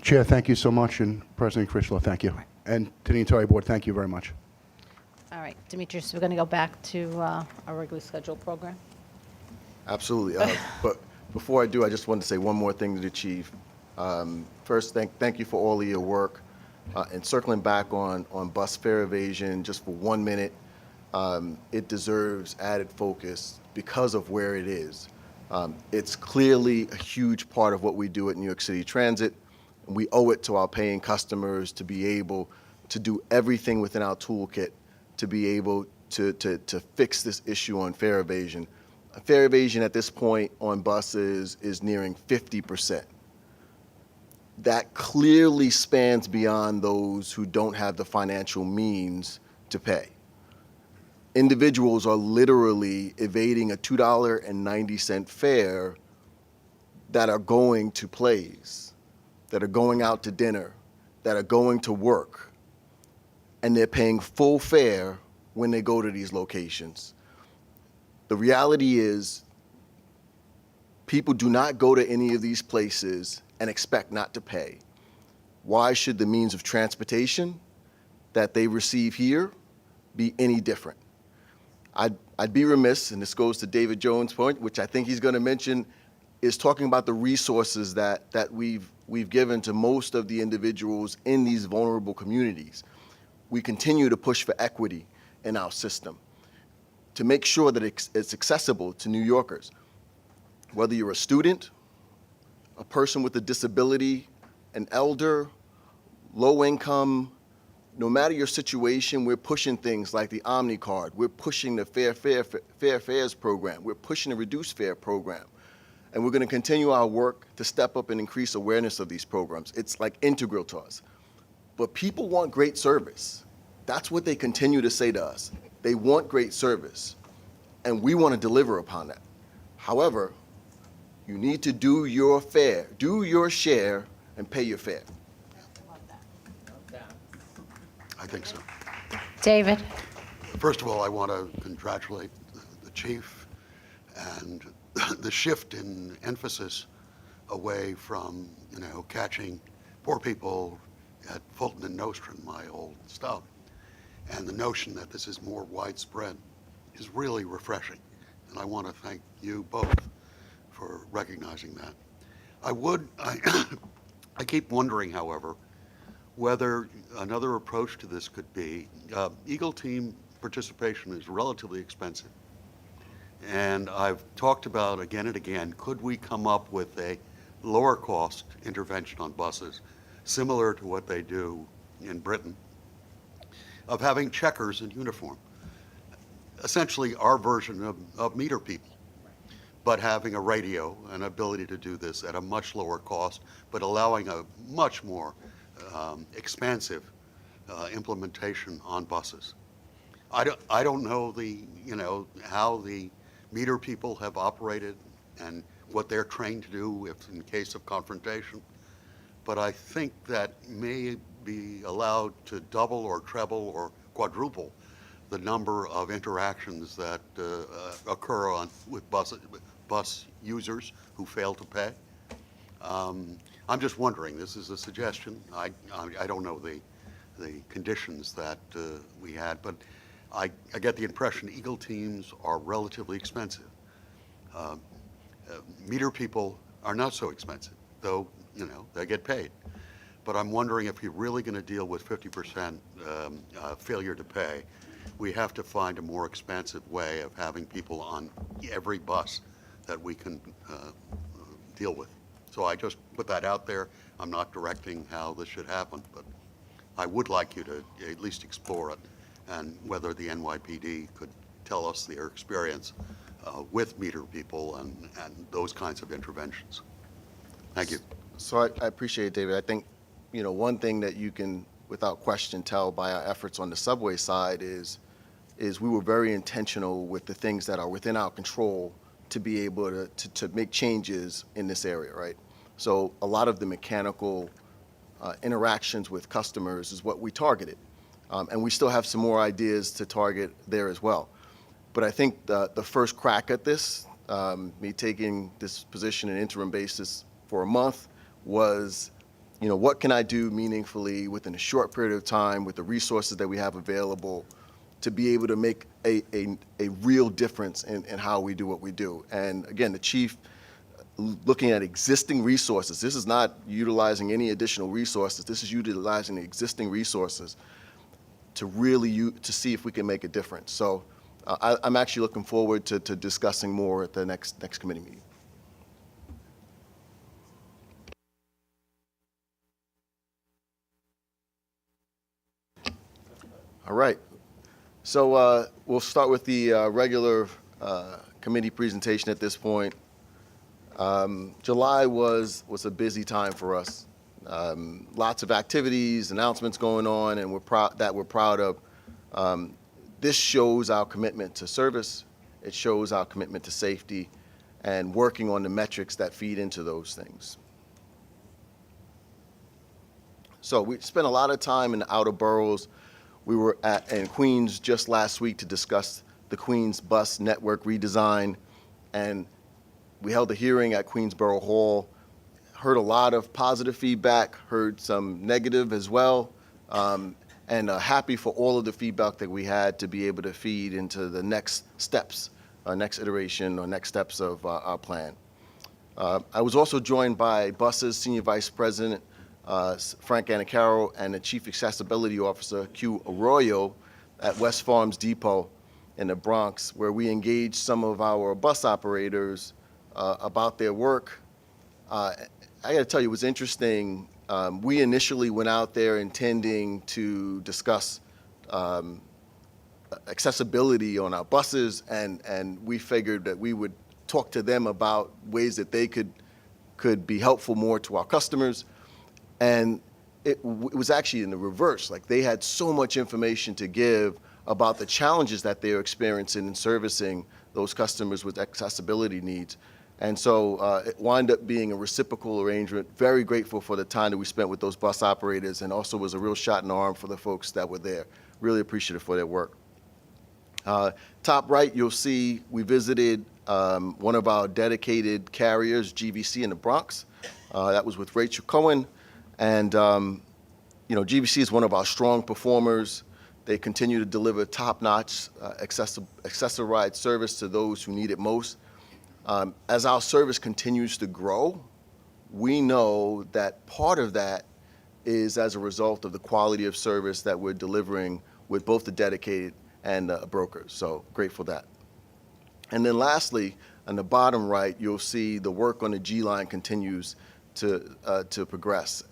Chair, thank you so much, and President Critchlow, thank you. And to the entire board, thank you very much. All right, Demetrius, we're going to go back to our regularly scheduled program. Absolutely. But before I do, I just wanted to say one more thing to the chief. First, thank you for all of your work. And circling back on bus fare evasion, just for 1 minute, it deserves added focus because of where it is. It's clearly a huge part of what we do at New York City Transit. And we owe it to our paying customers to be able to do everything within our toolkit to be able to fix this issue on fare evasion. Fare evasion at this point on buses is nearing 50%. That clearly spans beyond those who don't have the financial means to pay. Individuals are literally evading a $2.90 fare that are going to plays, that are going out to dinner, that are going to work, and they're paying full fare when they go to these locations. The reality is, people do not go to any of these places and expect not to pay. Why should the means of transportation that they receive here be any different? I'd be remiss, and this goes to David Jones' point, which I think he's going to mention, is talking about the resources that we've given to most of the individuals in these vulnerable communities. We continue to push for equity in our system to make sure that it's accessible to New Yorkers. Whether you're a student, a person with a disability, an elder, low income, no matter your situation, we're pushing things like the Omni Card. We're pushing the Fair Fares program. We're pushing the Reduced Fare program. And we're going to continue our work to step up and increase awareness of these programs. It's like integral to us. But people want great service. That's what they continue to say to us. They want great service. And we want to deliver upon that. However, you need to do your fare, do your share, and pay your fare. I think so. David? First of all, I want to congratulate the chief and the shift in emphasis away from, catching poor people at Fulton and Nostrand, my old stop. And the notion that this is more widespread is really refreshing. And I want to thank you both for recognizing that. I keep wondering, however, whether another approach to this could be, Eagle team participation is relatively expensive. And I've talked about again and again, could we come up with a lower cost intervention on buses, similar to what they do in Britain, of having checkers in uniform, essentially our version of meter people. but having a radio, an ability to do this at a much lower cost, but allowing a much more expansive implementation on buses. I don't know how the meter people have operated and what they're trained to do if in case of confrontation, but I think that may be allowed to double or treble or quadruple the number of interactions that occur with bus users who fail to pay. I'm just wondering, this is a suggestion. I don't know the conditions that we had, but I get the impression Eagle teams are relatively expensive. Meter people are not so expensive, though, they get paid. But I'm wondering if you're really going to deal with 50% failure to pay, we have to find a more expansive way of having people on every bus that we can deal with. So I just put that out there. I'm not directing how this should happen, but I would like you to at least explore it and whether the NYPD could tell us their experience with meter people and those kinds of interventions. Thank you. So I appreciate it, David. I think, one thing that you can, without question, tell by our efforts on the subway side is we were very intentional with the things that are within our control to be able to make changes in this area, right? So a lot of the mechanical interactions with customers is what we targeted. And we still have some more ideas to target there as well. But I think the first crack at this, me taking this position in interim basis for a month, was, what can I do meaningfully within a short period of time with the resources that we have available to be able to make a real difference in how we do what we do. And again, the chief, looking at existing resources, this is not utilizing any additional resources, this is utilizing the existing resources to really to see if we can make a difference. So I'm actually looking forward to discussing more at the next committee meeting. All right. So we'll start with the regular committee presentation at this point. July was a busy time for us. Lots of activities, announcements going on, and we're proud of. This shows our commitment to service. It shows our commitment to safety and working on the metrics that feed into those things. So we spent a lot of time in the outer boroughs. We were in Queens just last week to discuss the Queens bus network redesign, and we held a hearing at Queensborough Hall, heard a lot of positive feedback, heard some negative as well, and happy for all of the feedback that we had to be able to feed into the next steps, next iteration or next steps of our plan. I was also joined by Buses Senior Vice President Frank Anacaro and the Chief Accessibility Officer, Q Arroyo, at West Farms Depot in the Bronx, where we engaged some of our bus operators about their work. I got to tell you, it was interesting. We initially went out there intending to discuss accessibility on our buses, and we figured that we would talk to them about ways that they could be helpful more to our customers. And it was actually in the reverse. Like, they had so much information to give about the challenges that they're experiencing in servicing those customers with accessibility needs. And so it wound up being a reciprocal arrangement. Very grateful for the time that we spent with those bus operators, and also was a real shot in the arm for the folks that were there. Really appreciative for their work. Top right, you'll see we visited one of our dedicated carriers, GVC, in the Bronx. That was with Rachel Cohen. And, GVC is one of our strong performers. They continue to deliver top-notch accessible ride service to those who need it most. As our service continues to grow, we know that part of that is as a result of the quality of service that we're delivering with both the dedicated and the brokers. So grateful for that. And then lastly, on the bottom right, you'll see the work on the G line continues to progress.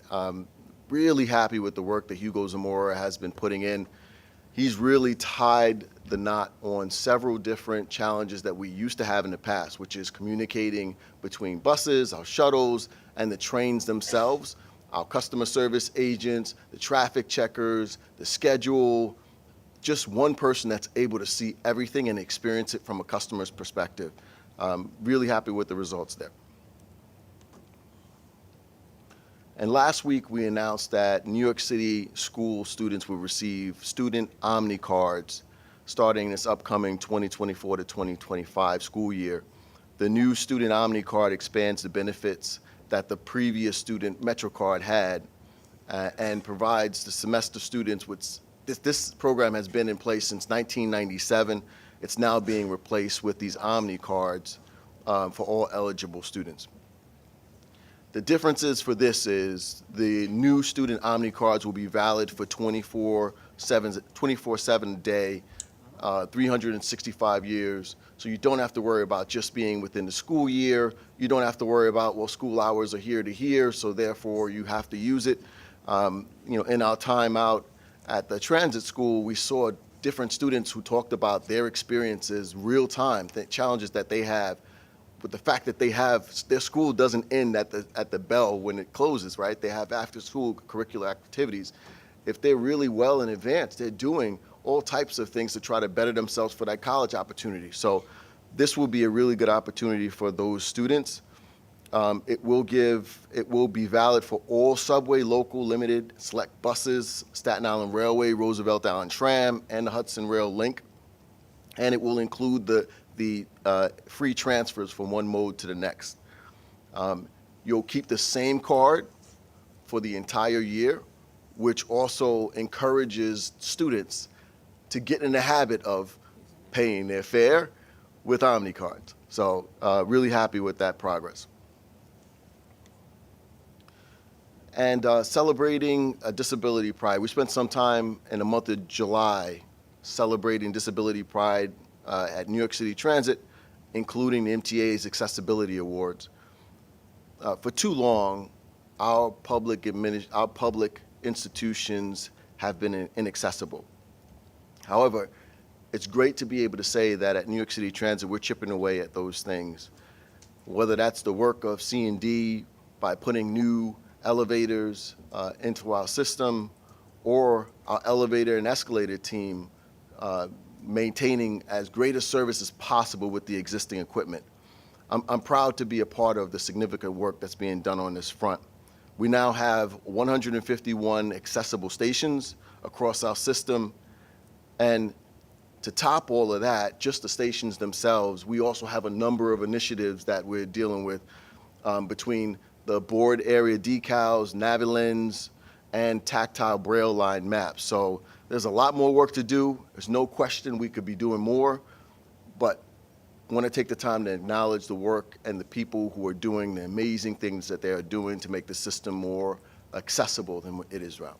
Really happy with the work that Hugo Zamora has been putting in. He's really tied the knot on several different challenges that we used to have in the past, which is communicating between buses, our shuttles, and the trains themselves, our customer service agents, the traffic checkers, the schedule, just one person that's able to see everything and experience it from a customer's perspective. Really happy with the results there. And last week, we announced that New York City school students will receive student Omni cards starting this upcoming 2024 to 2025 school year. The new student Omni card expands the benefits that the previous student MetroCard had and provides the semester students with, this program has been in place since 1997. It's now being replaced with these Omni cards for all eligible students. The differences for this is the new student Omni cards will be valid for 24/7 day, 365 years. So you don't have to worry about just being within the school year. You don't have to worry about, well, school hours are here to here, so therefore you have to use it. In our time out at the transit school, we saw different students who talked about their experiences real time, the challenges that they have. But the fact that they have, their school doesn't end at the bell when it closes, right? They have after school curricular activities. If they're really well in advance, they're doing all types of things to try to better themselves for that college opportunity. So this will be a really good opportunity for those students. It will be valid for all subway, local, limited, select buses, Staten Island Railway, Roosevelt Island Tram, and the Hudson Rail Link. And it will include the free transfers from one mode to the next. You'll keep the same card for the entire year, which also encourages students to get in the habit of paying their fare with Omni cards. So really happy with that progress. And celebrating Disability Pride. We spent some time in the month of July celebrating Disability Pride at New York City Transit, including the MTA's Accessibility Awards. For too long, our public institutions have been inaccessible. However, it's great to be able to say that at New York City Transit, we're chipping away at those things. Whether that's the work of C&D by putting new elevators into our system, or our elevator and escalator team maintaining as great a service as possible with the existing equipment. I'm proud to be a part of the significant work that's being done on this front. We now have 151 accessible stations across our system, and to top all of that, just the stations themselves, we also have a number of initiatives that we're dealing with between the board area decals, Navilens, and tactile braille line maps. So there's a lot more work to do. There's no question we could be doing more, but I want to take the time to acknowledge the work and the people who are doing the amazing things that they are doing to make the system more accessible than it is now.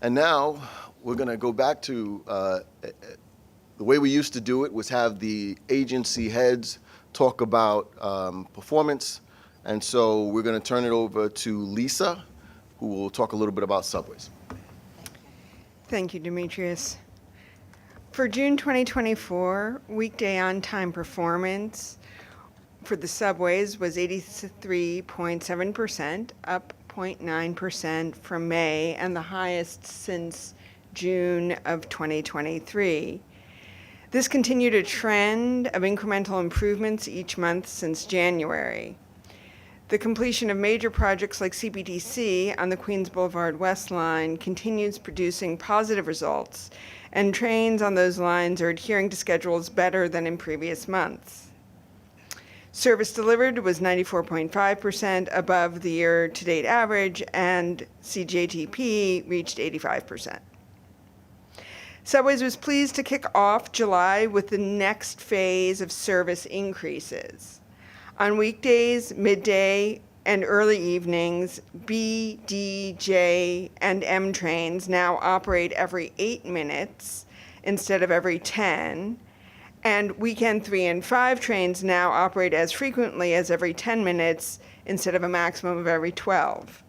And now we're going to go back to the way we used to do it was have the agency heads talk about performance. And so we're going to turn it over to Lisa, who will talk a little bit about subways. Thank you, Demetrius. For June 2024, weekday on-time performance for the subways was 83.7%, up 0.9% from May, and the highest since June of 2023. This continued a trend of incremental improvements each month since January. The completion of major projects like CPTC on the Queens Boulevard West Line continues producing positive results, and trains on those lines are adhering to schedules better than in previous months. Service delivered was 94.5% above the year-to-date average, and CJTP reached 85%. Subways was pleased to kick off July with the next phase of service increases. On weekdays, midday, and early evenings, B, D, J, and M trains now operate every 8 minutes instead of every 10, and weekend 3 and 5 trains now operate as frequently as every 10 minutes instead of a maximum of every 12.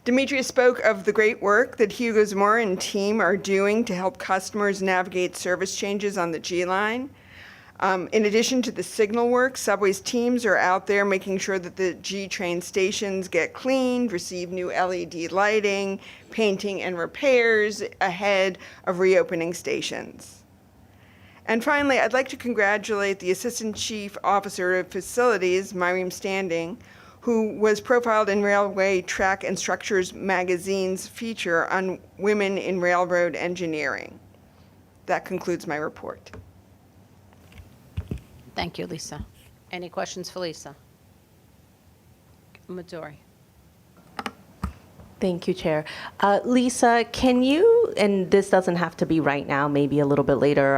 Demetria spoke of the great work that Hugo Zamora and team are doing to help customers navigate service changes on the G line. In addition to the signal work, Subway's teams are out there making sure that the G train stations get cleaned, receive new LED lighting, painting, and repairs ahead of reopening stations. And finally, I'd like to congratulate the Assistant Chief Officer of Facilities, Miriam Standing, who was profiled in Railway Track and Structures magazine's feature on women in railroad engineering. That concludes my report. Thank you, Lisa. Any questions for Lisa? Midori. Thank you, Chair. Lisa, can you, and this doesn't have to be right now, maybe a little bit later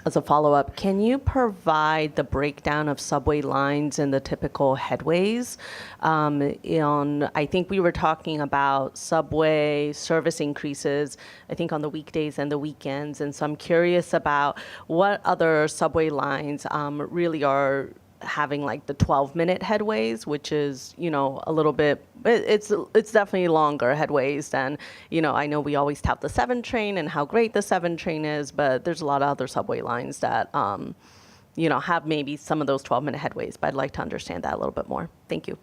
as a follow-up, can you provide the breakdown of subway lines and the typical headways? I think we were talking about subway service increases, I think on the weekdays and the weekends, and so I'm curious about what other subway lines really are having like the 12-minute headways, which is, a little bit, it's definitely longer headways than, I know we always tout the 7 train and how great the 7 train is, but there's a lot of other subway lines that, have maybe some of those 12-minute headways, but I'd like to understand that a little bit more. Thank you.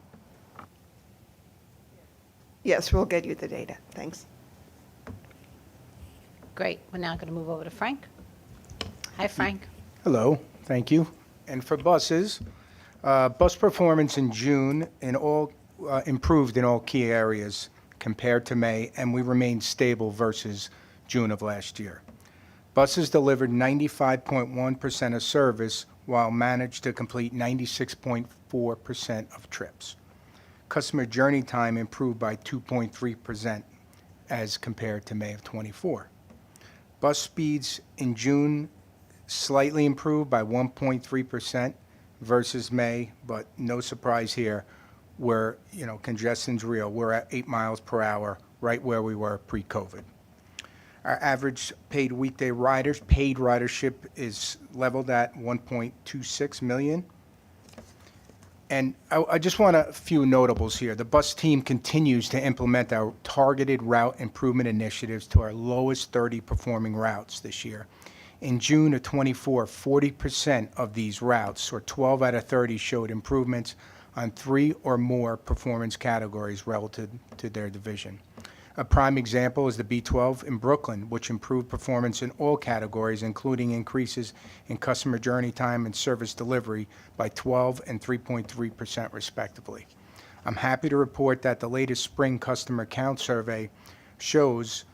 Yes, we'll get you the data. Thanks. Great. We're now going to move over to Frank. Hi, Frank. Hello. Thank you. And for buses, bus performance in June improved in all key areas compared to May, and we remained stable versus June of last year. Buses delivered 95.1% of service while managed to complete 96.4% of trips. Customer journey time improved by 2.3% as compared to May of 24. Bus speeds in June slightly improved by 1.3% versus May, but no surprise here, where, congestion's real. We're at 8 miles per hour, right where we were pre-COVID. Our average paid weekday paid ridership is leveled at 1.26 million. And I just want a few notables here. The bus team continues to implement our targeted route improvement initiatives to our lowest 30 performing routes this year. In June of 24, 40% of these routes, or 12 out of 30, showed improvements on 3 or more performance categories relative to their division. A prime example is the B12 in Brooklyn, which improved performance in all categories, including increases in customer journey time and service delivery by 12 and 3.3% respectively. I'm happy to report that the latest spring customer count survey shows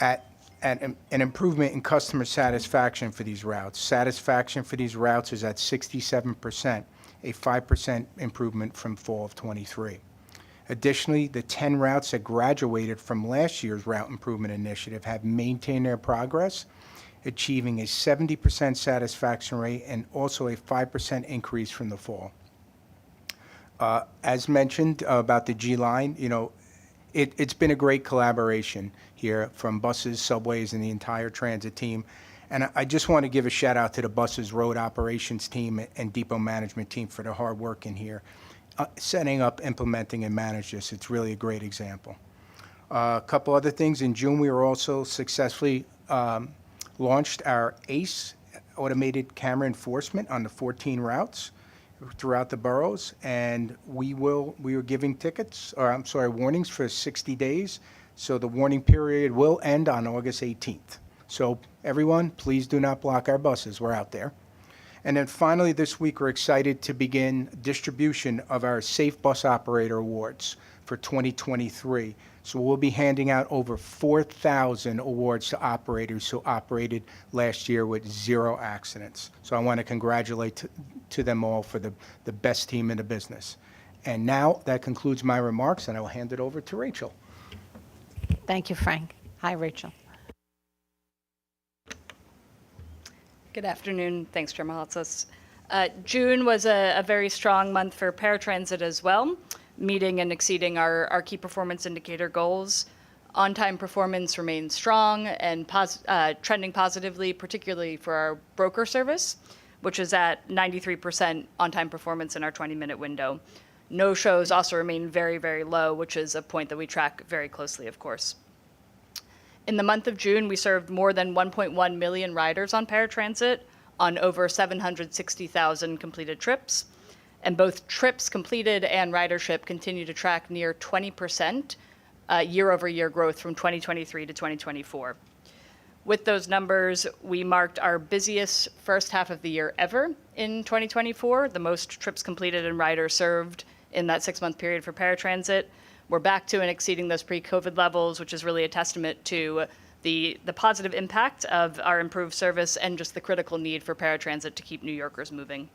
an improvement in customer satisfaction for these routes. Satisfaction for these routes is at 67%, a 5% improvement from fall of 23. Additionally, the 10 routes that graduated from last year's route improvement initiative have maintained their progress, achieving a 70% satisfaction rate and also a 5% increase from the fall. As mentioned about the G line, it's been a great collaboration here from buses, subways, and the entire transit team. And I just want to give a shout out to the buses road operations team and depot management team for their hard work in here. Setting up, implementing, and manage this. It's really a great example. A couple other things. In June, we were also successfully launched our ACE, automated camera enforcement, on the 14 routes throughout the boroughs, and we are giving warnings for 60 days. So the warning period will end on August 18th. So everyone, please do not block our buses. We're out there. And then finally, this week, we're excited to begin distribution of our Safe Bus Operator Awards for 2023. So we'll be handing out over 4,000 awards to operators who operated last year with 0 accidents. So I want to congratulate to them all for the best team in the business. And now that concludes my remarks, and I will hand it over to Rachel. Thank you, Frank. Hi, Rachel. Good afternoon. Thanks, Chair Mahatzis. June was a very strong month for paratransit as well, meeting and exceeding our key performance indicator goals. On-time performance remains strong and trending positively, particularly for our broker service, which is at 93% on-time performance in our 20-minute window. No-shows also remain very, very low, which is a point that we track very closely, of course. In the month of June, we served more than 1.1 million riders on paratransit on over 760,000 completed trips. And both trips completed and ridership continue to track near 20% year-over-year growth from 2023 to 2024. With those numbers, we marked our busiest first half of the year ever in 2024, the most trips completed and riders served in that 6-month period for paratransit. We're back to and exceeding those pre-COVID levels, which is really a testament to the positive impact of our improved service and just the critical need for paratransit to keep New Yorkers moving.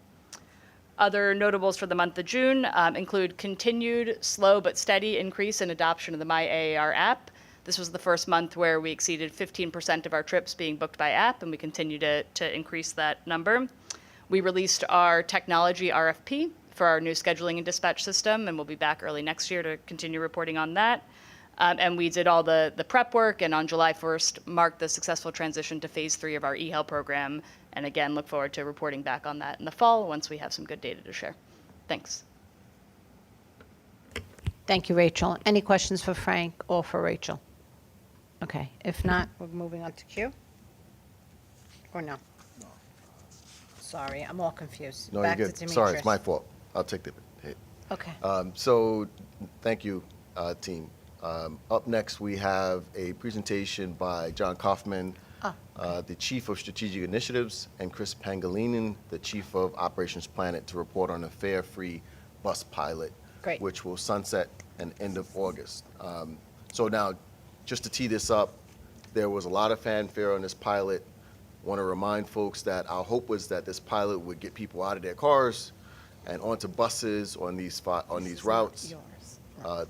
Other notables for the month of June include continued slow but steady increase in adoption of the My AAR app. This was the first month where we exceeded 15% of our trips being booked by app, and we continue to increase that number. We released our technology RFP for our new scheduling and dispatch system, and we'll be back early next year to continue reporting on that. And we did all the prep work, and on July 1st marked the successful transition to phase 3 of our eHealth program. And again, look forward to reporting back on that in the fall once we have some good data to share. Thanks. Thank you, Rachel. Any questions for Frank or for Rachel? Okay, if not, we're moving on to Q? Or no? Sorry, I'm all confused. No, Back you're to good. Sorry, it's Demetrius. my fault. I'll take the hit. Okay. So, thank you, team. Up next, we have a presentation by John Kaufman, the Chief of Strategic Initiatives, and Chris Pangilinan, the Chief of Operations Planet, to report on a fare-free bus pilot, Great. which will sunset at the end of August. So now, just to tee this up, there was a lot of fanfare on this pilot. Want to remind folks that our hope was that this pilot would get people out of their cars and onto buses on these routes.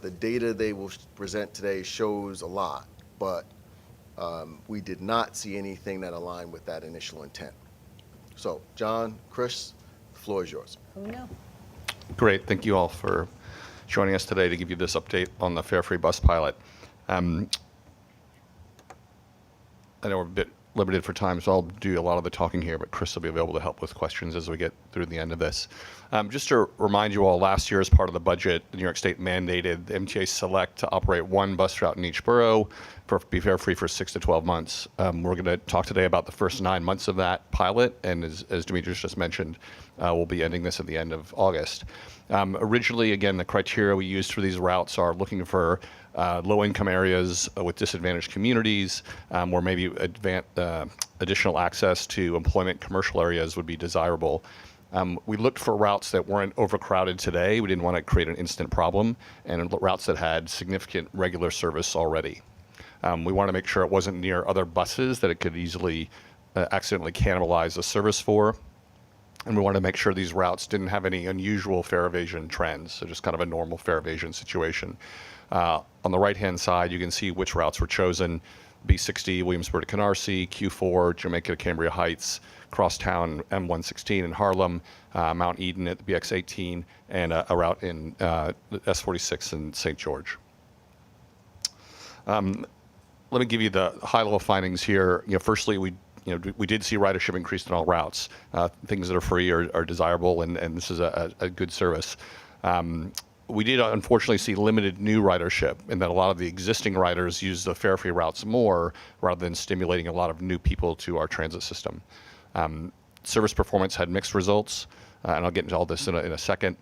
The data they will present today shows a lot, but we did not see anything that aligned with that initial intent. So, John, Chris, the floor is yours. Who knew? Great. Thank you all for joining us today to give you this update on the fare-free bus pilot. I know we're a bit limited for time, so I'll do a lot of the talking here, but Chris will be available to help with questions as we get through the end of this. Just to remind you all, last year as part of the budget, New York State mandated the MTA Select to operate one bus route in each borough for be fare-free for 6 to 12 months. We're going to talk today about the first 9 months of that pilot, and as Demetrius just mentioned, we'll be ending this at the end of August. Originally, again, the criteria we used for these routes are looking for low-income areas with disadvantaged communities, where maybe additional access to employment commercial areas would be desirable. We looked for routes that weren't overcrowded today. We didn't want to create an instant problem, and routes that had significant regular service already. We want to make sure it wasn't near other buses that it could easily accidentally cannibalize the service for. And we wanted to make sure these routes didn't have any unusual fare evasion trends, so just kind of a normal fare evasion situation. On the right-hand side, you can see which routes were chosen: B60, Williamsburg to Canarsie, Q4, Jamaica to Cambria Heights, Crosstown, M116 in Harlem, Mount Eden at the BX18, and a route in S46 in St. George. Let me give you the high-level findings here. Firstly, we did see ridership increase in all routes. Things that are free are desirable, and this is a good service. We did unfortunately see limited new ridership, in that a lot of the existing riders use the fare-free routes more rather than stimulating a lot of new people to our transit system. Service performance had mixed results, and I'll get into all this in a second.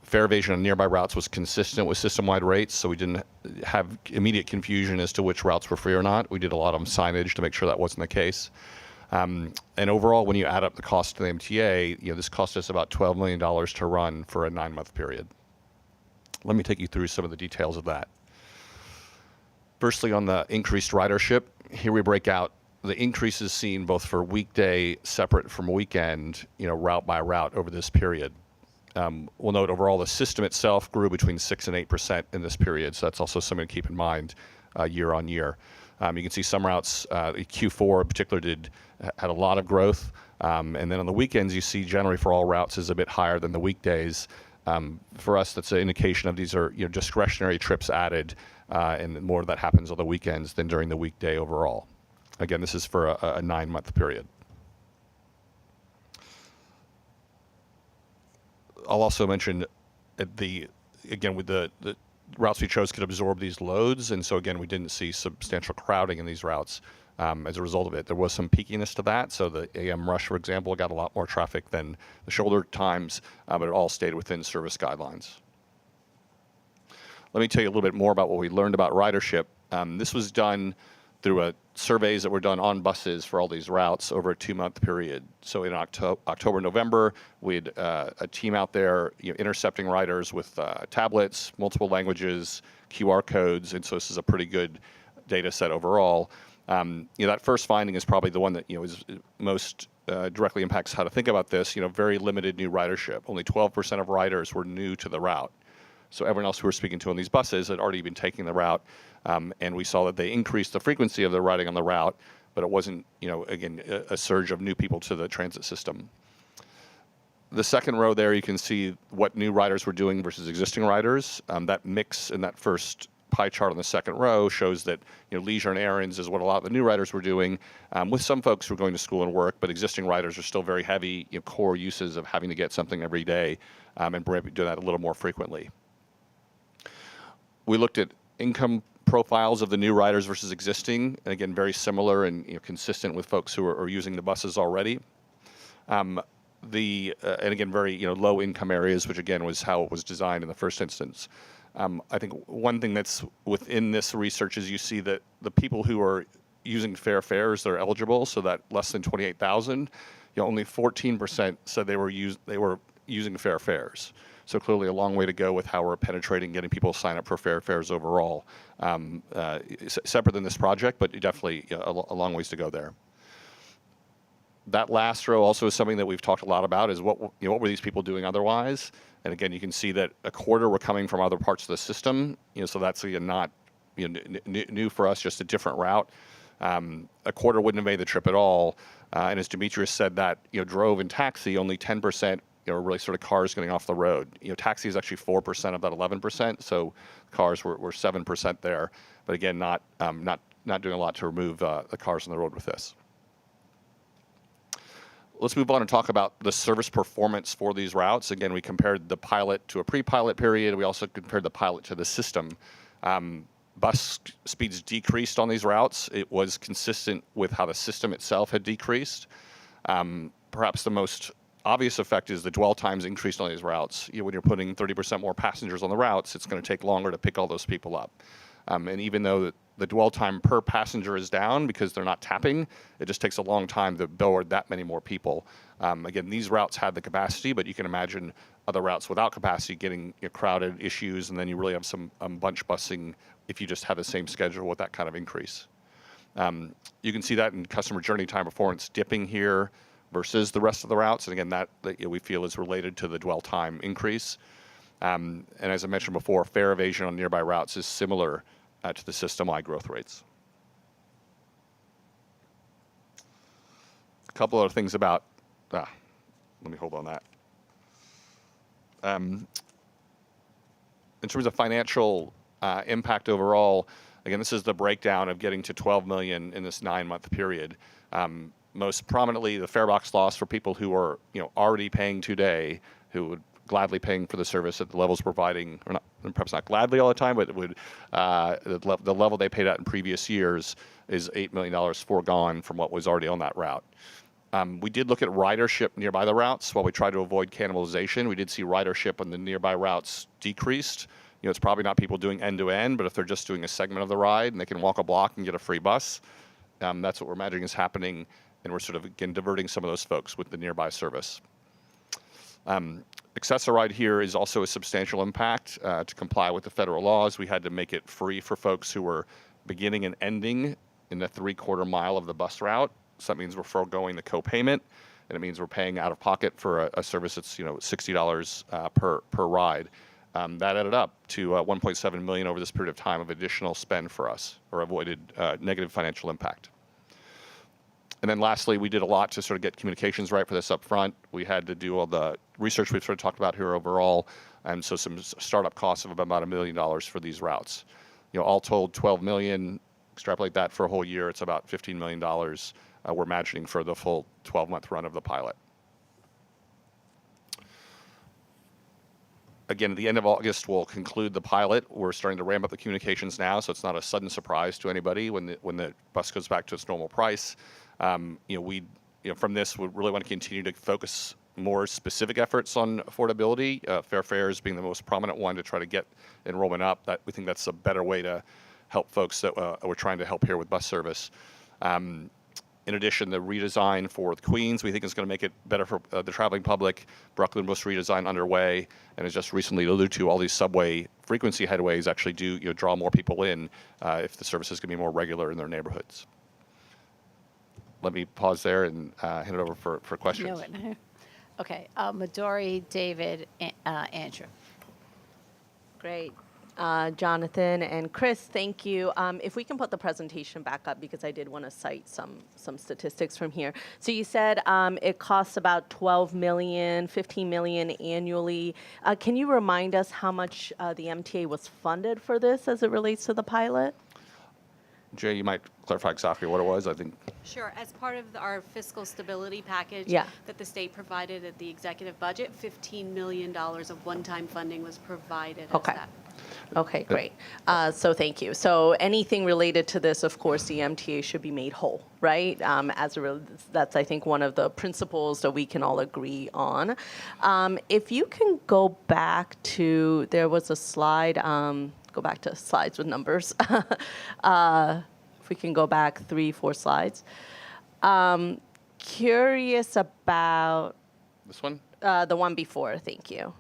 Fare evasion on nearby routes was consistent with system-wide rates, so we didn't have immediate confusion as to which routes were free or not. We did a lot of signage to make sure that wasn't the case. And overall, when you add up the cost to the MTA, this cost us about $12 million to run for a 9-month period. Let me take you through some of the details of that. Firstly, on the increased ridership, here we break out the increases seen both for weekday separate from weekend, route by route over this period. We'll note overall the system itself grew between 6 and 8% in this period, so that's also something to keep in mind year on year. You can see some routes, Q4 in particular had a lot of growth, and then on the weekends you see generally for all routes is a bit higher than the weekdays. For us, that's an indication of these are discretionary trips added, and more of that happens on the weekends than during the weekday overall. Again, this is for a 9-month period. I'll also mention again, with the routes we chose could absorb these loads, and so again, we didn't see substantial crowding in these routes as a result of it. There was some peakiness to that, so the AM rush, for example, got a lot more traffic than the shoulder times, but it all stayed within service guidelines. Let me tell you a little bit more about what we learned about ridership. This was done through surveys that were done on buses for all these routes over a 2-month period. So in October, November, we had a team out there intercepting riders with tablets, multiple languages, QR codes, and so this is a pretty good data set overall. That first finding is probably the one that is most directly impacts how to think about this. Very limited new ridership. Only 12% of riders were new to the route. So everyone else who we're speaking to on these buses had already been taking the route, and we saw that they increased the frequency of their riding on the route, but it wasn't, again, a surge of new people to the transit system. The second row there, you can see what new riders were doing versus existing riders. That mix in that first pie chart on the second row shows that leisure and errands is what a lot of the new riders were doing, with some folks who are going to school and work, but existing riders are still very heavy core uses of having to get something every day, and do that a little more frequently. We looked at income profiles of the new riders versus existing, and again, very similar and consistent with folks who are using the buses already. And again, very low income areas, which again was how it was designed in the first instance. I think one thing that's within this research is you see that the people who are using fair fares, they're eligible, so that less than 28,000, only 14% said they were using fair fares. So clearly a long way to go with how we're penetrating, getting people to sign up for fair fares overall. Separate than this project, but definitely a long ways to go there. That last row also is something that we've talked a lot about, is what were these people doing otherwise? And again, you can see that a quarter were coming from other parts of the system, so that's not new for us, just a different route. A quarter wouldn't have made the trip at all, and as Demetrius said, that drove and taxi, only 10% really sort of cars getting off the road. Taxi is actually 4% of that 11%, so cars were 7% there. But again, not doing a lot to remove the cars on the road with this. Let's move on and talk about the service performance for these routes. Again, we compared the pilot to a pre-pilot period. We also compared the pilot to the system. Bus speeds decreased on these routes. It was consistent with how the system itself had decreased. Perhaps the most obvious effect is the dwell times increased on these routes. When you're putting 30% more passengers on the routes, it's going to take longer to pick all those people up. And even though the dwell time per passenger is down because they're not tapping, it just takes a long time to board that many more people. Again, these routes had the capacity, but you can imagine other routes without capacity getting crowded issues, and then you really have some bunch busing if you just have the same schedule with that kind of increase. You can see that in customer journey time performance dipping here versus the rest of the routes. And again, that we feel is related to the dwell time increase. And as I mentioned before, fare evasion on nearby routes is similar to the system-wide growth rates. A couple other things about, let me hold on that. In terms of financial impact overall, again, this is the breakdown of getting to 12 million in this 9-month period. Most prominently, the fare box loss for people who are already paying today, who would gladly paying for the service at the levels providing, or not, perhaps not gladly all the time, but it would the level they paid at in previous years is $8 million foregone from what was already on that route. We did look at ridership nearby the routes while we tried to avoid cannibalization. We did see ridership on the nearby routes decreased. It's probably not people doing end-to-end, but if they're just doing a segment of the ride and they can walk a block and get a free bus, that's what we're imagining is happening, and we're sort of, again, diverting some of those folks with the nearby service. Access-a-ride here is also a substantial impact. To comply with the federal laws, we had to make it free for folks who were beginning and ending in the 3/4 mile of the bus route. So that means we're foregoing the co-payment, and it means we're paying out of pocket for a service that's $60 per ride. That added up to $1.7 million over this period of time of additional spend for us, or avoided negative financial impact. And then lastly, we did a lot to sort of get communications right for this up front. We had to do all the research we've sort of talked about here overall, and so some startup costs of about $1 million for these routes. All told, 12 million. Extrapolate that for a whole year, it's about $15 million we're imagining for the full 12-month run of the pilot. Again, at the end of August, we'll conclude the pilot. We're starting to ramp up the communications now, so it's not a sudden surprise to anybody when the bus goes back to its normal price. From this, we really want to continue to focus more specific efforts on affordability. Fair fares being the most prominent one to try to get enrollment up. That we think that's a better way to help folks that we're trying to help here with bus service. In addition, the redesign for the Queens, we think is going to make it better for the traveling public. Brooklyn bus redesign underway, and as just recently alluded to, all these subway frequency headways actually do draw more people in if the service is going to be more regular in their neighborhoods. Let me pause there and hand it over for questions. Okay, Midori, David, Andrew. Great. Jonathan and Chris, thank you. If we can put the presentation back up, because I did want to cite some statistics from here. So you said it costs about 12 million, 15 million annually. Can you remind us how much the MTA was funded for this as it relates to the pilot? Jay, you might clarify exactly what it was, I think. Sure. As part of our fiscal stability package that the state provided at the executive budget, $15 million of one-time funding was provided as that. Okay, great. So thank you. So anything related to this, of course, the MTA should be made whole, right? That's, I think, one of the principles that we can all agree on. If you can go back to, there was a slide, go back to slides with numbers. If we can go back 3-4 slides. Curious about... This one? The one before, thank you.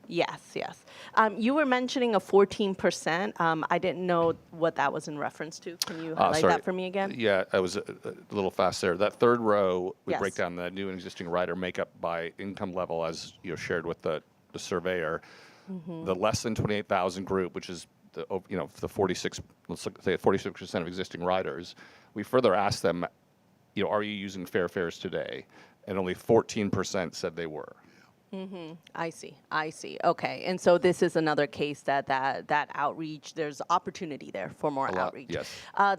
Yes. You were mentioning a 14%. I didn't know what that was in reference to. Can you highlight that for me again? Yeah, I was a little fast there. That third row, we Yes. break down the new and existing rider makeup by income level as shared with the surveyor. The less than 28,000 group, which is the 46, let's say 46% of existing riders, we further asked them, are you using fair fares today? And only 14% said they were. I see. Okay, and so this is another case that outreach, there's opportunity there for more outreach. Yes.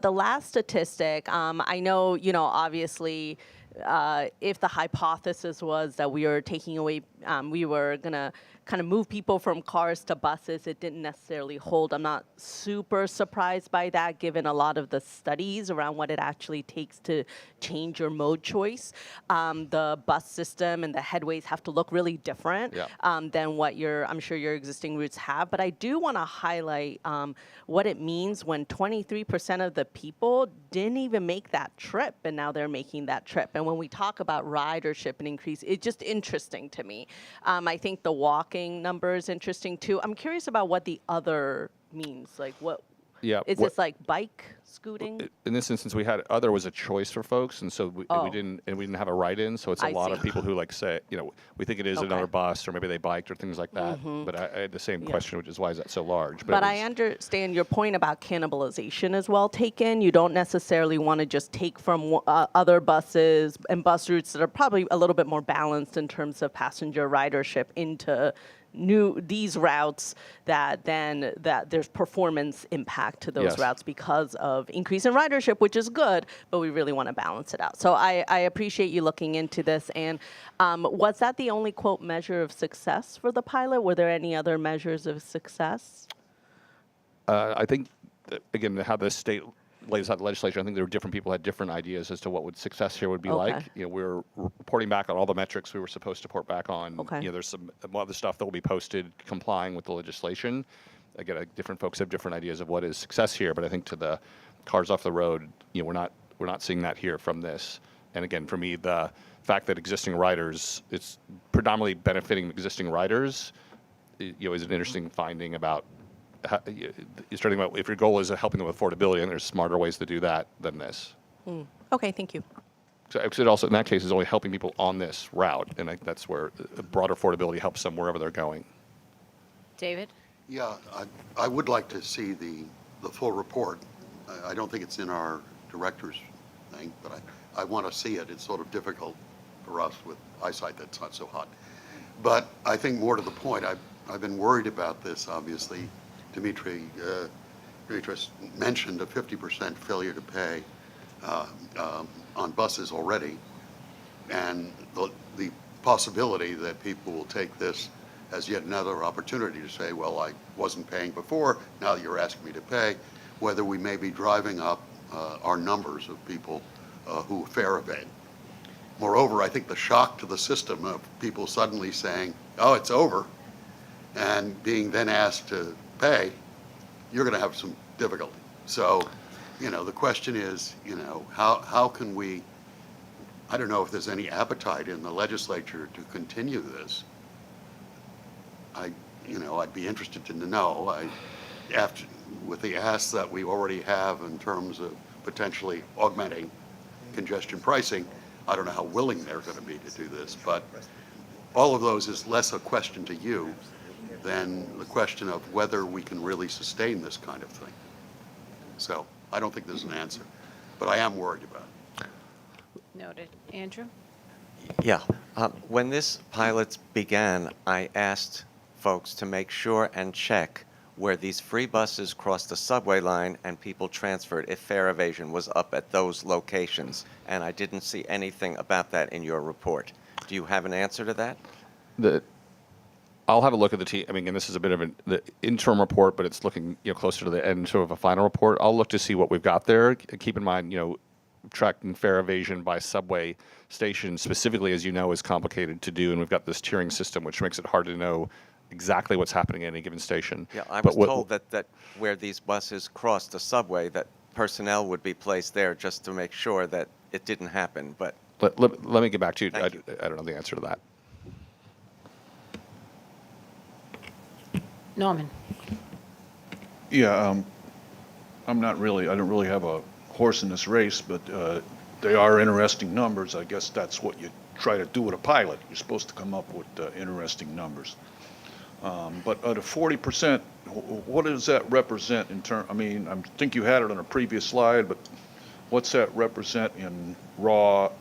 The last statistic, I know, obviously, if the hypothesis was that we were taking away, we were gonna kind of move people from cars to buses, it didn't necessarily hold. I'm not super surprised by that, given a lot of the studies around what it actually takes to change your mode choice. The bus system and the headways have to look really different than what I'm sure your existing routes have. But I do want to highlight what it means when 23% of the people didn't even make that trip, and now they're making that trip. And when we talk about ridership and increase, it's just interesting to me. I think the walking number is interesting too. I'm curious about what the other means. Like what? Yeah. Is this like bike scooting? In this instance, we had other was a choice for folks, and so we didn't have a write-in. So it's a lot of people who say, we think it is another bus, or maybe they biked or things like that. But I had the same question, which is why is that so large? But I understand your point about cannibalization as well taken. You don't necessarily want to just take from other buses and bus routes that are probably a little bit more balanced in terms of passenger ridership into these routes that there's performance impact to those routes because of increase in ridership, which is good, but we really want to balance it out. So I appreciate you looking into this. And was that the only, quote, measure of success for the pilot? Were there any other measures of success? I think, again, how the state lays out the legislation, I think there were different people who had different ideas as to what success here would be like. We're reporting back on all the metrics we were supposed to report back on. There's some other stuff that will be posted complying with the legislation. Again, different folks have different ideas of what is success here, but I think to the cars off the road, we're not seeing that here from this. And again, for me, the fact that existing riders, it's predominantly benefiting existing riders, is an interesting finding about. You're starting about if your goal is helping them with affordability, and there's smarter ways to do that than this. Okay, thank you. So it also, in that case, is only helping people on this route, and that's where broader affordability helps them wherever they're going. David? Yeah, I would like to see the full report. I don't think it's in our director's thing, but I want to see it. It's sort of difficult for us with eyesight that's not so hot. But I think more to the point, I've been worried about this, obviously. Dimitri mentioned a 50% failure to pay on buses already, and the possibility that people will take this as yet another opportunity to say, well, I wasn't paying before, now you're asking me to pay, whether we may be driving up our numbers of people who fare evade. Moreover, I think the shock to the system of people suddenly saying, oh, it's over, and being then asked to pay, you're going to have some difficulty. So, the question is, how can we, I don't know if there's any appetite in the legislature to continue this. I'd be interested to know, with the asks that we already have in terms of potentially augmenting congestion pricing, I don't know how willing they're going to be to do this, but all of those is less a question to you than the question of whether we can really sustain this kind of thing. So I don't think there's an answer, but I am worried about it. Noted. Andrew? Yeah. When this pilot began, I asked folks to make sure and check where these free buses crossed the subway line and people transferred if fare evasion was up at those locations. And I didn't see anything about that in your report. Do you have an answer to that? I'll have a look at and this is a bit of the interim report, but it's looking closer to the end sort of a final report. I'll look to see what we've got there. Keep in mind, tracking fare evasion by subway station specifically, as you know, is complicated to do, and we've got this tiering system, which makes it hard to know exactly what's happening at any given station. Yeah, I was told that where these buses crossed the subway, that personnel would be placed there just to make sure that it didn't happen. But let me get back to you. I don't know the answer to that. Norman? Yeah, I don't really have a horse in this race, but they are interesting numbers. I guess that's what you try to do with a pilot. You're supposed to come up with interesting numbers. But at a 40%, what does that represent in terms? I think you had it on a previous slide, but what's that represent in raw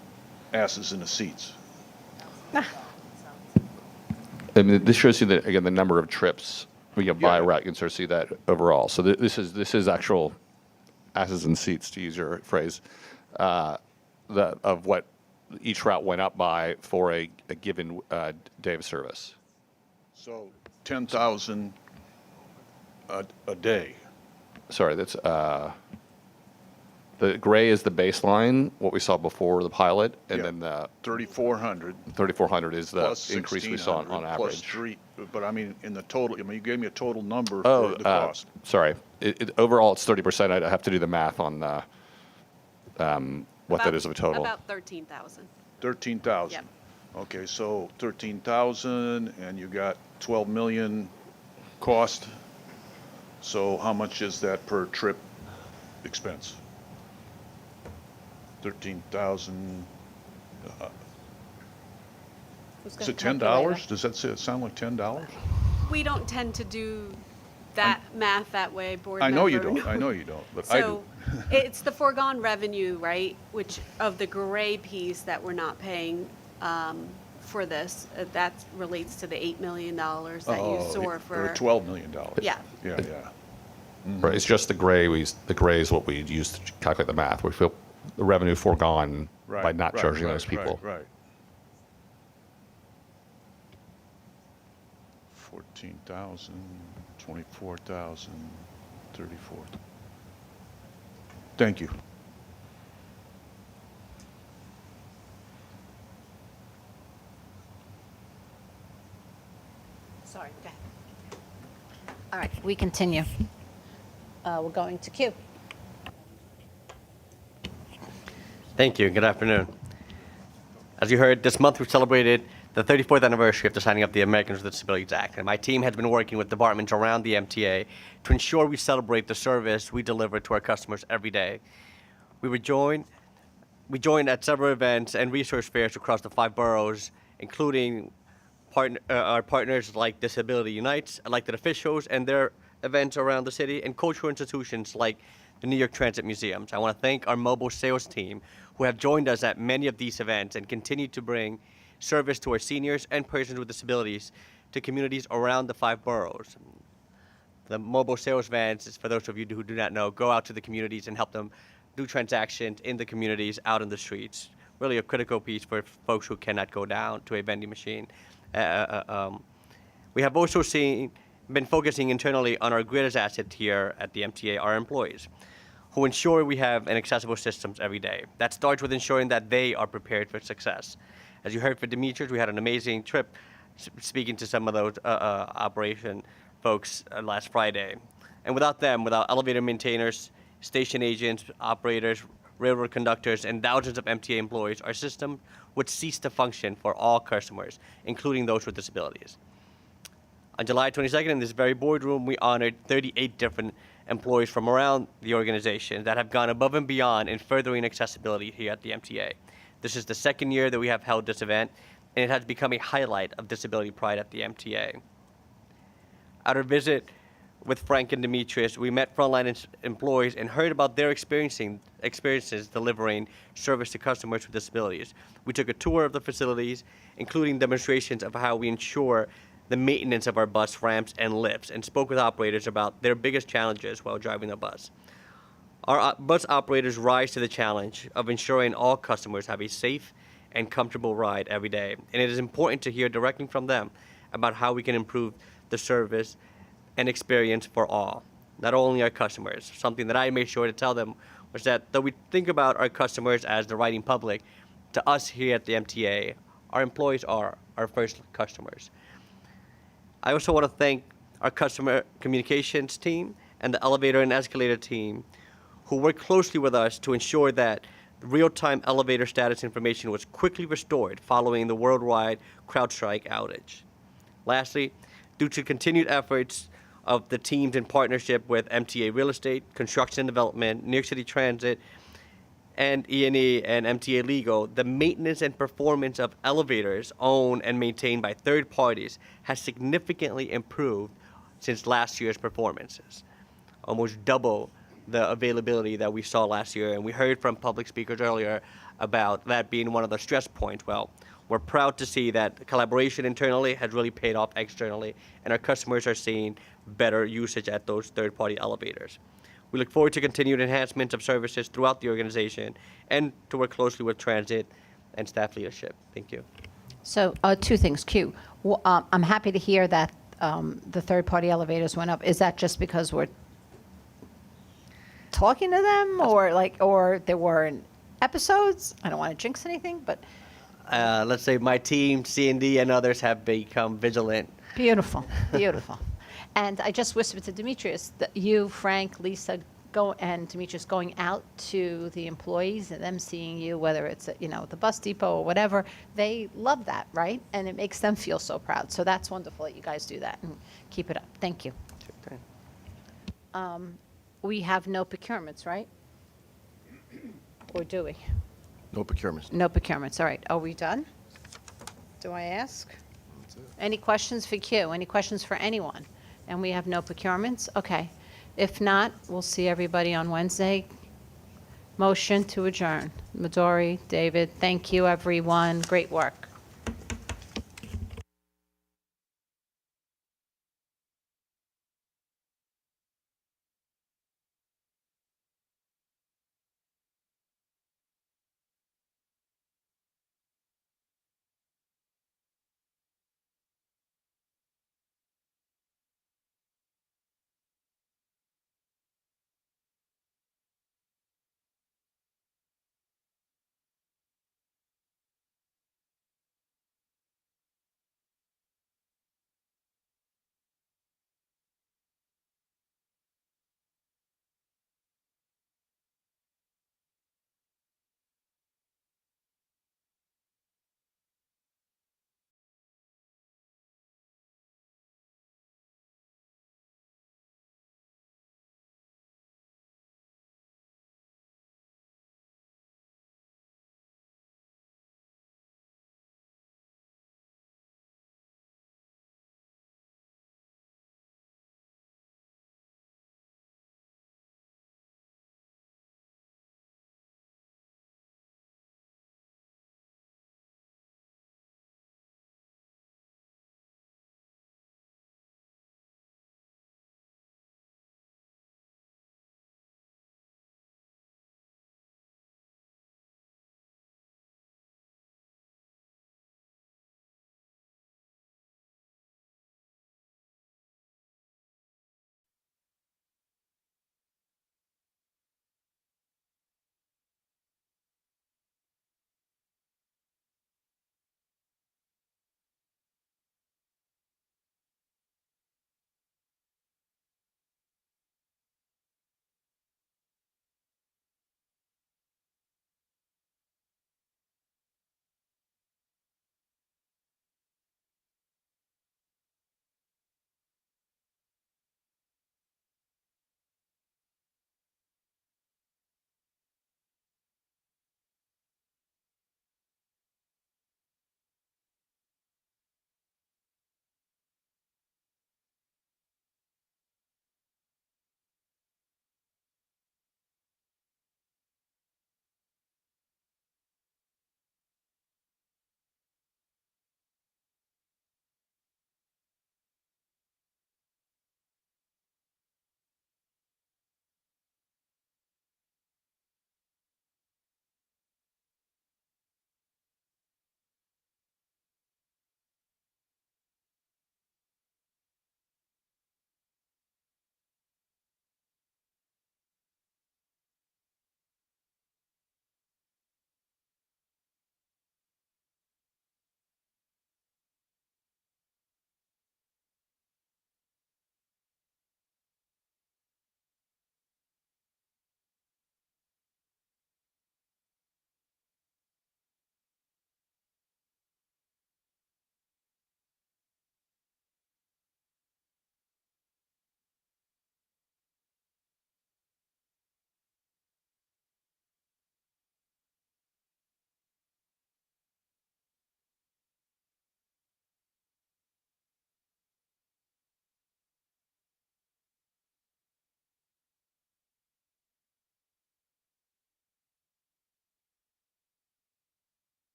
asses in the seats? This shows you again the number of trips by route. You can sort of see that overall. So this is actual asses in seats, to use your phrase, of what each route went up by for a given day of service. So 10,000 a day. Sorry, that's the gray is the baseline, what we saw before the pilot, and then the 3,400. 3,400 is the increase we saw on average. Plus 3, but in the total, you gave me a total number for the cost. Sorry, overall it's 30%. I'd have to do the math on what that is of a total. About 13,000. 13,000. Yep. Okay, so 13,000, and you got 12 million cost. So how much is that per trip expense? 13,000. Is it $10? Does that sound like $10? We don't tend to do that math that way, board I know you member. don't. I know you don't, but I do. So it's the foregone revenue, right? Which of the gray piece that we're not paying for this, that relates to the $8 million that you saw for. Or $12 million. Yeah. Yeah. Mm-hmm. Right, it's just the gray. The gray is what we use to calculate the math. We feel the revenue foregone by not charging those people. Right. 14,000, 24,000, 34. Thank you. Sorry, go ahead. All right, we continue. We're going to Q. Thank you. Good afternoon. As you heard, this month we celebrated the 34th anniversary of the signing of the Americans with Disabilities Act, and my team has been working with departments around the MTA to ensure we celebrate the service we deliver to our customers every day. We joined at several events and resource fairs across the 5 boroughs, including our partners like Disability Unites, elected officials, and their events around the city, and cultural institutions like the New York Transit Museums. I want to thank our mobile sales team who have joined us at many of these events and continue to bring service to our seniors and persons with disabilities to communities around the 5 boroughs. The mobile sales vans, for those of you who do not know, go out to the communities and help them do transactions in the communities, out in the streets. Really a critical piece for folks who cannot go down to a vending machine. We have also been focusing internally on our greatest asset here at the MTA, our employees, who ensure we have an accessible systems every day. That starts with ensuring that they are prepared for success. As you heard from Demetrius, we had an amazing trip speaking to some of those operation folks last Friday. And without them, without elevator maintainers, station agents, operators, railroad conductors, and thousands of MTA employees, our system would cease to function for all customers, including those with disabilities. On July 22nd, in this very boardroom, we honored 38 different employees from around the organization that have gone above and beyond in furthering accessibility here at the MTA. This is the second year that we have held this event, and it has become a highlight of disability pride at the MTA. At our visit with Frank and Demetrius, we met frontline employees and heard about their experiences delivering service to customers with disabilities. We took a tour of the facilities, including demonstrations of how we ensure the maintenance of our bus ramps and lifts, and spoke with operators about their biggest challenges while driving the bus. Our bus operators rise to the challenge of ensuring all customers have a safe and comfortable ride every day, and it is important to hear directly from them about how we can improve the service and experience for all, not only our customers. Something that I made sure to tell them was that though we think about our customers as the riding public, to us here at the MTA, our employees are our first customers. I also want to thank our customer communications team and the elevator and escalator team who worked closely with us to ensure that real-time elevator status information was quickly restored following the worldwide CrowdStrike outage. Lastly, due to continued efforts of the teams in partnership with MTA Real Estate, Construction and Development, New York City Transit, and E&E and MTA Legal, the maintenance and performance of elevators owned and maintained by third parties has significantly improved since last year's performances, almost double the availability that we saw last year. And we heard from public speakers earlier about that being one of the stress points. Well, we're proud to see that collaboration internally has really paid off externally, and our customers are seeing better usage at those third-party elevators. We look forward to continued enhancements of services throughout the organization and to work closely with transit and staff leadership. Thank you. So two things. Q, I'm happy to hear that the third-party elevators went up. Is that just because we're talking to them, or there weren't episodes? I don't want to jinx anything, but Let's say my team, C&D, and others have become vigilant. beautiful, beautiful. And I just whispered to Demetrius that you, Frank, Lisa, and Demetrius going out to the employees and them seeing you, whether it's at, the bus depot or whatever, they love that, right? And it makes them feel so proud. So that's wonderful that you guys do that, and keep it up. Thank you. We have no procurements, right? Or do we? No procurements. No procurements. All right. Are we done? Do I ask? Any questions for Q? Any questions for anyone? And we have no procurements? Okay. If not, we'll see everybody on Wednesday. Motion to adjourn. Midori, David, thank you, everyone. Great work.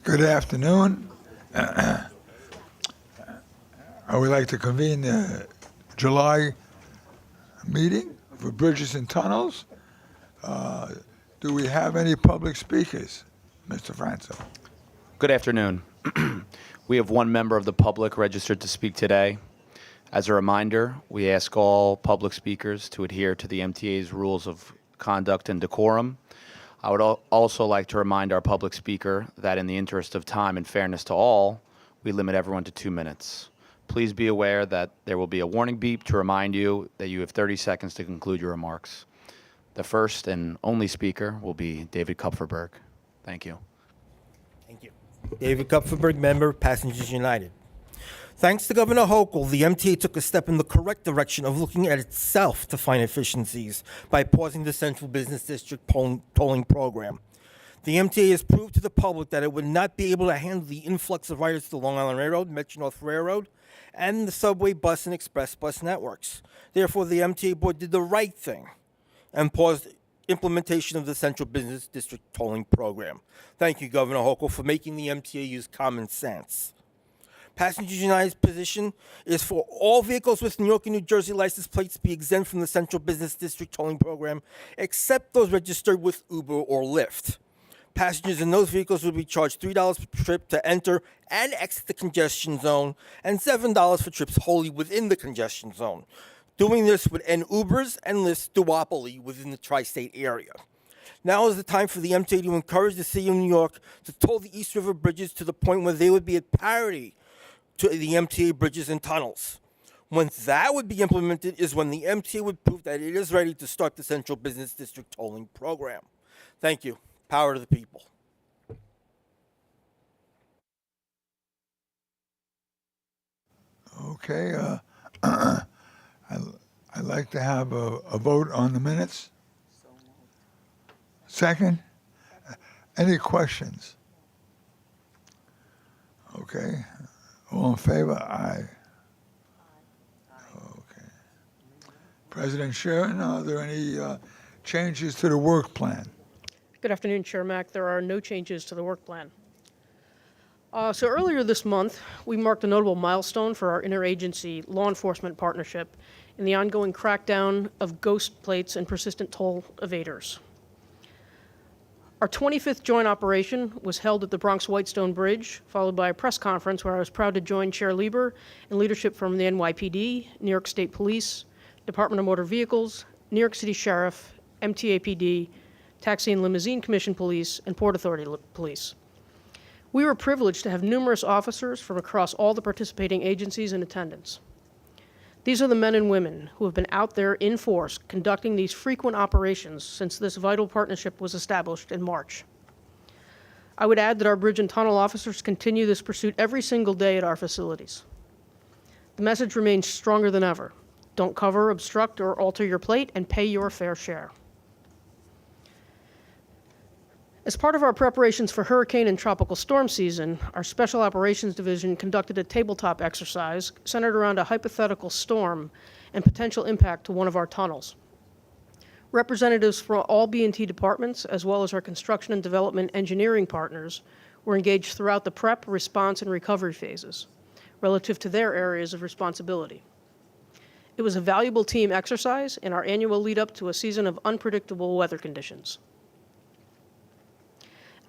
Good afternoon. I would like to convene the July meeting for bridges and tunnels. Do we have any public speakers, Mr. Franco? Good afternoon. We have one member of the public registered to speak today. As a reminder, we ask all public speakers to adhere to the MTA's rules of conduct and decorum. I would also like to remind our public speaker that in the interest of time and fairness to all, we limit everyone to 2 minutes. Please be aware that there will be a warning beep to remind you that you have 30 seconds to conclude your remarks. The first and only speaker will be David Kupferberg. Thank you. Thank you. David Kupferberg, member, Passengers United. Thanks to Governor Hochul, the MTA took a step in the correct direction of looking at itself to find efficiencies by pausing the Central Business District tolling program. The MTA has proved to the public that it would not be able to handle the influx of riders to the Long Island Railroad, Metro-North Railroad, and the subway bus and express bus networks. Therefore, the MTA board did the right thing and paused implementation of the Central Business District tolling program. Thank you, Governor Hochul, for making the MTA use common sense. Passengers United's position is for all vehicles with New York and New Jersey license plates to be exempt from the Central Business District tolling program, except those registered with Uber or Lyft. Passengers in those vehicles will be charged $3 per trip to enter and exit the congestion zone, and $7 for trips wholly within the congestion zone. Doing this would end Uber's and Lyft's duopoly within the tri-state area. Now is the time for the MTA to encourage the city of New York to toll the East River bridges to the point where they would be at parity to the MTA bridges and tunnels. Once that would be implemented is when the MTA would prove that it is ready to start the Central Business District tolling program. Thank you. Power to the people. Okay, I'd like to have a vote on the minutes. Second? Any questions? Okay. All in favor? Aye. Okay. President Sharon, are there any changes to the work plan? Good afternoon, Chair Mack. There are no changes to the work plan. So earlier this month, we marked a notable milestone for our interagency law enforcement partnership in the ongoing crackdown of ghost plates and persistent toll evaders. Our 25th joint operation was held at the Bronx Whitestone Bridge, followed by a press conference where I was proud to join Chair Lieber and leadership from the NYPD, New York State Police, Department of Motor Vehicles, New York City Sheriff, MTA PD, Taxi and Limousine Commission Police, and Port Authority Police. We were privileged to have numerous officers from across all the participating agencies in attendance. These are the men and women who have been out there in force conducting these frequent operations since this vital partnership was established in March. I would add that our bridge and tunnel officers continue this pursuit every single day at our facilities. The message remains stronger than ever. Don't cover, obstruct, or alter your plate, and pay your fair share. As part of our preparations for hurricane and tropical storm season, our Special Operations Division conducted a tabletop exercise centered around a hypothetical storm and potential impact to one of our tunnels. Representatives from all B&T departments, as well as our construction and development engineering partners, were engaged throughout the prep, response, and recovery phases relative to their areas of responsibility. It was a valuable team exercise in our annual lead-up to a season of unpredictable weather conditions.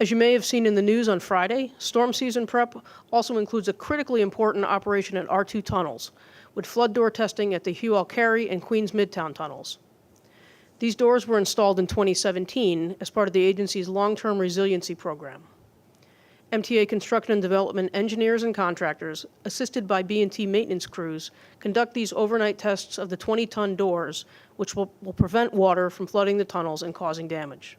As you may have seen in the news on Friday, storm season prep also includes a critically important operation at our two tunnels, with flood door testing at the Hugh L. Carey and Queens Midtown tunnels. These doors were installed in 2017 as part of the agency's long-term resiliency program. MTA construction and development engineers and contractors, assisted by B&T maintenance crews, conduct these overnight tests of the 20-ton doors, which will prevent water from flooding the tunnels and causing damage.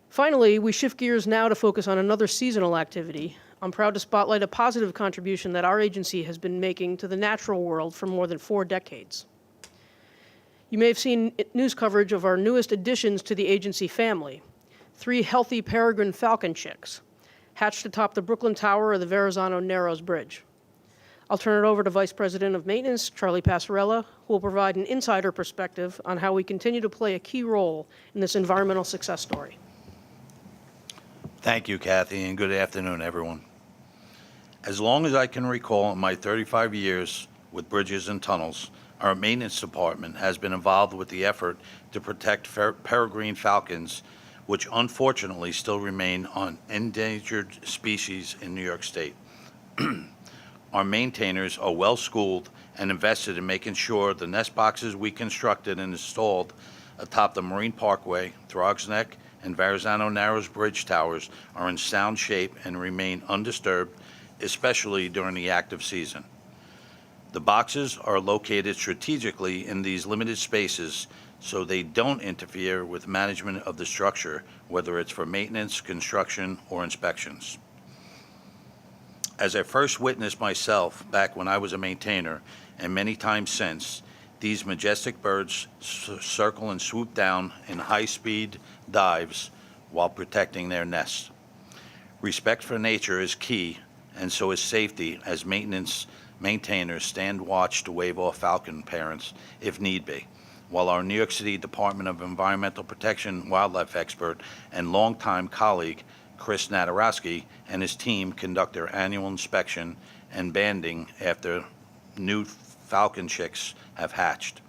Finally, we shift gears now to focus on another seasonal activity. I'm proud to spotlight a positive contribution that our agency has been making to the natural world for more than 4 decades. You may have seen news coverage of our newest additions to the agency family, 3 healthy peregrine falcon chicks, hatched atop the Brooklyn Tower of the Verrazano Narrows Bridge. I'll turn it over to Vice President of Maintenance, Charlie Passarella, who will provide an insider perspective on how we continue to play a key role in this environmental success story. Thank you, Kathy, and good afternoon, everyone. As long as I can recall in my 35 years with bridges and tunnels, our maintenance department has been involved with the effort to protect peregrine falcons, which unfortunately still remain an endangered species in New York State. Our maintainers are well-schooled and invested in making sure the nest boxes we constructed and installed atop the Marine Parkway, Throgs Neck, and Verrazano Narrows Bridge towers are in sound shape and remain undisturbed, especially during the active season. The boxes are located strategically in these limited spaces so they don't interfere with management of the structure, whether it's for maintenance, construction, or inspections. As I first witnessed myself back when I was a maintainer, and many times since, these majestic birds circle and swoop down in high-speed dives while protecting their nests. Respect for nature is key, and so is safety, as maintainers stand watch to wave off falcon parents if need be, while our New York City Department of Environmental Protection wildlife expert and longtime colleague Chris Nadarowski and his team conduct their annual inspection and banding after new falcon chicks have hatched.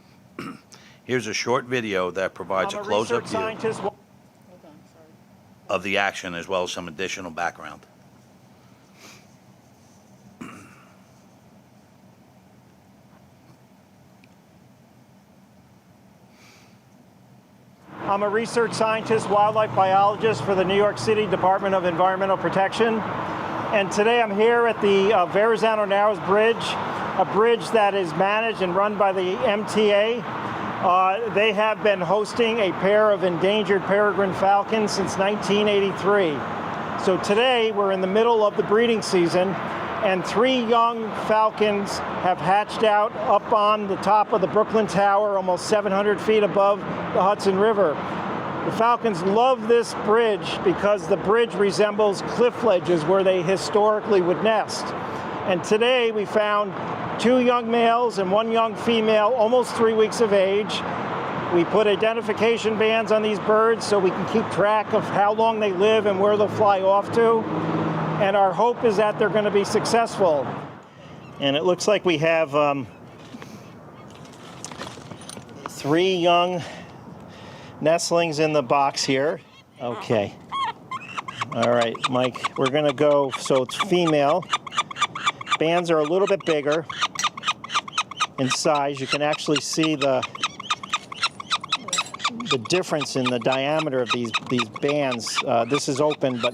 Here's a short video that provides a close-up view of the action as well as some additional background. I'm a research scientist, wildlife biologist for the New York City Department of Environmental Protection. And today I'm here at the Verrazano Narrows Bridge, a bridge that is managed and run by the MTA. They have been hosting a pair of endangered peregrine falcons since 1983. So today we're in the middle of the breeding season, and 3 young falcons have hatched out up on the top of the Brooklyn Tower, almost 700 feet above the Hudson River. The falcons love this bridge because the bridge resembles cliff ledges where they historically would nest. And today we found 2 young males and 1 young female, almost 3 weeks of age. We put identification bands on these birds so we can keep track of how long they live and where they'll fly off to. And our hope is that they're going to be successful. And it looks like we have 3 young nestlings in the box here. Okay. All right, Mike, we're going to go, so it's female. Bands are a little bit bigger in size. You can actually see the difference in the diameter of these bands. This is open, but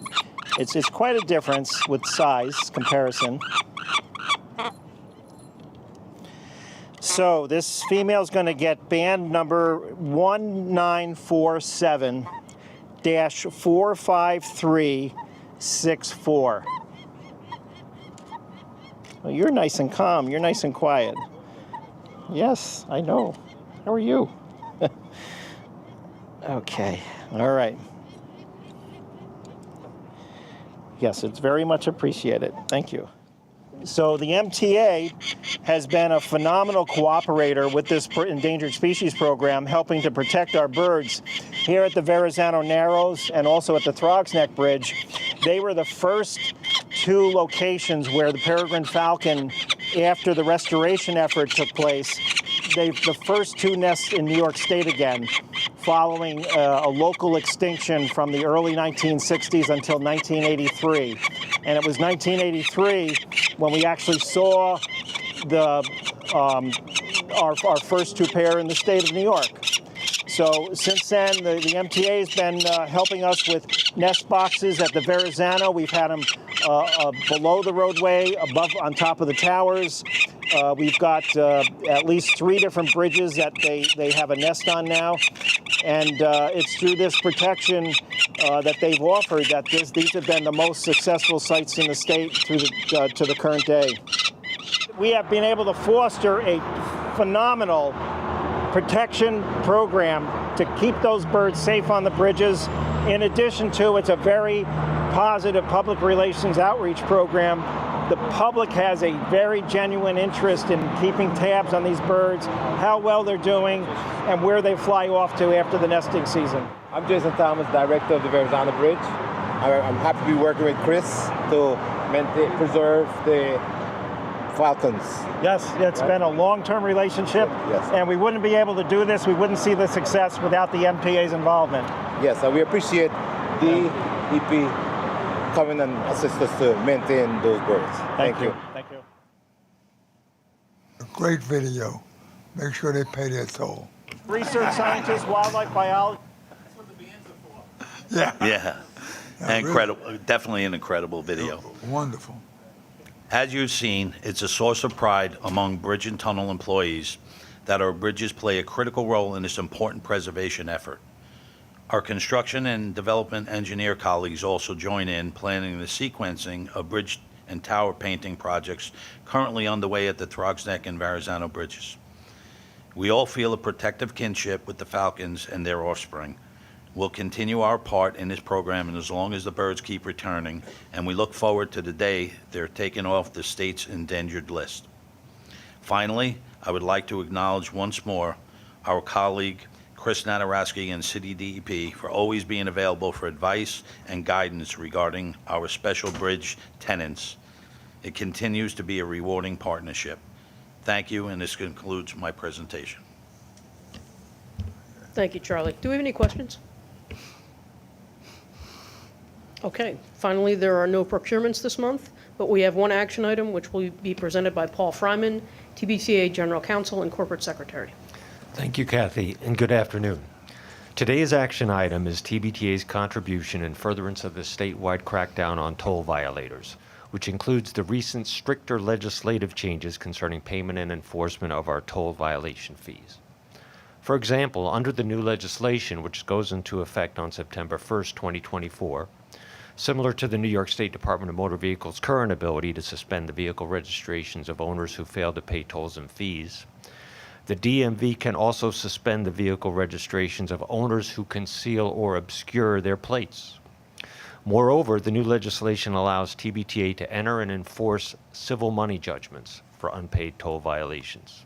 it's quite a difference with size comparison. So this female is going to get band number 1947-45364. Well, you're nice and calm. You're nice and quiet. Yes, I know. How are you? Okay. All right. Yes, it's very much appreciated. Thank you. So the MTA has been a phenomenal cooperator with this endangered species program, helping to protect our birds. Here at the Verrazano Narrows and also at the Throgs Neck Bridge, they were the first 2 locations where the peregrine falcon, after the restoration effort took place, the first 2 nests in New York State again, following a local extinction from the early 1960s until 1983. And it was 1983 when we actually saw our first 2 pair in the state of New York. So since then, the MTA has been helping us with nest boxes at the Verrazano. We've had them below the roadway, above, on top of the towers. We've got at least 3 different bridges that they have a nest on now. And it's through this protection that they've offered that these have been the most successful sites in the state through to the current day. We have been able to foster a phenomenal protection program to keep those birds safe on the bridges. In addition to, it's a very positive public relations outreach program. The public has a very genuine interest in keeping tabs on these birds, how well they're doing, and where they fly off to after the nesting season. I'm Jason Thomas, director of the Verrazano Bridge. I'm happy to be working with Chris to preserve the Falcons. Yes, it's been a long-term relationship, and we wouldn't be able to do this, we wouldn't see the success without the MTA's involvement. Yes, and we appreciate the EP coming and assist us to maintain those birds. Thank you. Thank you. A great video. Make sure they pay their toll. Research scientists, wildlife biologists. Yeah. Yeah. Incredible. Definitely an incredible video. Wonderful. As you've seen, it's a source of pride among bridge and tunnel employees that our bridges play a critical role in this important preservation effort. Our construction and development engineer colleagues also join in planning the sequencing of bridge and tower painting projects currently underway at the Throgs Neck and Verrazano bridges. We all feel a protective kinship with the falcons and their offspring. We'll continue our part in this program and as long as the birds keep returning, and we look forward to the day they're taken off the state's endangered list. Finally, I would like to acknowledge once more our colleague Chris Nataraski and City DEP for always being available for advice and guidance regarding our special bridge tenants. It continues to be a rewarding partnership. Thank you, and this concludes my presentation. Thank you, Charlie. Do we have any questions? Okay, finally, there are no procurements this month, but we have one action item which will be presented by Paul Fryman, TBTA General Counsel and Corporate Secretary. Thank you, Kathy, and good afternoon. Today's action item is TBTA's contribution in furtherance of the statewide crackdown on toll violators, which includes the recent stricter legislative changes concerning payment and enforcement of our toll violation fees. For example, under the new legislation, which goes into effect on September 1st, 2024, similar to the New York State Department of Motor Vehicles' current ability to suspend the vehicle registrations of owners who fail to pay tolls and fees, the DMV can also suspend the vehicle registrations of owners who conceal or obscure their plates. Moreover, the new legislation allows TBTA to enter and enforce civil money judgments for unpaid toll violations.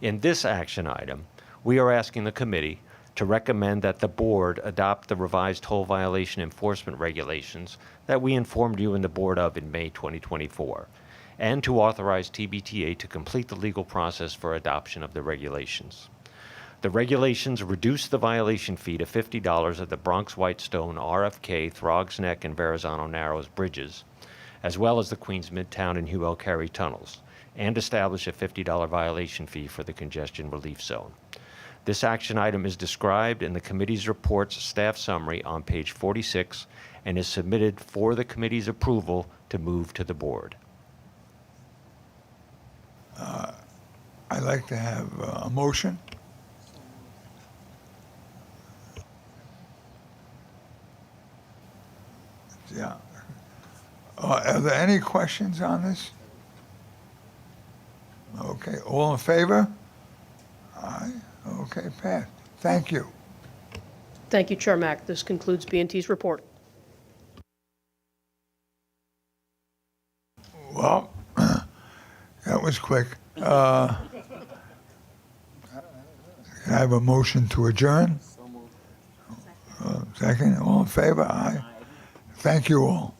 In this action item, we are asking the committee to recommend that the board adopt the revised toll violation enforcement regulations that we informed you and the board of in May 2024, and to authorize TBTA to complete the legal process for adoption of the regulations. The regulations reduce the violation fee to $50 at the Bronx Whitestone, RFK, Throgs Neck, and Verrazano Narrows bridges, as well as the Queens Midtown and Hugh L. Carey tunnels, and establish a $50 violation fee for the congestion relief zone. This action item is described in the committee's report's staff summary on page 46 and is submitted for the committee's approval to move to the board. I'd like to have a motion. Yeah. Are there any questions on this? Okay, all in favor? Aye. Okay, passed. Thank you. Thank you, Chair Mack. This concludes B&T's report. Well, that was quick. Can I have a motion to adjourn? Second, all in favor? Aye. Thank you all.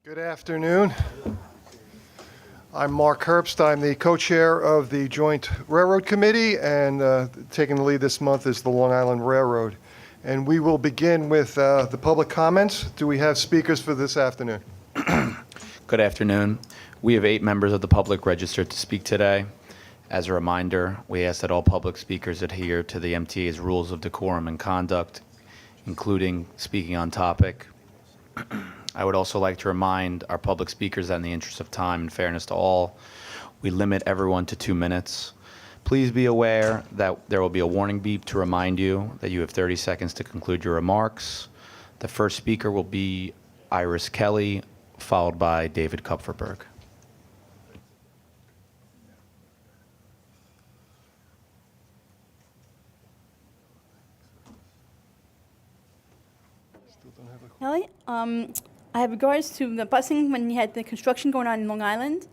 Good afternoon. I'm Mark Herbst. I'm the co-chair of the Joint Railroad Committee, and taking the lead this month is the Long Island Railroad. And we will begin with the public comments. Do we have speakers for this afternoon? Good afternoon. We have 8 members of the public registered to speak today. As a reminder, we ask that all public speakers adhere to the MTA's rules of decorum and conduct, including speaking on topic. I would also like to remind our public speakers that in the interest of time and fairness to all, we limit everyone to 2 minutes. Please be aware that there will be a warning beep to remind you that you have 30 seconds to conclude your remarks. The first speaker will be Iris Kelly, followed by David Kupferberg. Kelly, I have regards to the busing when you had the construction going on in Long Island.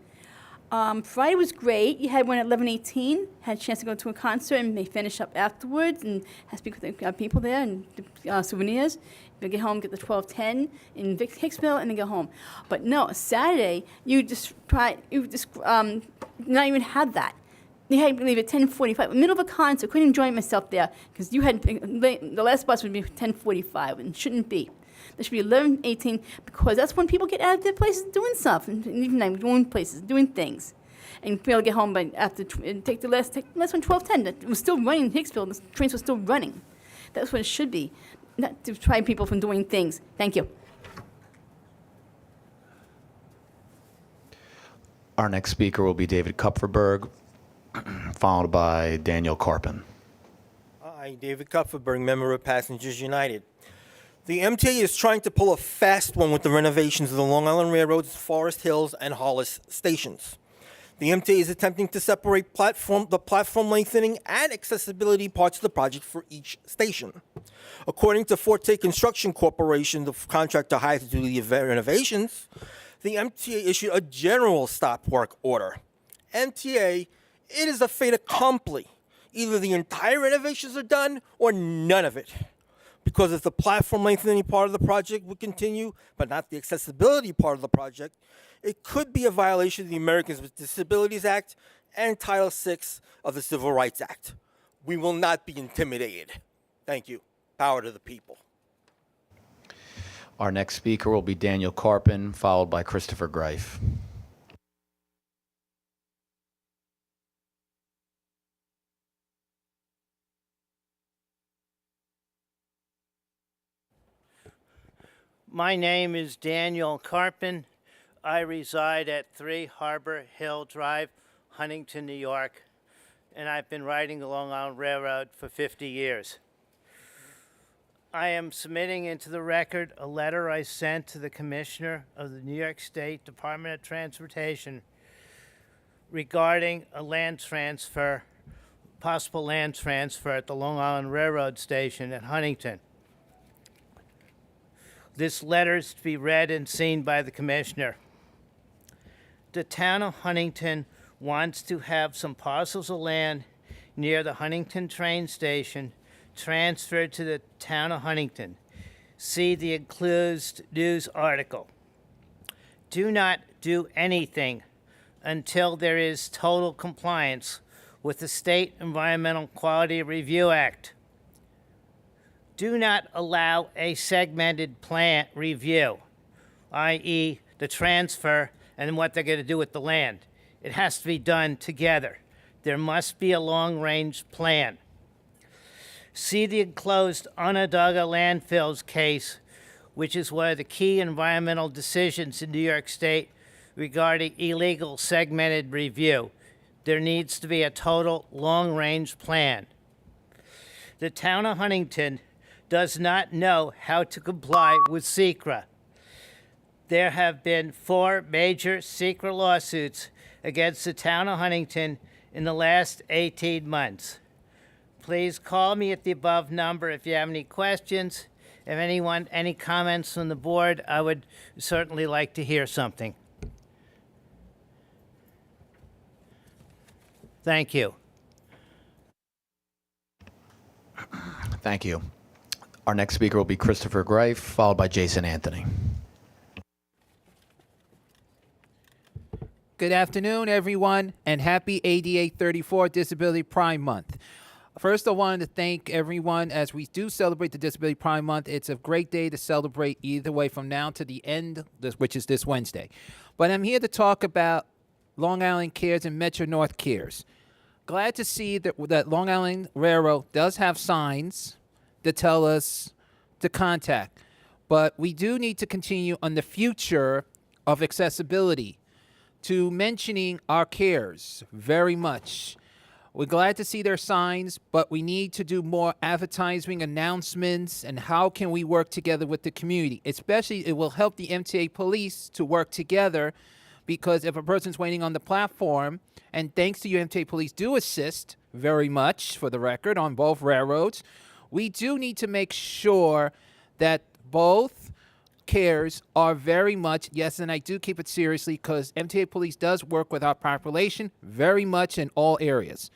Friday was great. You had one at 11:18. Had a chance to go to a concert and may finish up afterwards and speak with the people there and souvenirs. You get home, get the 12:10 in Hicksville, and then go home. But no, Saturday you not even had that. You had to leave at 10:45, middle of a concert. Couldn't enjoy myself there because you had the last bus would be 10:45 and shouldn't be. There should be 11:18 because that's when people get out of their places doing stuff and even going places, doing things, and be able to get home by after and take the last one 12:10. It was still running in Hicksville. The trains were still running. That's what it should be, not to try people from doing things. Thank you. Our next speaker will be David Kupferberg, followed by Daniel Carpin. Hi, David Kupferberg, member of Passengers United. The MTA is trying to pull a fast one with the renovations of the Long Island Railroad's Forest Hills and Hollis stations. The MTA is attempting to separate the platform lengthening and accessibility parts of the project for each station. According to Forte Construction Corporation, the contractor hired to do the renovations, the MTA issued a general stop work order. MTA, it is a fait accompli. Either the entire renovations are done or none of it. Because if the platform lengthening part of the project would continue, but not the accessibility part of the project, it could be a violation of the Americans with Disabilities Act and Title VI of the Civil Rights Act. We will not be intimidated. Thank you. Power to the people. Our next speaker will be Daniel Carpin, followed by Christopher Greif. My name is Daniel Carpin. I reside at 3 Harbor Hill Drive, Huntington, New York, and I've been riding the Long Island Railroad for 50 years. I am submitting into the record a letter I sent to the Commissioner of the New York State Department of Transportation regarding a land transfer, possible land transfer at the Long Island Railroad Station at Huntington. This letter is to be read and seen by the Commissioner. The town of Huntington wants to have some parcels of land near the Huntington train station transferred to the town of Huntington. See the enclosed news article. Do not do anything until there is total compliance with the State Environmental Quality Review Act. Do not allow a segmented plan review, i.e. the transfer and what they're going to do with the land. It has to be done together. There must be a long-range plan. See the enclosed Onondaga landfills case, which is one of the key environmental decisions in New York State regarding illegal segmented review. There needs to be a total long-range plan. The town of Huntington does not know how to comply with SECRA. There have been 4 major SECRA lawsuits against the town of Huntington in the last 18 months. Please call me at the above number if you have any questions. If anyone, any comments from the board, I would certainly like to hear something. Thank you. Thank you. Our next speaker will be Christopher Greif, followed by Jason Anthony. Good afternoon, everyone, and happy ADA 34 Disability Prime Month. First, I wanted to thank everyone as we do celebrate the Disability Prime Month. It's a great day to celebrate either way from now to the end, which is this Wednesday. But I'm here to talk about Long Island Cares and Metro North Cares. Glad to see that Long Island Railroad does have signs that tell us to contact. But we do need to continue on the future of accessibility to mentioning our cares very much. We're glad to see their signs, but we need to do more advertising, announcements, and how can we work together with the community. Especially, it will help the MTA police to work together, because if a person's waiting on the platform, and thanks to you, MTA police do assist very much, for the record, on both railroads, we do need to make sure that both cares are very much, yes, and I do keep it seriously because MTA Police does work with our population very much in all areas.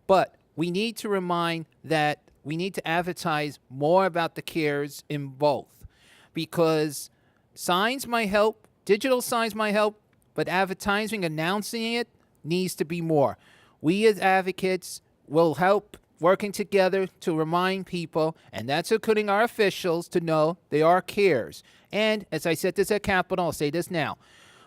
But we need to remind that we need to advertise more about the cares in both, because signs might help, digital signs might help, but advertising, announcing it needs to be more. We as advocates will help working together to remind people, and that's including our officials, to know they are cares. And as I said this at Capitol, I'll say this now.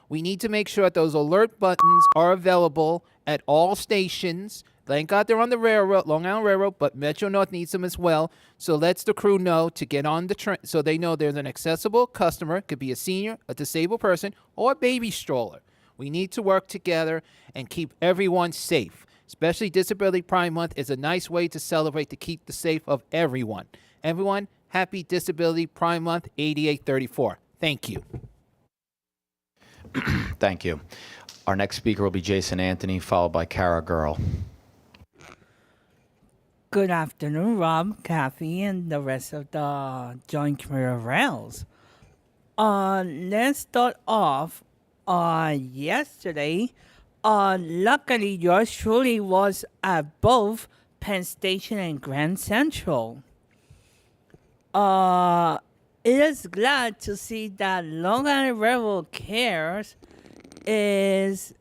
We need to make sure that those alert buttons are available at all stations. Thank God they're on the railroad, Long Island Railroad, but Metro North needs them as well. So lets the crew know to get on the train, so they know there's an accessible customer. It could be a senior, a disabled person, or a baby stroller. We need to work together and keep everyone safe. Especially Disability Prime Month is a nice way to celebrate to keep the safe of everyone. Everyone, happy Disability Prime Month, 8834. Thank you. Thank you. Our next speaker will be Jason Anthony, followed by Kara Girl. Good afternoon, Rob, Kathy, and the rest of the Joint Committee of Rails. Let's start off yesterday. Luckily, yours truly was at both Penn Station and Grand Central. It is glad to see that Long Island Railroad Cares is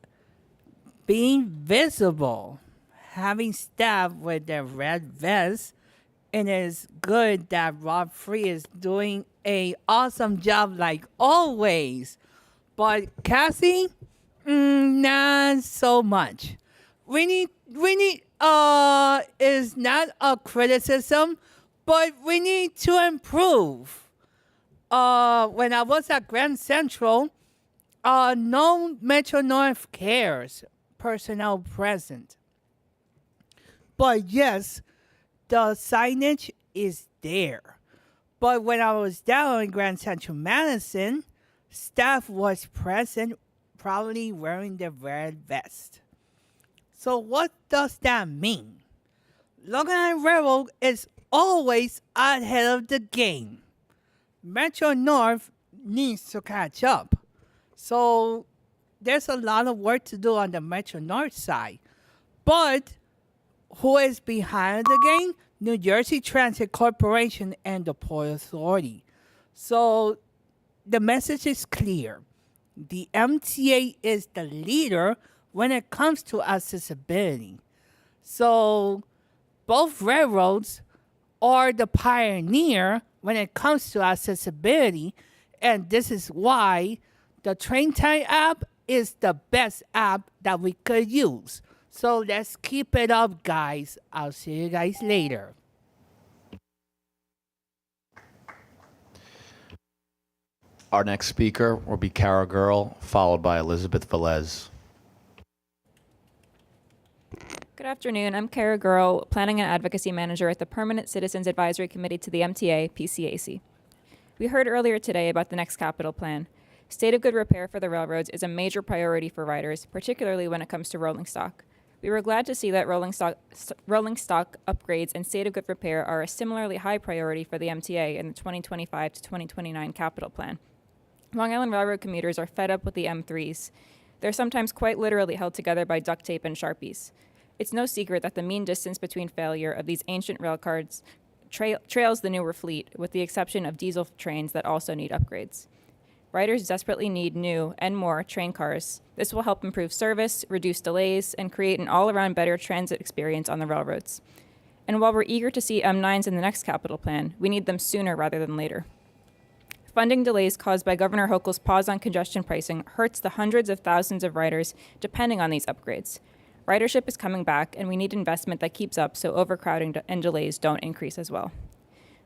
being visible, having staff with their red vests, and it's good that Rob Free is doing an awesome job like always. But Cassie, not so much. We need is not a criticism, but we need to improve. When I was at Grand Central, no Metro North Cares personnel present. But yes, the signage is there. But when I was down in Grand Central Madison, staff was present, probably wearing the red vest. So what does that mean? Long Island Railroad is always ahead of the game. Metro North needs to catch up. So there's a lot of work to do on the Metro North side. But who is behind the game? New Jersey Transit Corporation and the Port Authority. So the message is clear. The MTA is the leader when it comes to accessibility. So both railroads are the pioneer when it comes to accessibility, and this is why the Train Time app is the best app that we could use. So let's keep it up, guys. I'll see you guys later. Our next speaker will be Kara Girl, followed by Elizabeth Velez. Good afternoon. I'm Kara Girl, Planning and Advocacy Manager at the Permanent Citizens Advisory Committee to the MTA, PCAC. We heard earlier today about the next capital plan. State of good repair for the railroads is a major priority for riders, particularly when it comes to rolling stock. We were glad to see that rolling stock upgrades and state of good repair are a similarly high priority for the MTA in the 2025 to 2029 capital plan. Long Island Railroad commuters are fed up with the M3s. They're sometimes quite literally held together by duct tape and Sharpies. It's no secret that the mean distance between failure of these ancient rail cars trails the newer fleet, with the exception of diesel trains that also need upgrades. Riders desperately need new and more train cars. This will help improve service, reduce delays, and create an all-around better transit experience on the railroads. And while we're eager to see M9s in the next capital plan, we need them sooner rather than later. Funding delays caused by Governor Hochul's pause on congestion pricing hurts the hundreds of thousands of riders depending on these upgrades. Ridership is coming back, and we need investment that keeps up so overcrowding and delays don't increase as well.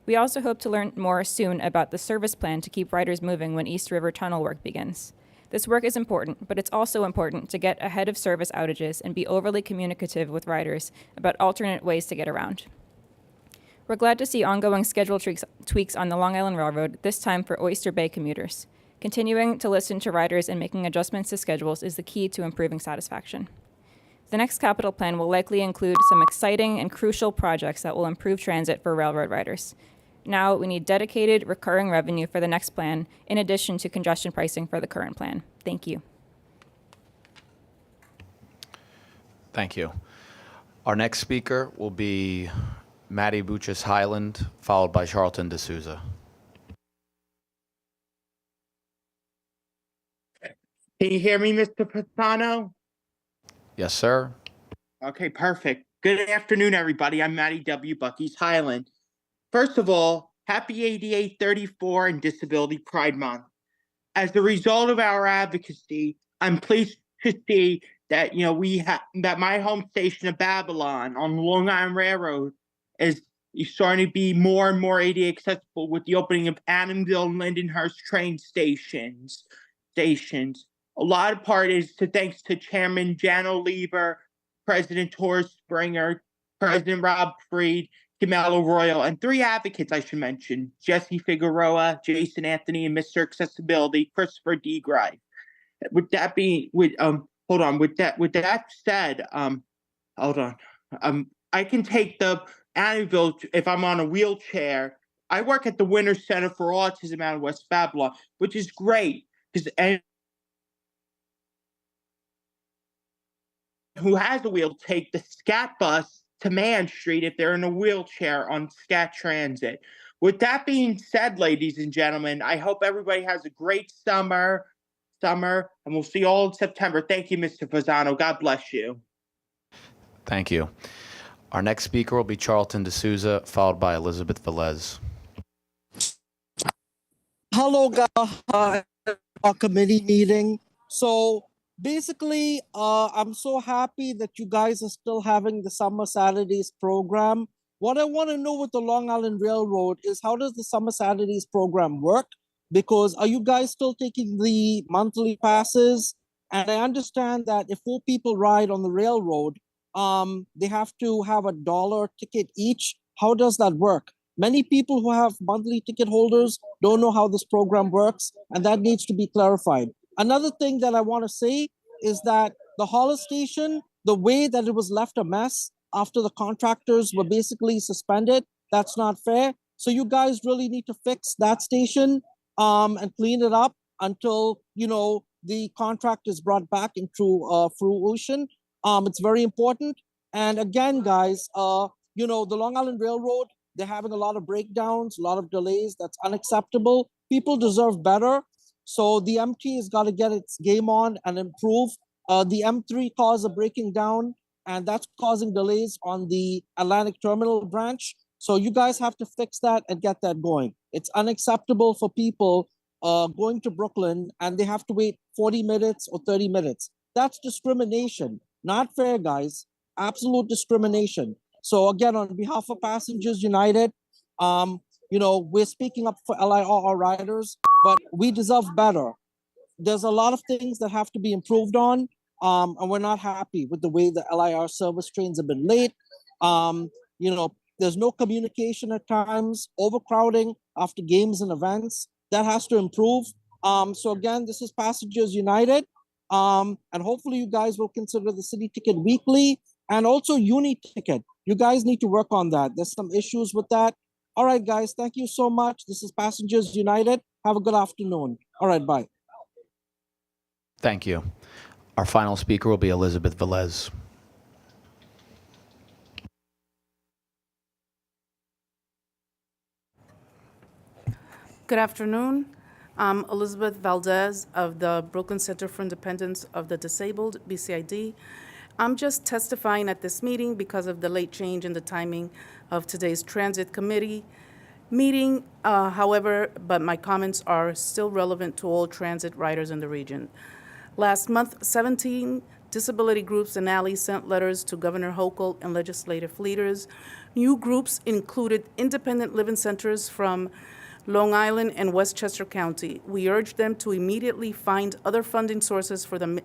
We also hope to learn more soon about the service plan to keep riders moving when East River Tunnel work begins. This work is important, but it's also important to get ahead of service outages and be overly communicative with riders about alternate ways to get around. We're glad to see ongoing schedule tweaks on the Long Island Railroad, this time for Oyster Bay commuters. Continuing to listen to riders and making adjustments to schedules is the key to improving satisfaction. The next capital plan will likely include some exciting and crucial projects that will improve transit for railroad riders. Now, we need dedicated, recurring revenue for the next plan, in addition to congestion pricing for the current plan. Thank you. Thank you. Our next speaker will be Matty Buchas Highland, followed by Charlton D'Souza. Can you hear me, Mr. Pisano? Yes, sir. Okay, perfect. Good afternoon, everybody. I'm Matty W. Bucky's Highland. First of all, happy ADA 34 and Disability Pride Month. As a result of our advocacy, I'm pleased to see that that my home station of Babylon on the Long Island Railroad is starting to be more and more ADA accessible with the opening of Adamsville and Lindenhurst train stations. A lot of part is thanks to Chairman Jan Oliver, President Horace Springer, President Rob Freed, Camelo Royal, and 3 advocates I should mention: Jesse Figueroa, Jason Anthony, and Mr. Accessibility, Christopher D. Grive. With that said, I can take the Annandale if I'm on a wheelchair. I work at the Winter Center for Autism out of West Babylon, which is great because who has a wheel take the SCAT bus to Man Street if they're in a wheelchair on SCAT Transit. With that being said, ladies and gentlemen, I hope everybody has a great summer, and we'll see you all in September. Thank you, Mr. Pisano. God bless you. Thank you. Our next speaker will be Charlton D'Souza, followed by Elizabeth Velez. Hello, guys. Our committee meeting. So basically, I'm so happy that you guys are still having the Summer Saturdays program. What I want to know with the Long Island Railroad is, how does the Summer Saturdays program work? Because are you guys still taking the monthly passes? And I understand that if 4 people ride on the railroad, they have to have $1 ticket each. How does that work? Many people who have monthly ticket holders don't know how this program works, and that needs to be clarified. Another thing that I want to say is that the Hollis station, the way that it was left a mess after the contractors were basically suspended, that's not fair. So you guys really need to fix that station and clean it up until, the contract is brought back into fruition. It's very important. And again, guys, the Long Island Railroad, they're having a lot of breakdowns, a lot of delays. That's unacceptable. People deserve better. So the MT has got to get its game on and improve. The M3 cars are breaking down, and that's causing delays on the Atlantic Terminal branch. So you guys have to fix that and get that going. It's unacceptable for people going to Brooklyn and they have to wait 40 minutes or 30 minutes. That's discrimination. Not fair, guys. Absolute discrimination. So again, on behalf of Passengers United, we're speaking up for LIRR riders, but we deserve better. There's a lot of things that have to be improved on, and we're not happy with the way the LIR service trains have been late. There's no communication at times, overcrowding after games and events. That has to improve. So again, this is Passengers United. And hopefully you guys will consider the city ticket weekly and also uni ticket. You guys need to work on that. There's some issues with that. All right, guys, thank you so much. This is Passengers United. Have a good afternoon. All right, bye. Thank you. Our final speaker will be Elizabeth Velez. Good afternoon. I'm Elizabeth Valdez of the Brooklyn Center for Independence of the Disabled, BCID. I'm just testifying at this meeting because of the late change in the timing of today's Transit Committee meeting. However, but my comments are still relevant to all transit riders in the region. Last month, 17 disability groups and allies sent letters to Governor Hochul and legislative leaders. New groups included independent living centers from Long Island and Westchester County. We urged them to immediately find other funding sources for the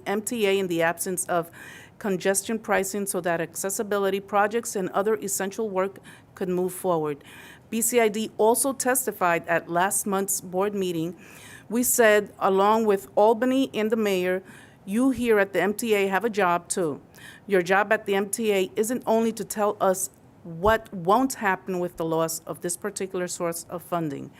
MTA in the absence of congestion pricing so that accessibility projects and other essential work could move forward. BCID also testified at last month's board meeting. We said, along with Albany and the mayor, you here at the MTA have a job too. Your job at the MTA isn't only to tell us what won't happen with the loss of this particular source of funding.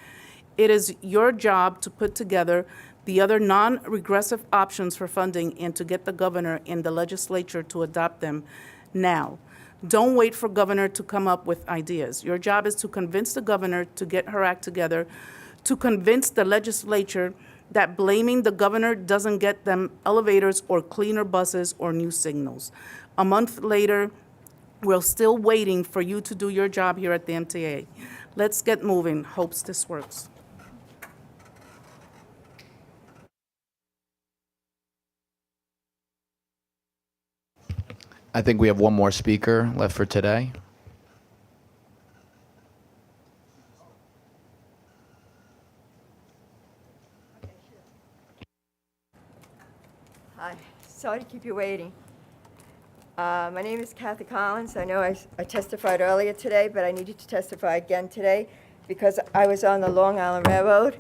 It is your job to put together the other non-regressive options for funding and to get the governor and the legislature to adopt them now. Don't wait for governor to come up with ideas. Your job is to convince the governor to get her act together, to convince the legislature that blaming the governor doesn't get them elevators or cleaner buses or new signals. A month later, we're still waiting for you to do your job here at the MTA. Let's get moving. Hopes this works. I think we have one more speaker left for today. Hi, sorry to keep you waiting. My name is Kathy Collins. I know I testified earlier today, but I needed to testify again today because I was on the Long Island Railroad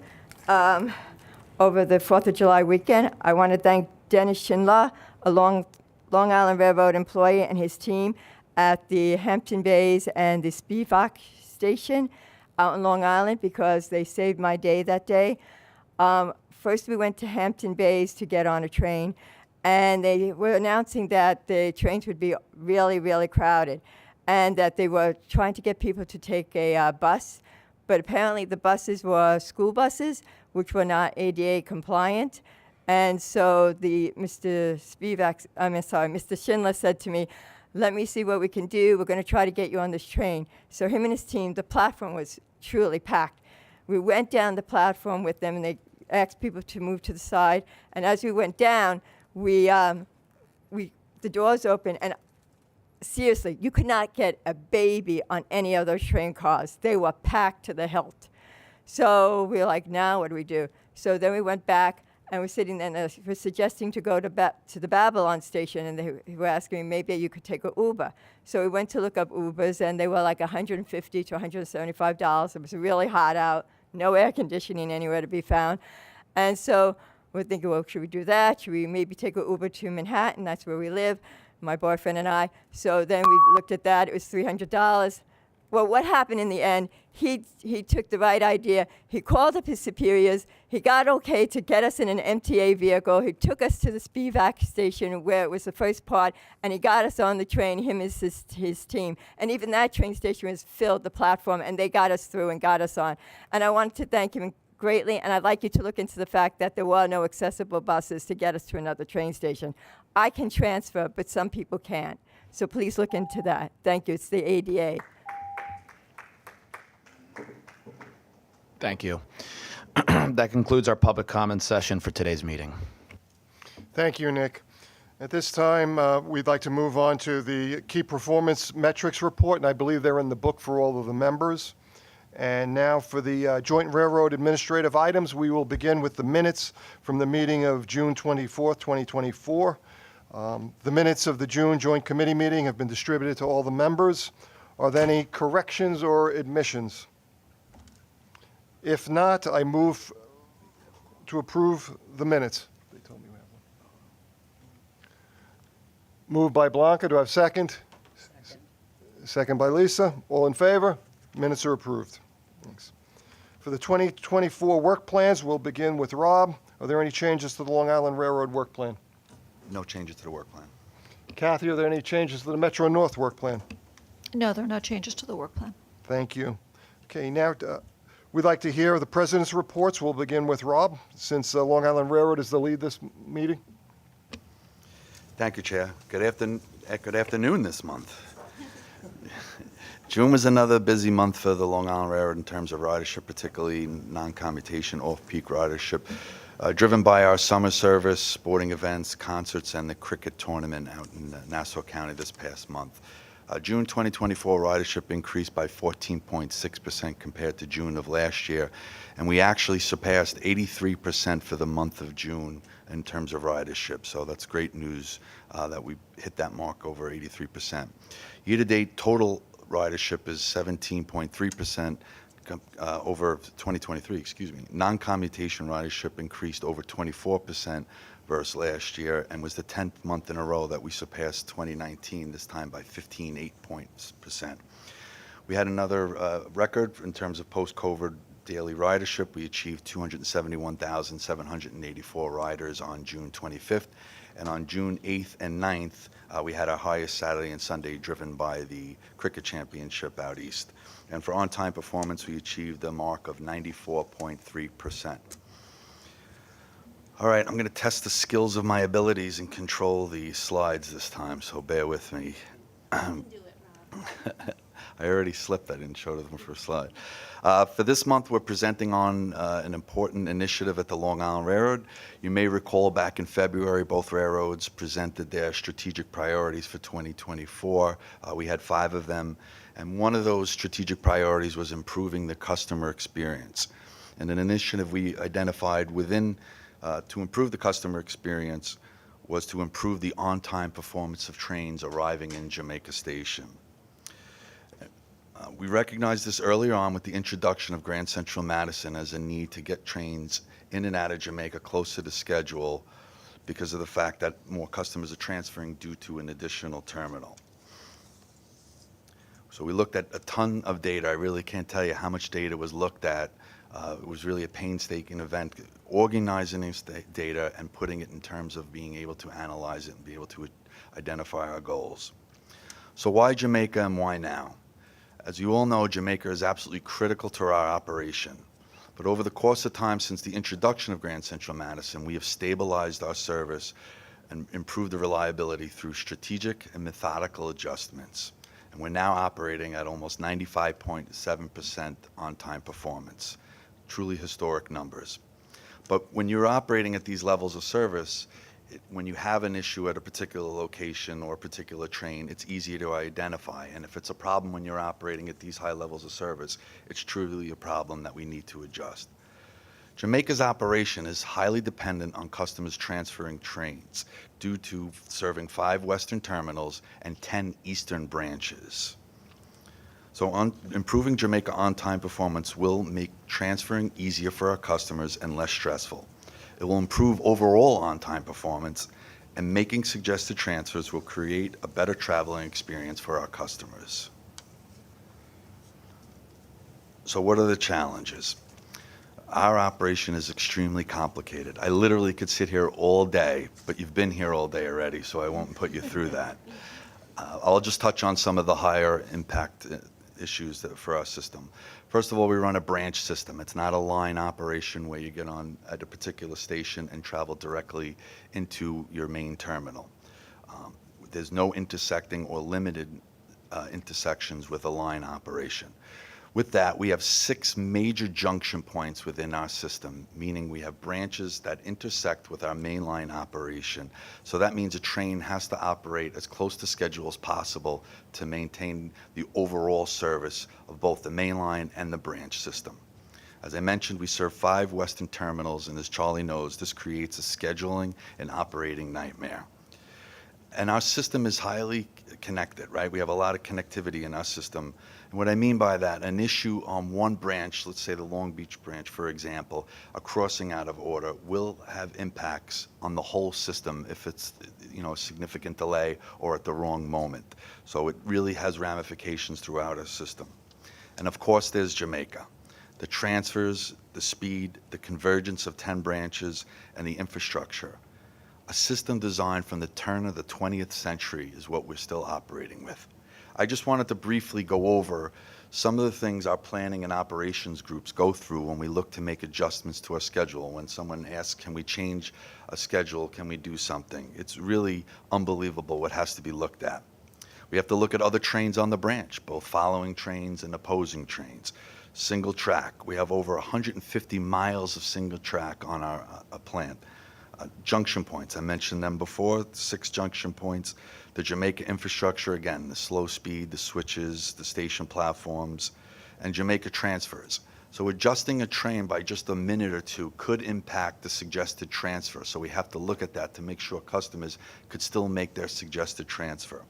over the 4th of July weekend. I want to thank Dennis Schindler, a Long Island Railroad employee, and his team at the Hampton Bays and the Spivak station out in Long Island because they saved my day that day. First, we went to Hampton Bays to get on a train, and they were announcing that the trains would be really, really crowded, and that they were trying to get people to take a bus, but apparently the buses were school buses, which were not ADA compliant. And so Mr. Schindler said to me, let me see what we can do. We're going to try to get you on this train. So him and his team, the platform was truly packed. We went down the platform with them, and they asked people to move to the side. And as we went down, the doors opened, and seriously, you could not get a baby on any of those train cars. They were packed to the hilt. So we were like, now what do we do? So then we went back, and we're sitting there, and we're suggesting to go to the Babylon station, and they were asking me, maybe you could take an Uber. So we went to look up Ubers, and they were like $150 to $175. It was really hot out, no air conditioning anywhere to be found. And so we're thinking, well, should we do that? Should we maybe take an Uber to Manhattan? That's where we live, my boyfriend and I. So then we looked at that. It was $300. Well, what happened in the end, he took the right idea. He called up his superiors. He got okay to get us in an MTA vehicle. He took us to the Spivak station where it was the first part, and he got us on the train, him and his team. And even that train station was filled, the platform, and they got us through and got us on. And I wanted to thank him greatly, and I'd like you to look into the fact that there were no accessible buses to get us to another train station. I can transfer, but some people can't. So please look into that. Thank you. It's the ADA. Thank you. That concludes our public comment session for today's meeting. Thank you, Nick. At this time, we'd like to move on to the key performance metrics report, and I believe they're in the book for all of the members. And now for the joint railroad administrative items, we will begin with the minutes from the meeting of June 24th, 2024. The minutes of the June joint committee meeting have been distributed to all the members. Are there any corrections or admissions? If not, I move to approve the minutes. They told me we have one. Moved by Blanca. Do I have second? Second by Lisa. All in favor? Minutes are approved. Thanks. For the 2024 work plans, we'll begin with Rob. Are there any changes to the Long Island Railroad work plan? No changes to the work plan. Kathy, are there any changes to the Metro North work plan? No, there are no changes to the work plan. Thank you. Okay, now We'd like to hear the president's reports. We'll begin with Rob, since Long Island Railroad is the lead this meeting. Thank you, Chair. Good afternoon this month. June was another busy month for the Long Island Railroad in terms of ridership, particularly non-commutation off-peak ridership, driven by our summer service, sporting events, concerts, and the cricket tournament out in Nassau County this past month. June 2024 ridership increased by 14.6% compared to June of last year, and we actually surpassed 83% for the month of June in terms of ridership. So that's great news that we hit that mark over 83%. Year-to-date total ridership is 17.3% over 2023, excuse me. Non-commutation ridership increased over 24% versus last year and was the 10th month in a row that we surpassed 2019, this time by 15.8%. We had another record in terms of post-COVID daily ridership. We achieved 271,784 riders on June 25th, and on June 8th and 9th, we had our highest Saturday and Sunday driven by the Cricket Championship out east. And for on-time performance, we achieved a mark of 94.3%. All right, I'm going to test the skills of my abilities and control the slides this time, so bear with me. I already slipped. I didn't show them for a slide. For this month, we're presenting on an important initiative at the Long Island Railroad. You may recall back in February, both railroads presented their strategic priorities for 2024. We had 5 of them, and one of those strategic priorities was improving the customer experience. And an initiative we identified within to improve the customer experience was to improve the on-time performance of trains arriving in Jamaica Station. We recognized this earlier on with the introduction of Grand Central Madison as a need to get trains in and out of Jamaica closer to schedule because of the fact that more customers are transferring due to an additional terminal. So we looked at a ton of data. I really can't tell you how much data was looked at. It was really a painstaking event, organizing this data and putting it in terms of being able to analyze it and be able to identify our goals. So why Jamaica and why now? As you all know, Jamaica is absolutely critical to our operation. But over the course of time since the introduction of Grand Central Madison, we have stabilized our service and improved the reliability through strategic and methodical adjustments. And we're now operating at almost 95.7% on-time performance. Truly historic numbers. But when you're operating at these levels of service, when you have an issue at a particular location or a particular train, it's easier to identify. And if it's a problem when you're operating at these high levels of service, it's truly a problem that we need to adjust. Jamaica's operation is highly dependent on customers transferring trains due to serving 5 western terminals and 10 eastern branches. So improving Jamaica on-time performance will make transferring easier for our customers and less stressful. It will improve overall on-time performance, and making suggested transfers will create a better traveling experience for our customers. So what are the challenges? Our operation is extremely complicated. I literally could sit here all day, but you've been here all day already, so I won't put you through that. I'll just touch on some of the higher impact issues for our system. First of all, we run a branch system. It's not a line operation where you get on at a particular station and travel directly into your main terminal. There's no intersecting or limited intersections with a line operation. With that, we have 6 major junction points within our system, meaning we have branches that intersect with our mainline operation. So that means a train has to operate as close to schedule as possible to maintain the overall service of both the mainline and the branch system. As I mentioned, we serve 5 western terminals, and as Charlie knows, this creates a scheduling and operating nightmare. And our system is highly connected, right? We have a lot of connectivity in our system. And what I mean by that, an issue on one branch, let's say the Long Beach branch, for example, a crossing out of order will have impacts on the whole system if it's, a significant delay or at the wrong moment. So it really has ramifications throughout our system. And of course, there's Jamaica. The transfers, the speed, the convergence of 10 branches, and the infrastructure. A system designed from the turn of the 20th century is what we're still operating with. I just wanted to briefly go over some of the things our planning and operations groups go through when we look to make adjustments to our schedule. When someone asks, can we change a schedule, can we do something? It's really unbelievable what has to be looked at. We have to look at other trains on the branch, both following trains and opposing trains. Single track, we have over 150 miles of single track on our plant. Junction points, I mentioned them before, 6 junction points. The Jamaica infrastructure, again, the slow speed, the switches, the station platforms, and Jamaica transfers. So adjusting a train by just a minute or two could impact the suggested transfer. So we have to look at that to make sure customers could still make their suggested transfer.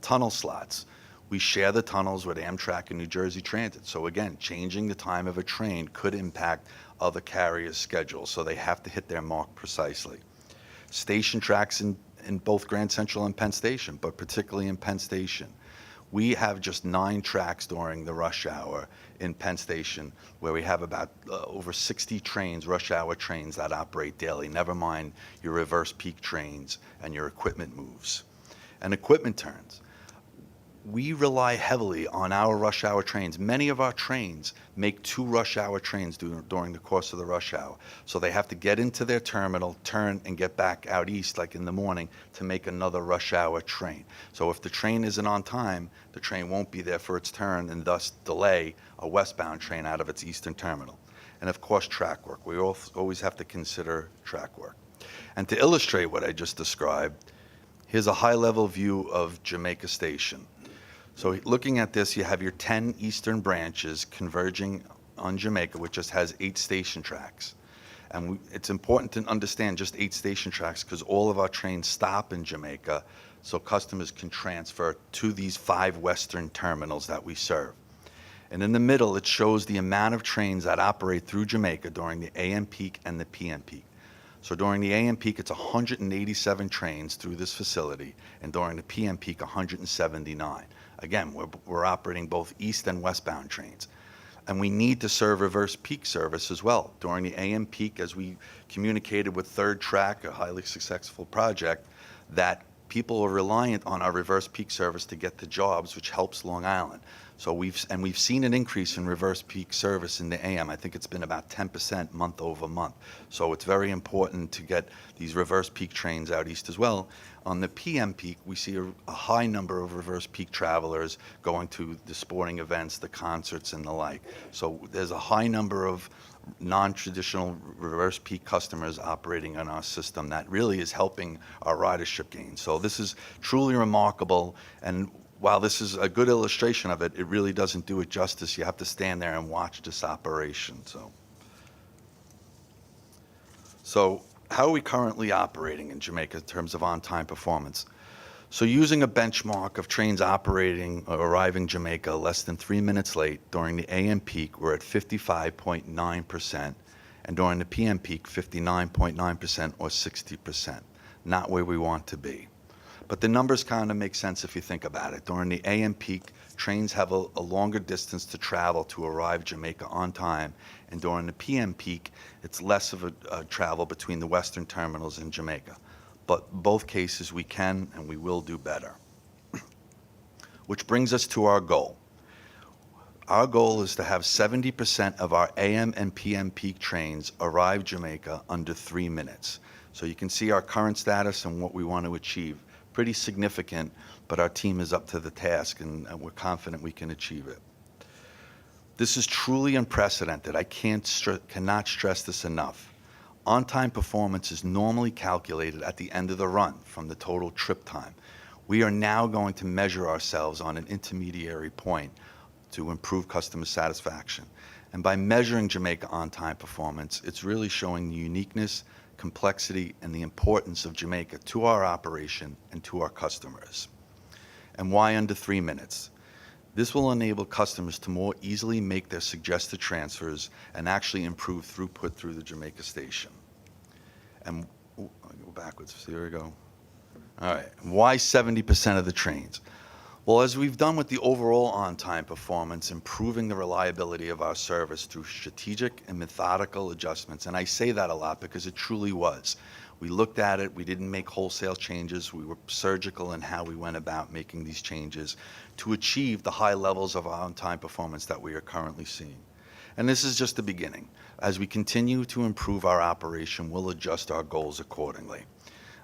Tunnel slots. We share the tunnels with Amtrak and New Jersey Transit. So again, changing the time of a train could impact other carriers' schedules, so they have to hit their mark precisely. Station tracks in both Grand Central and Penn Station, but particularly in Penn Station. We have just 9 tracks during the rush hour in Penn Station, where we have about over 60 trains, rush hour trains, that operate daily, never mind your reverse peak trains and your equipment moves. And equipment turns. We rely heavily on our rush hour trains. Many of our trains make 2 rush hour trains during the course of the rush hour. So they have to get into their terminal, turn, and get back out east, like in the morning, to make another rush hour train. So if the train isn't on time, the train won't be there for its turn and thus delay a westbound train out of its eastern terminal. And of course, track work. We always have to consider track work. And to illustrate what I just described, here's a high-level view of Jamaica Station. So looking at this, you have your 10 eastern branches converging on Jamaica, which just has 8 station tracks. And it's important to understand just 8 station tracks because all of our trains stop in Jamaica, so customers can transfer to these 5 western terminals that we serve. And in the middle, it shows the amount of trains that operate through Jamaica during the AM peak and the PM peak. So during the AM peak, it's 187 trains through this facility, and during the PM peak, 179. Again, we're operating both east and westbound trains. And we need to serve reverse peak service as well. During the AM peak, as we communicated with Third Track, a highly successful project, that people are reliant on our reverse peak service to get to jobs, which helps Long Island. So we've seen an increase in reverse peak service in the AM. I think it's been about 10% month over month. So it's very important to get these reverse peak trains out east as well. On the PM peak, we see a high number of reverse peak travelers going to the sporting events, the concerts, and the like. So there's a high number of non-traditional reverse peak customers operating on our system that really is helping our ridership gain. So this is truly remarkable, and while this is a good illustration of it, it really doesn't do it justice. You have to stand there and watch this operation. So how are we currently operating in Jamaica in terms of on-time performance? So using a benchmark of trains operating or arriving Jamaica less than 3 minutes late during the AM peak, we're at 55.9%, and during the PM peak, 59.9% or 60%. Not where we want to be. But the numbers kind of make sense if you think about it. During the AM peak, trains have a longer distance to travel to arrive Jamaica on time, and during the PM peak, it's less of a travel between the western terminals in Jamaica. But both cases we can and we will do better. Which brings us to our goal. Our goal is to have 70% of our AM and PM peak trains arrive Jamaica under 3 minutes. So you can see our current status and what we want to achieve. Pretty significant, but our team is up to the task, and we're confident we can achieve it. This is truly unprecedented. I cannot stress this enough. On-time performance is normally calculated at the end of the run from the total trip time. We are now going to measure ourselves on an intermediary point to improve customer satisfaction. And by measuring Jamaica on-time performance, it's really showing the uniqueness, complexity, and the importance of Jamaica to our operation and to our customers. And why under 3 minutes? This will enable customers to more easily make their suggested transfers and actually improve throughput through the Jamaica station. And I'll go backwards, here we go. All right, why 70% of the trains? Well, as we've done with the overall on-time performance, improving the reliability of our service through strategic and methodical adjustments, and I say that a lot because it truly was. We looked at it. We didn't make wholesale changes. We were surgical in how we went about making these changes to achieve the high levels of on-time performance that we are currently seeing. And this is just the beginning. As we continue to improve our operation, we'll adjust our goals accordingly.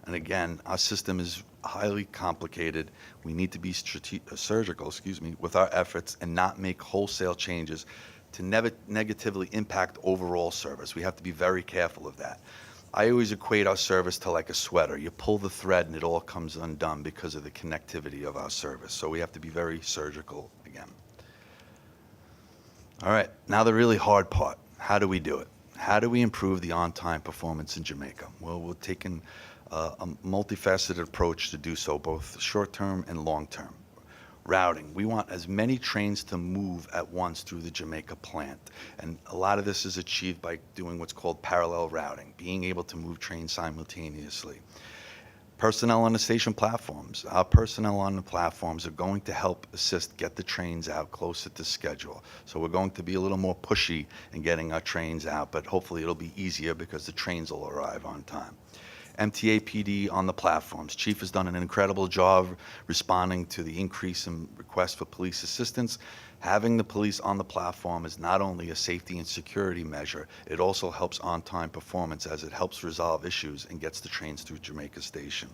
And again, our system is highly complicated. We need to be surgical, with our efforts and not make wholesale changes to negatively impact overall service. We have to be very careful of that. I always equate our service to like a sweater. You pull the thread and it all comes undone because of the connectivity of our service. So we have to be very surgical again. All right, now the really hard part. How do we do it? How do we improve the on-time performance in Jamaica? Well, we're taking a multifaceted approach to do so, both short-term and long-term. Routing. We want as many trains to move at once through the Jamaica plant. And a lot of this is achieved by doing what's called parallel routing, being able to move trains simultaneously. Personnel on the station platforms. Our personnel on the platforms are going to help assist get the trains out closer to schedule. So we're going to be a little more pushy in getting our trains out, but hopefully it'll be easier because the trains will arrive on time. MTA PD on the platforms. Chief has done an incredible job responding to the increase in requests for police assistance. Having the police on the platform is not only a safety and security measure, it also helps on-time performance as it helps resolve issues and gets the trains through Jamaica Station.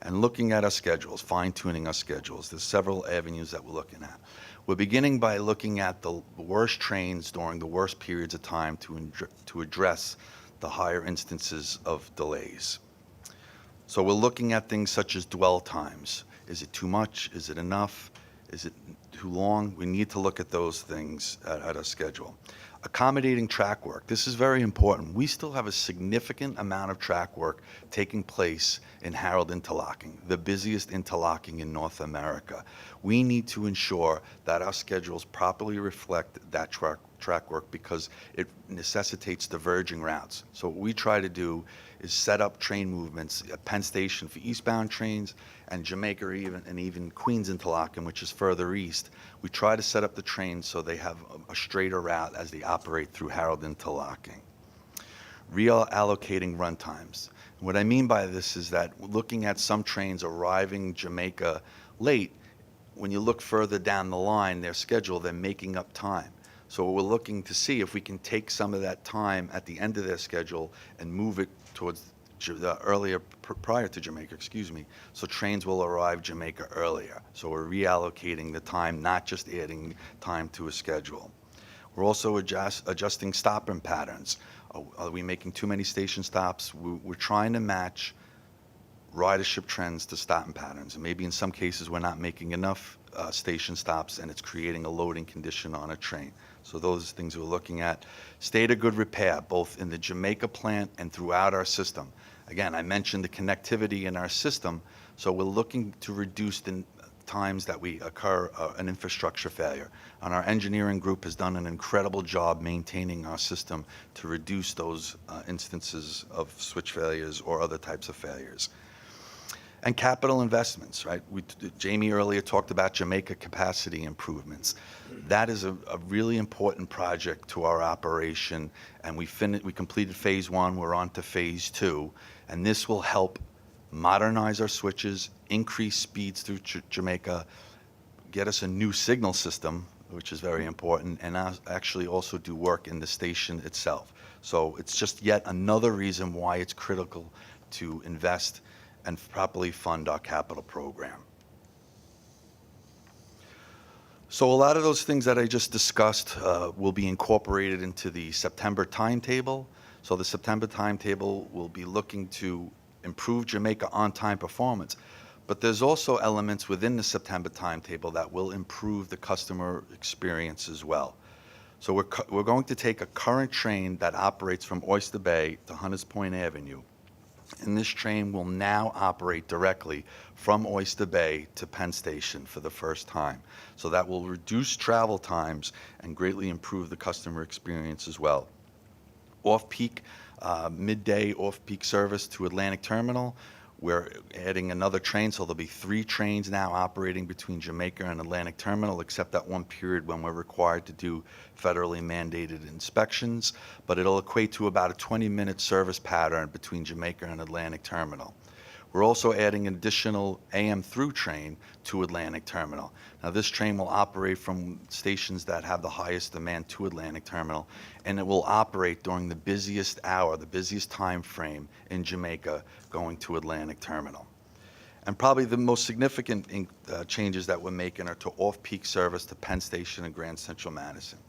And looking at our schedules, fine-tuning our schedules, there's several avenues that we're looking at. We're beginning by looking at the worst trains during the worst periods of time to address the higher instances of delays. So we're looking at things such as dwell times. Is it too much? Is it enough? Is it too long? We need to look at those things at our schedule. Accommodating track work. This is very important. We still have a significant amount of track work taking place in Harold Interlocking, the busiest interlocking in North America. We need to ensure that our schedules properly reflect that track work because it necessitates diverging routes. So what we try to do is set up train movements at Penn Station for eastbound trains and Jamaica even Queens Interlocking, which is further east. We try to set up the trains so they have a straighter route as they operate through Harold Interlocking. Reallocating run times. What I mean by this is that looking at some trains arriving Jamaica late, when you look further down the line, their schedule, they're making up time. So we're looking to see if we can take some of that time at the end of their schedule and move it towards the prior to Jamaica, so trains will arrive Jamaica earlier. So we're reallocating the time, not just adding time to a schedule. We're also adjusting stopping patterns. Are we making too many station stops? We're trying to match ridership trends to stopping patterns. And maybe in some cases we're not making enough station stops and it's creating a loading condition on a train. So those things we're looking at. State of good repair, both in the Jamaica plant and throughout our system. Again, I mentioned the connectivity in our system, so we're looking to reduce the times that we occur an infrastructure failure. And our engineering group has done an incredible job maintaining our system to reduce those instances of switch failures or other types of failures. And capital investments, right? Jamie earlier talked about Jamaica capacity improvements. That is a really important project to our operation, and we completed phase 1, we're on to phase 2, and this will help modernize our switches, increase speeds through Jamaica, get us a new signal system, which is very important, and actually also do work in the station itself. So it's just yet another reason why it's critical to invest and properly fund our capital program. So a lot of those things that I just discussed will be incorporated into the September timetable. So the September timetable will be looking to improve Jamaica on-time performance. But there's also elements within the September timetable that will improve the customer experience as well. So we're going to take a current train that operates from Oyster Bay to Hunters Point Avenue. And this train will now operate directly from Oyster Bay to Penn Station for the first time. So that will reduce travel times and greatly improve the customer experience as well. Off-peak, midday off-peak service to Atlantic Terminal. We're adding another train, so there'll be 3 trains now operating between Jamaica and Atlantic Terminal, except that one period when we're required to do federally mandated inspections. But it'll equate to about a 20-minute service pattern between Jamaica and Atlantic Terminal. We're also adding an additional AM through train to Atlantic Terminal. Now, this train will operate from stations that have the highest demand to Atlantic Terminal, and it will operate during the busiest hour, the busiest time frame in Jamaica going to Atlantic Terminal. And probably the most significant changes that we're making are to off-peak service to Penn Station and Grand Central Madison.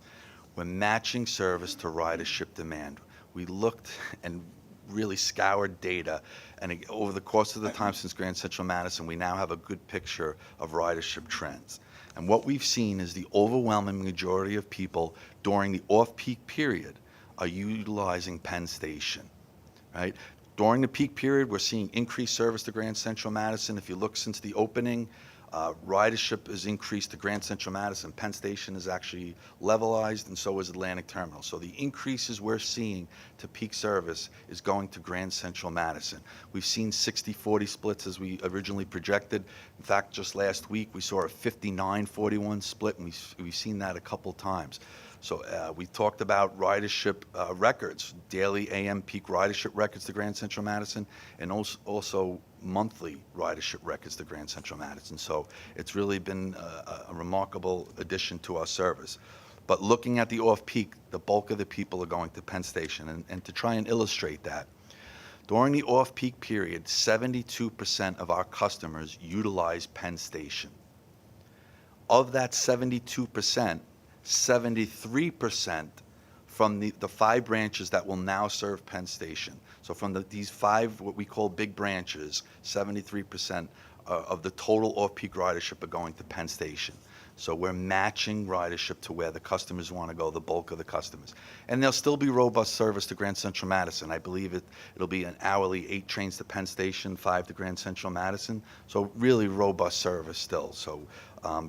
We're matching service to ridership demand. We looked and really scoured data, and over the course of the time since Grand Central Madison, we now have a good picture of ridership trends. And what we've seen is the overwhelming majority of people during the off-peak period are utilizing Penn Station, right? During the peak period, we're seeing increased service to Grand Central Madison. If you look since the opening, ridership has increased to Grand Central Madison. Penn Station is actually levelized, and so is Atlantic Terminal. So the increases we're seeing to peak service is going to Grand Central Madison. We've seen 60-40 splits as we originally projected. In fact, just last week, we saw a 59-41 split, and we've seen that a couple times. So we talked about ridership records, daily AM peak ridership records to Grand Central Madison, and also monthly ridership records to Grand Central Madison. So it's really been a remarkable addition to our service. But looking at the off-peak, the bulk of the people are going to Penn Station. And to try and illustrate that, during the off-peak period, 72% of our customers utilize Penn Station. Of that 72%, 73% from the 5 branches that will now serve Penn Station. So from these 5, what we call big branches, 73% of the total off-peak ridership are going to Penn Station. So we're matching ridership to where the customers want to go, the bulk of the customers. And there'll still be robust service to Grand Central Madison. I believe it'll be an hourly 8 trains to Penn Station, 5 to Grand Central Madison. So really robust service still. So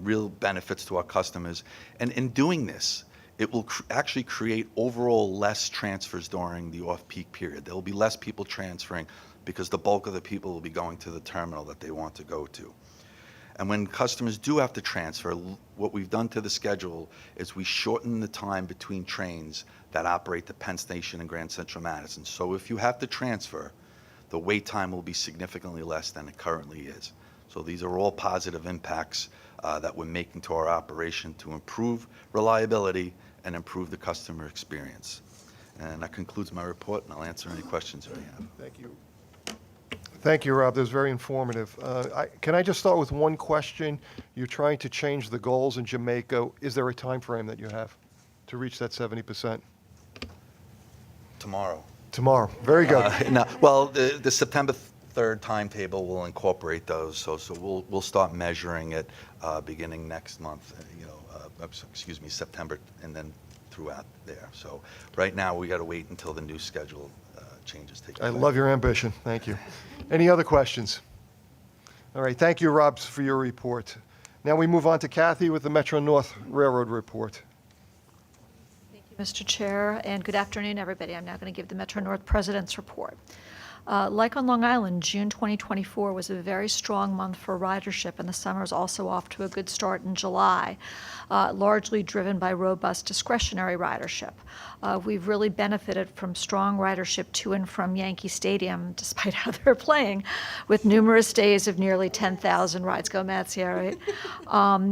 real benefits to our customers. And in doing this, it will actually create overall less transfers during the off-peak period. There will be less people transferring because the bulk of the people will be going to the terminal that they want to go to. And when customers do have to transfer, what we've done to the schedule is we shorten the time between trains that operate to Penn Station and Grand Central Madison. So if you have to transfer, the wait time will be significantly less than it currently is. So these are all positive impacts that we're making to our operation to improve reliability and improve the customer experience. And that concludes my report, and I'll answer any questions you may have. Thank you. Thank you, Rob. That was very informative. Can I just start with one question? You're trying to change the goals in Jamaica. Is there a time frame that you have to reach that 70%? Tomorrow. Tomorrow. Very good. No, well, the September 3rd timetable will incorporate those, so we'll start measuring it beginning next month. September, and then throughout there. So right now we got to wait until the new schedule changes take I effect. love your ambition. Thank you. Any other questions? All right. Thank you, Rob, for your report. Now we move on to Kathy with the Metro North Railroad report. Mr. Chair, and good afternoon, everybody. I'm now going to give the Metro North President's report. Like on Long Island, June 2024 was a very strong month for ridership, and the summer is also off to a good start in July, largely driven by robust discretionary ridership. We've really benefited from strong ridership to and from Yankee Stadium, despite how they're playing, with numerous days of nearly 10,000 rides. Go Mets, yeah, right?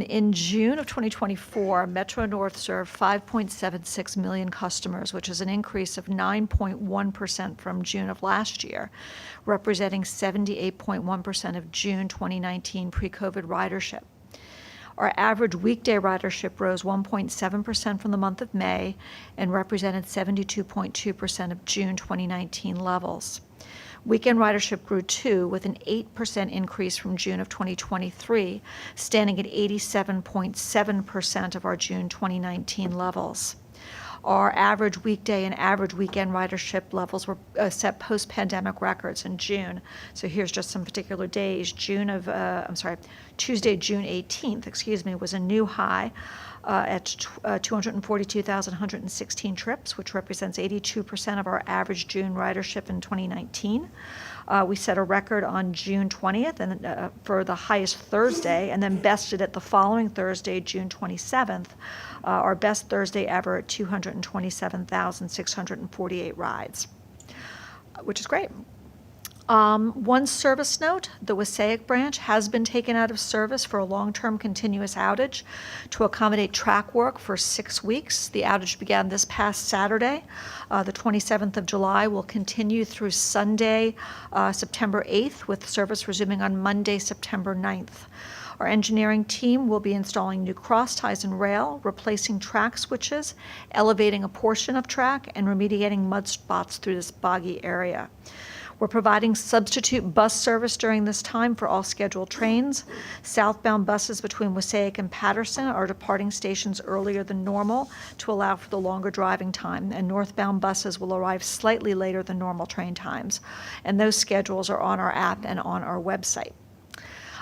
In June of 2024, Metro North served 5.76 million customers, which is an increase of 9.1% from June of last year, representing 78.1% of June 2019 pre-COVID ridership. Our average weekday ridership rose 1.7% from the month of May and represented 72.2% of June 2019 levels. Weekend ridership grew too, with an 8% increase from June of 2023, standing at 87.7% of our June 2019 levels. Our average weekday and average weekend ridership levels were set post-pandemic records in June. So here's just some particular days. Tuesday, June 18th, was a new high at 242,116 trips, which represents 82% of our average June ridership in 2019. We set a record on June 20th and for the highest Thursday, and then bested it the following Thursday, June 27th, our best Thursday ever at 227,648 rides, which is great. One service note, the Wassaic branch has been taken out of service for a long-term continuous outage to accommodate track work for 6 weeks. The outage began this past Saturday, the 27th of July, will continue through Sunday, September 8th, with service resuming on Monday, September 9th. Our engineering team will be installing new cross ties and rail, replacing track switches, elevating a portion of track, and remediating mud spots through this boggy area. We're providing substitute bus service during this time for all scheduled trains. Southbound buses between Wassaic and Patterson are departing stations earlier than normal to allow for the longer driving time, and northbound buses will arrive slightly later than normal train times. And those schedules are on our app and on our website.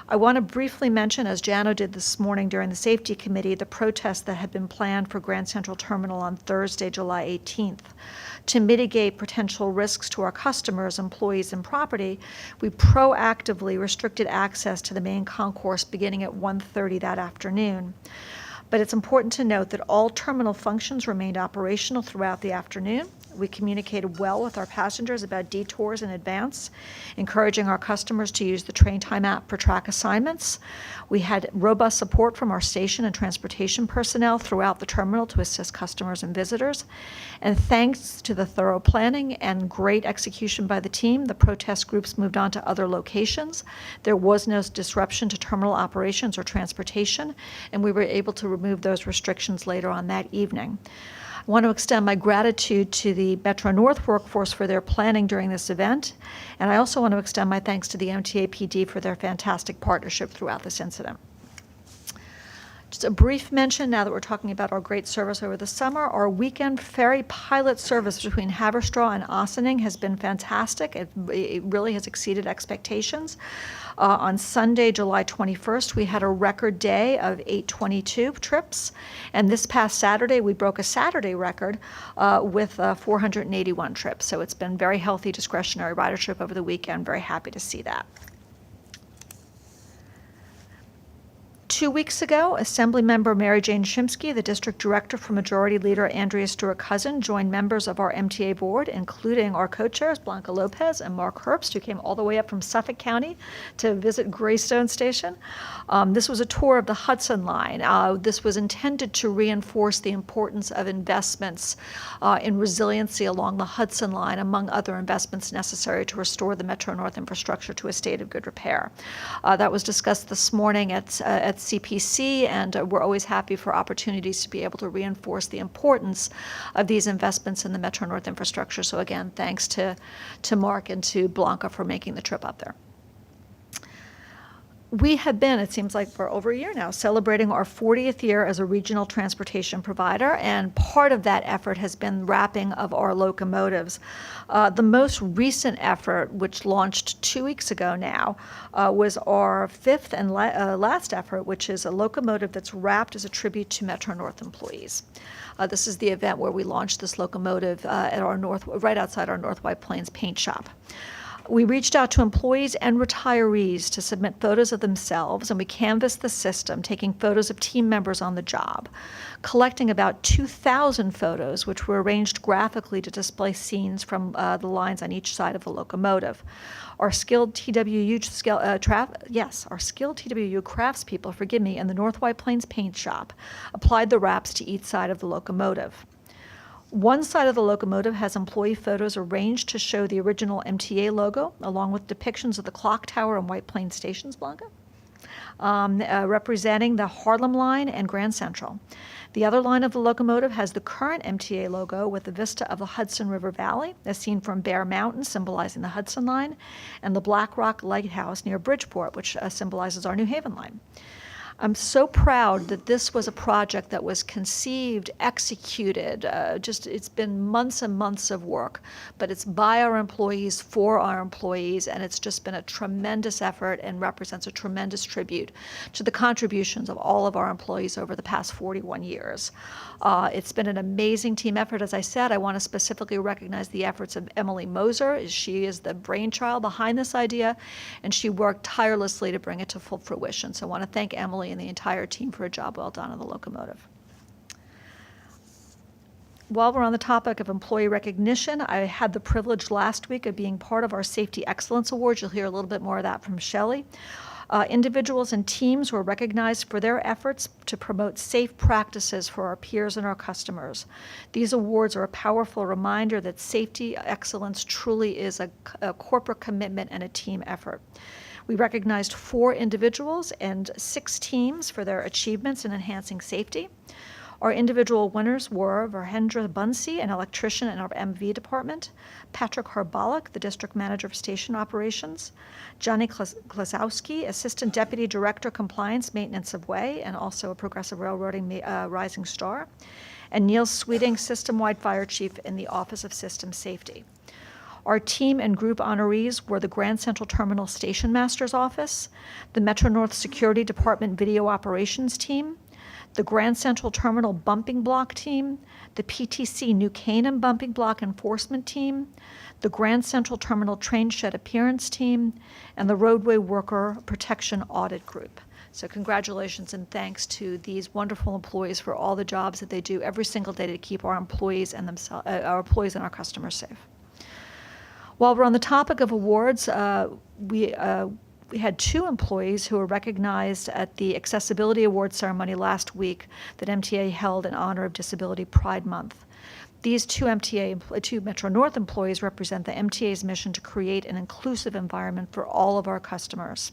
I want to briefly mention, as Jano did this morning during the Safety Committee, the protest that had been planned for Grand Central Terminal on Thursday, July 18th. To mitigate potential risks to our customers, employees, and property, we proactively restricted access to the main concourse beginning at 1:30 that afternoon. But it's important to note that all terminal functions remained operational throughout the afternoon. We communicated well with our passengers about detours in advance, encouraging our customers to use the Train Time app for track assignments. We had robust support from our station and transportation personnel throughout the terminal to assist customers and visitors. And thanks to the thorough planning and great execution by the team, the protest groups moved on to other locations. There was no disruption to terminal operations or transportation, and we were able to remove those restrictions later on that evening. I want to extend my gratitude to the Metro North workforce for their planning during this event, and I also want to extend my thanks to the MTA PD for their fantastic partnership throughout this incident. Just a brief mention, now that we're talking about our great service over the summer, our weekend ferry pilot service between Haverstraw and Ossining has been fantastic. It really has exceeded expectations. On Sunday, July 21st, we had a record day of 822 trips, and this past Saturday, we broke a Saturday record with 481 trips. So it's been very healthy discretionary ridership over the weekend. Very happy to see that. 2 weeks ago, Assemblymember Mary Jane Shimsky, the District Director for Majority Leader Andrea Stewart-Cousin, joined members of our MTA board, including our co-chairs Blanca Lopez and Mark Herbst, who came all the way up from Suffolk County to visit Greystone Station. This was a tour of the Hudson Line. This was intended to reinforce the importance of investments in resiliency along the Hudson Line, among other investments necessary to restore the Metro North infrastructure to a state of good repair. That was discussed this morning at CPC, and we're always happy for opportunities to be able to reinforce the importance of these investments in the Metro North infrastructure. So again, thanks to Mark and to Blanca for making the trip up there. We have been, it seems like for over a year now, celebrating our 40th year as a regional transportation provider, and part of that effort has been wrapping of our locomotives. The most recent effort, which launched 2 weeks ago now, was our fifth and last effort, which is a locomotive that's wrapped as a tribute to Metro North employees. This is the event where we launched this locomotive at our right outside our North White Plains paint shop. We reached out to employees and retirees to submit photos of themselves, and we canvassed the system, taking photos of team members on the job, collecting about 2,000 photos, which were arranged graphically to display scenes from the lines on each side of the locomotive. Our skilled TWU craftspeople, in the North White Plains paint shop applied the wraps to each side of the locomotive. One side of the locomotive has employee photos arranged to show the original MTA logo, along with depictions of the clock tower and White Plains stations, Blanca, representing the Harlem Line and Grand Central. The other line of the locomotive has the current MTA logo with the vista of the Hudson River Valley, as seen from Bear Mountain, symbolizing the Hudson Line, and the Black Rock Lighthouse near Bridgeport, which symbolizes our New Haven line. I'm so proud that this was a project that was conceived, executed, it's been months and months of work, but it's by our employees, for our employees, and it's just been a tremendous effort and represents a tremendous tribute to the contributions of all of our employees over the past 41 years. It's been an amazing team effort. As I said, I want to specifically recognize the efforts of Emily Moser. She is the brainchild behind this idea, and she worked tirelessly to bring it to full fruition. So I want to thank Emily and the entire team for a job well done on the locomotive. While we're on the topic of employee recognition, I had the privilege last week of being part of our Safety Excellence Awards. You'll hear a little bit more of that from Shelley. Individuals and teams were recognized for their efforts to promote safe practices for our peers and our customers. These awards are a powerful reminder that safety excellence truly is a corporate commitment and a team effort. We recognized 4 individuals and 6 teams for their achievements in enhancing safety. Our individual winners were Varhendra Bunsi, an electrician in our MV department, Patrick Harbalik, the district manager of station operations, Johnny Klasowski, assistant deputy director compliance maintenance of way, and also a Progressive Railroading rising star, and Neil Sweeting, system-wide fire chief in the Office of System Safety. Our team and group honorees were the Grand Central Terminal Station Master's Office, the Metro-North Security Department Video Operations Team, the Grand Central Terminal Bumping Block Team, the PTC New Canaan Bumping Block Enforcement Team, the Grand Central Terminal Train Shed Appearance Team, and the Roadway Worker Protection Audit Group. So congratulations and thanks to these wonderful employees for all the jobs that they do every single day to keep our employees and our customers safe. While we're on the topic of awards, we had 2 employees who were recognized at the Accessibility Awards ceremony last week that MTA held in honor of Disability Pride Month. These 2 Metro North employees represent the MTA's mission to create an inclusive environment for all of our customers.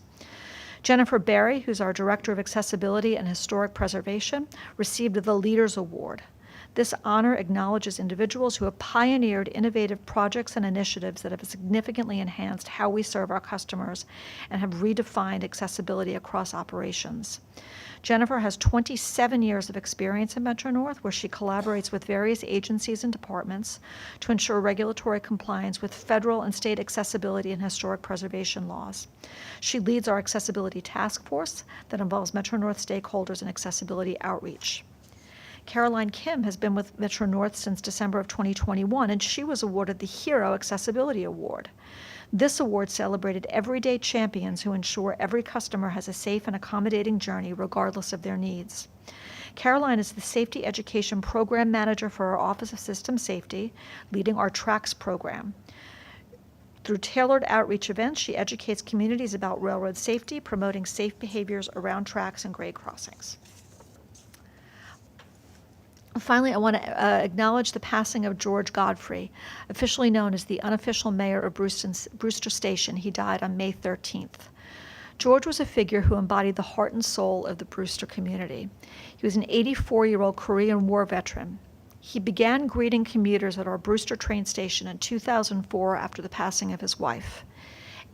Jennifer Barry, who's our Director of Accessibility and Historic Preservation, received the Leaders Award. This honor acknowledges individuals who have pioneered innovative projects and initiatives that have significantly enhanced how we serve our customers and have redefined accessibility across operations. Jennifer has 27 years of experience in Metro-North, where she collaborates with various agencies and departments to ensure regulatory compliance with federal and state accessibility and historic preservation laws. She leads our accessibility task force that involves Metro-North stakeholders in accessibility outreach. Caroline Kim has been with Metro-North since December of 2021, and she was awarded the Hero Accessibility Award. This award celebrated everyday champions who ensure every customer has a safe and accommodating journey regardless of their needs. Caroline is the Safety Education Program Manager for our Office of System Safety, leading our TRACS program. Through tailored outreach events, she educates communities about railroad safety, promoting safe behaviors around tracks and grade crossings. Finally, I want to acknowledge the passing of George Godfrey, officially known as the unofficial mayor of Brewster Station. He died on May 13th. George was a figure who embodied the heart and soul of the Brewster community. He was an 84-year-old Korean War veteran. He began greeting commuters at our Brewster train station in 2004 after the passing of his wife.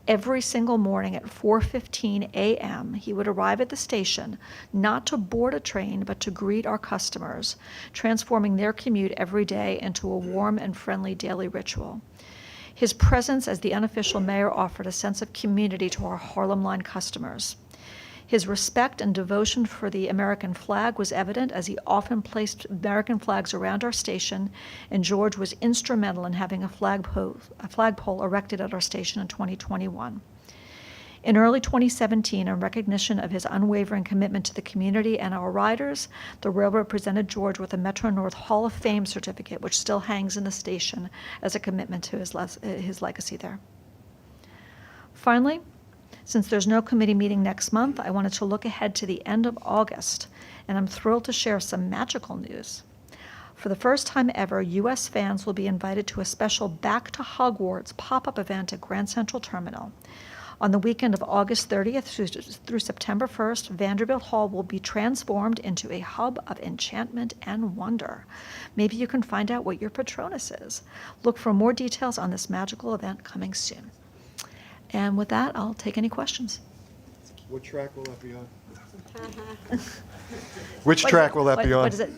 Every single morning at 4:15 a.m., he would arrive at the station, not to board a train, but to greet our customers, transforming their commute every day into a warm and friendly daily ritual. His presence as the unofficial mayor offered a sense of community to our Harlem Line customers. His respect and devotion for the American flag was evident as he often placed American flags around our station, and George was instrumental in having a flagpole erected at our station in 2021. In early 2017, in recognition of his unwavering commitment to the community and our riders, the railroad presented George with a Metro-North Hall of Fame certificate, which still hangs in the station as a commitment to his legacy there. Finally, since there's no committee meeting next month, I wanted to look ahead to the end of August, and I'm thrilled to share some magical news. For the first time ever, U.S. fans will be invited to a special Back to Hogwarts pop-up event at Grand Central Terminal. On the weekend of August 30th through September 1st, Vanderbilt Hall will be transformed into a hub of enchantment and wonder. Maybe you can find out what your Patronus is. Look for more details on this magical event coming soon. And with that, I'll take any questions. What track will that be on? Which track will that be on? What is it?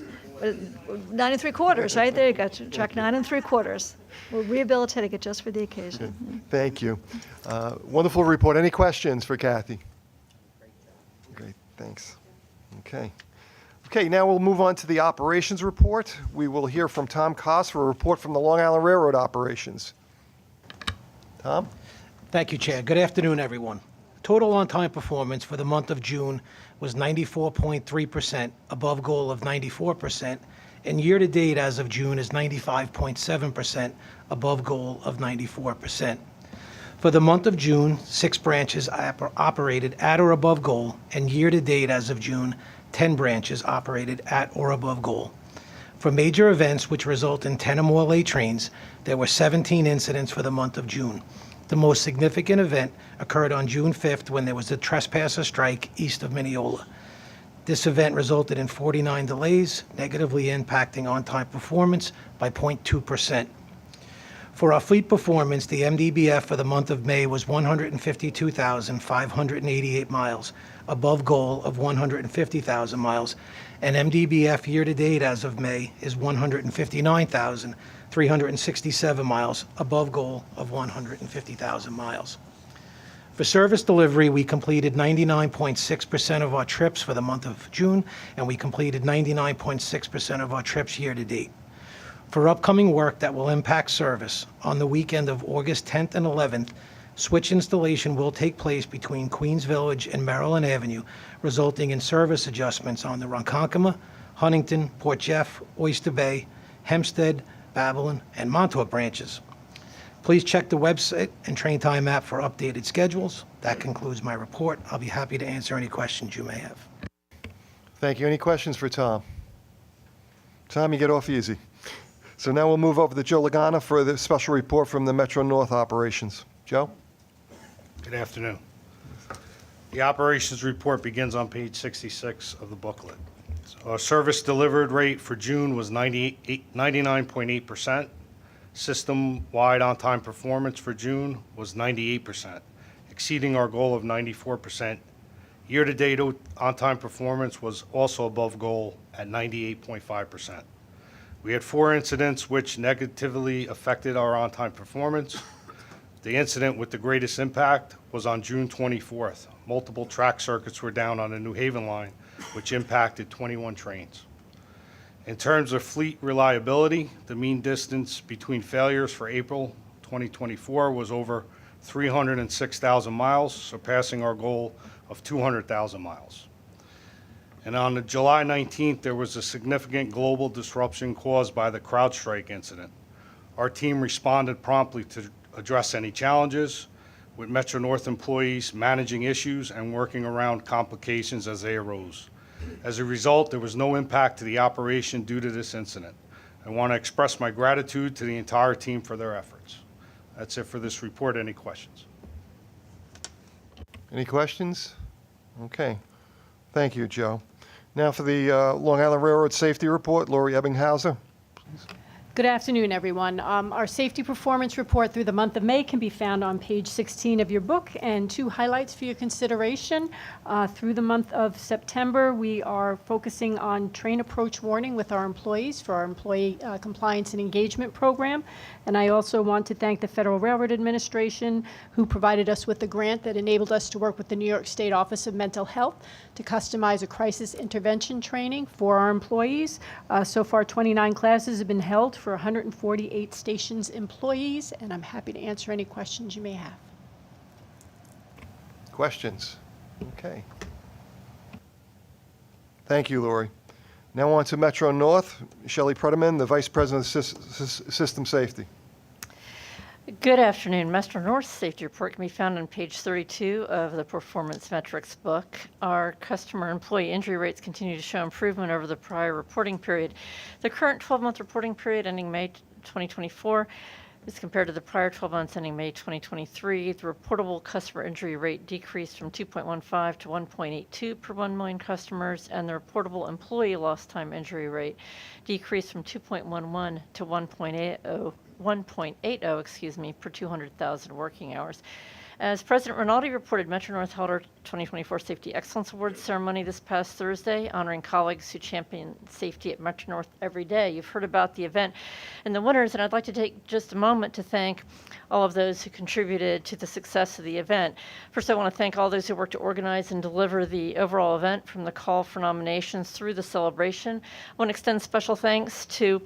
9 3/4, right? There you go, track 9 3/4. We're rehabilitating it just for the occasion. Thank you. Wonderful report. Any questions for Kathy? Great, thanks. Okay. Okay, now we'll move on to the operations report. We will hear from Tom Koss for a report from the Long Island Railroad operations. Tom? Thank you, Chair. Good afternoon, everyone. Total on-time performance for the month of June was 94.3%, above goal of 94%, and year-to-date as of June is 95.7%, above goal of 94%. For the month of June, 6 branches operated at or above goal, and year-to-date as of June, 10 branches operated at or above goal. For major events which result in 10 or more late trains, there were 17 incidents for the month of June. The most significant event occurred on June 5th when there was a trespasser strike east of Mineola. This event resulted in 49 delays, negatively impacting on-time performance by 0.2%. For our fleet performance, the MDBF for the month of May was 152,588 miles, above goal of 150,000 miles, and MDBF year-to-date as of May is 159,367 miles, above goal of 150,000 miles. For service delivery, we completed 99.6% of our trips for the month of June, and we completed 99.6% of our trips year-to-date. For upcoming work that will impact service, on the weekend of August 10th and 11th, switch installation will take place between Queens Village and Maryland Avenue, resulting in service adjustments on the Ronkonkoma, Huntington, Port Jeff, Oyster Bay, Hempstead, Babylon, and Montauk branches. Please check the website and train time app for updated schedules. That concludes my report. I'll be happy to answer any questions you may have. Thank you. Any questions for Tom? Tom, you get off easy. So now we'll move over to Joe Lagana for the special report from the Metro North operations. Joe? Good afternoon. The operations report begins on page 66 of the booklet. So our service delivered rate for June was 99.8%. System-wide on-time performance for June was 98%, exceeding our goal of 94%. Year-to-date on-time performance was also above goal at 98.5%. We had 4 incidents which negatively affected our on-time performance. The incident with the greatest impact was on June 24th. Multiple track circuits were down on the New Haven line, which impacted 21 trains. In terms of fleet reliability, the mean distance between failures for April 2024 was over 306,000 miles, surpassing our goal of 200,000 miles. And on the July 19th, there was a significant global disruption caused by the CrowdStrike incident. Our team responded promptly to address any challenges, with Metro North employees managing issues and working around complications as they arose. As a result, there was no impact to the operation due to this incident. I want to express my gratitude to the entire team for their efforts. That's it for this report. Any questions? Any questions? Okay. Thank you, Joe. Now for the Long Island Railroad Safety Report, Lori Ebbinghauser. Good afternoon, everyone. Our safety performance report through the month of May can be found on page 16 of your book, and 2 highlights for your consideration. Through the month of September, we are focusing on train approach warning with our employees for our employee compliance and engagement program. And I also want to thank the Federal Railroad Administration, who provided us with a grant that enabled us to work with the New York State Office of Mental Health to customize a crisis intervention training for our employees. So far, 29 classes have been held for 148 stations employees, and I'm happy to answer any questions you may have. Questions? Okay. Thank you, Lori. Now on to Metro North. Shelley Pretiman, the Vice President of System Safety. Good afternoon. Metro North Safety Report can be found on page 32 of the Performance Metrics book. Our customer employee injury rates continue to show improvement over the prior reporting period. The current 12-month reporting period ending May 2024 is compared to the prior 12 months ending May 2023. The reportable customer injury rate decreased from 2.15 to 1.82 per 1 million customers, and the reportable employee lost time injury rate decreased from 2.11 to 1.80 per 200,000 working hours. As President Rinaldi reported, Metro North held our 2024 Safety Excellence Awards ceremony this past Thursday, honoring colleagues who champion safety at Metro North every day. You've heard about the event and the winners, and I'd like to take just a moment to thank all of those who contributed to the success of the event. First, I want to thank all those who worked to organize and deliver the overall event, from the call for nominations through the celebration. I want to extend special thanks to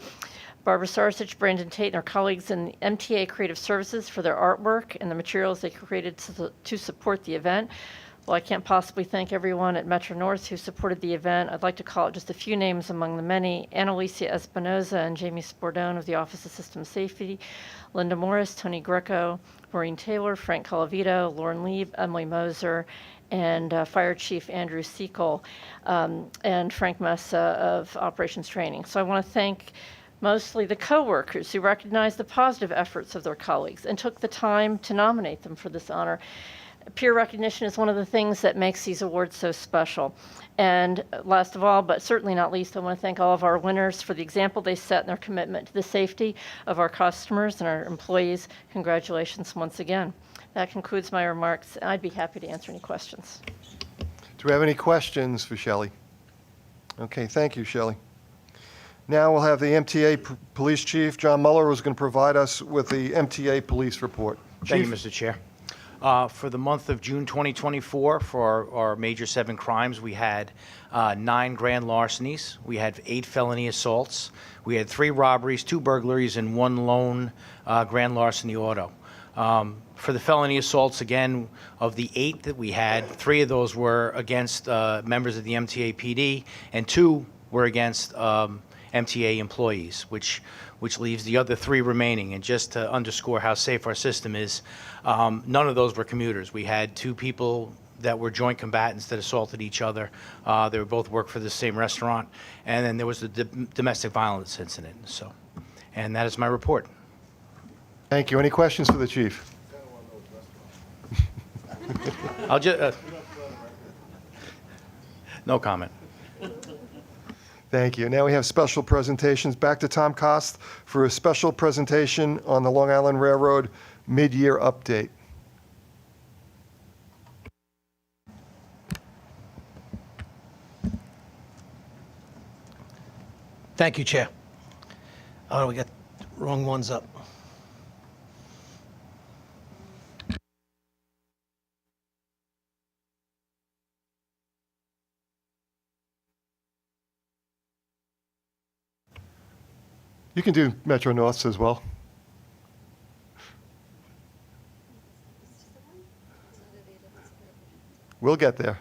Barbara Sarsich, Brandon Tate, and their colleagues in the MTA Creative Services for their artwork and the materials they created to support the event. Well, I can't possibly thank everyone at Metro North who supported the event. I'd like to call out just a few names among the many: Annalicia Espinoza and Jamie Spordone of the Office of System Safety, Linda Morris, Tony Greco, Maureen Taylor, Frank Colavito, Lauren Lieb, Emily Moser, and Fire Chief Andrew Seacole, and Frank Messa of Operations Training. So I want to thank mostly the co-workers who recognized the positive efforts of their colleagues and took the time to nominate them for this honor. Peer recognition is one of the things that makes these awards so special. And last of all, but certainly not least, I want to thank all of our winners for the example they set in their commitment to the safety of our customers and our employees. Congratulations once again. That concludes my remarks. I'd be happy to answer any questions. Do we have any questions for Shelley? Okay, thank you, Shelley. Now we'll have the MTA Police Chief, John Muller, who's going to provide us with the MTA Police Report. Thank you, Chief? Mr. Chair. For the month of June 2024, for our major 7 crimes, we had 9 grand larcenies, we had 8 felony assaults, we had 3 robberies, 2 burglaries, and 1 lone grand larceny auto. For the felony assaults, again, of the 8 that we had, 3 of those were against members of the MTA PD, and 2 were against MTA employees, which leaves the other 3 remaining. And just to underscore how safe our system is, none of those were commuters. We had 2 people that were joint combatants that assaulted each other. They were both worked for the same restaurant. And then there was the domestic violence incident. So, and that is my report. Thank you. Any questions for the Chief? I'll just, no comment. Thank you. Now we have special presentations. Back to Tom Kost for a special presentation on the Long Island Railroad mid-year update. Thank you, Chair. Oh, we got wrong ones up. You can do Metro Norths as well. We'll get there.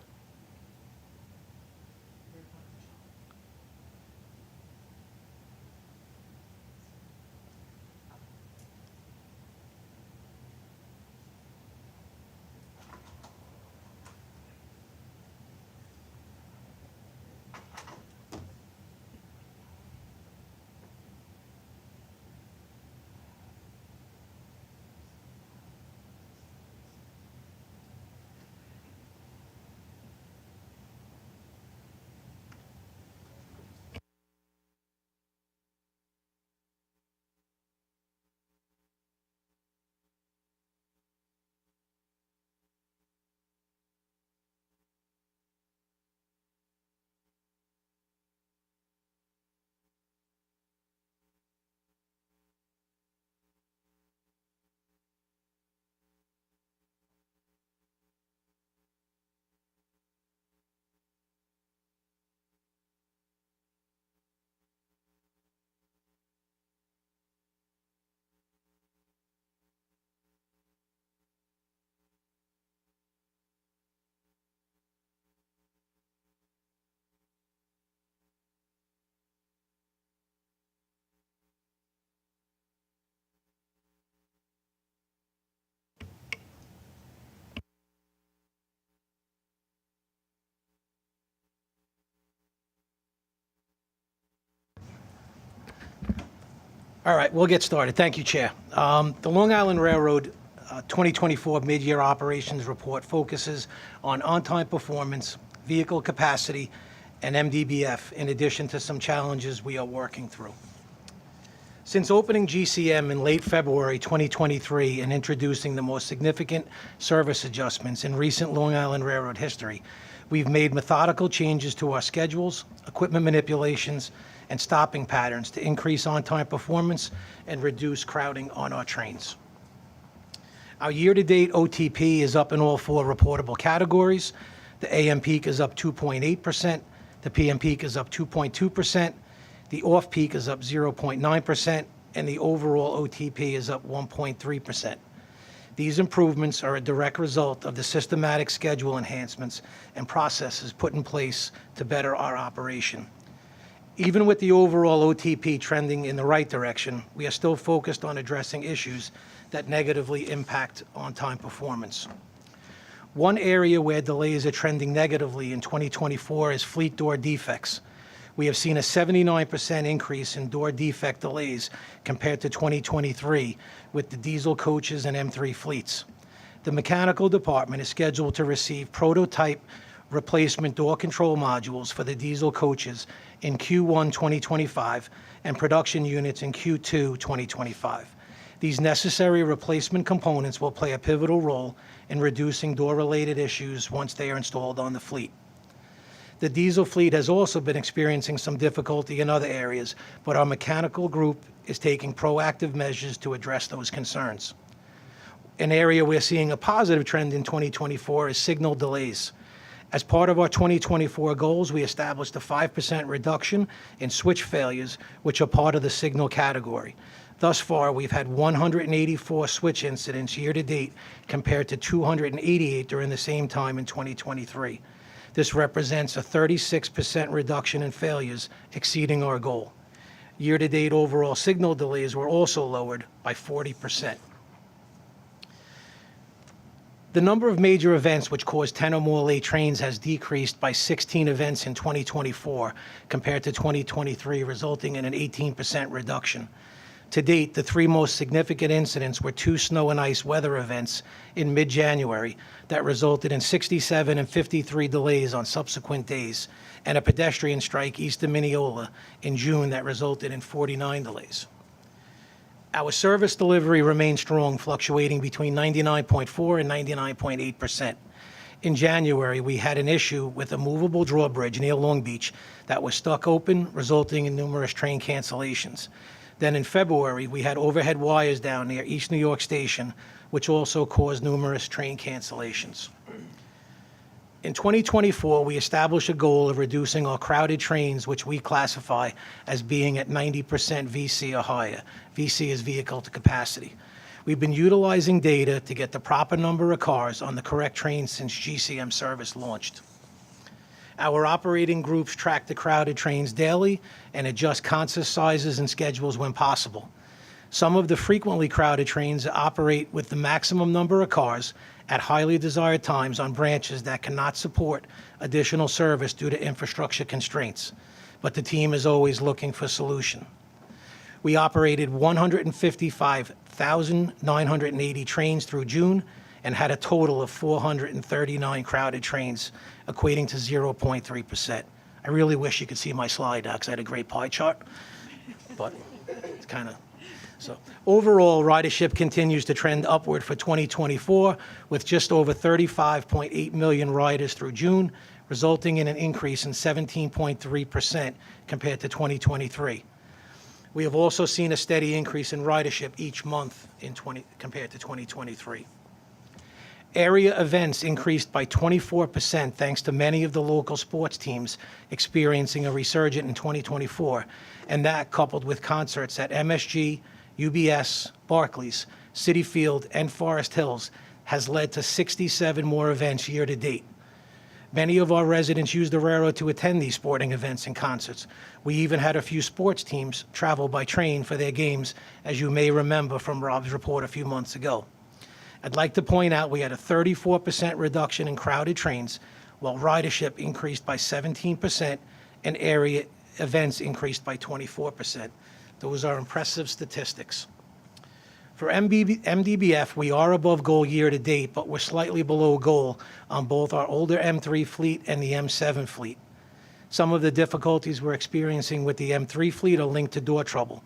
All right, we'll get started. Thank you, Chair. The Long Island Railroad 2024 Mid-Year Operations Report focuses on on-time performance, vehicle capacity, and MDBF, in addition to some challenges we are working through. Since opening GCM in late February 2023 and introducing the most significant service adjustments in recent Long Island Railroad history, we've made methodical changes to our schedules, equipment manipulations, and stopping patterns to increase on-time performance and reduce crowding on our trains. Our year-to-date OTP is up in all 4 reportable categories. The AM peak is up 2.8%, the PM peak is up 2.2%, the off-peak is up 0.9%, and the overall OTP is up 1.3%. These improvements are a direct result of the systematic schedule enhancements and processes put in place to better our operation. Even with the overall OTP trending in the right direction, we are still focused on addressing issues that negatively impact on-time performance. One area where delays are trending negatively in 2024 is fleet door defects. We have seen a 79% increase in door defect delays compared to 2023 with the diesel coaches and M3 fleets. The mechanical department is scheduled to receive prototype replacement door control modules for the diesel coaches in Q1 2025 and production units in Q2 2025. These necessary replacement components will play a pivotal role in reducing door-related issues once they are installed on the fleet. The diesel fleet has also been experiencing some difficulty in other areas, but our mechanical group is taking proactive measures to address those concerns. An area we're seeing a positive trend in 2024 is signal delays. As part of our 2024 goals, we established a 5% reduction in switch failures, which are part of the signal category. Thus far, we've had 184 switch incidents year-to-date compared to 288 during the same time in 2023. This represents a 36% reduction in failures, exceeding our goal. Year-to-date overall signal delays were also lowered by 40%. The number of major events which caused 10 or more late trains has decreased by 16 events in 2024 compared to 2023, resulting in an 18% reduction. To date, the 3 most significant incidents were 2 snow and ice weather events in mid-January that resulted in 67 and 53 delays on subsequent days, and a pedestrian strike east of Mineola in June that resulted in 49 delays. Our service delivery remains strong, fluctuating between 99.4% and 99.8%. In January, we had an issue with a movable drawbridge near Long Beach that was stuck open, resulting in numerous train cancellations. Then in February, we had overhead wires down near East New York Station, which also caused numerous train cancellations. In 2024, we established a goal of reducing our crowded trains, which we classify as being at 90% VC or higher. VC is vehicle to capacity. We've been utilizing data to get the proper number of cars on the correct trains since GCM service launched. Our operating groups track the crowded trains daily and adjust consist sizes and schedules when possible. Some of the frequently crowded trains operate with the maximum number of cars at highly desired times on branches that cannot support additional service due to infrastructure constraints, but the team is always looking for a solution. We operated 155,980 trains through June and had a total of 439 crowded trains, equating to 0.3%. I really wish you could see my slide because I had a great pie chart, but it's kind of... So overall, ridership continues to trend upward for 2024, with just over 35.8 million riders through June, resulting in an increase in 17.3% compared to 2023. We have also seen a steady increase in ridership each month compared to 2023. Area events increased by 24% thanks to many of the local sports teams experiencing a resurgence in 2024, and that coupled with concerts at MSG, UBS, Barclays, Citi Field, and Forest Hills has led to 67 more events year to date. Many of our residents use the railroad to attend these sporting events and concerts. We even had a few sports teams travel by train for their games, as you may remember from Rob's report a few months ago. I'd like to point out we had a 34% reduction in crowded trains, while ridership increased by 17% and area events increased by 24%. Those are impressive statistics. For MDBF, we are above goal year to date, but we're slightly below goal on both our older M3 fleet and the M7 fleet. Some of the difficulties we're experiencing with the M3 fleet are linked to door trouble.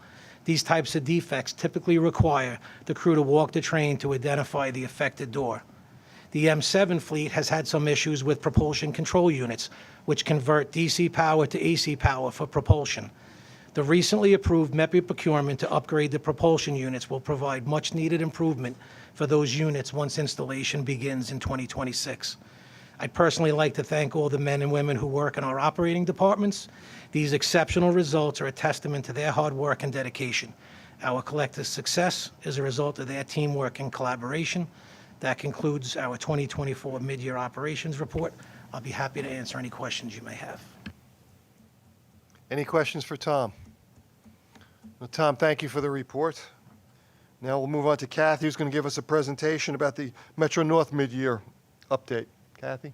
These types of defects typically require the crew to walk the train to identify the affected door. The M7 fleet has had some issues with propulsion control units, which convert DC power to AC power for propulsion. The recently approved MTA procurement to upgrade the propulsion units will provide much-needed improvement for those units once installation begins in 2026. I'd personally like to thank all the men and women who work in our operating departments. These exceptional results are a testament to their hard work and dedication. Our collective success is a result of their teamwork and collaboration. That concludes our 2024 mid-year operations report. I'll be happy to answer any questions you may have. Any questions for Tom? Well, Tom, thank you for the report. Now we'll move on to Kathy, who's going to give us a presentation about the Metro North mid-year update. Kathy?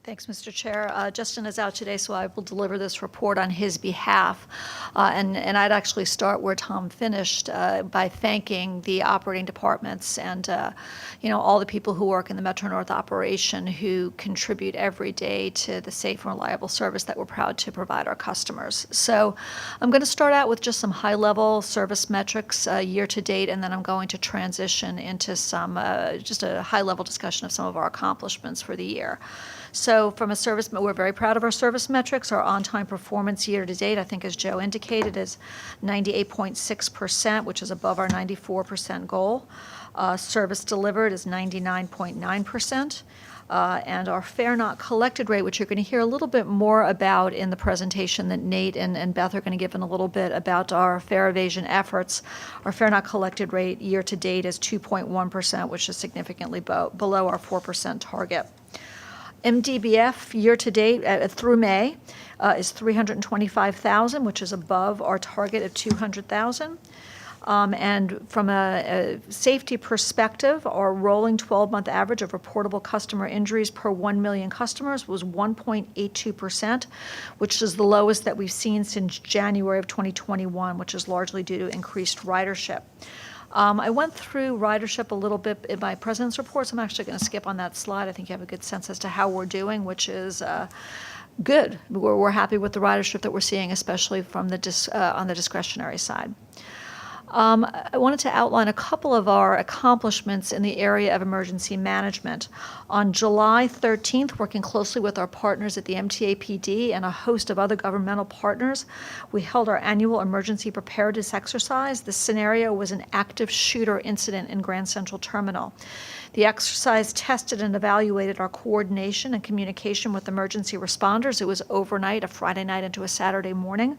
Thanks, Mr. Chair. Justin is out today, so I will deliver this report on his behalf. And I'd actually start where Tom finished by thanking the operating departments and, all the people who work in the Metro North operation who contribute every day to the safe and reliable service that we're proud to provide our customers. So I'm going to start out with just some high-level service metrics year to date, and then I'm going to transition into some just a high-level discussion of some of our accomplishments for the year. So from a service, we're very proud of our service metrics. Our on-time performance year to date, I think as Joe indicated, is 98.6%, which is above our 94% goal. Service delivered is 99.9%. And our fare not collected rate, which you're going to hear a little bit more about in the presentation that Nate and Beth are going to give in a little bit about our fare evasion efforts. Our fare not collected rate year to date is 2.1%, which is significantly below our 4% target. MDBF year-to-date through May is 325,000, which is above our target of 200,000. And from a safety perspective, our rolling 12-month average of reportable customer injuries per 1 million customers was 1.82%, which is the lowest that we've seen since January of 2021, which is largely due to increased ridership. I went through ridership a little bit in my president's report, so I'm actually going to skip on that slide. I think you have a good sense as to how we're doing, which is good. We're happy with the ridership that we're seeing, especially from on the discretionary side. I wanted to outline a couple of our accomplishments in the area of emergency management. On July 13th, working closely with our partners at the MTA PD and a host of other governmental partners, we held our annual emergency preparedness exercise. The scenario was an active shooter incident in Grand Central Terminal. The exercise tested and evaluated our coordination and communication with emergency responders. It was overnight, a Friday night into a Saturday morning.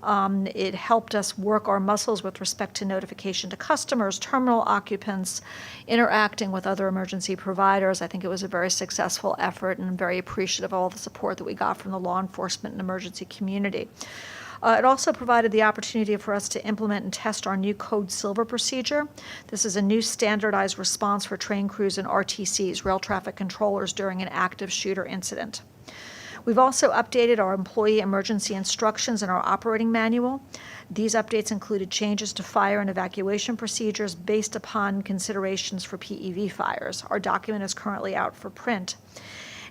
It helped us work our muscles with respect to notification to customers, terminal occupants, interacting with other emergency providers. I think it was a very successful effort, and I'm very appreciative of all the support that we got from the law enforcement and emergency community. It also provided the opportunity for us to implement and test our new Code Silver procedure. This is a new standardized response for train crews and RTCs, rail traffic controllers, during an active shooter incident. We've also updated our employee emergency instructions in our operating manual. These updates included changes to fire and evacuation procedures based upon considerations for PEV fires. Our document is currently out for print.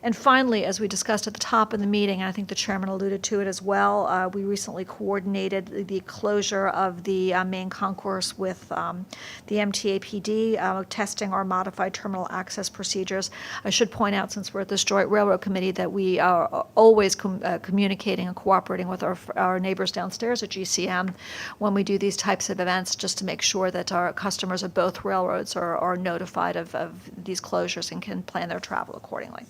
And finally, as we discussed at the top of the meeting, and I think the chairman alluded to it as well, we recently coordinated the closure of the main concourse with the MTA PD, testing our modified terminal access procedures. I should point out, since we're at this joint railroad committee, that we are always communicating and cooperating with our neighbors downstairs at GCM when we do these types of events, just to make sure that our customers of both railroads are notified of these closures and can plan their travel accordingly.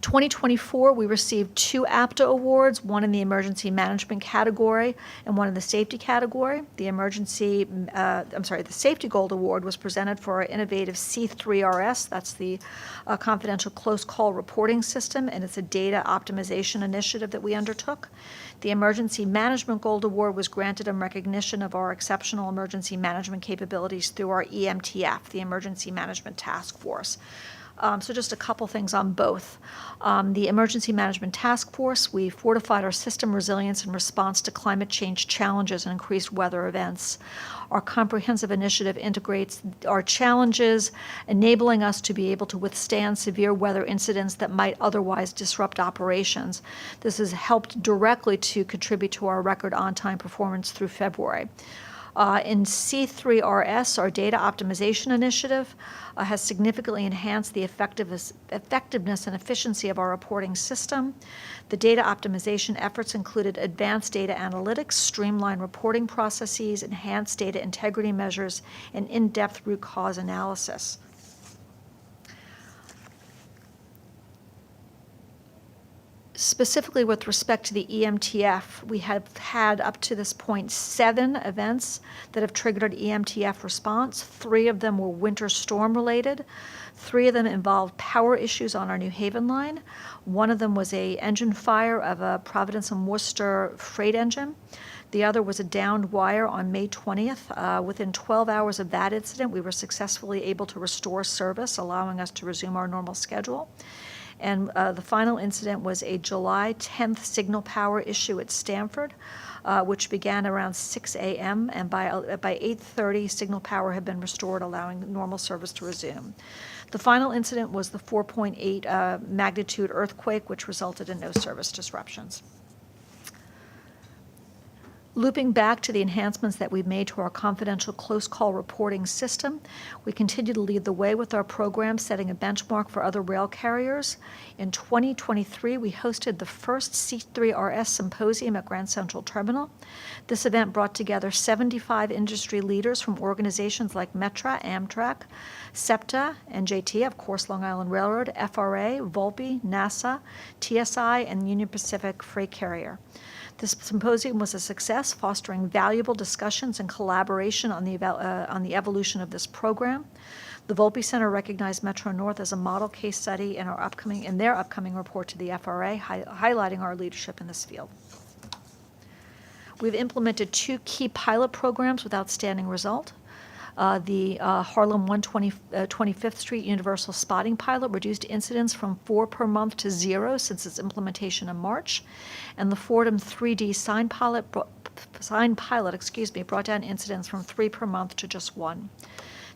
2024, we received 2 APTA awards, one in the emergency management category and one in the safety category. The Safety Gold Award was presented for our innovative C3RS. That's the confidential close call reporting system, and it's a data optimization initiative that we undertook. The Emergency Management Gold Award was granted in recognition of our exceptional emergency management capabilities through our EMTF, the Emergency Management Task Force. So just a couple things on both. The Emergency Management Task Force, we fortified our system resilience in response to climate change challenges and increased weather events. Our comprehensive initiative integrates our challenges, enabling us to be able to withstand severe weather incidents that might otherwise disrupt operations. This has helped directly to contribute to our record on-time performance through February. In C3RS, our data optimization initiative has significantly enhanced the effectiveness and efficiency of our reporting system. The data optimization efforts included advanced data analytics, streamlined reporting processes, enhanced data integrity measures, and in-depth root cause analysis. Specifically with respect to the EMTF, we have had up to this point 7 events that have triggered EMTF response. 3 of them were winter storm related. 3 of them involved power issues on our New Haven line. 1 of them was an engine fire of a Providence and Worcester freight engine. The other was a downed wire on May 20th. Within 12 hours of that incident, we were successfully able to restore service, allowing us to resume our normal schedule. And the final incident was a July 10th signal power issue at Stamford, which began around 6 a.m. and by 8:30, signal power had been restored, allowing normal service to resume. The final incident was the 4.8 magnitude earthquake, which resulted in no service disruptions. Looping back to the enhancements that we've made to our confidential close call reporting system, we continue to lead the way with our program, setting a benchmark for other rail carriers. In 2023, we hosted the first C3RS Symposium at Grand Central Terminal. This event brought together 75 industry leaders from organizations like Metra, Amtrak, SEPTA, NJT, of course, Long Island Railroad, FRA, Volpe, NASA, TSI, and Union Pacific Freight Carrier. This symposium was a success, fostering valuable discussions and collaboration on the evolution of this program. The Volpe Center recognized Metro-North as a model case study in their upcoming report to the FRA, highlighting our leadership in this field. We've implemented 2 key pilot programs with outstanding result. The Harlem 125th Street Universal Spotting Pilot reduced incidents from 4 per month to 0 since its implementation in March. And the Fordham 3D sign pilot brought down incidents from 3 per month to just 1.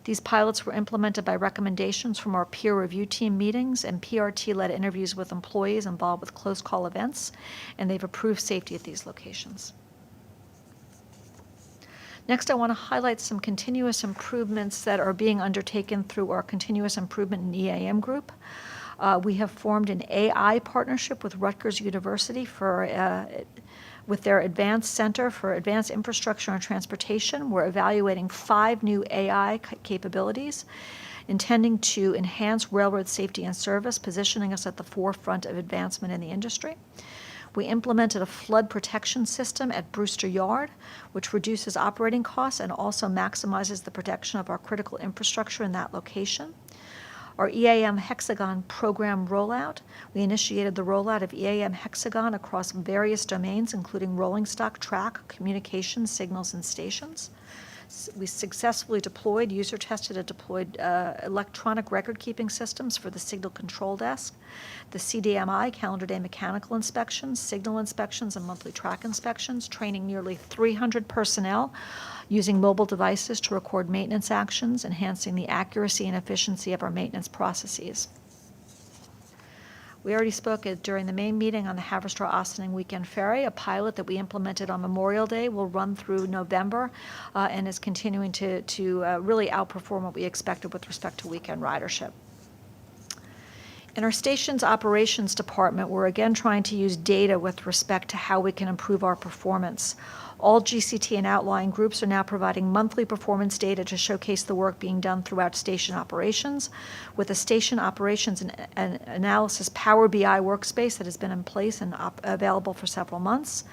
These pilots were implemented by recommendations from our peer review team meetings and PRT-led interviews with employees involved with close call events, and they've improved safety at these locations. Next, I want to highlight some continuous improvements that are being undertaken through our Continuous Improvement in EAM group. We have formed an AI partnership with Rutgers University with their Advanced Center for Advanced Infrastructure and Transportation. We're evaluating 5 new AI capabilities, intending to enhance railroad safety and service, positioning us at the forefront of advancement in the industry. We implemented a flood protection system at Brewster Yard, which reduces operating costs and also maximizes the protection of our critical infrastructure in that location. Our EAM Hexagon program rollout. We initiated the rollout of EAM Hexagon across various domains, including rolling stock, track, communications, signals, and stations. We successfully user-tested and deployed electronic record-keeping systems for the signal control desk, the CDMI, calendar day mechanical inspections, signal inspections, and monthly track inspections, training nearly 300 personnel using mobile devices to record maintenance actions, enhancing the accuracy and efficiency of our maintenance processes. We already spoke during the main meeting on the Haverstraw-Ossining Weekend Ferry. A pilot that we implemented on Memorial Day will run through November and is continuing to really outperform what we expected with respect to weekend ridership. In our stations operations department, we're again trying to use data with respect to how we can improve our performance. All GCT and outlying groups are now providing monthly performance data to showcase the work being done throughout station operations. With a station operations and analysis Power BI workspace that has been in place and available for several months,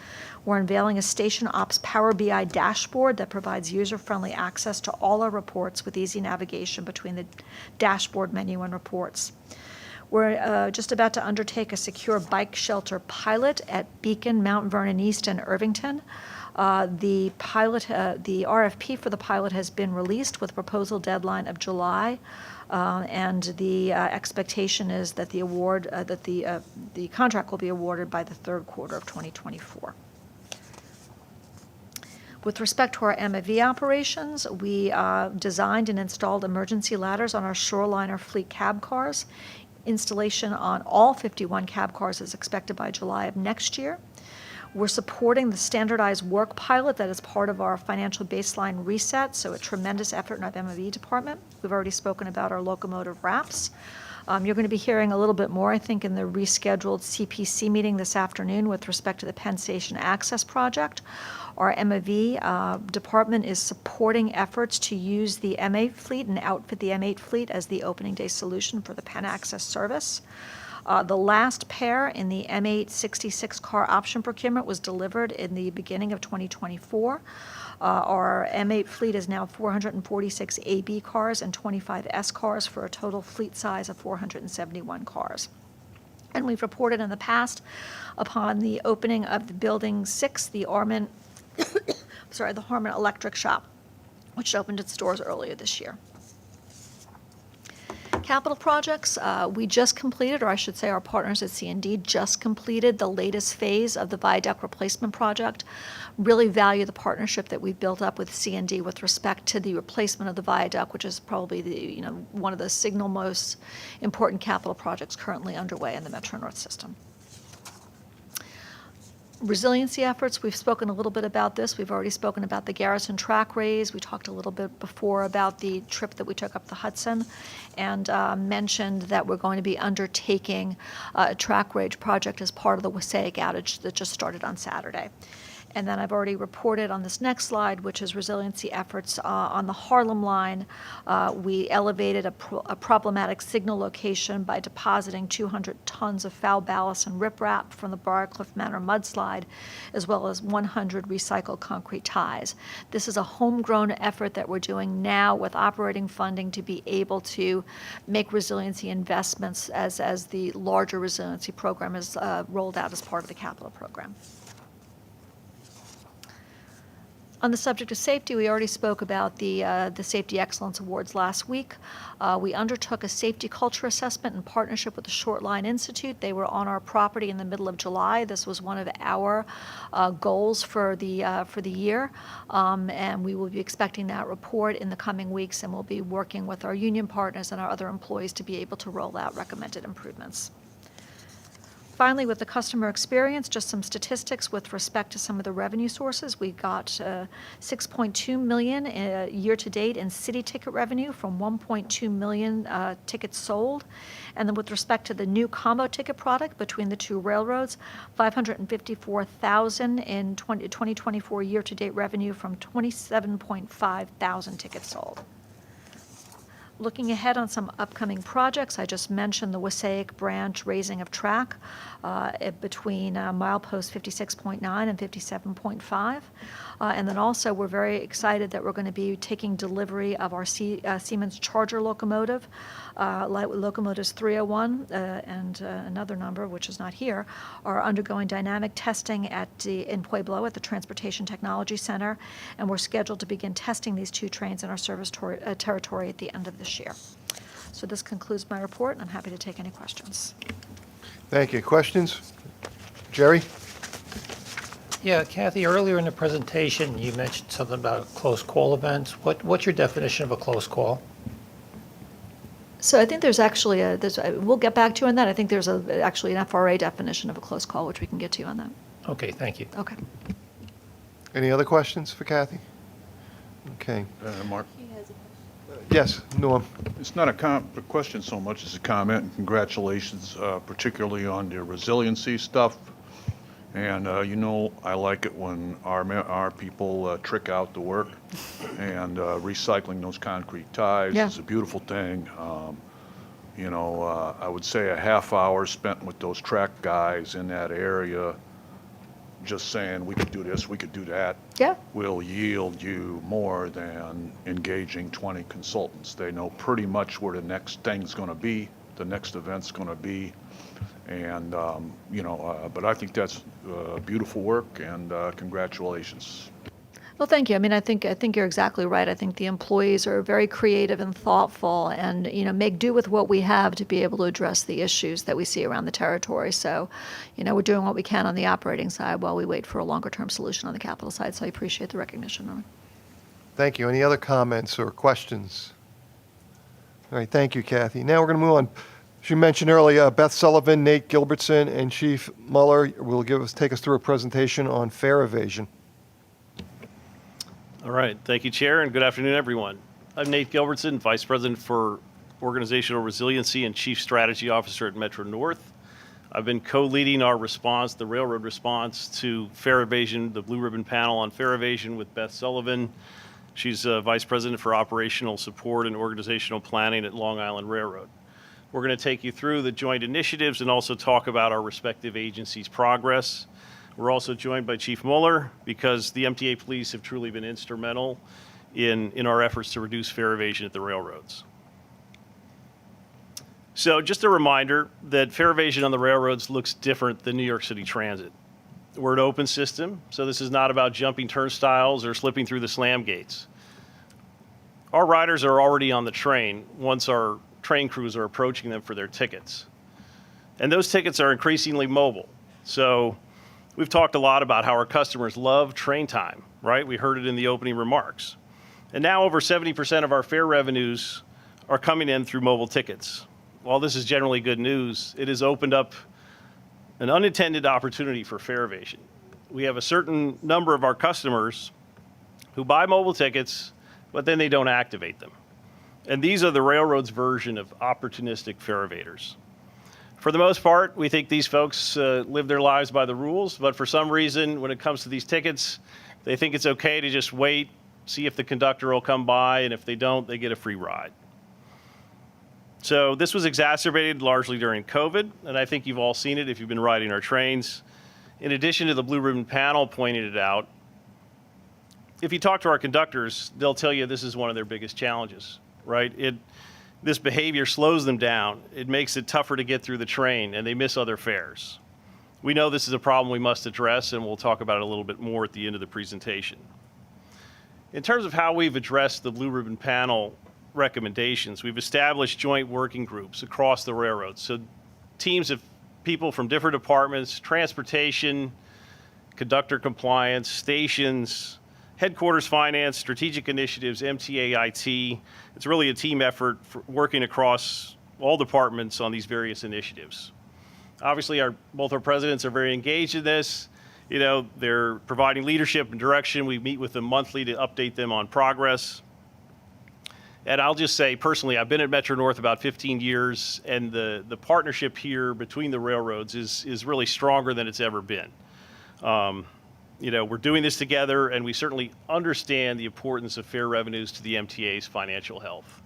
we're unveiling a Station Ops Power BI dashboard that provides user-friendly access to all our reports with easy navigation between the dashboard menu and reports. We're just about to undertake a secure bike shelter pilot at Beacon, Mount Vernon East, and Irvington. The RFP for the pilot has been released with a proposal deadline of July, and the expectation is that the contract will be awarded by the third quarter of 2024. With respect to our MAV operations, we designed and installed emergency ladders on our Shoreliner fleet cab cars. Installation on all 51 cab cars is expected by July of next year. We're supporting the standardized work pilot that is part of our financial baseline reset, so a tremendous effort in our MAV department. We've already spoken about our locomotive wraps. You're going to be hearing a little bit more, I think, in the rescheduled CPC meeting this afternoon with respect to the Penn Station Access Project. Our MAV department is supporting efforts to use the M8 fleet and outfit the M8 fleet as the opening day solution for the Penn Access service. The last pair in the M8 66-car option procurement was delivered in the beginning of 2024. Our M8 fleet is now 446 AB cars and 25 S cars for a total fleet size of 471 cars. And we've reported in the past upon the opening of the Building 6, the Harmon Electric Shop, which opened its doors earlier this year. Capital projects, we just completed, or I should say our partners at C&D just completed the latest phase of the viaduct replacement project. Really value the partnership that we've built up with C&D with respect to the replacement of the viaduct, which is probably one of the single most important capital projects currently underway in the Metro North system. Resiliency efforts, we've spoken a little bit about this. We've already spoken about the Garrison track raise. We talked a little bit before about the trip that we took up the Hudson, and mentioned that we're going to be undertaking a track raise project as part of the Wasaic outage that just started on Saturday. And then I've already reported on this next slide, which is resiliency efforts on the Harlem line. We elevated a problematic signal location by depositing 200 tons of foul ballast and riprap from the Briarcliff Manor mudslide, as well as 100 recycled concrete ties. This is a homegrown effort that we're doing now with operating funding to be able to make resiliency investments as the larger resiliency program is rolled out as part of the capital program. On the subject of safety, we already spoke about the Safety Excellence Awards last week. We undertook a safety culture assessment in partnership with the Short Line Institute. They were on our property in the middle of July. This was one of our goals for the year, and we will be expecting that report in the coming weeks, and we'll be working with our union partners and our other employees to be able to roll out recommended improvements. Finally, with the customer experience, just some statistics with respect to some of the revenue sources. We got $6.2 million year-to-date in city ticket revenue from 1.2 million tickets sold. And then with respect to the new combo ticket product between the two railroads, $554,000 in 2024 year-to-date revenue from 27.5 thousand tickets sold. Looking ahead on some upcoming projects, I just mentioned the Wasaic branch raising of track between milepost 56.9 and 57.5. And then also we're very excited that we're going to be taking delivery of our Siemens Charger locomotive. Locomotives 301 and another number, which is not here, are undergoing dynamic testing in Pueblo at the Transportation Technology Center, and we're scheduled to begin testing these two trains in our service territory at the end of this year. So this concludes my report, and I'm happy to take any questions. Thank you. Questions? Jerry? Yeah, Kathy, earlier in the presentation, you mentioned something about close call events. What's your definition of a close call? So I think there's actually we'll get back to you on that. I think there's actually an FRA definition of a close call, which we can get to you on that. Okay, thank you. Okay. Any other questions for Kathy? Okay. Mark? Yes, Norm. It's not a question so much as a comment, and congratulations, particularly on the resiliency stuff. And I like it when our people trick out the work, and recycling those concrete ties is a beautiful thing. I would say a half hour spent with those track guys in that area, just saying we could do this, we could do that, will yield you more than engaging 20 consultants. They know pretty much where the next thing's going to be, the next event's going to be. And, but I think that's beautiful work, and congratulations. Well, thank you. I mean, I think you're exactly right. I think the employees are very creative and thoughtful, and make do with what we have to be able to address the issues that we see around the territory. So, we're doing what we can on the operating side while we wait for a longer-term solution on the capital side. So I appreciate the recognition, Norman. Thank you. Any other comments or questions? All right, thank you, Kathy. Now we're going to move on. As you mentioned earlier, Beth Sullivan, Nate Gilbertson, and Chief Muller will take us through a presentation on fare evasion. All right. Thank you, Chair, and good afternoon, everyone. I'm Nate Gilbertson, Vice President for Organizational Resiliency and Chief Strategy Officer at Metro North. I've been co-leading our response, the railroad response to fare evasion, the Blue Ribbon Panel on fare evasion with Beth Sullivan. She's Vice President for Operational Support and Organizational Planning at Long Island Railroad. We're going to take you through the joint initiatives and also talk about our respective agencies' progress. We're also joined by Chief Muller because the MTA police have truly been instrumental in our efforts to reduce fare evasion at the railroads. So just a reminder that fare evasion on the railroads looks different than New York City Transit. We're an open system, so this is not about jumping turnstiles or slipping through the slam gates. Our riders are already on the train once our train crews are approaching them for their tickets. And those tickets are increasingly mobile. So we've talked a lot about how our customers love train time, right? We heard it in the opening remarks. And now over 70% of our fare revenues are coming in through mobile tickets. While this is generally good news, it has opened up an unintended opportunity for fare evasion. We have a certain number of our customers who buy mobile tickets, but then they don't activate them. And these are the railroad's version of opportunistic fare evaders. For the most part, we think these folks live their lives by the rules, but for some reason, when it comes to these tickets, they think it's okay to just wait, see if the conductor will come by, and if they don't, they get a free ride. So this was exacerbated largely during COVID, and I think you've all seen it if you've been riding our trains. In addition to the Blue Ribbon Panel pointing it out, if you talk to our conductors, they'll tell you this is one of their biggest challenges, right? This behavior slows them down. It makes it tougher to get through the train, and they miss other fares. We know this is a problem we must address, and we'll talk about it a little bit more at the end of the presentation. In terms of how we've addressed the Blue Ribbon Panel recommendations, we've established joint working groups across the railroads. So teams of people from different departments, transportation, conductor compliance, stations, headquarters finance, strategic initiatives, MTA IT. It's really a team effort for working across all departments on these various initiatives. Obviously, both our presidents are very engaged in this. They're providing leadership and direction. We meet with them monthly to update them on progress. And I'll just say, personally, I've been at Metro North about 15 years, and the partnership here between the railroads is really stronger than it's ever been. We're doing this together, and we certainly understand the importance of fare revenues to the MTA's financial health.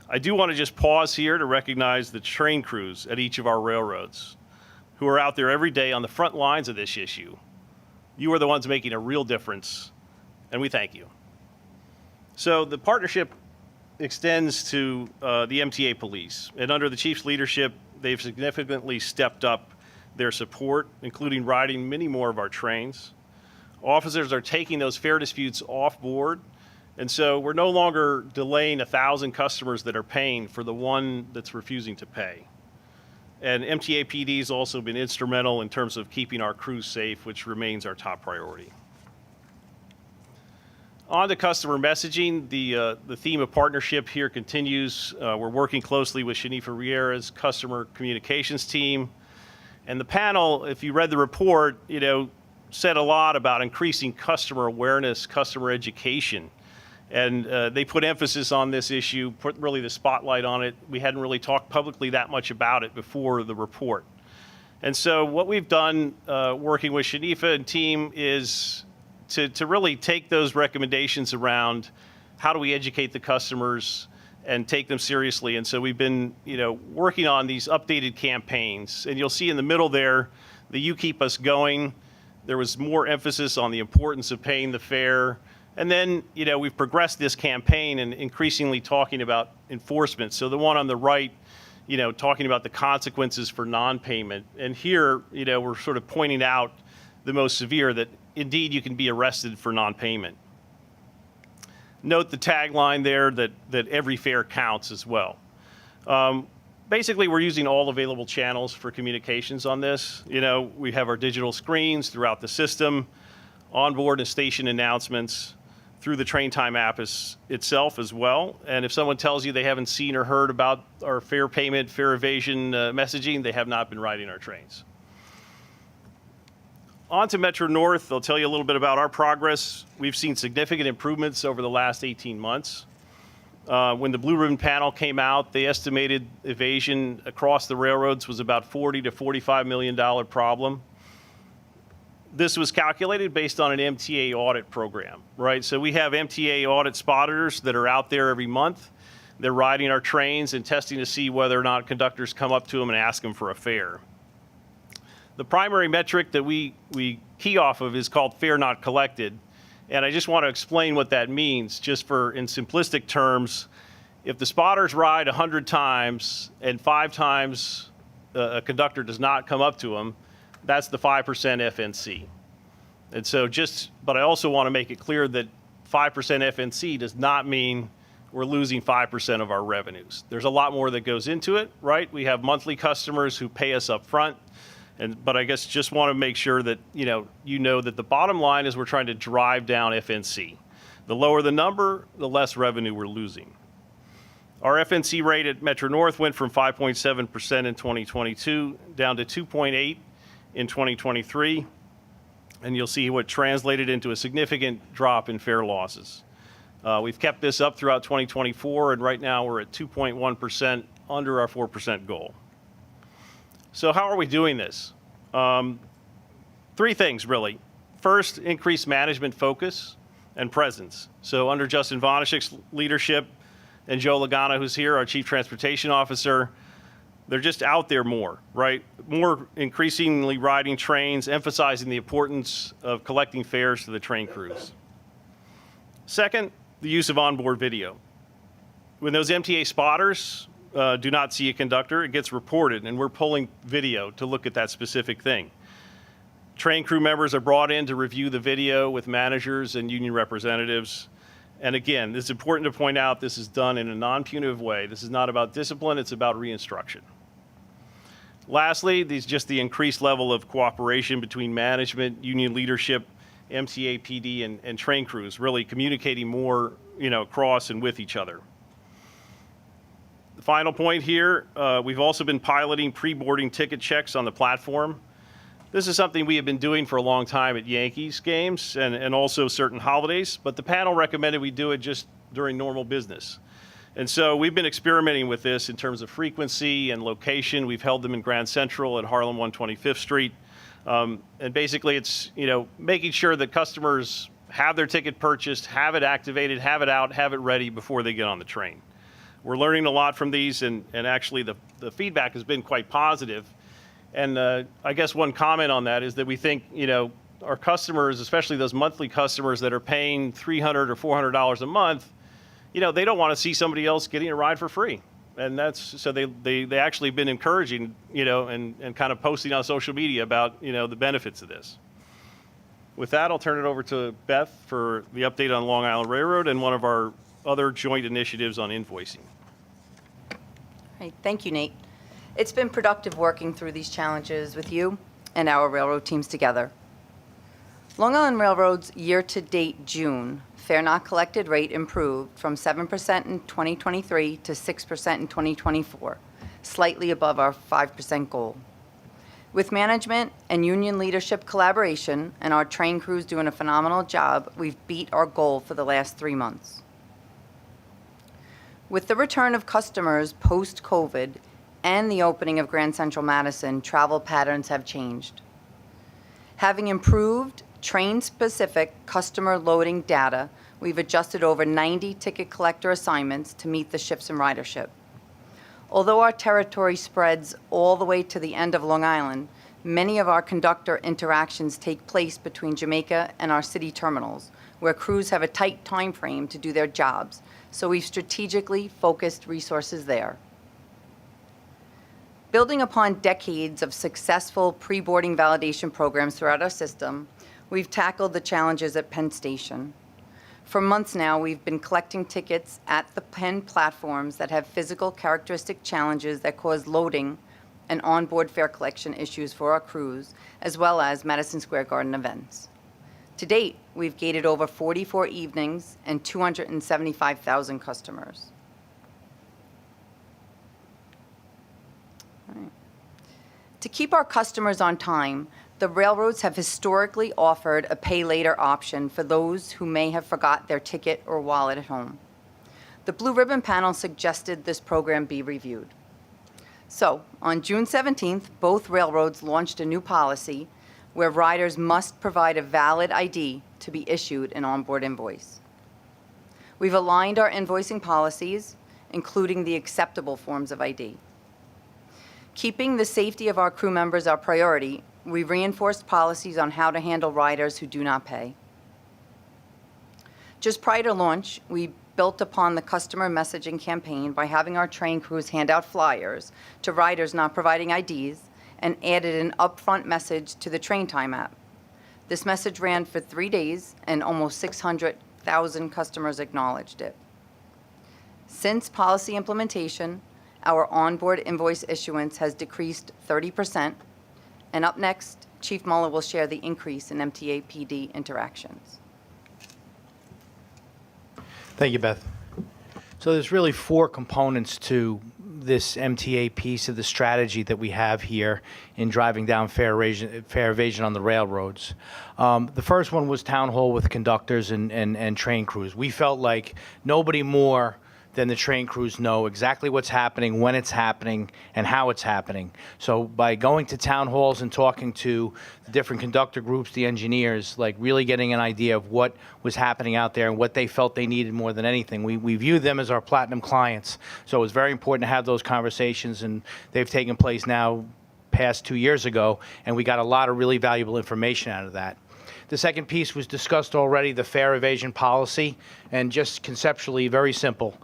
I do want to just pause here to recognize the train crews at each of our railroads who are out there every day on the front lines of this issue. You are the ones making a real difference, and we thank you. So the partnership extends to the MTA police, and under the chief's leadership, they've significantly stepped up their support, including riding many more of our trains. Officers are taking those fare disputes off board, and so we're no longer delaying 1,000 customers that are paying for the one that's refusing to pay. And MTA PD has also been instrumental in terms of keeping our crews safe, which remains our top priority. On to customer messaging, the theme of partnership here continues. We're working closely with Shanifa Riera's customer communications team. And the panel, if you read the report, said a lot about increasing customer awareness, customer education. And they put emphasis on this issue, put really the spotlight on it. We hadn't really talked publicly that much about it before the report. And so what we've done working with Shanifa and team is to really take those recommendations around how do we educate the customers and take them seriously. And so we've been, working on these updated campaigns. And you'll see in the middle there, the You Keep Us Going. There was more emphasis on the importance of paying the fare. And then, we've progressed this campaign and increasingly talking about enforcement. So the one on the right talking about the consequences for non-payment. And here, we're sort of pointing out the most severe, that indeed you can be arrested for non-payment. Note the tagline there that every fare counts as well. Basically, we're using all available channels for communications on this. We have our digital screens throughout the system, onboard and station announcements, through the Train Time app itself as well. And if someone tells you they haven't seen or heard about our fare payment, fare evasion messaging, they have not been riding our trains. On to Metro North, I'll tell you a little bit about our progress. We've seen significant improvements over the last 18 months. When the Blue Ribbon panel came out, they estimated evasion across the railroads was about $40 to $45 million problem. This was calculated based on an MTA audit program, right? So we have MTA audit spotters that are out there every month. They're riding our trains and testing to see whether or not conductors come up to them and ask them for a fare. The primary metric that we key off of is called fare not collected. And I just want to explain what that means, just in simplistic terms. If the spotters ride 100 times and 5 times a conductor does not come up to them, that's the 5% FNC. And so but I also want to make it clear that 5% FNC does not mean we're losing 5% of our revenues. There's a lot more that goes into it, right? We have monthly customers who pay us up front. But I guess just want to make sure that you know that the bottom line is we're trying to drive down FNC. The lower the number, the less revenue we're losing. Our FNC rate at Metro North went from 5.7% in 2022 down to 2.8% in 2023, and you'll see what translated into a significant drop in fare losses. We've kept this up throughout 2024, and right now we're at 2.1%, under our 4% goal. So how are we doing this? 3 things, really. First, increased management focus and presence. So under Justin Vonishek's leadership and Joe Lagana, who's here, our Chief Transportation Officer, they're just out there more, right? More increasingly riding trains, emphasizing the importance of collecting fares to the train crews. Second, the use of onboard video. When those MTA spotters do not see a conductor, it gets reported, and we're pulling video to look at that specific thing. Train crew members are brought in to review the video with managers and union representatives. And again, it's important to point out this is done in a non-punitive way. This is not about discipline, it's about reinstruction. Lastly, just the increased level of cooperation between management, union leadership, MTA PD, and train crews, really communicating more, across and with each other. The final point here, we've also been piloting pre-boarding ticket checks on the platform. This is something we have been doing for a long time at Yankees games and also certain holidays, but the panel recommended we do it just during normal business. And so we've been experimenting with this in terms of frequency and location. We've held them in Grand Central at Harlem 125th Street. And basically it's, making sure that customers have their ticket purchased, have it activated, have it out, have it ready before they get on the train. We're learning a lot from these, and actually the feedback has been quite positive. And I guess one comment on that is that we think, our customers, especially those monthly customers that are paying $300 or $400 a month, they don't want to see somebody else getting a ride for free. And so they actually been encouraging, and kind of posting on social media about, the benefits of this. With that, I'll turn it over to Beth for the update on Long Island Railroad and one of our other joint initiatives on invoicing. Right. Thank you, Nate. It's been productive working through these challenges with you and our railroad teams together. Long Island Railroad's year-to-date June fare not collected rate improved from 7% in 2023 to 6% in 2024, slightly above our 5% goal. With management and union leadership collaboration and our train crews doing a phenomenal job, we've beat our goal for the last 3 months. With the return of customers post-COVID and the opening of Grand Central Madison, travel patterns have changed. Having improved train-specific customer loading data, we've adjusted over 90 ticket collector assignments to meet the shifts in ridership. Although our territory spreads all the way to the end of Long Island, many of our conductor interactions take place between Jamaica and our city terminals, where crews have a tight time frame to do their jobs, so we've strategically focused resources there. Building upon decades of successful pre-boarding validation programs throughout our system, we've tackled the challenges at Penn Station. For months now, we've been collecting tickets at the Penn platforms that have physical characteristic challenges that cause loading and onboard fare collection issues for our crews, as well as Madison Square Garden events. To date, we've gated over 44 evenings and 275,000 customers. All right. To keep our customers on time, the railroads have historically offered a pay later option for those who may have forgot their ticket or wallet at home. The Blue Ribbon Panel suggested this program be reviewed. So, on June 17th, both railroads launched a new policy where riders must provide a valid ID to be issued an onboard invoice. We've aligned our invoicing policies, including the acceptable forms of ID. Keeping the safety of our crew members our priority, we reinforced policies on how to handle riders who do not pay. Just prior to launch, we built upon the customer messaging campaign by having our train crews hand out flyers to riders not providing IDs and added an upfront message to the Train Time app. This message ran for 3 days and almost 600,000 customers acknowledged it. Since policy implementation, our onboard invoice issuance has decreased 30%. And up next, Chief Muller will share the increase in MTA PD interactions. Thank you, Beth. So there's really 4 components to this MTA piece of the strategy that we have here in driving down fare evasion on the railroads. The first one was town hall with conductors and train crews. We felt like nobody more than the train crews know exactly what's happening, when it's happening, and how it's happening. So by going to town halls and talking to the different conductor groups, the engineers, like really getting an idea of what was happening out there and what they felt they needed more than anything. We view them as our platinum clients. So it was very important to have those conversations, and they've taken place now past 2 years ago, and we got a lot of really valuable information out of that. The second piece was discussed already, the fare evasion policy, and just conceptually, very simple.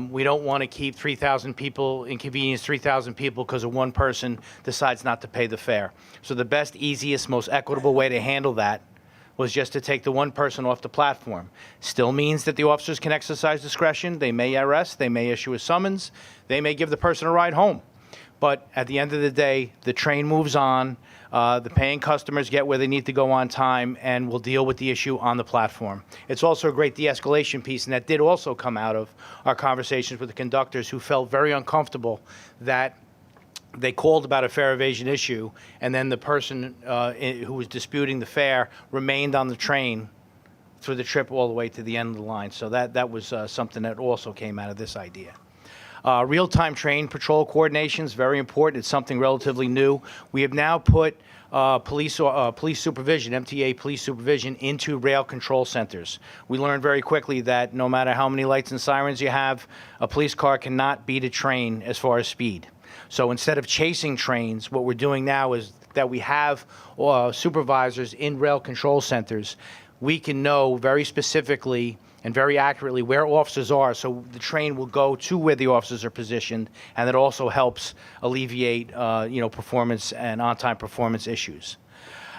We don't want to keep 3,000 people, inconvenience 3,000 people because of one person decides not to pay the fare. So the best, easiest, most equitable way to handle that was just to take the one person off the platform. Still means that the officers can exercise discretion. They may arrest, they may issue a summons, they may give the person a ride home. But at the end of the day, the train moves on. The paying customers get where they need to go on time, and we'll deal with the issue on the platform. It's also a great de-escalation piece, and that did also come out of our conversations with the conductors, who felt very uncomfortable that they called about a fare evasion issue, and then the person who was disputing the fare remained on the train through the trip all the way to the end of the line. So that was something that also came out of this idea. Real-time train patrol coordination is very important. It's something relatively new. We have now put police supervision, MTA police supervision, into rail control centers. We learned very quickly that no matter how many lights and sirens you have, a police car cannot beat a train as far as speed. So instead of chasing trains, what we're doing now is that we have supervisors in rail control centers. We can know very specifically and very accurately where officers are, so the train will go to where the officers are positioned, and that also helps alleviate, performance and on-time performance issues.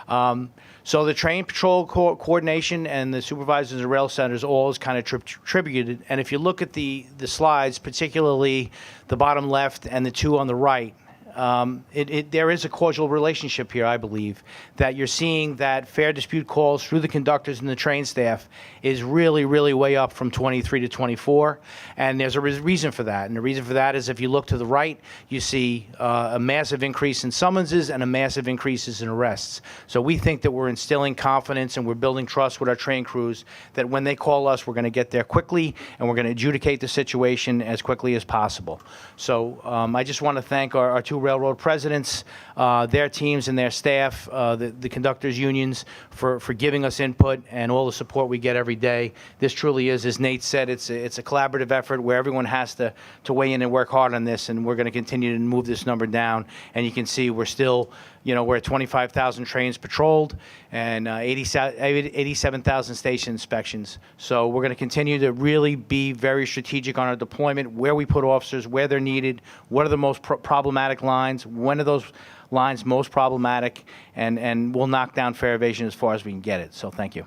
So the train patrol coordination and the supervisors and rail centers all is kind of tributed. And if you look at the slides, particularly the bottom left and the 2 on the right, there is a causal relationship here, I believe, that you're seeing that fare dispute calls through the conductors and the train staff is really, really way up from 23 to 24, and there's a reason for that. And the reason for that is if you look to the right, you see a massive increase in summonses and a massive increases in arrests. So we think that we're instilling confidence and we're building trust with our train crews that when they call us, we're going to get there quickly and we're going to adjudicate the situation as quickly as possible. So I just want to thank our 2 railroad presidents, their teams and their staff, the conductors unions for giving us input and all the support we get every day. This truly is, as Nate said, it's a collaborative effort where everyone has to weigh in and work hard on this, and we're going to continue to move this number down. And you can see we're still we're at 25,000 trains patrolled and 87,000 station inspections. So we're going to continue to really be very strategic on our deployment, where we put officers, where they're needed, what are the most problematic lines, when are those lines most problematic, and we'll knock down fare evasion as far as we can get it. So thank you.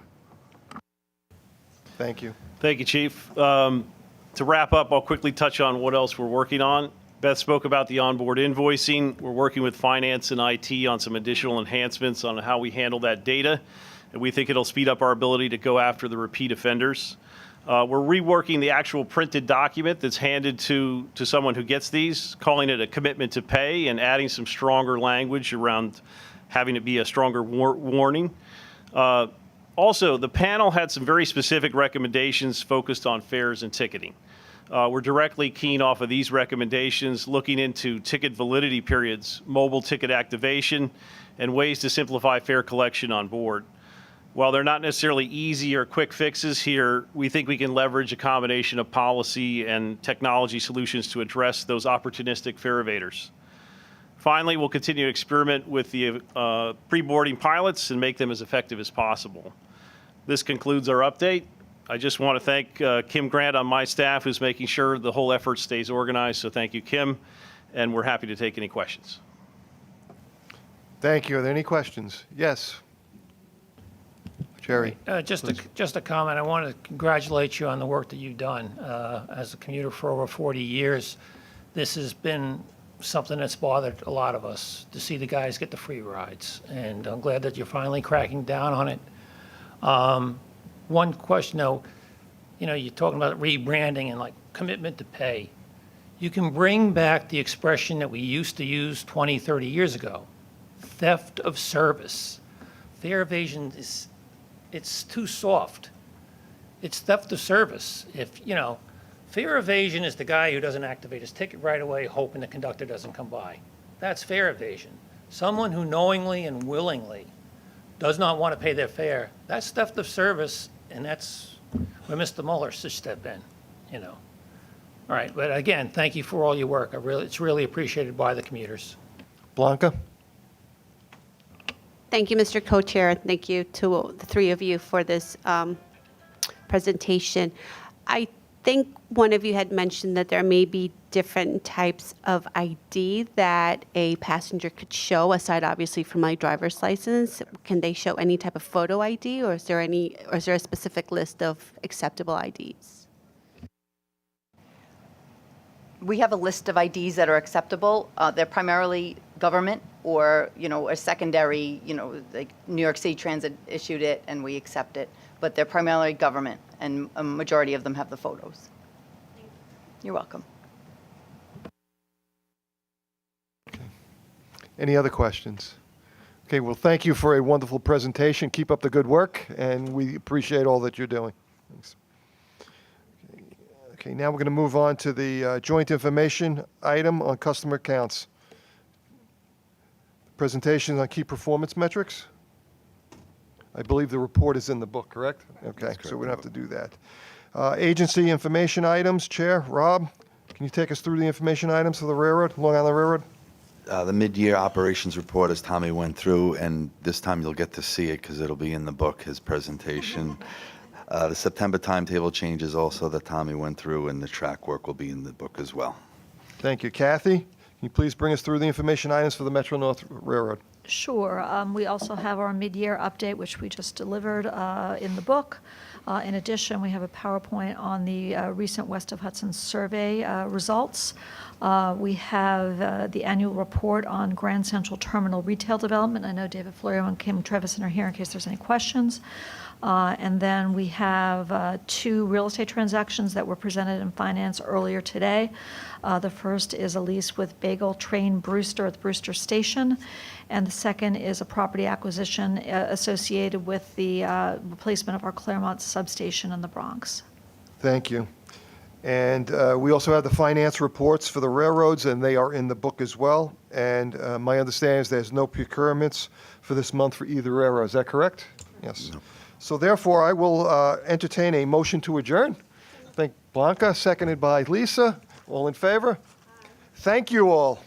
Thank you. Thank you, Chief. To wrap up, I'll quickly touch on what else we're working on. Beth spoke about the onboard invoicing. We're working with finance and IT on some additional enhancements on how we handle that data, and we think it'll speed up our ability to go after the repeat offenders. We're reworking the actual printed document that's handed to someone who gets these, calling it a commitment to pay, and adding some stronger language around having it be a stronger warning. Also, the panel had some very specific recommendations focused on fares and ticketing. We're directly keen off of these recommendations, looking into ticket validity periods, mobile ticket activation, and ways to simplify fare collection on board. While they're not necessarily easy or quick fixes here, we think we can leverage a combination of policy and technology solutions to address those opportunistic fare evaders. Finally, we'll continue to experiment with the pre-boarding pilots and make them as effective as possible. This concludes our update. I just want to thank Kim Grant on my staff, who's making sure the whole effort stays organized. So thank you, Kim, and we're happy to take any questions. Thank you. Are there any questions? Yes. Jerry. Just a comment. I want to congratulate you on the work that you've done as a commuter for over 40 years. This has been something that's bothered a lot of us, to see the guys get the free rides, and I'm glad that you're finally cracking down on it. One question, though, you're talking about rebranding and like commitment to pay. You can bring back the expression that we used to use 20, 30 years ago, theft of service. Fare evasion it's too soft. It's theft of service. Fare evasion is the guy who doesn't activate his ticket right away, hoping the conductor doesn't come by. That's fare evasion. Someone who knowingly and willingly does not want to pay their fare, that's theft of service, and that's where Mr. Mueller should step in, All right, but again, thank you for all your work. It's really appreciated by the commuters. Blanca? Thank you, Mr. Co-Chair. Thank you to the three of you for this presentation. I think one of you had mentioned that there may be different types of ID that a passenger could show, aside obviously from my driver's license. Can they show any type of photo ID, or is there a specific list of acceptable IDs? We have a list of IDs that are acceptable. They're primarily government or, a secondary, like New York City Transit issued it and we accept it. But they're primarily government, and a majority of them have the photos. You're welcome. Any other questions? Okay, well, thank you for a wonderful presentation. Keep up the good work, and we appreciate all that you're doing. Thanks. Okay, now we're going to move on to the joint information item on customer accounts. Presentation on key performance metrics. I believe the report is in the book, correct? Okay, so we don't have to do that. Agency information items, Chair, Rob, can you take us through the information items for the railroad, Long Island Railroad? The mid-year operations report, as Tommy went through, and this time you'll get to see it because it'll be in the book, his presentation. The September timetable changes also that Tommy went through, and the track work will be in the book as well. Thank you. Kathy, can you please bring us through the information items for the Metro-North Railroad? Sure. We also have our mid-year update, which we just delivered in the book. In addition, we have a PowerPoint on the recent West of Hudson survey results. We have the annual report on Grand Central Terminal retail development. I know David Florio and Kim Trevison are here in case there's any questions. And then we have 2 real estate transactions that were presented in finance earlier today. The first is a lease with Bagel Train Brewster at the Brewster Station, and the second is a property acquisition associated with the replacement of our Claremont substation in the Bronx. Thank you. And we also have the finance reports for the railroads, and they are in the book as well. And my understanding is there's no procurements for this month for either railroad. Is that correct? Yes. No. So therefore, I will entertain a motion to adjourn. Thank Blanca, seconded by Lisa. All in favor? Thank you all.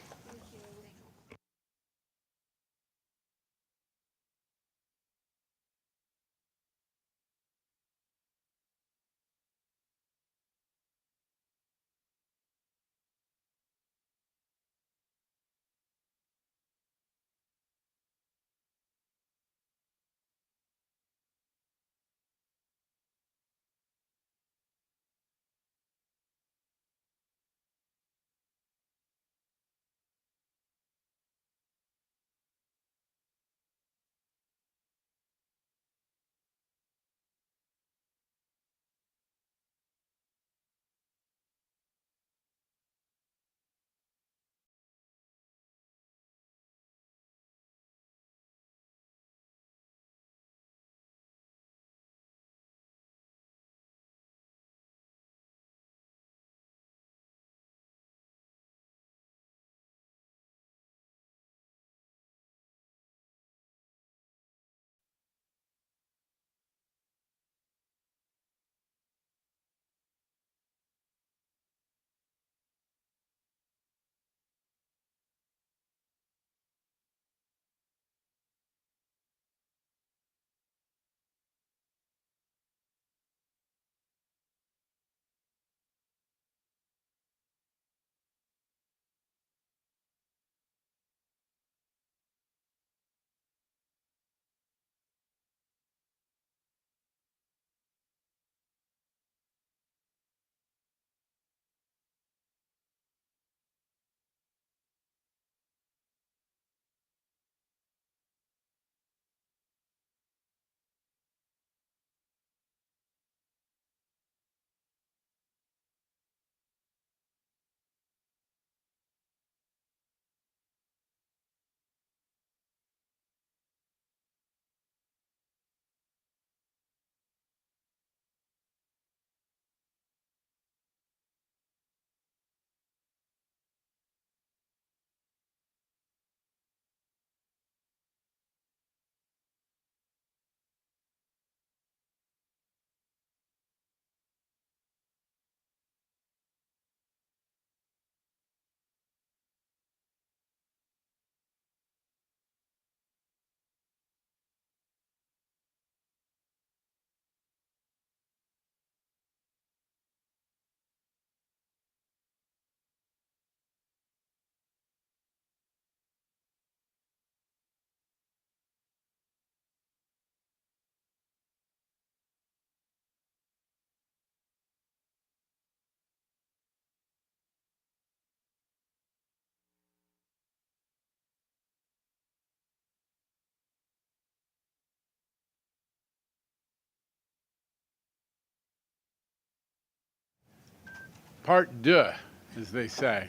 part deux, as they say,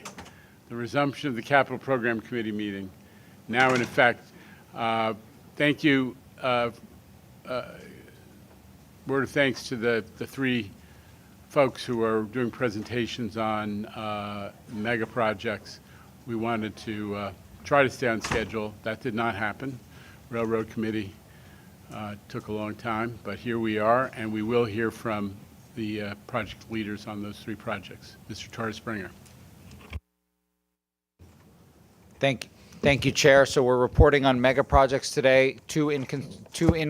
the resumption of the Capital Program Committee meeting, now in effect. Thank you. Word of thanks to the three folks who are doing presentations on mega projects. We wanted to try to stay on schedule. That did not happen. Railroad Committee took a long time, but here we are, and we will hear from the project leaders on those three projects. Mr. Torres Springer. Thank you, Chair. So we're reporting on mega projects today, two in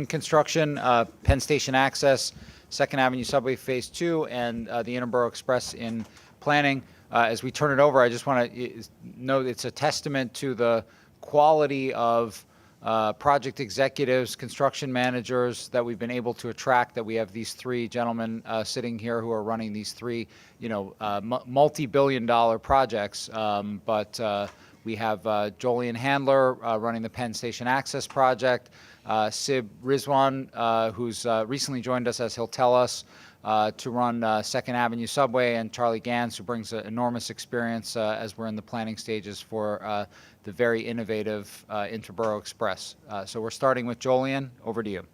construction, Penn Station Access, 2nd Avenue Subway Phase 2, and the Interborough Express in planning. As we turn it over, I just want to note it's a testament to the quality of project executives, construction managers that we've been able to attract, that we have these three gentlemen sitting here who are running these three, multi-billion-dollar projects. We have Jolien Handler running the Penn Station Access Project, Sib Rizwan, who's recently joined us, as he'll tell us, to run 2nd Avenue Subway, and Charlie Gans, who brings enormous experience as we're in the planning stages for the very innovative Interborough Express. So we're starting with Jolien. Over to you.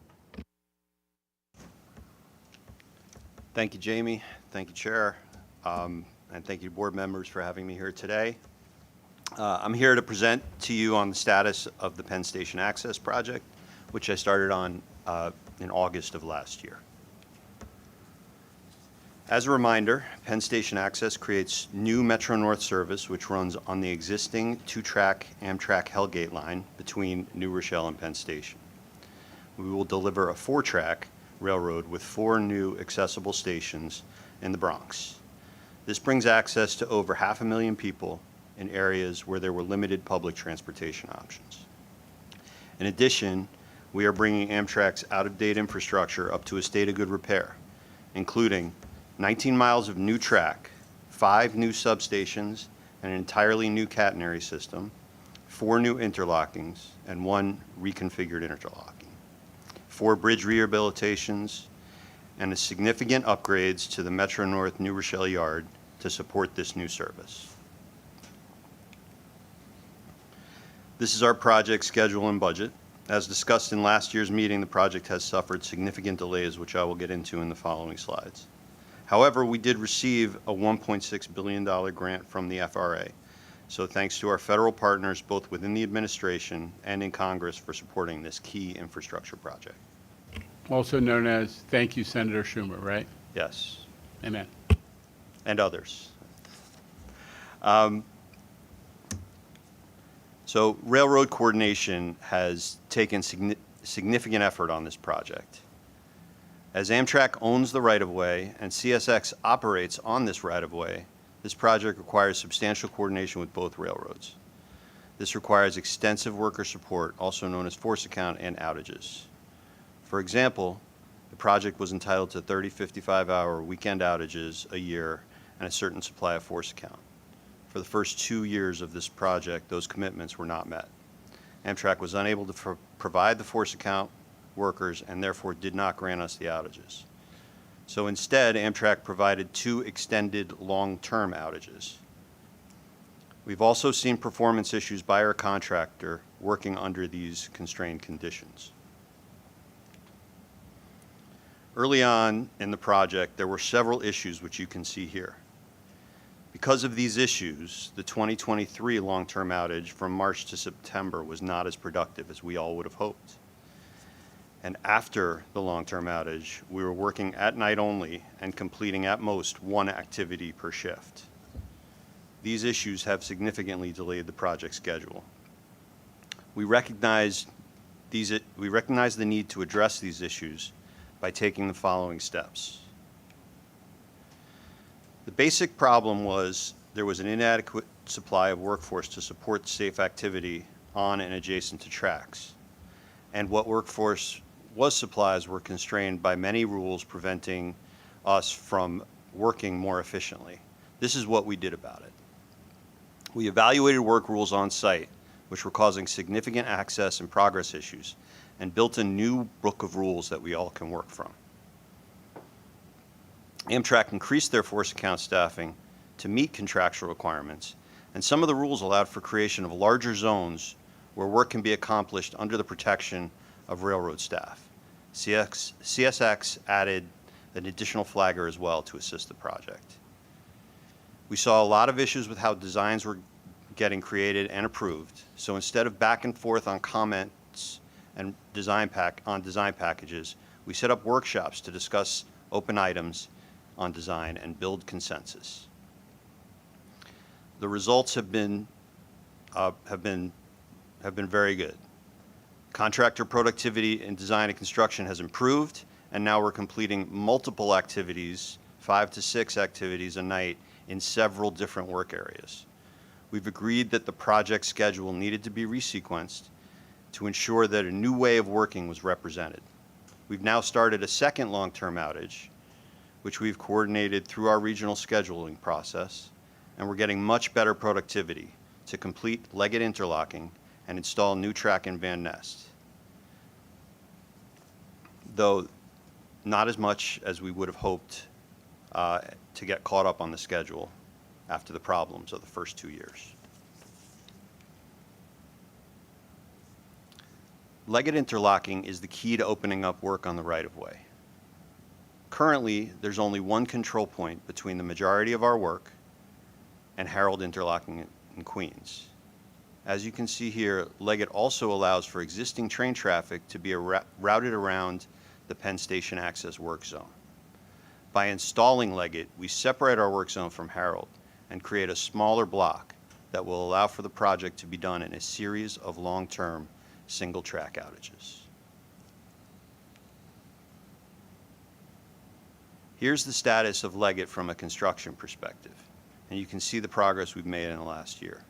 Thank you, Jamie. Thank you, Chair. And thank you, board members, for having me here today. I'm here to present to you on the status of the Penn Station Access Project, which I started on in August of last year. As a reminder, Penn Station Access creates new Metro-North service, which runs on the existing two-track Amtrak Hellgate line between New Rochelle and Penn Station. We will deliver a four-track railroad with 4 new accessible stations in the Bronx. This brings access to over 500,000 people in areas where there were limited public transportation options. In addition, we are bringing Amtrak's out-of-date infrastructure up to a state of good repair, including 19 miles of new track, 5 new substations, an entirely new catenary system, 4 new interlockings, and 1 reconfigured interlocking, 4 bridge rehabilitations, and a significant upgrades to the Metro-North New Rochelle Yard to support this new service. This is our project schedule and budget. As discussed in last year's meeting, the project has suffered significant delays, which I will get into in the following slides. However, we did receive a $1.6 billion grant from the FRA. So thanks to our federal partners, both within the administration and in Congress, for supporting this key infrastructure project. Also known as thank you, Senator Schumer, right? Yes. Amen. And others. So railroad coordination has taken significant effort on this project. As Amtrak owns the right-of-way and CSX operates on this right-of-way, this project requires substantial coordination with both railroads. This requires extensive worker support, also known as force account, and outages. For example, the project was entitled to 30 55-hour weekend outages a year and a certain supply of force account. For the first 2 years of this project, those commitments were not met. Amtrak was unable to provide the force account workers and therefore did not grant us the outages. So instead, Amtrak provided 2 extended long-term outages. We've also seen performance issues by our contractor working under these constrained conditions. Early on in the project, there were several issues which you can see here. Because of these issues, the 2023 long-term outage from March to September was not as productive as we all would have hoped. And after the long-term outage, we were working at night only and completing at most 1 activity per shift. These issues have significantly delayed the project schedule. We recognize the need to address these issues by taking the following steps. The basic problem was there was an inadequate supply of workforce to support safe activity on and adjacent to tracks. And what workforce was supplies were constrained by many rules preventing us from working more efficiently. This is what we did about it. We evaluated work rules on site, which were causing significant access and progress issues, and built a new book of rules that we all can work from. Amtrak increased their force account staffing to meet contractual requirements, and some of the rules allowed for creation of larger zones where work can be accomplished under the protection of railroad staff. CSX added an additional flagger as well to assist the project. We saw a lot of issues with how designs were getting created and approved, so instead of back and forth on comments and design packages, we set up workshops to discuss open items on design and build consensus. The results have been very good. Contractor productivity in design and construction has improved, and now we're completing multiple activities, 5 to 6 activities a night in several different work areas. We've agreed that the project schedule needed to be resequenced to ensure that a new way of working was represented. We've now started a second long-term outage, which we've coordinated through our regional scheduling process, and we're getting much better productivity to complete Leggett interlocking and install new track in Van Nest, though not as much as we would have hoped to get caught up on the schedule after the problems of the first 2 years. Leggett interlocking is the key to opening up work on the right-of-way. Currently, there's only one control point between the majority of our work and Harold interlocking in Queens. As you can see here, Leggett also allows for existing train traffic to be routed around the Penn Station access work zone. By installing Leggett, we separate our work zone from Harold and create a smaller block that will allow for the project to be done in a series of long-term single-track outages. Here's the status of Leggett from a construction perspective, and you can see the progress we've made in the last year.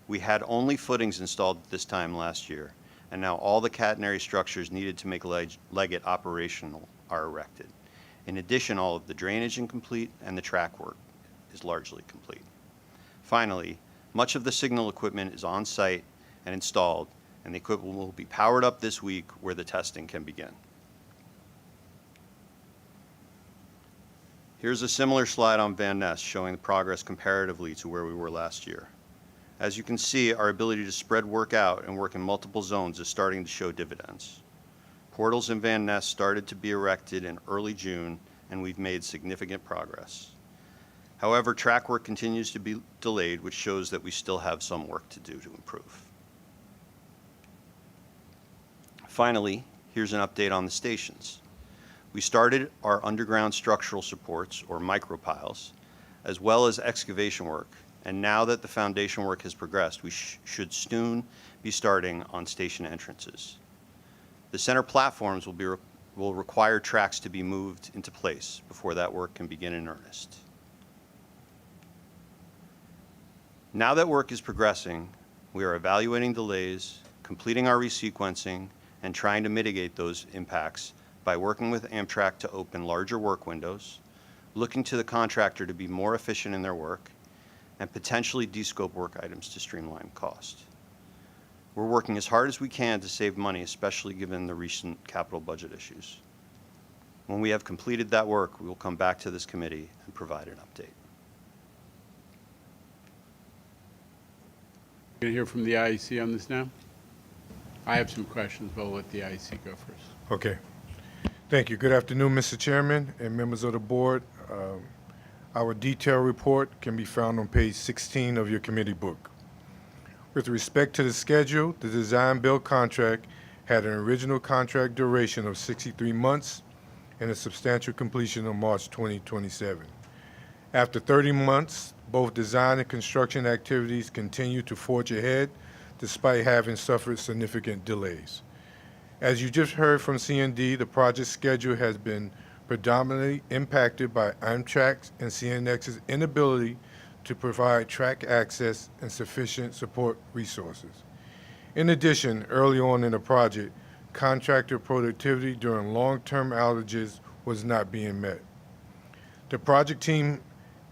We had only footings installed this time last year, and now all the catenary structures needed to make Leggett operational are erected. In addition, all of the drainage is complete and the track work is largely complete. Finally, much of the signal equipment is on site and installed, and the equipment will be powered up this week where the testing can begin. Here's a similar slide on Van Nest showing the progress comparatively to where we were last year. As you can see, our ability to spread work out and work in multiple zones is starting to show dividends. Portals in Van Nest started to be erected in early June, and we've made significant progress. However, track work continues to be delayed, which shows that we still have some work to do to improve. Finally, here's an update on the stations. We started our underground structural supports, or micropiles, as well as excavation work, and now that the foundation work has progressed, we should soon be starting on station entrances. The center platforms will require tracks to be moved into place before that work can begin in earnest. Now that work is progressing, we are evaluating delays, completing our resequencing, and trying to mitigate those impacts by working with Amtrak to open larger work windows, looking to the contractor to be more efficient in their work, and potentially de-scope work items to streamline cost. We're working as hard as we can to save money, especially given the recent capital budget issues. When we have completed that work, we will come back to this committee and provide an update. Going to hear from the IEC on this now? I have some questions, but I'll let the IEC go first. Okay. Thank you. Good afternoon, Mr. Chairman and members of the board. Our detailed report can be found on page 16 of your committee book. With respect to the schedule, the design-build contract had an original contract duration of 63 months and a substantial completion of March 2027. After 30 months, both design and construction activities continue to forge ahead despite having suffered significant delays. As you just heard from CND, the project schedule has been predominantly impacted by Amtrak's and CNX's inability to provide track access and sufficient support resources. In addition, early on in the project, contractor productivity during long-term outages was not being met. The project team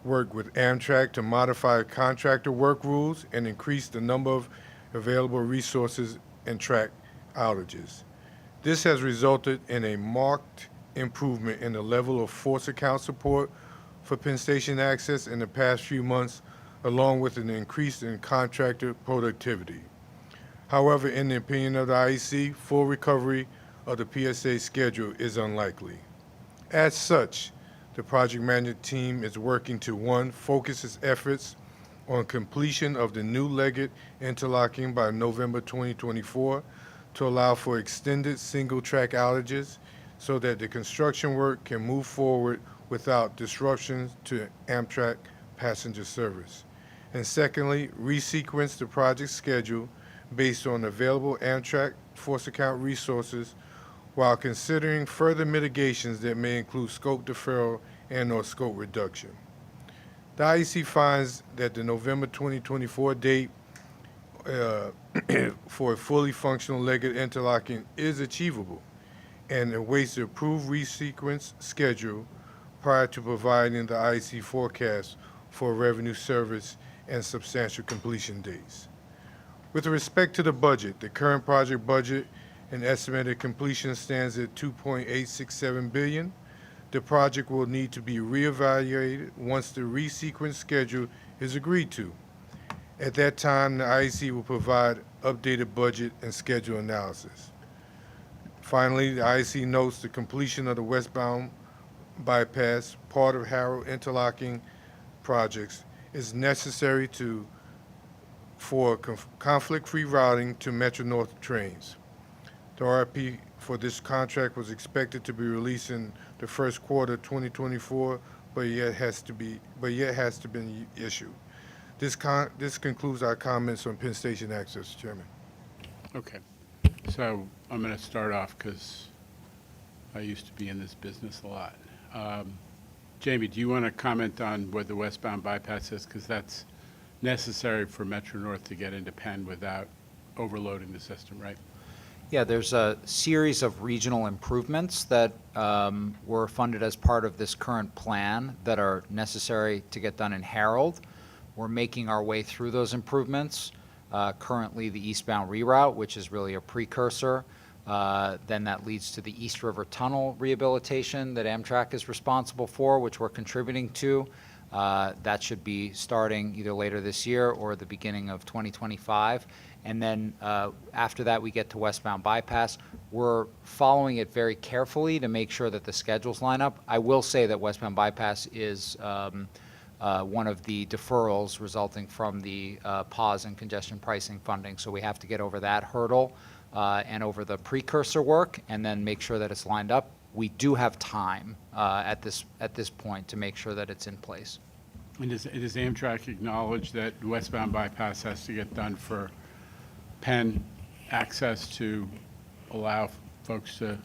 worked with Amtrak to modify contractor work rules and increase the number of available resources and track outages. This has resulted in a marked improvement in the level of force account support for Penn Station access in the past few months, along with an increase in contractor productivity. However, in the opinion of the IEC, full recovery of the PSA schedule is unlikely. As such, the project management team is working to, one, focus its efforts on completion of the new Leggett interlocking by November 2024 to allow for extended single-track outages so that the construction work can move forward without disruptions to Amtrak passenger service. And secondly, resequence the project schedule based on available Amtrak force account resources while considering further mitigations that may include scope deferral and/or scope reduction. The IEC finds that the November 2024 date for a fully functional Leggett interlocking is achievable and awaits the approved resequence schedule prior to providing the IEC forecast for revenue service and substantial completion dates. With respect to the budget, the current project budget and estimated completion stands at $2.867 billion. The project will need to be reevaluated once the resequence schedule is agreed to. At that time, the IEC will provide updated budget and schedule analysis. Finally, the IEC notes the completion of the westbound bypass, part of Harold interlocking projects, is necessary for conflict-free routing to Metro North trains. The RFP for this contract was expected to be released in the first quarter 2024, but yet has to be issued. This concludes our comments on Penn Station access, Chairman. Okay. So I'm going to start off because I used to be in this business a lot. Jamie, do you want to comment on what the westbound bypass is? Because that's necessary for Metro North to get into Penn without overloading the system, right? Yeah, there's a series of regional improvements that were funded as part of this current plan that are necessary to get done in Harold. We're making our way through those improvements. Currently, the eastbound reroute, which is really a precursor, then that leads to the East River Tunnel rehabilitation that Amtrak is responsible for, which we're contributing to. That should be starting either later this year or the beginning of 2025. And then after that, we get to westbound bypass. We're following it very carefully to make sure that the schedules line up. I will say that westbound bypass is one of the deferrals resulting from the pause in congestion pricing funding. So we have to get over that hurdle and over the precursor work and then make sure that it's lined up. We do have time at this point to make sure that it's in place. And does Amtrak acknowledge that westbound bypass has to get done for Penn access to allow folks to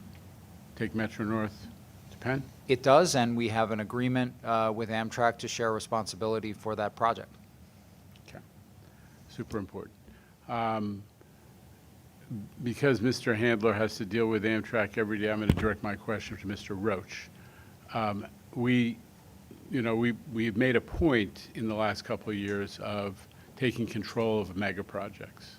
take Metro North to Penn? It does, and we have an agreement with Amtrak to share responsibility for that project. Okay, super important. Because Mr. Handler has to deal with Amtrak every day, I'm going to direct my question to Mr. Roach. We've made a point in the last couple of years of taking control of mega projects.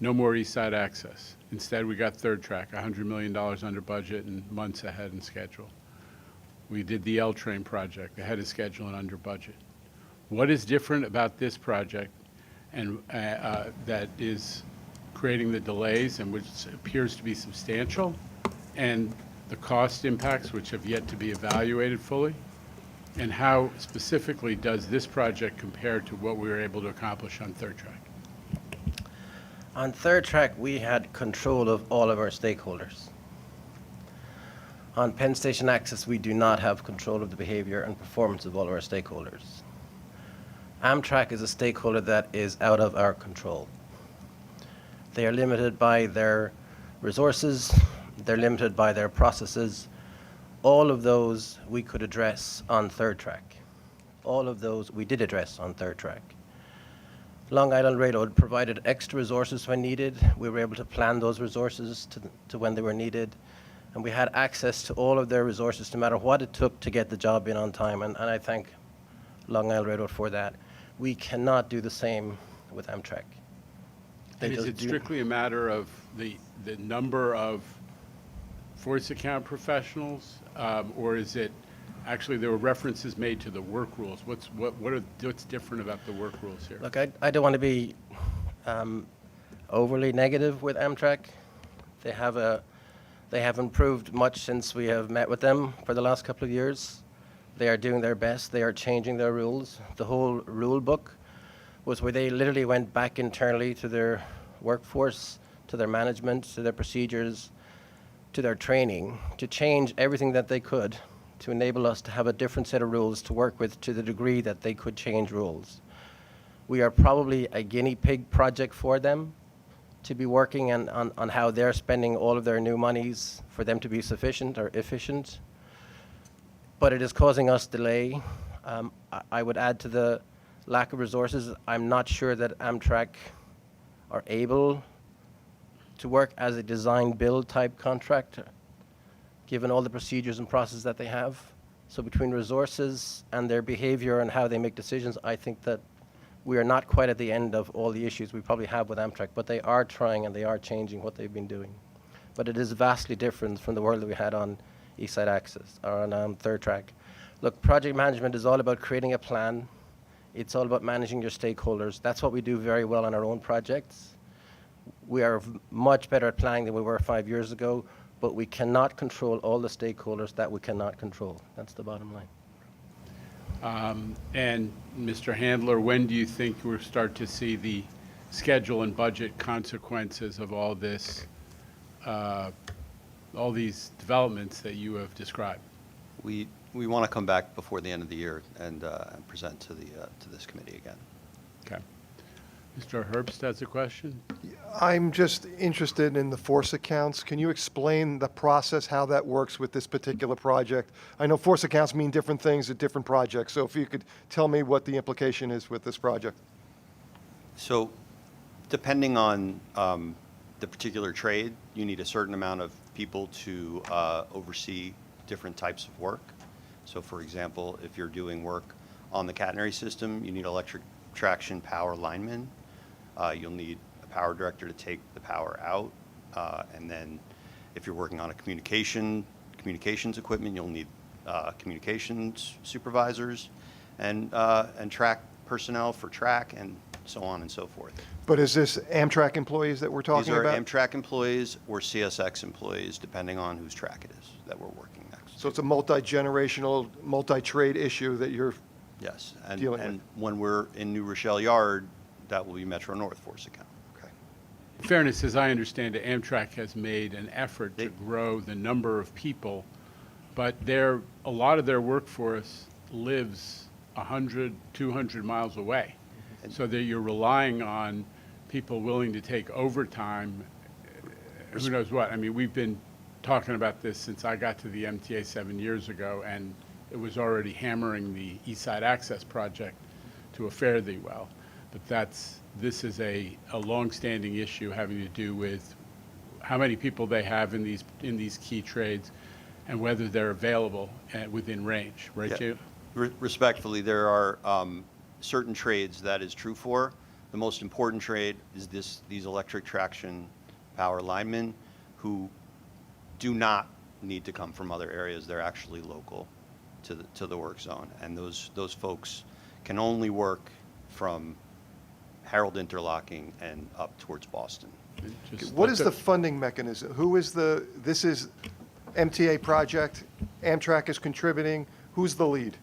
No more East Side access. Instead, we got third track, $100 million under budget and months ahead in schedule. We did the L train project ahead of schedule and under budget. What is different about this project and that is creating the delays and which appears to be substantial, and the cost impacts which have yet to be evaluated fully? And how specifically does this project compare to what we were able to accomplish on third track? On third track, we had control of all of our stakeholders. On Penn Station access, we do not have control of the behavior and performance of all of our stakeholders. Amtrak is a stakeholder that is out of our control. They are limited by their resources, they're limited by their processes. All of those we could address on third track. All of those we did address on third track. Long Island Railroad provided extra resources when needed. We were able to plan those resources to when they were needed. And we had access to all of their resources, no matter what it took to get the job in on time. And I thank Long Island Railroad for that. We cannot do the same with Amtrak. And is it strictly a matter of the number of force account professionals, or is it Actually, there were references made to the work rules. What's different about the work rules here? Look, I don't want to be overly negative with Amtrak. They have improved much since we have met with them for the last couple of years. They are doing their best. They are changing their rules. The whole rule book was where they literally went back internally to their workforce, to their management, to their procedures, to their training, to change everything that they could to enable us to have a different set of rules to work with to the degree that they could change rules. We are probably a guinea pig project for them to be working on how they're spending all of their new monies for them to be sufficient or efficient. But it is causing us delay. I would add to the lack of resources, I'm not sure that Amtrak are able to work as a design-build type contractor, given all the procedures and processes that they have. So between resources and their behavior and how they make decisions, I think that we are not quite at the end of all the issues we probably have with Amtrak, but they are trying and they are changing what they've been doing. But it is vastly different from the world that we had on East Side Access or on Third Track. Look, project management is all about creating a plan. It's all about managing your stakeholders. That's what we do very well on our own projects. We are much better at planning than we were 5 years ago, but we cannot control all the stakeholders that we cannot control. That's the bottom line. And Mr. Handler, when do you think we'll start to see the schedule and budget consequences of all this, all these developments that you have described? We want to come back before the end of the year and present to this committee again. Okay. Mr. Herbst has a question. I'm just interested in the force accounts. Can you explain the process, how that works with this particular project? I know force accounts mean different things at different projects, so if you could tell me what the implication is with this project. So depending on the particular trade, you need a certain amount of people to oversee different types of work. So for example, if you're doing work on the catenary system, you need electric traction power linemen. You'll need a power director to take the power out. And then if you're working on a communications equipment, you'll need communications supervisors and track personnel for track and so on and so forth. But is this Amtrak employees that we're talking about? These are Amtrak employees or CSX employees, depending on whose track it is that we're working next. So it's a multi-generational, multi-trade issue that you're Yes, dealing and with. when we're in New Rochelle Yard, that will be Metro North force account. In fairness, as I understand it, Amtrak has made an effort to grow the number of people, but a lot of their workforce lives 100, 200 miles away. So that you're relying on people willing to take overtime, who knows what. I mean, we've been talking about this since I got to the MTA 7 years ago, and it was already hammering the East Side Access project to a fare thee well. But this is a long-standing issue having to do with how many people they have in these key trades and whether they're available within range, right, Yeah. Jay? Respectfully, there are certain trades that is true for. The most important trade is these electric traction power linemen who do not need to come from other areas. They're actually local to the work zone. And those folks can only work from Harold Interlocking and up towards Boston. What is the funding mechanism? This is MTA project, Amtrak is contributing, who's the lead?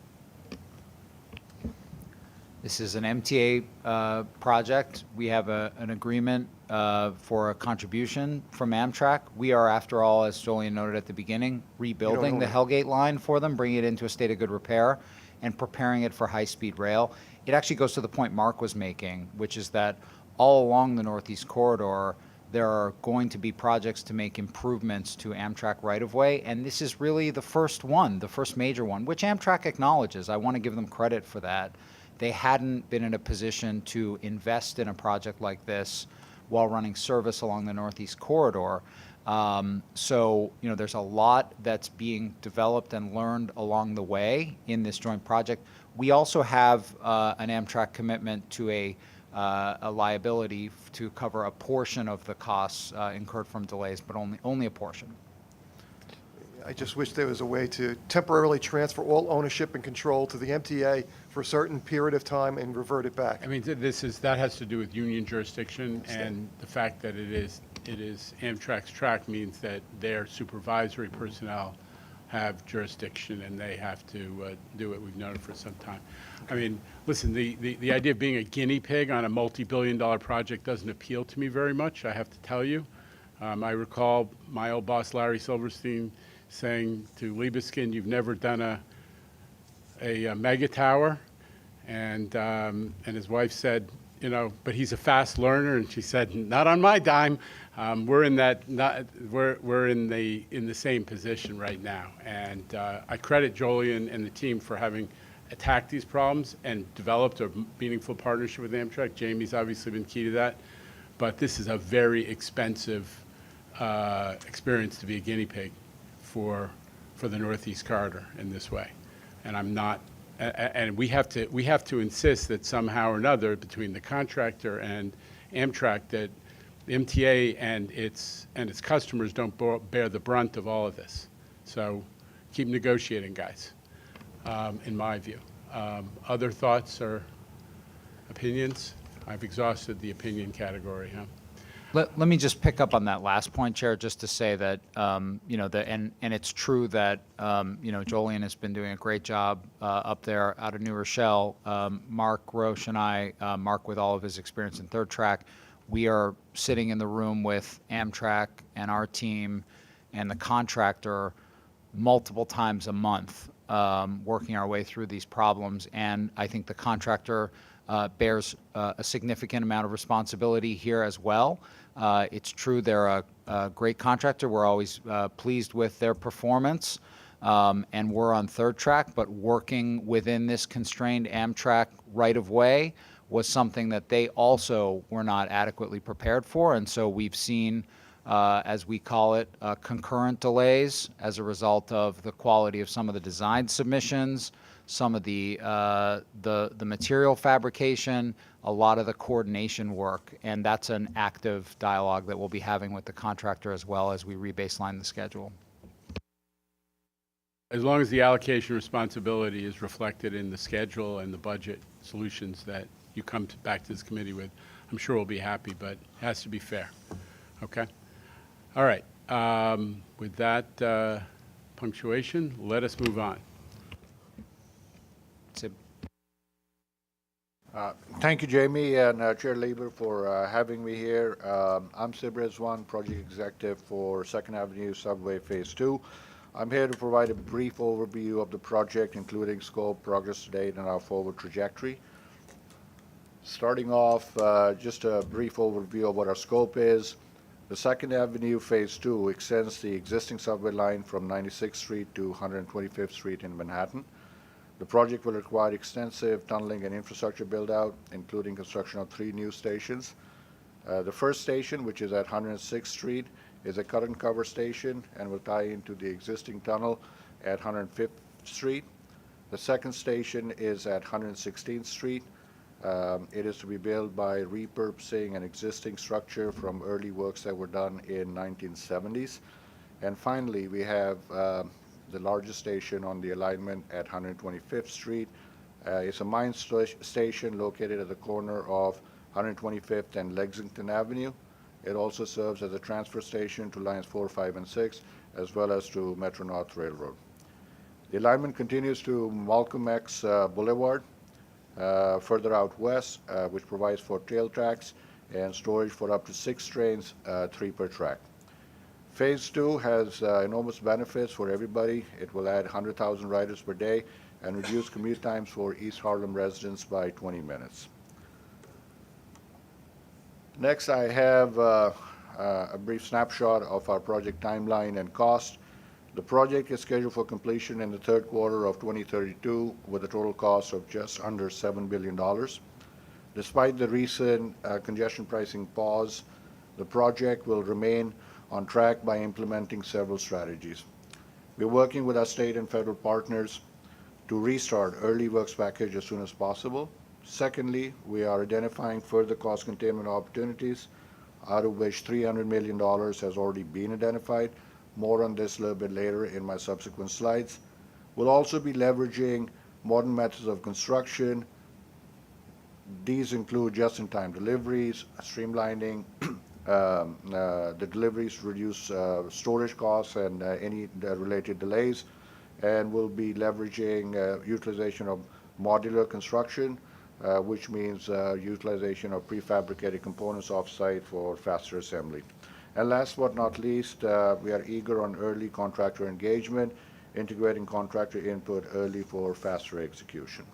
This is an MTA project. We have an agreement for a contribution from Amtrak. We are, after all, as Jolien noted at the beginning, rebuilding the Hellgate line for them, bringing it into a state of good repair, and preparing it for high-speed rail. It actually goes to the point Mark was making, which is that all along the Northeast Corridor, there are going to be projects to make improvements to Amtrak right-of-way, and this is really the first one, the first major one, which Amtrak acknowledges. I want to give them credit for that. They hadn't been in a position to invest in a project like this while running service along the Northeast Corridor. So, there's a lot that's being developed and learned along the way in this joint project. We also have an Amtrak commitment to a liability to cover a portion of the costs incurred from delays, but only a portion. I just wish there was a way to temporarily transfer all ownership and control to the MTA for a certain period of time and revert it back. I mean, that has to do with union jurisdiction, and the fact that it is Amtrak's track means that their supervisory personnel have jurisdiction and they have to do it. We've known it for some time. I mean, listen, the idea of being a guinea pig on a multi-billion-dollar project doesn't appeal to me very much, I have to tell you. I recall my old boss, Larry Silverstein, saying to Libeskind, "You've never done a mega tower," and his wife said, "You know, but he's a fast learner," and she said, "Not on my dime." We're in that. We're in the same position right now, and I credit Jolyon and the team for having attacked these problems and developed a meaningful partnership with Amtrak. Jamie's obviously been key to that, but this is a very expensive experience to be a guinea pig for the Northeast Corridor in this way, and I'm not. And we have to insist that somehow or another, between the contractor and Amtrak, that the MTA and its customers don't bear the brunt of all of this. So keep negotiating, guys, in my view. Other thoughts or opinions? I've exhausted the opinion category, huh? Let me just pick up on that last point, Chair, just to say that, you know, and it's true that, you know, Jolyon has been doing a great job up there out of New Rochelle. Mark Roche and I, Mark with all of his experience in third track, we are sitting in the room with Amtrak and our team and the contractor multiple times a month, working our way through these problems. And I think the contractor bears a significant amount of responsibility here as well. It's true they're a great contractor. We're always pleased with their performance, and we're on third track, but working within this constrained Amtrak right-of-way was something that they also were not adequately prepared for, and so we've seen, as we call it, concurrent delays as a result of the quality of some of the design submissions, some of the material fabrication, a lot of the coordination work, and that's an active dialogue that we'll be having with the contractor as well as we rebaseline the schedule. As long as the allocation responsibility is reflected in the schedule and the budget solutions that you come back to this committee with, I'm sure we'll be happy, but it has to be fair. Okay? All right. With that punctuation, let us move on. Thank you, Jamie, and Chair Lieber for having me here. I'm Sib Rizwan, Project Executive for 2nd Avenue Subway Phase 2. I'm here to provide a brief overview of the project, including scope, progress to date, and our forward trajectory. Starting off, just a brief overview of what our scope is. The 2nd Avenue Phase 2 extends the existing subway line from 96th Street to 125th Street in Manhattan. The project will require extensive tunneling and infrastructure build-out, including construction of 3 new stations. The first station, which is at 106th Street, is a cut-and-cover station and will tie into the existing tunnel at 105th Street. The second station is at 116th Street. It is to be built by repurposing an existing structure from early works that were done in 1970s. And finally, we have the largest station on the alignment at 125th Street. It's a mine station located at the corner of 125th and Lexington Avenue. It also serves as a transfer station to lines 4, 5, and 6, as well as to Metro North Railroad. The alignment continues to Malcolm X Boulevard, further out west, which provides for tail tracks and storage for up to 6 trains, 3 per track. Phase 2 has enormous benefits for everybody. It will add 100,000 riders per day and reduce commute times for East Harlem residents by 20 minutes. Next, I have a brief snapshot of our project timeline and cost. The project is scheduled for completion in the 3rd quarter of 2032 with a total cost of just under $7 billion. Despite the recent congestion pricing pause, the project will remain on track by implementing several strategies. We're working with our state and federal partners to restart early works package as soon as possible. Secondly, we are identifying further cost containment opportunities, out of which $300 million has already been identified, More on this a little bit later in my subsequent slides. We'll also be leveraging modern methods of construction. These include just-in-time deliveries, streamlining the deliveries to reduce storage costs and any related delays. And we'll be leveraging utilization of modular construction, which means utilization of prefabricated components off-site for faster assembly. And last but not least, we are eager on early contractor engagement, integrating contractor input early for faster execution.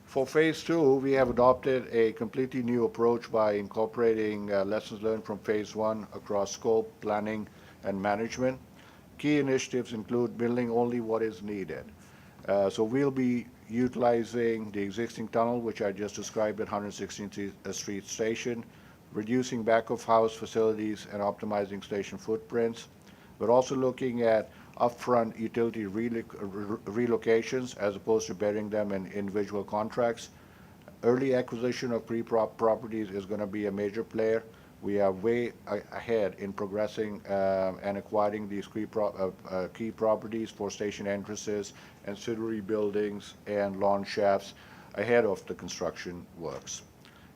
For phase 2, we have adopted a completely new approach by incorporating lessons learned from phase 1 across scope, planning, and management. Key initiatives include building only what is needed. So we'll be utilizing the existing tunnel, which I just described at 116th Street Station, reducing back-of-house facilities and optimizing station footprints. We're also looking at upfront utility relocations as opposed to burying them in individual contracts. Early acquisition of properties is going to be a major player. We are way ahead in progressing and acquiring these key properties for station entrances, ancillary buildings, and lawn shafts ahead of the construction works.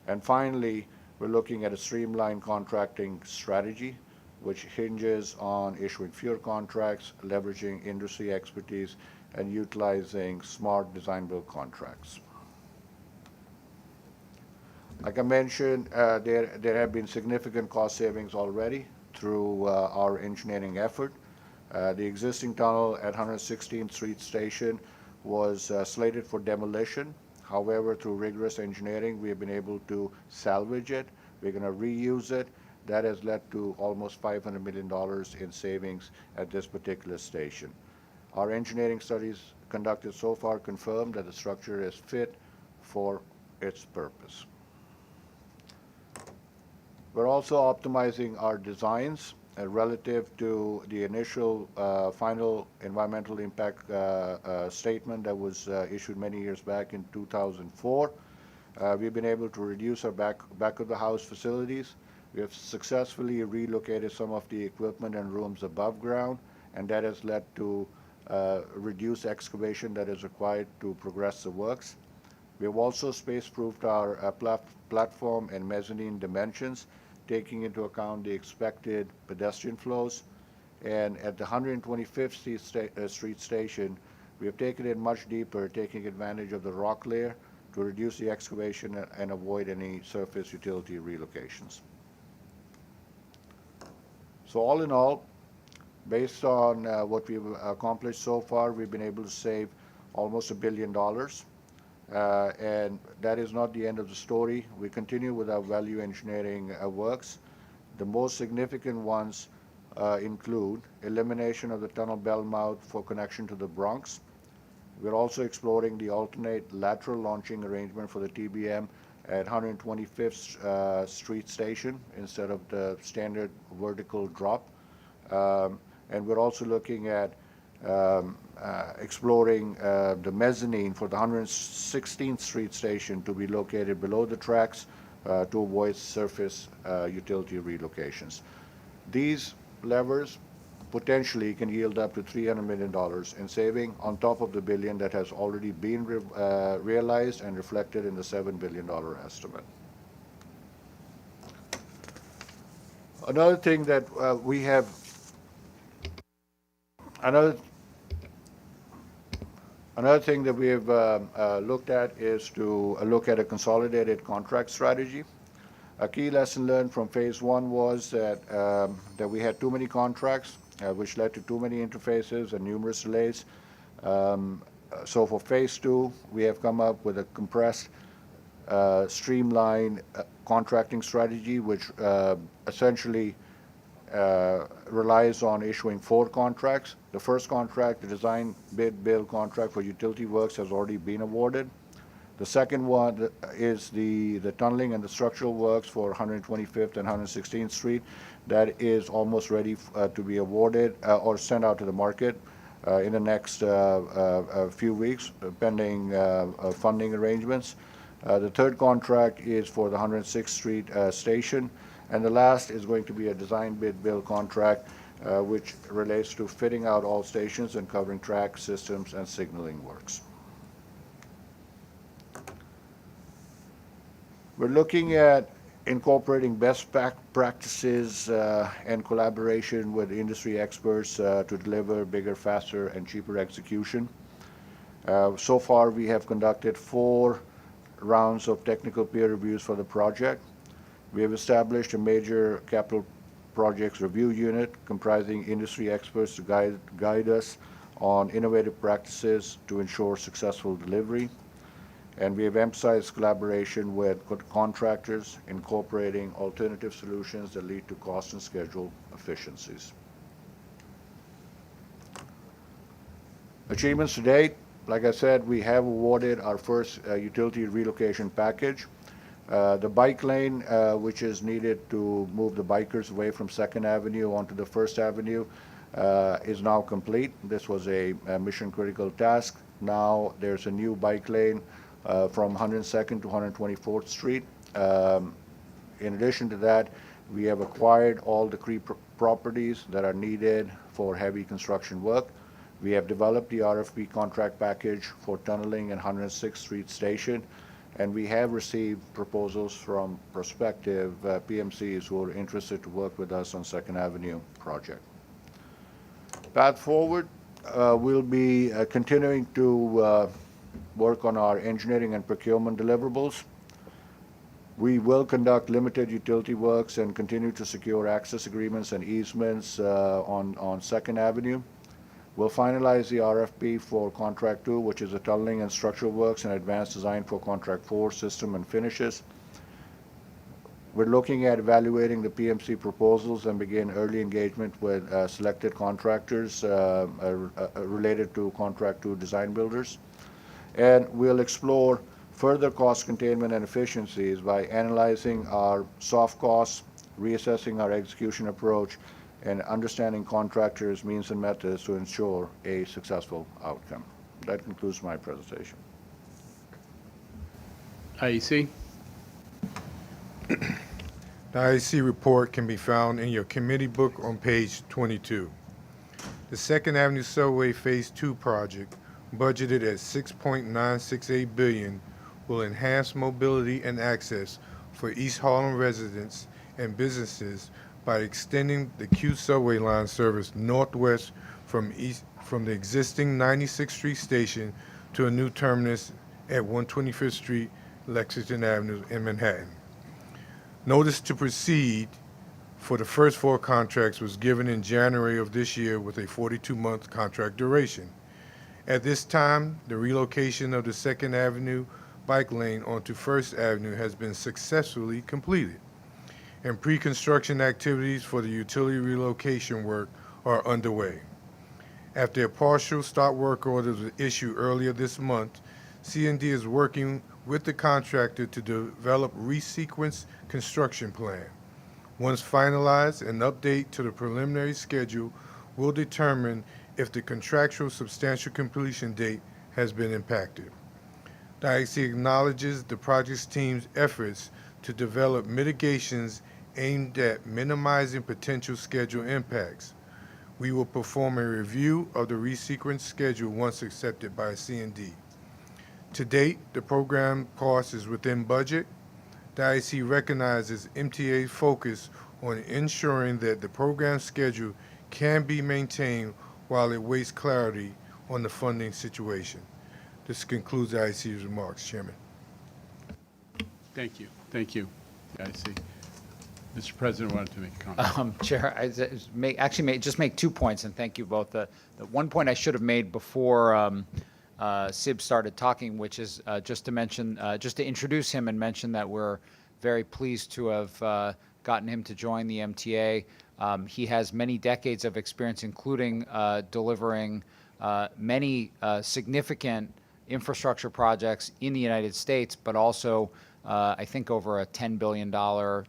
And finally, we're looking at a streamlined contracting strategy, which hinges on issuing fewer contracts, leveraging industry expertise, and utilizing smart design-build contracts. Like I mentioned, there have been significant cost savings already through our engineering effort. The existing tunnel at 116th Street Station was slated for demolition. However, through rigorous engineering, we have been able to salvage it. We're going to reuse it. That has led to almost $500 million in savings at this particular station. Our engineering studies conducted so far confirm that the structure is fit for its purpose. We're also optimizing our designs relative to the initial final environmental impact statement that was issued many years back in 2004. We've been able to reduce our back-of-the-house facilities. We have successfully relocated some of the equipment and rooms above ground, and that has led to reduced excavation that is required to progress the works. We have also space-proofed our platform and mezzanine dimensions, taking into account the expected pedestrian flows. And at the 125th Street Station, we have taken it much deeper, taking advantage of the rock layer to reduce the excavation and avoid any surface utility relocations. So all in all, based on what we've accomplished so far, we've been able to save almost $1 billion. And that is not the end of the story. We continue with our value engineering works. The most significant ones include elimination of the tunnel bell mouth for connection to the Bronx. We're also exploring the alternate lateral launching arrangement for the TBM at 125th Street Station instead of the standard vertical drop. And we're also looking at exploring the mezzanine for the 116th Street Station to be located below the tracks to avoid surface utility relocations. These levers potentially can yield up to $300 million in saving on top of the $1 billion that has already been realized and reflected in the $7 billion estimate. Another thing that we have Another thing that we have looked at is to look at a consolidated contract strategy. A key lesson learned from phase 1 was that we had too many contracts, which led to too many interfaces and numerous delays. So for phase 2, we have come up with a compressed, streamlined contracting strategy, which essentially relies on issuing 4 contracts. The first contract, the design bid build contract for utility works, has already been awarded. The second one is the tunneling and the structural works for 125th and 116th Street. That is almost ready to be awarded or sent out to the market in the next few weeks, pending funding arrangements. The third contract is for the 106th Street station, And the last is going to be a design bid build contract, which relates to fitting out all stations and covering track systems and signaling works. We're looking at incorporating best practices and collaboration with industry experts to deliver bigger, faster, and cheaper execution. So far, we have conducted 4 rounds of technical peer reviews for the project. We have established a major capital projects review unit comprising industry experts to guide us on innovative practices to ensure successful delivery. And we have emphasized collaboration with contractors, incorporating alternative solutions that lead to cost and schedule efficiencies. Achievements to date, like I said, we have awarded our first utility relocation package. The bike lane, which is needed to move the bikers away from 2nd Avenue onto the 1st Avenue, is now complete. This was a mission-critical task. Now there's a new bike lane from 102nd to 124th Street. In addition to that, we have acquired all the properties that are needed for heavy construction work. We have developed the RFP contract package for tunneling in 106th Street Station, and we have received proposals from prospective PMCs who are interested to work with us on 2nd Avenue project. Path forward, we'll be continuing to work on our engineering and procurement deliverables. We will conduct limited utility works and continue to secure access agreements and easements on 2nd Avenue. We'll finalize the RFP for Contract 2, which is the tunneling and structural works and advanced design for Contract 4, system and finishes. We're looking at evaluating the PMC proposals and begin early engagement with selected contractors related to Contract 2 design builders. And we'll explore further cost containment and efficiencies by analyzing our soft costs, reassessing our execution approach, and understanding contractors' means and methods to ensure a successful outcome. That concludes my presentation. IEC. The IEC report can be found in your committee book on page 22. The 2nd Avenue Subway Phase 2 project, budgeted at $6.968 billion, will enhance mobility and access for East Harlem residents and businesses by extending the Q subway line service northwest from the existing 96th Street station to a new terminus at 125th Street, Lexington Avenue in Manhattan. Notice to proceed for the first 4 contracts was given in January of this year with a 42-month contract duration. At this time, the relocation of the 2nd Avenue bike lane onto 1st Avenue has been successfully completed, and pre-construction activities for the utility relocation work are underway. After a partial stop work order was issued earlier this month, C&D is working with the contractor to develop resequenced construction plan. Once finalized, an update to the preliminary schedule will determine if the contractual substantial completion date has been impacted. The IEC acknowledges the project's team's efforts to develop mitigations aimed at minimizing potential schedule impacts. We will perform a review of the resequenced schedule once accepted by C&D. To date, the program cost is within budget. The IEC recognizes MTA's focus on ensuring that the program schedule can be maintained while it waits clarity on the funding situation. This concludes the IEC's remarks, Chairman. Thank you. Thank you, IEC. Mr. President wanted to make a comment. Chair, just make 2 points, and thank you both. The one point I should have made before Sib started talking, which is just to introduce him and mention that we're very pleased to have gotten him to join the MTA. He has many decades of experience, including delivering many significant infrastructure projects in the United States, but also I think, over a $10 billion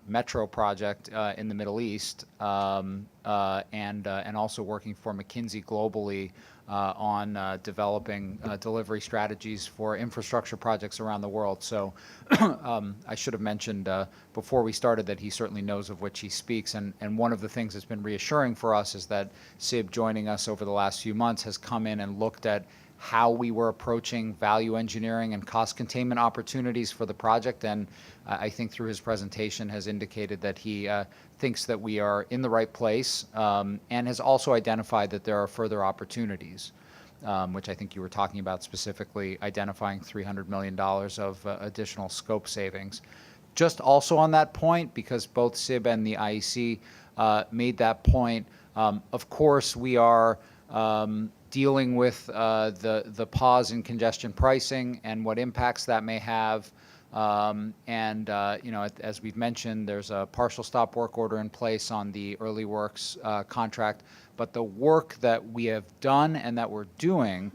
metro project in the Middle East, and also working for McKinsey globally on developing delivery strategies for infrastructure projects around the world. So I should have mentioned before we started that he certainly knows of which he speaks. And one of the things that's been reassuring for us is that SIB, joining us over the last few months, has come in and looked at how we were approaching value engineering and cost containment opportunities for the project. And I think through his presentation has indicated that he thinks that we are in the right place, and has also identified that there are further opportunities, which I think you were talking about, specifically identifying $300 million of additional scope savings. Just also on that point, because both SIB and the IEC made that point, of course we are dealing with the pause in congestion pricing and what impacts that may have. As we've mentioned, there's a partial stop work order in place on the early works contract. But the work that we have done and that we're doing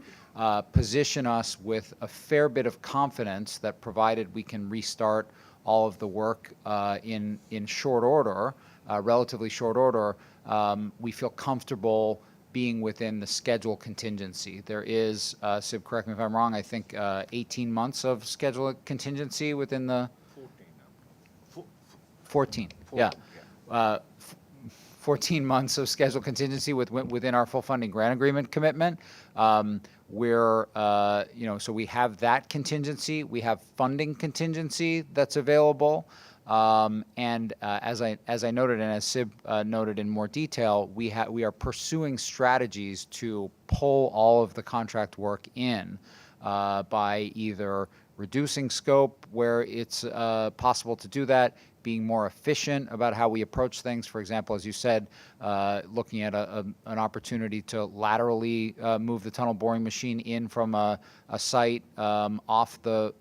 position us with a fair bit of confidence that, provided we can restart all of the work in short order, relatively short order, we feel comfortable being within the schedule contingency. There is, Sib, correct me if I'm wrong, I think 18 months of schedule contingency within the... 14, yeah. 14 months of schedule contingency within our full funding grant agreement commitment. So we have that contingency. We have funding contingency that's available. As I noted, and as Sib noted in more detail, we are pursuing strategies to pull all of the contract work in by either reducing scope where it's possible to do that, being more efficient about how we approach things. For example, as you said, looking at an opportunity to laterally move the tunnel boring machine in from a site off the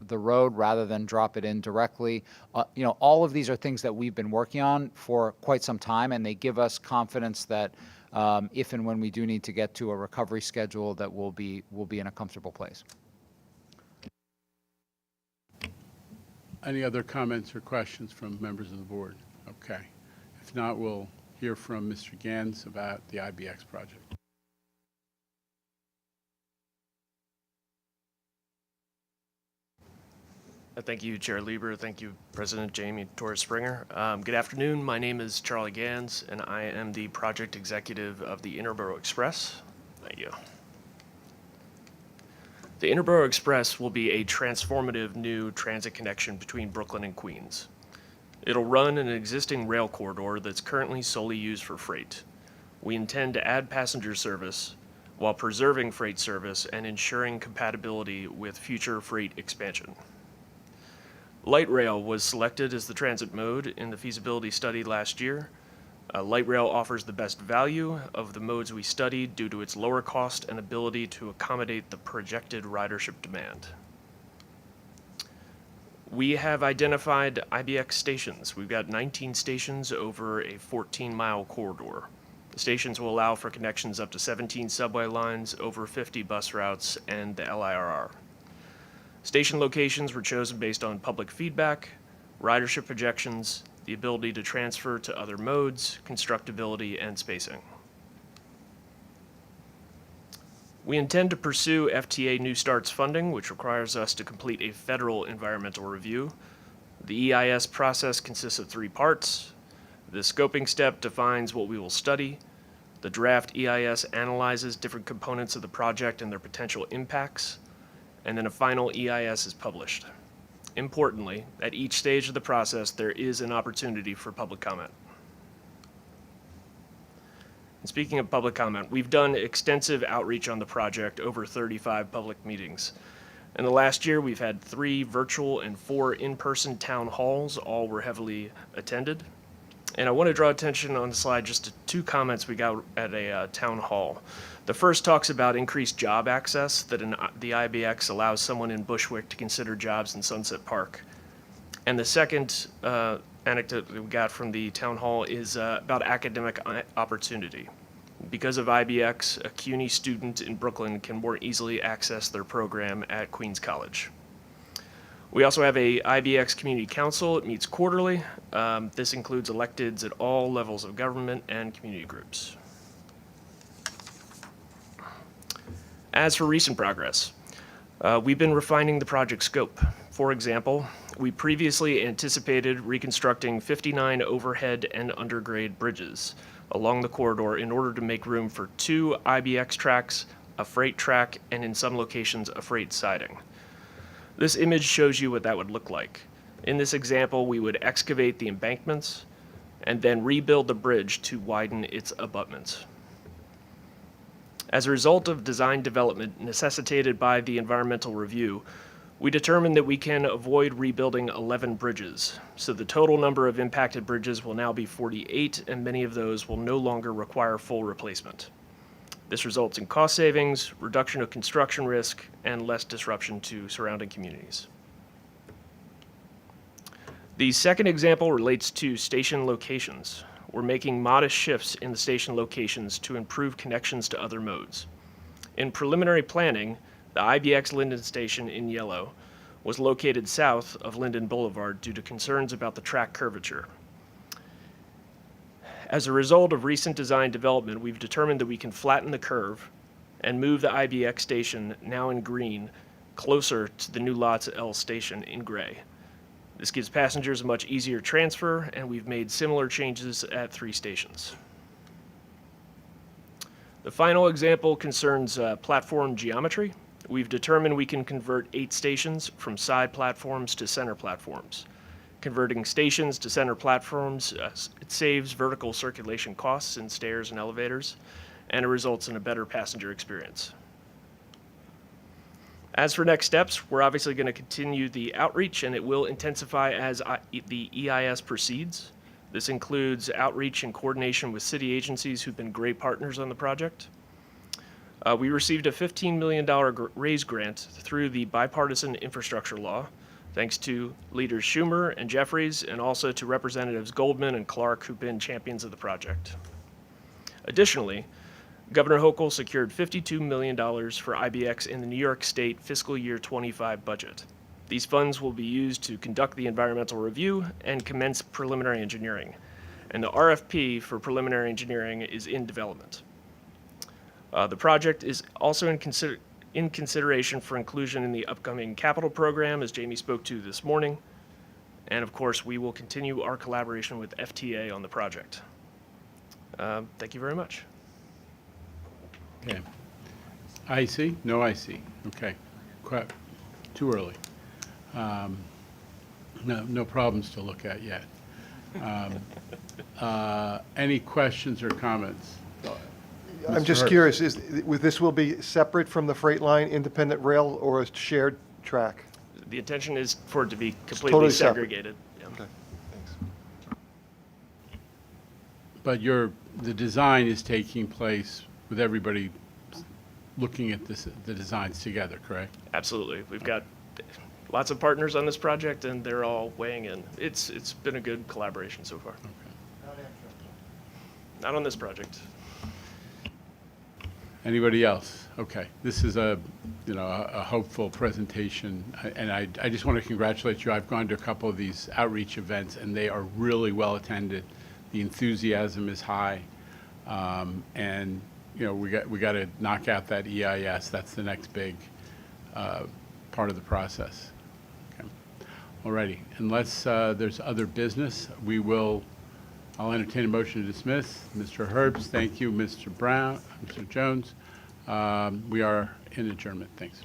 road rather than drop it in directly. All of these are things that we've been working on for quite some time, and they give us confidence that if and when we do need to get to a recovery schedule, that we'll be in a comfortable place. Any other comments or questions from members of the board? Okay. If not, we'll hear from Mr. Gans about the IBX project. Thank you, Chair Lieber. Thank you, President Jamie Torres-Springer. Good afternoon. My name is Charlie Gans, and I am the project executive of the Interborough Express. Thank you. The Interborough Express will be a transformative new transit connection between Brooklyn and Queens. It'll run an existing rail corridor that's currently solely used for freight. We intend to add passenger service while preserving freight service and ensuring compatibility with future freight expansion. Light rail was selected as the transit mode in the feasibility study last year. Light rail offers the best value of the modes we studied due to its lower cost and ability to accommodate the projected ridership demand. We have identified IBX stations. We've got 19 stations over a 14-mile corridor. The stations will allow for connections up to 17 subway lines, over 50 bus routes, and the LIRR. Station locations were chosen based on public feedback, ridership projections, the ability to transfer to other modes, constructability, and spacing. We intend to pursue FTA New Starts funding, which requires us to complete a federal environmental review. The EIS process consists of 3 parts. The scoping step defines what we will study. The draft EIS analyzes different components of the project and their potential impacts. And then a final EIS is published. Importantly, at each stage of the process, there is an opportunity for public comment. And speaking of public comment, we've done extensive outreach on the project, over 35 public meetings. In the last year, we've had 3 virtual and 4 in-person town halls. All were heavily attended. And I want to draw attention on the slide just to 2 comments we got at a town hall. The first talks about increased job access, that the IBX allows someone in Bushwick to consider jobs in Sunset Park. And the second anecdote that we got from the town hall is about academic opportunity. Because of IBX, a CUNY student in Brooklyn can more easily access their program at Queens College. We also have a IBX Community Council. It meets quarterly. This includes electeds at all levels of government and community groups. As for recent progress, we've been refining the project scope. For example, we previously anticipated reconstructing 59 overhead and undergrade bridges along the corridor in order to make room for 2 IBX tracks, a freight track, and in some locations, a freight siding. This image shows you what that would look like. In this example, we would excavate the embankments and then rebuild the bridge to widen its abutments. As a result of design development necessitated by the environmental review, we determined that we can avoid rebuilding 11 bridges. So the total number of impacted bridges will now be 48, and many of those will no longer require full replacement. This results in cost savings, reduction of construction risk, and less disruption to surrounding communities. The second example relates to station locations. We're making modest shifts in the station locations to improve connections to other modes. In preliminary planning, the IBX Linden Station in yellow was located south of Linden Boulevard due to concerns about the track curvature. As a result of recent design development, we've determined that we can flatten the curve and move the IBX station, now in green, closer to the new Lots L station in gray. This gives passengers a much easier transfer, and we've made similar changes at 3 stations. The final example concerns platform geometry. We've determined we can convert 8 stations from side platforms to center platforms. Converting stations to center platforms, it saves vertical circulation costs in stairs and elevators, and it results in a better passenger experience. As for next steps, we're obviously going to continue the outreach, and it will intensify as the EIS proceeds. This includes outreach in coordination with city agencies who've been great partners on the project. We received a $15 million raise grant through the bipartisan infrastructure law, thanks to leaders Schumer and Jeffries, and also to Representatives Goldman and Clark, who've been champions of the project. Additionally, Governor Hochul secured $52 million for IBX in the New York State fiscal year 25 budget. These funds will be used to conduct the environmental review and commence preliminary engineering. And the RFP for preliminary engineering is in development. The project is also in consideration for inclusion in the upcoming capital program, as Jamie spoke to this morning. And of course, we will continue our collaboration with FTA on the project. Thank you very much. Okay. IC? No IC. Okay. Too early. No problems to look at yet. Any questions or comments? I'm just curious, this will be separate from the freight line, independent rail, or a shared track? The intention is for it to be completely totally separate. segregated. Yeah. Okay, thanks. But the design is taking place with everybody looking at the designs together, correct? Absolutely. We've got lots of partners on this project, and they're all weighing in. It's been a good collaboration so far. Okay. Not on this project. Anybody else? Okay, this is a hopeful presentation, and I just want to congratulate you. I've gone to a couple of these outreach events, and they are really well attended. The enthusiasm is high, and we got to knock out that EIS. That's the next big part of the process. Okay. Alrighty, unless there's other business, I'll entertain a motion to dismiss. Mr. Herbst, thank you. Mr. Brown, Mr. Jones. We are in adjournment. Thanks.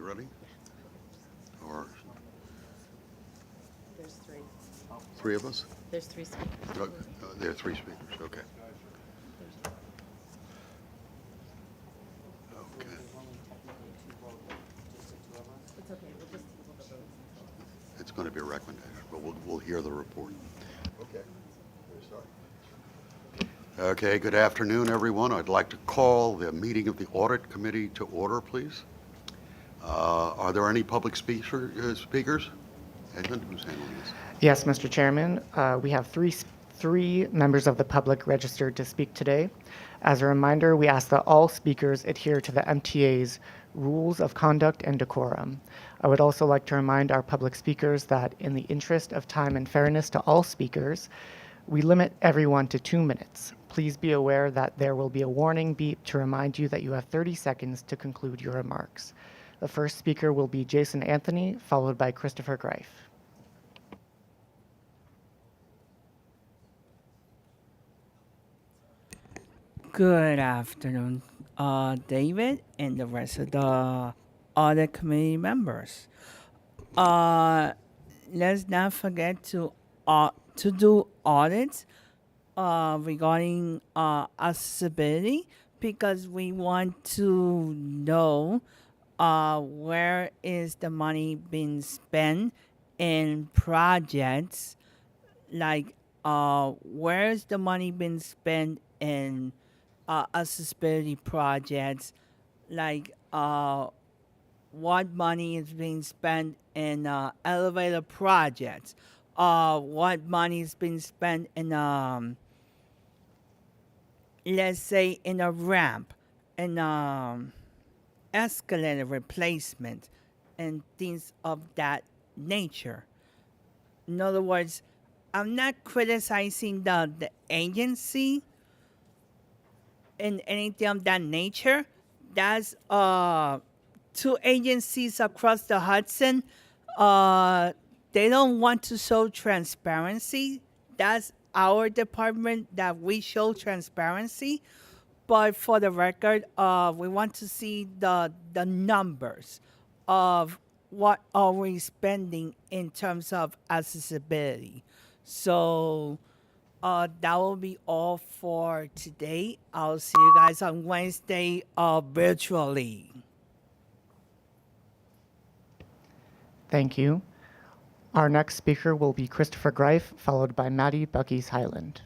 ready? Or There's three. three of us? There's three speakers. There are three speakers, okay. Okay. It's okay, we'll just table the votes. It's going to be a recommendation, but we'll hear the report. Okay. Okay, good afternoon, everyone. I'd like to call the meeting of the Audit Committee to order, please. Are there any public speakers? Edmund, who's handling this? Yes, Mr. Chairman. We have three members of the public registered to speak today. As a reminder, we ask that all speakers adhere to the MTA's rules of conduct and decorum. I would also like to remind our public speakers that in the interest of time and fairness to all speakers, we limit everyone to 2 minutes. Please be aware that there will be a warning beep to remind you that you have 30 seconds to conclude your remarks. The first speaker will be Jason Anthony, followed by Christopher Greif. Good afternoon, David and the rest of the Audit Committee members. Let's not forget to do audits regarding accessibility, because we want to know where is the money being spent in projects, like where is the money being spent in accessibility projects, like what money is being spent in elevator projects, what money is being spent in let's say in a ramp, in escalator replacement, and things of that nature. In other words, I'm not criticizing the agency in anything of that nature. That's two agencies across the Hudson. They don't want to show transparency. That's our department, that we show transparency. But for the record, we want to see the numbers of what are we spending in terms of accessibility. So that will be all for today. I'll see you guys on Wednesday virtually. Thank you. Our next speaker will be Christopher Greif, followed by Maddie Bucky's Highland.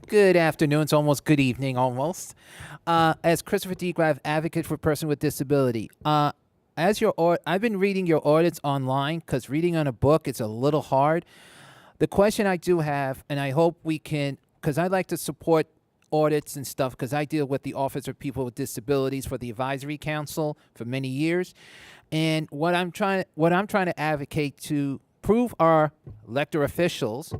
Good afternoon. It's almost good evening, almost. As Christopher D. Greif, advocate for person with disability. I've been reading your audits online, because reading on a book, it's a little hard. The question I do have, and I hope we can, because I like to support audits and stuff, because I deal with the Office of People with Disabilities for the Advisory Council for many years. And what I'm trying to advocate to prove our elected officials,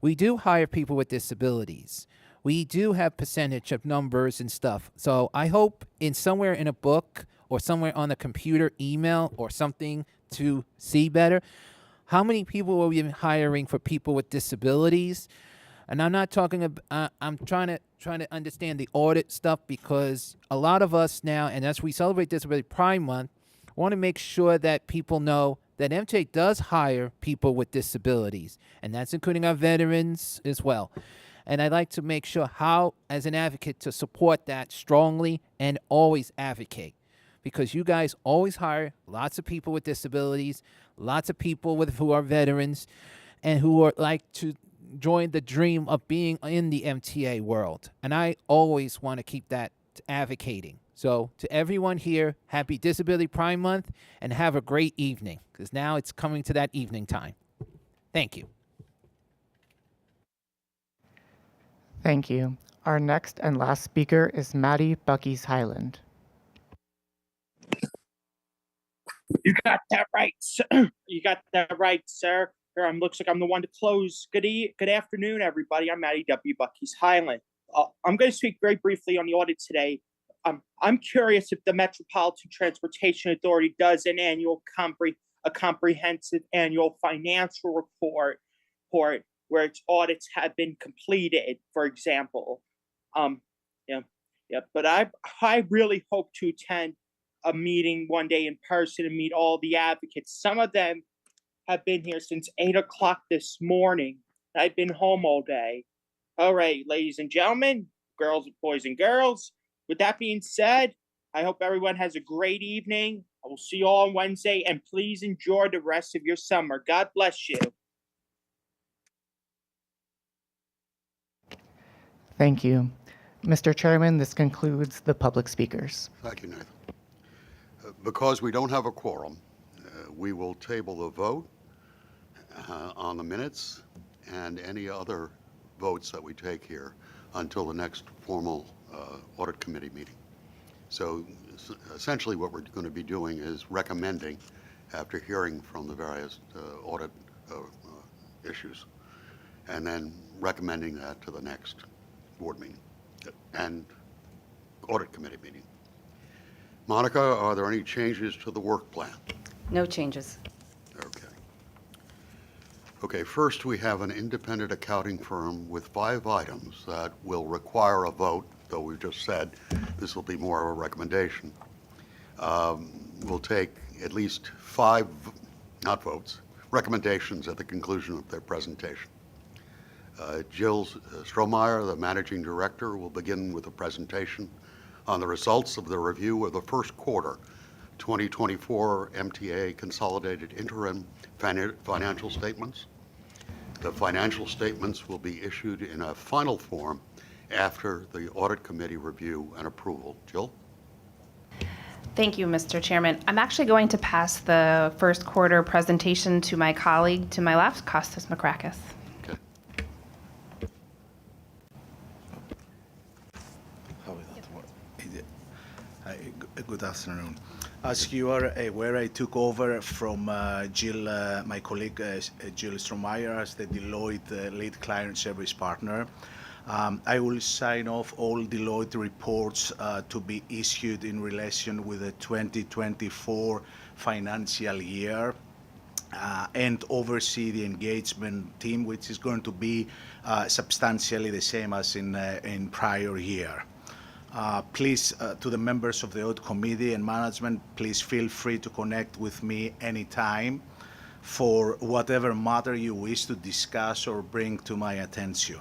we do hire people with disabilities. We do have percentage of numbers and stuff. So I hope somewhere in a book or somewhere on a computer, email or something to see better, how many people will we be hiring for people with disabilities? And I'm not talking about, I'm trying to understand the audit stuff, because a lot of us now, and as we celebrate Disability Pride Month, want to make sure that people know that MTA does hire people with disabilities, and that's including our veterans as well. And I'd like to make sure how, as an advocate, to support that strongly and always advocate, because you guys always hire lots of people with disabilities, lots of people who are veterans, and who are like to join the dream of being in the MTA world. And I always want to keep that advocating. So to everyone here, happy Disability Pride Month, and have a great evening, because now it's coming to that evening time. Thank you. Thank you. Our next and last speaker is Maddie Bucky's Highland. You got that right, sir. You got that right, sir. Here, looks like I'm the one to close. Good afternoon, everybody. I'm Matty W. Bucky's Highland. I'm going to speak very briefly on the audit today. I'm curious if the Metropolitan Transportation Authority does an a comprehensive annual financial report where its audits have been completed, for example. Yeah, but I really hope to attend a meeting one day in person and meet all the advocates. Some of them have been here since 8 o'clock this morning. I've been home all day. All right, ladies and gentlemen, girls, boys and girls. With that being said, I hope everyone has a great evening. I will see you all on Wednesday, and please enjoy the rest of your summer. God bless you. Thank you. Mr. Chairman, this concludes the public speakers. Thank you, Nathan. Because we don't have a quorum, we will table the vote on the minutes and any other votes that we take here until the next formal Audit Committee meeting. So essentially what we're going to be doing is recommending, after hearing from the various audit issues, and then recommending that to the next board meeting and Audit Committee meeting. Monica, are there any changes to the work plan? No changes. Okay. Okay, first we have an independent accounting firm with 5 items that will require a vote, though we've just said this will be more of a recommendation. We'll take at least 5, not votes, recommendations at the conclusion of their presentation. Jill Strohmeyer, the Managing Director, will begin with a presentation on the results of the review of the first quarter 2024 MTA Consolidated Interim Financial Statements. The financial statements will be issued in a final form after the Audit Committee review and approval. Jill? Thank you, Mr. Chairman. I'm actually going to pass the first quarter presentation to my colleague to my left, Kostas Makrakis. Good afternoon. As you are aware, I took over from Jill, my colleague Jill Strohmeyer, as the Deloitte lead client service partner. I will sign off all Deloitte reports to be issued in relation with the 2024 financial year and oversee the engagement team, which is going to be substantially the same as in prior year. Please, to the members of the Audit Committee and management, please feel free to connect with me anytime for whatever matter you wish to discuss or bring to my attention.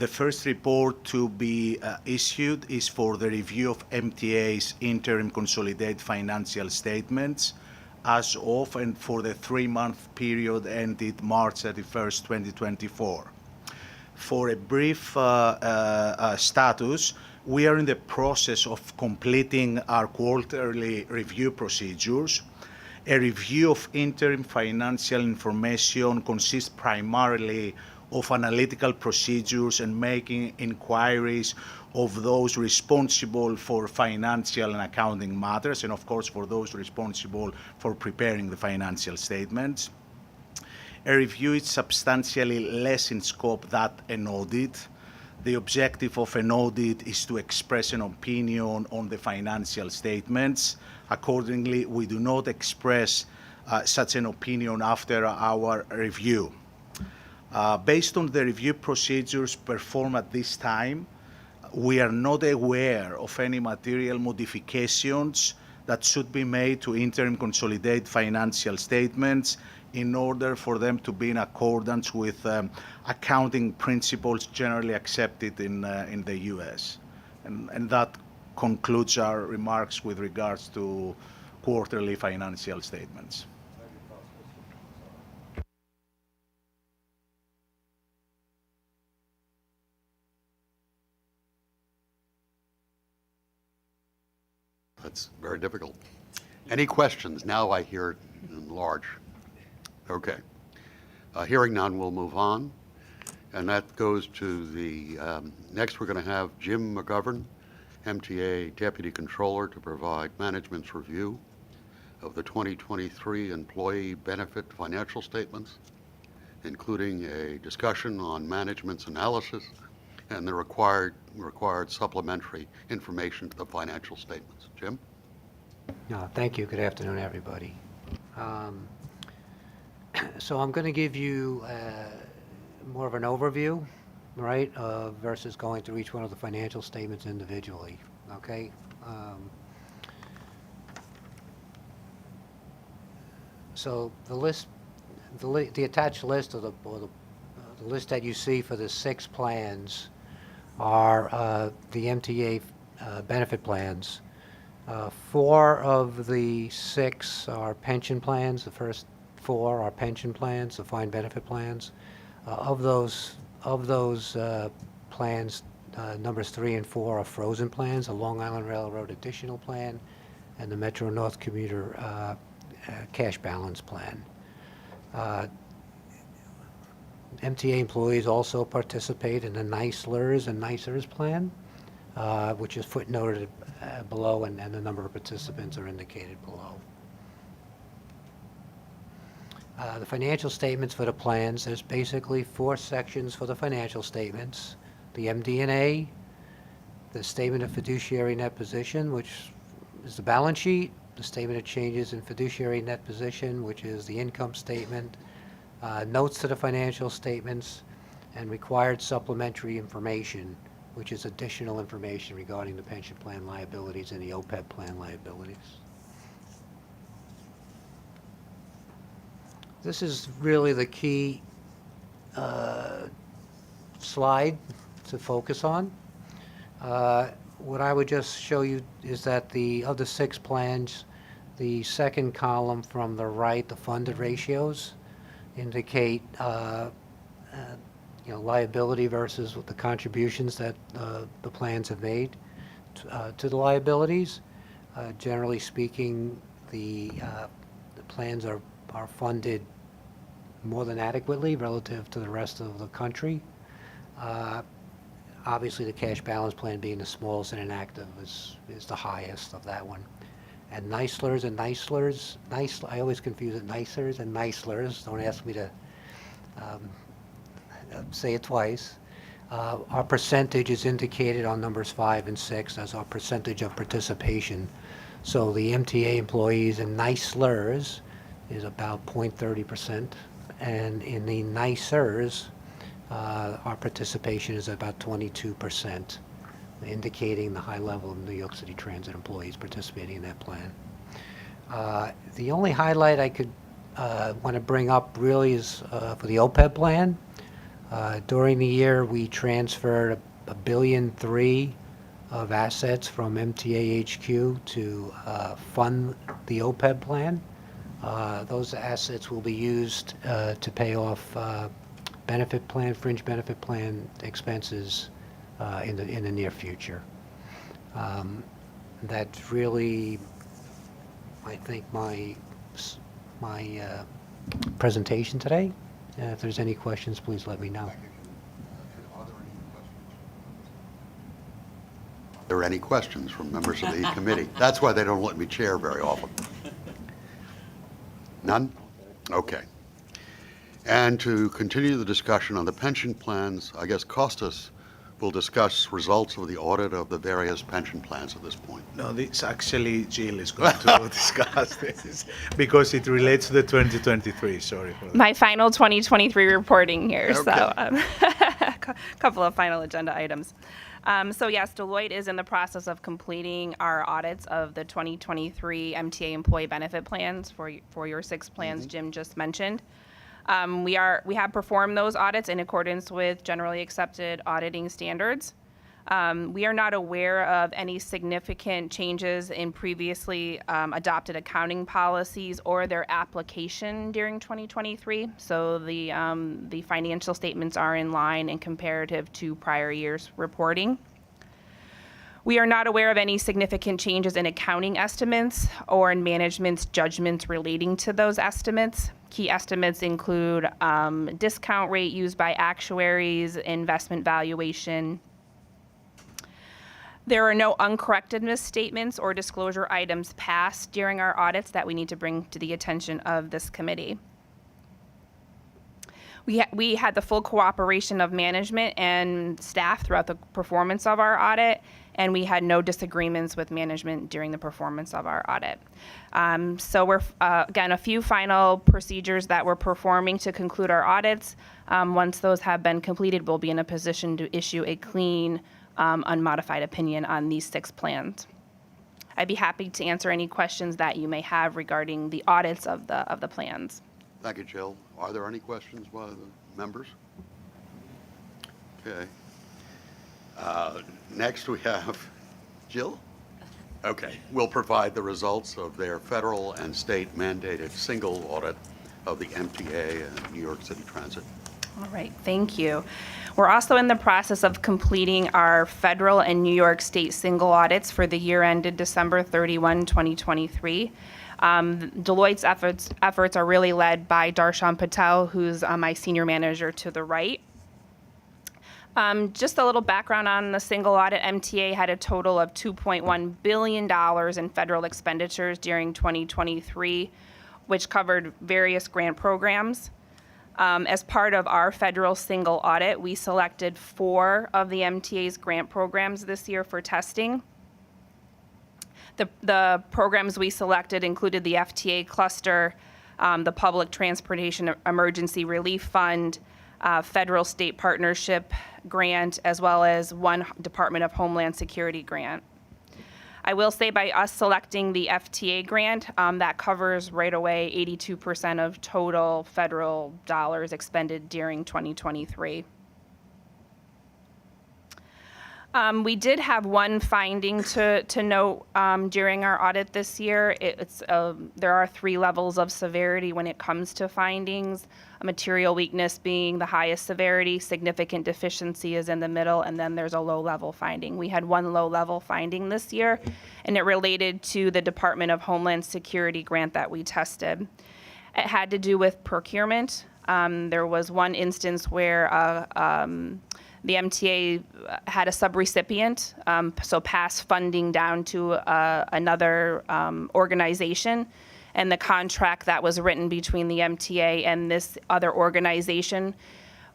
The first report to be issued is for the review of MTA's interim consolidated financial statements as of and for the 3-month period ended March 31st, 2024. For a brief status, we are in the process of completing our quarterly review procedures. A review of interim financial information consists primarily of analytical procedures and making inquiries of those responsible for financial and accounting matters, and of course for those responsible for preparing the financial statements. A review is substantially less in scope than an audit. The objective of an audit is to express an opinion on the financial statements. Accordingly, we do not express such an opinion after our review. Based on the review procedures performed at this time, we are not aware of any material modifications that should be made to interim consolidated financial statements in order for them to be in accordance with accounting principles generally accepted in the U.S. And that concludes our remarks with regards to quarterly financial statements. That's very difficult. Any questions? Now I hear in large. Okay. Hearing none, we'll move on. And that goes to the, next we're going to have Jim McGovern, MTA Deputy Controller, to provide management's review of the 2023 employee benefit financial statements, including a discussion on management's analysis and the required supplementary information to the financial statements. Jim? Thank you. Good afternoon, everybody. So I'm going to give you more of an overview right, versus going through each one of the financial statements individually, okay? So the list, the attached list of the list that you see for the 6 plans are the MTA benefit plans. 4 of the 6 are pension plans. The first 4 are pension plans, defined benefit plans. Of those plans, numbers 3 and 4 are frozen plans, the Long Island Railroad additional plan and the Metro North commuter cash balance plan. MTA employees also participate in the NICERS and NICERS plan, which is footnoted below, and the number of participants are indicated below. The financial statements for the plans, there's basically 4 sections for the financial statements. The MD&A, the statement of fiduciary net position, which is the balance sheet, the statement of changes in fiduciary net position, which is the income statement, notes to the financial statements, and required supplementary information, which is additional information regarding the pension plan liabilities and the OPEB plan liabilities. This is really the key slide to focus on. What I would just show you is that of the 6 plans, the second column from the right, the funded ratios, indicate liability versus the contributions that the plans have made to the liabilities. Generally speaking, the plans are funded more than adequately relative to the rest of the country. Obviously, the cash balance plan being the smallest and inactive is the highest of that one. And NICERS and NICERS, I always confuse it, NICERS and NICERS. Don't ask me to say it twice. Our percentage is indicated on numbers 5 and 6 as our percentage of participation. So the MTA employees in NICERS is about 0.30%, and in the NICERS, our participation is about 22%, indicating the high level of New York City Transit employees participating in that plan. The only highlight I could want to bring up really is for the OPEB plan. During the year, we transferred $1.3 billion of assets from MTA HQ to fund the OPEB plan. Those assets will be used to pay off fringe benefit plan expenses in the near future. That's really, I think, my presentation today. If there's any questions, please let me know. Are there any questions from members of the committee? That's why they don't let me chair very often. None? Okay. And to continue the discussion on the pension plans, I guess Costas will discuss results of the audit of the various pension plans at this point. No, this actually Jill is going to discuss this because it relates to the 2023. Sorry for that. My final 2023 reporting here, Okay. so a couple of final agenda items. So yes, Deloitte is in the process of completing our audits of the 2023 MTA employee benefit plans for your 6 plans Jim just mentioned. We have performed those audits in accordance with generally accepted auditing standards. We are not aware of any significant changes in previously adopted accounting policies or their application during 2023. So the financial statements are in line and comparative to prior years' reporting. We are not aware of any significant changes in accounting estimates or in management's judgments relating to those estimates. Key estimates include discount rate used by actuaries, investment valuation. There are no uncorrected misstatements or disclosure items passed during our audits that we need to bring to the attention of this committee. We had the full cooperation of management and staff throughout the performance of our audit, and we had no disagreements with management during the performance of our audit. So we're, again, a few final procedures that we're performing to conclude our audits. Once those have been completed, we'll be in a position to issue a clean, unmodified opinion on these 6 plans. I'd be happy to answer any questions that you may have regarding the audits of the plans. Thank you, Jill. Are there any questions by the members? Okay. Next, we have Jill. Okay. We'll provide the results of their federal and state mandated single audit of the MTA and New York City Transit. All right, thank you. We're also in the process of completing our federal and New York State single audits for the year ended December 31, 2023. Deloitte's efforts are really led by Darshan Patel, who's my senior manager to the right. Just a little background on the single audit. MTA had a total of $2.1 billion in federal expenditures during 2023, which covered various grant programs. As part of our federal single audit, we selected 4 of the MTA's grant programs this year for testing. The programs we selected included the FTA cluster, the Public Transportation Emergency Relief Fund, federal state partnership grant, as well as one Department of Homeland Security grant. I will say by us selecting the FTA grant, that covers right away 82% of total federal dollars expended during 2023. We did have one finding to note during our audit this year. There are 3 levels of severity when it comes to findings. A material weakness being the highest severity, significant deficiency is in the middle, and then there's a low-level finding. We had one low-level finding this year, and it related to the Department of Homeland Security grant that we tested. It had to do with procurement. There was one instance where the MTA had a subrecipient, so passed funding down to another organization, and the contract that was written between the MTA and this other organization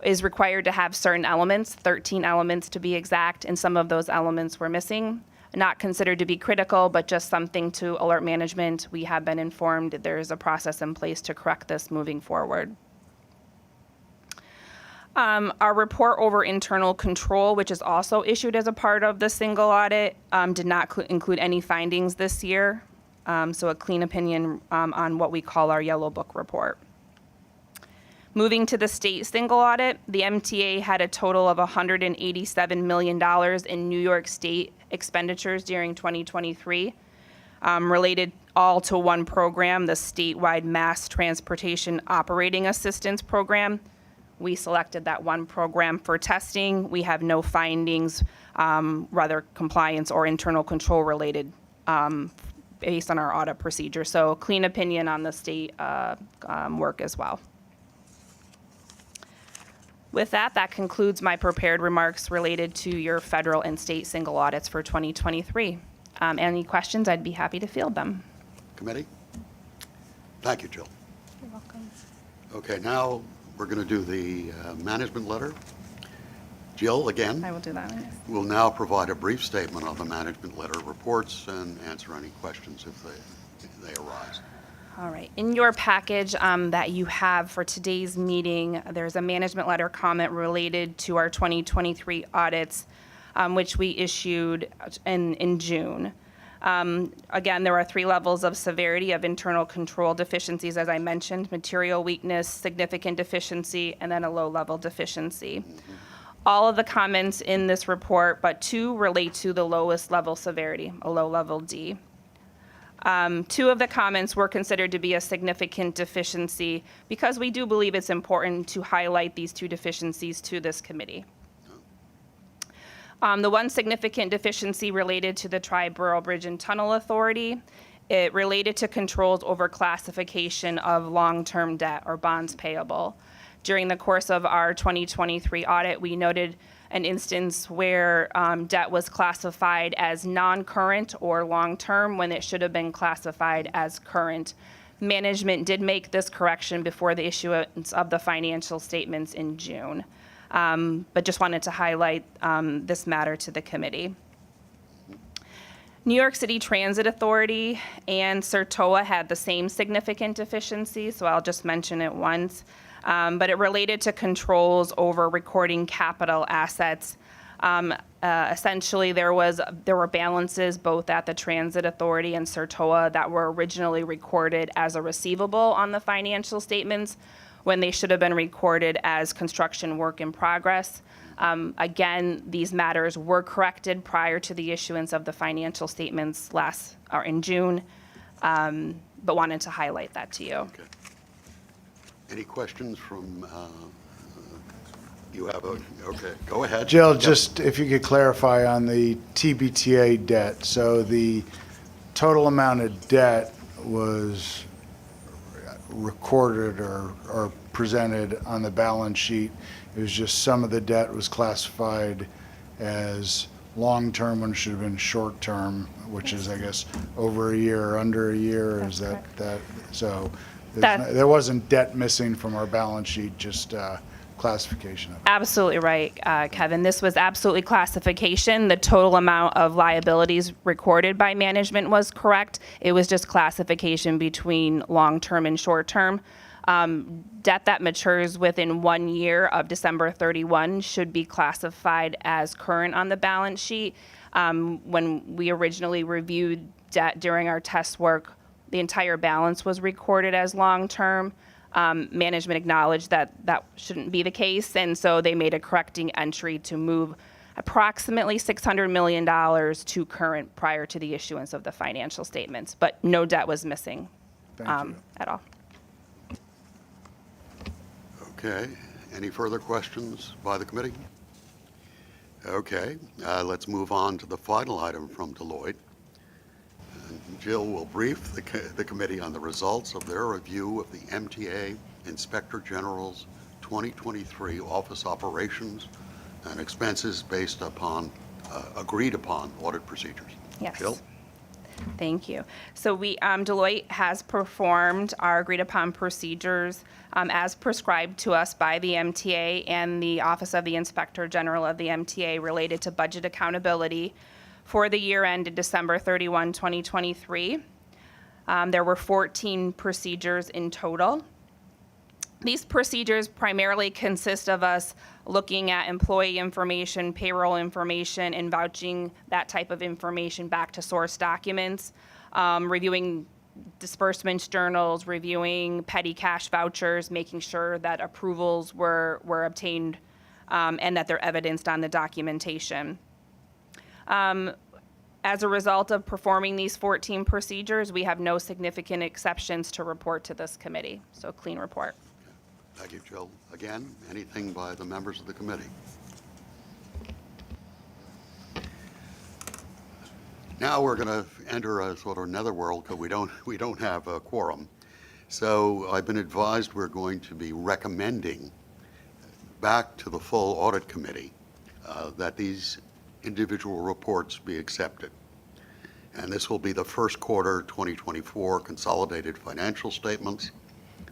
is required to have certain elements, 13 elements to be exact, and some of those elements were missing. Not considered to be critical, but just something to alert management. We have been informed that there is a process in place to correct this moving forward. Our report over internal control, which is also issued as a part of the single audit, did not include any findings this year. So a clean opinion on what we call our yellow book report. Moving to the state single audit, the MTA had a total of $187 million in New York State expenditures during 2023, related all to one program, the statewide Mass Transportation Operating Assistance Program. We selected that one program for testing. We have no findings, rather compliance or internal control related, based on our audit procedure. So clean opinion on the state work as well. With that, that concludes my prepared remarks related to your federal and state single audits for 2023. Any questions, I'd be happy to field them. Committee? Thank you, Jill. You're welcome. Okay, now we're going to do the management letter. Jill, again, I will do that one. Yes. will now provide a brief statement of the management letter reports and answer any questions if they arise. All right. In your package that you have for today's meeting, there's a management letter comment related to our 2023 audits, which we issued in June. Again, there are 3 levels of severity of internal control deficiencies, as I mentioned: material weakness, significant deficiency, and then a low-level deficiency. All of the comments in this report, but 2 relate to the lowest level severity, a low-level D. 2 of the comments were considered to be a significant deficiency because we do believe it's important to highlight these 2 deficiencies to this committee. The one significant deficiency related to the Tri-Borough Bridge and Tunnel Authority. It related to controls over classification of long-term debt or bonds payable. During the course of our 2023 audit, we noted an instance where debt was classified as non-current or long-term when it should have been classified as current. Management did make this correction before the issuance of the financial statements in June. But just wanted to highlight this matter to the committee. New York City Transit Authority and CERTOA had the same significant deficiency, so I'll just mention it once. but it related to controls over recording capital assets. Essentially, there were balances both at the Transit Authority and Sertoa that were originally recorded as a receivable on the financial statements when they should have been recorded as construction work in progress. Again, these matters were corrected prior to the issuance of the financial statements in June, but wanted to highlight that to you. Okay. Any questions from, you have a, okay, go ahead. Jill, Yep. just if you could clarify on the TBTA debt. So the total amount of debt was recorded or presented on the balance sheet. It was just some of the debt was classified as long-term when it should have been short-term, which is, I guess, over a year or under a year. Is that, so there wasn't debt missing from our balance sheet, just classification of it. Absolutely right, Kevin. This was absolutely classification. The total amount of liabilities recorded by management was correct. It was just classification between long-term and short-term. Debt that matures within 1 year of December 31 should be classified as current on the balance sheet. When we originally reviewed debt during our test work, the entire balance was recorded as long-term. Management acknowledged that that shouldn't be the case, and so they made a correcting entry to move approximately $600 million to current prior to the issuance of the financial statements, but no debt was missing at all. Okay. Any further questions by the committee? Okay. Let's move on to the final item from Deloitte. And Jill will brief the committee on the results of their review of the MTA Inspector General's 2023 office operations and expenses based upon agreed upon audit procedures. Yes. Jill? Thank you. So Deloitte has performed our agreed upon procedures as prescribed to us by the MTA and the Office of the Inspector General of the MTA related to budget accountability for the year ended December 31, 2023. There were 14 procedures in total. These procedures primarily consist of us looking at employee information, payroll information, and vouching that type of information back to source documents, reviewing disbursements journals, reviewing petty cash vouchers, making sure that approvals were obtained and that they're evidenced on the documentation. As a result of performing these 14 procedures, we have no significant exceptions to report to this committee, so a clean report. Thank you, Jill. Again, anything by the members of the committee? Now we're going to enter a sort of netherworld because we don't have a quorum. So I've been advised we're going to be recommending back to the full audit committee that these individual reports be accepted. And this will be the first quarter 2024 consolidated financial statements,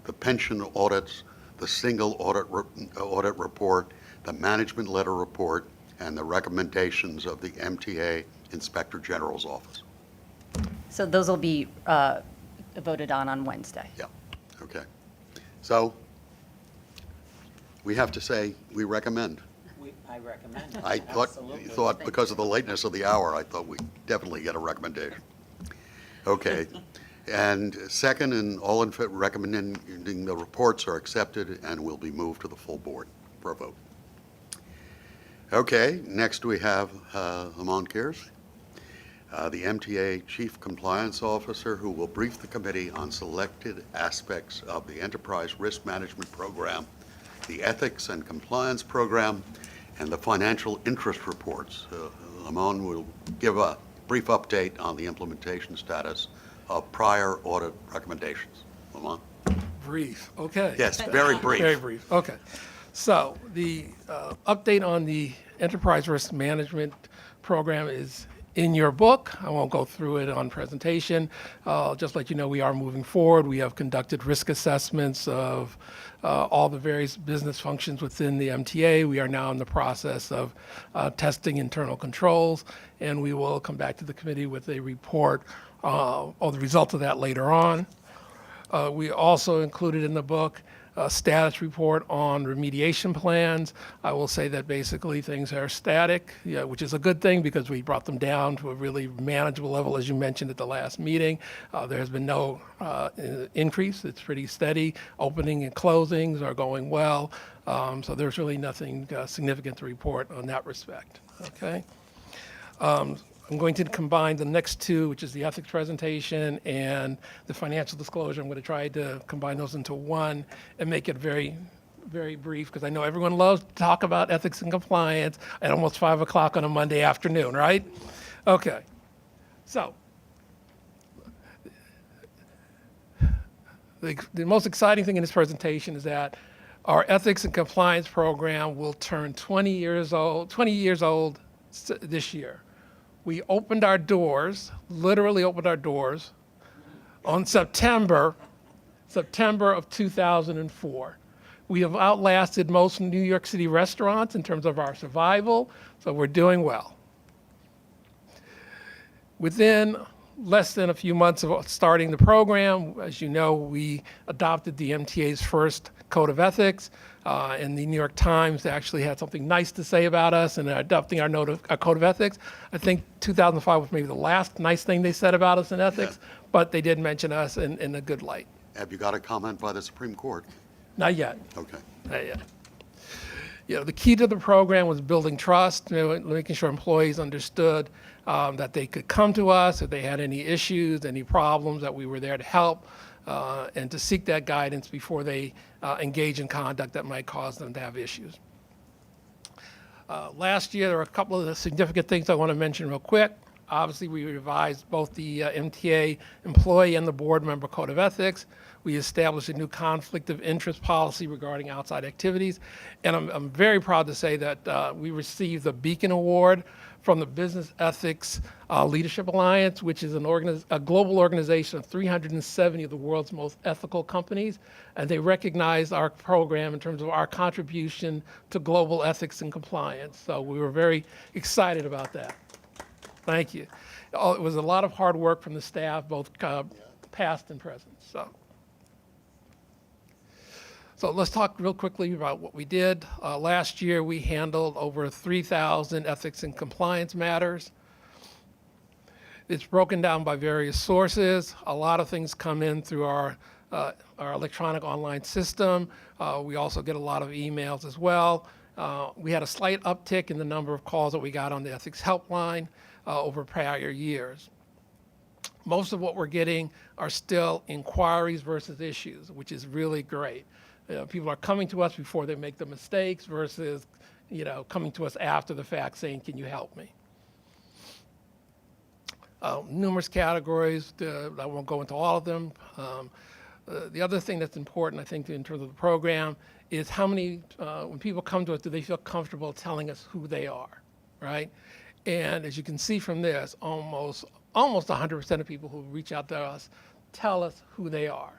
the pension audits, the single audit report, the management letter report, and the recommendations of the MTA Inspector General's office. So those will be voted on Wednesday. Yeah, okay. So we have to say we recommend. I recommend it. I thought because of the lateness of the hour, I thought we'd definitely get a recommendation. Okay. And second, and all in favor recommending the reports are accepted and will be moved to the full board for a vote. Okay, next we have Amon Kirs, the MTA Chief Compliance Officer, who will brief the committee on selected aspects of the Enterprise Risk Management Program, the Ethics and Compliance Program, and the Financial Interest Reports. Amon will give a brief update on the implementation status of prior audit recommendations. Lamont? Brief, okay. Yes, very brief. Very brief, okay. So the update on the Enterprise Risk Management Program is in your book. I won't go through it on presentation. Just let you know we are moving forward. We have conducted risk assessments of all the various business functions within the MTA. We are now in the process of testing internal controls, and we will come back to the committee with a report on the results of that later on. We also included in the book status report on remediation plans. I will say that basically things are static, yeah, which is a good thing because we brought them down to a really manageable level, as you mentioned at the last meeting. There has been no increase. It's pretty steady. Opening and closings are going well. So there's really nothing significant to report on that respect. Okay. I'm going to combine the next two, which is the ethics presentation and the financial disclosure. I'm going to try to combine those into one and make it very, very brief because I know everyone loves to talk about ethics and compliance at almost 5 o'clock on a Monday afternoon, right? Okay. So the most exciting thing in this presentation is that our ethics and compliance program will turn 20 years old this year. We opened our doors, literally opened our doors, on September of 2004. We have outlasted most New York City restaurants in terms of our survival, so we're doing well. Within less than a few months of starting the program, as you know, we adopted the MTA's first code of ethics, and the New York Times actually had something nice to say about us in adopting our code of ethics. I think 2005 was maybe the last nice thing they said about us in ethics, but they did mention us in a good light. Have you got a comment by the Supreme Court? Not yet. Okay. Not yet. You know, the key to the program was building trust, making sure employees understood that they could come to us if they had any issues, any problems, that we were there to help, and to seek that guidance before they engage in conduct that might cause them to have issues. Last year, there were a couple of significant things I want to mention real quick. Obviously, we revised both the MTA employee and the board member code of ethics. We established a new conflict of interest policy regarding outside activities. And I'm very proud to say that we received the Beacon Award from the Business Ethics Leadership Alliance, which is a global organization of 370 of the world's most ethical companies. And they recognized our program in terms of our contribution to global ethics and compliance. So we were very excited about that. Thank you. It was a lot of hard work from the staff, both past and present. So let's talk real quickly about what we did. Last year, we handled over 3,000 ethics and compliance matters. It's broken down by various sources. A lot of things come in through our electronic online system. We also get a lot of emails as well. We had a slight uptick in the number of calls that we got on the ethics helpline over prior years. Most of what we're getting are still inquiries versus issues, which is really great. People are coming to us before they make the mistakes versus, coming to us after the fact saying, "Can you help me?" Numerous categories. I won't go into all of them. The other thing that's important, I think, in terms of the program is how many, when people come to us, do they feel comfortable telling us who they are, right? And as you can see from this, almost 100% of people who reach out to us tell us who they are.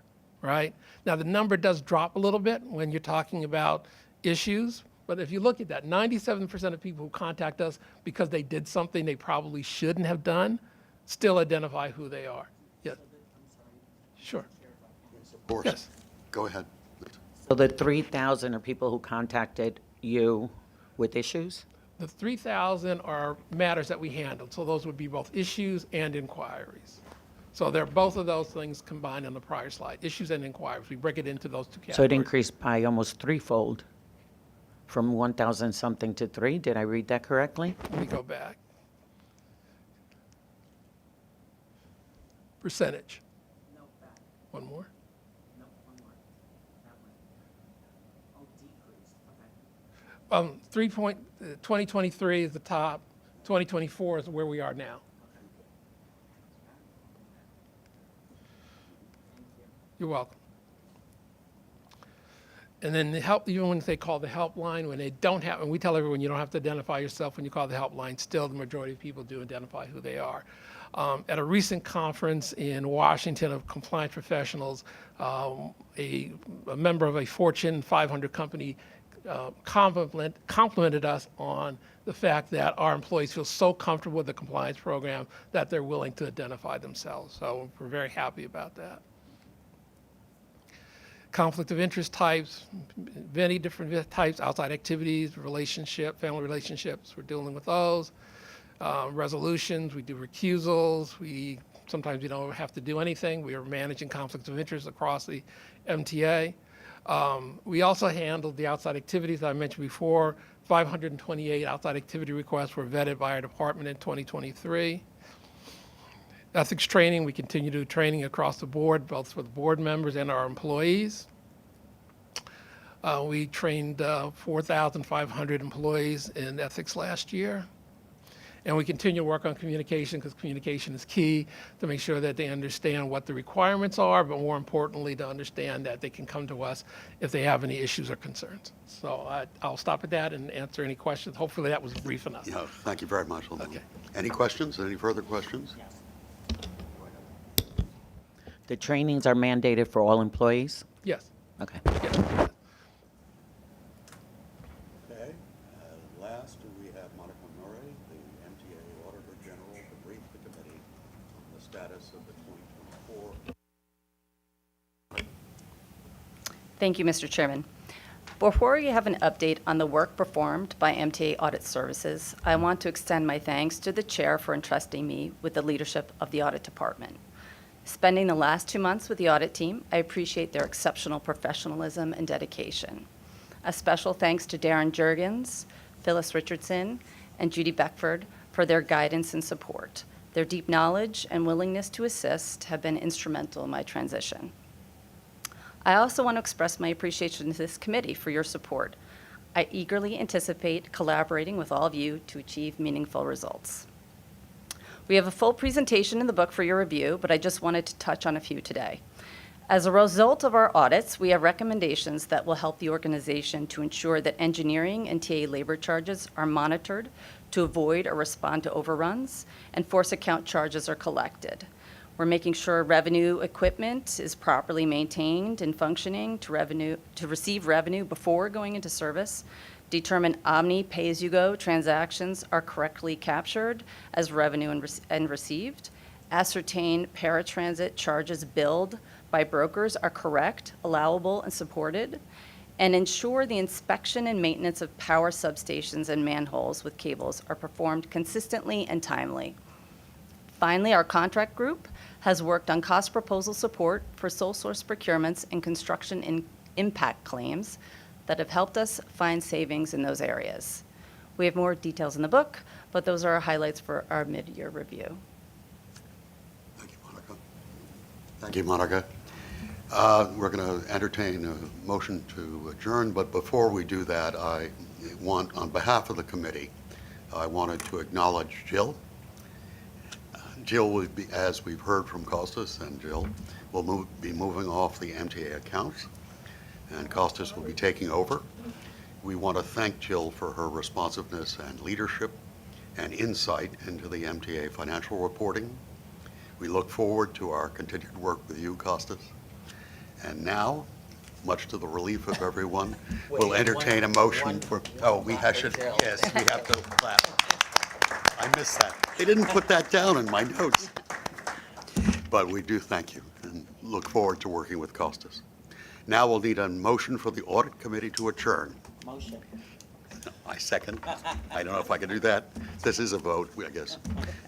Right? Now, the number does drop a little bit when you're talking about issues, but if you look at that, 97% of people who contact us because they did something they probably shouldn't have done still identify who they are. Yes. Sure. Of course. Yes. Go ahead. So the 3,000 are people who contacted you with issues? The 3,000 are matters that we handled, so those would be both issues and inquiries. So they're both of those things combined on the prior slide, issues and inquiries. We break it into those two categories. So it increased by almost threefold, from 1,000 something to 3. Did I read that correctly? Let me go back. Percentage. No, back. One more. No, one more. That one. Oh, decreased. Okay. 2023 is the top. 2024 is where we are now. You're welcome. And then the help, even when they call the helpline, when they don't have, and we tell everyone you don't have to identify yourself when you call the helpline, still the majority of people do identify who they are. At a recent conference in Washington of compliance professionals, a member of a Fortune 500 company complimented us on the fact that our employees feel so comfortable with the compliance program that they're willing to identify themselves. So we're very happy about that. conflict of interest types, many different types, outside activities, family relationships, we're dealing with those. Resolutions, we do recusals, sometimes we don't have to do anything. We are managing conflicts of interest across the MTA. We also handled the outside activities that I mentioned before. 528 outside activity requests were vetted by our department in 2023. Ethics training, we continue to do training across the board, both for the board members and our employees. We trained 4,500 employees in ethics last year. And we continue to work on communication because communication is key to make sure that they understand what the requirements are, but more importantly, to understand that they can come to us if they have any issues or concerns. So I'll stop at that and answer any questions. Hopefully that was brief enough. Yeah, thank you very much. Okay. Any questions? Any further questions? The trainings are mandated for all employees? Yes. Okay. Yes. Okay. Last, we have Monica Murray, the MTA Auditor General, to brief the committee on the status of the 2024. Thank you, Mr. Chairman. Before we have an update on the work performed by MTA Audit Services, I want to extend my thanks to the chair for entrusting me with the leadership of the audit department. Spending the last 2 months with the audit team, I appreciate their exceptional professionalism and dedication. A special thanks to Darren Jurgens, Phyllis Richardson, and Judy Beckford for their guidance and support. Their deep knowledge and willingness to assist have been instrumental in my transition. I also want to express my appreciation to this committee for your support. I eagerly anticipate collaborating with all of you to achieve meaningful results. We have a full presentation in the book for your review, but I just wanted to touch on a few today. As a result of our audits, we have recommendations that will help the organization to ensure that engineering and TA labor charges are monitored to avoid or respond to overruns, and force account charges are collected. We're making sure revenue equipment is properly maintained and functioning to receive revenue before going into service, determine Omni pay-as-you-go transactions are correctly captured as revenue and received, ascertain paratransit charges billed by brokers are correct, allowable, and supported, and ensure the inspection and maintenance of power substations and manholes with cables are performed consistently and timely. Finally, our contract group has worked on cost proposal support for sole source procurements and construction impact claims that have helped us find savings in those areas. We have more details in the book, but those are our highlights for our mid-year review. Thank you, Monica. Thank you, Monica. We're going to entertain a motion to adjourn, but before we do that, I want, on behalf of the committee, I wanted to acknowledge Jill. Jill will be, as we've heard from Costas, and Jill will be moving off the MTA accounts, and Costas will be taking over. We want to thank Jill for her responsiveness and leadership and insight into the MTA financial reporting. We look forward to our continued work with you, Costas. And now, much to the relief of everyone, we'll entertain a motion for, we have to clap. I missed that. They didn't put that down in my notes. But we do thank you and look forward to working with Costas. Now we'll need a motion for the Audit Committee to adjourn. Motion. I second. I don't know if I can do that. This is a vote, I guess.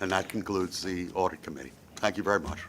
And that concludes the Audit Committee. Thank you very much.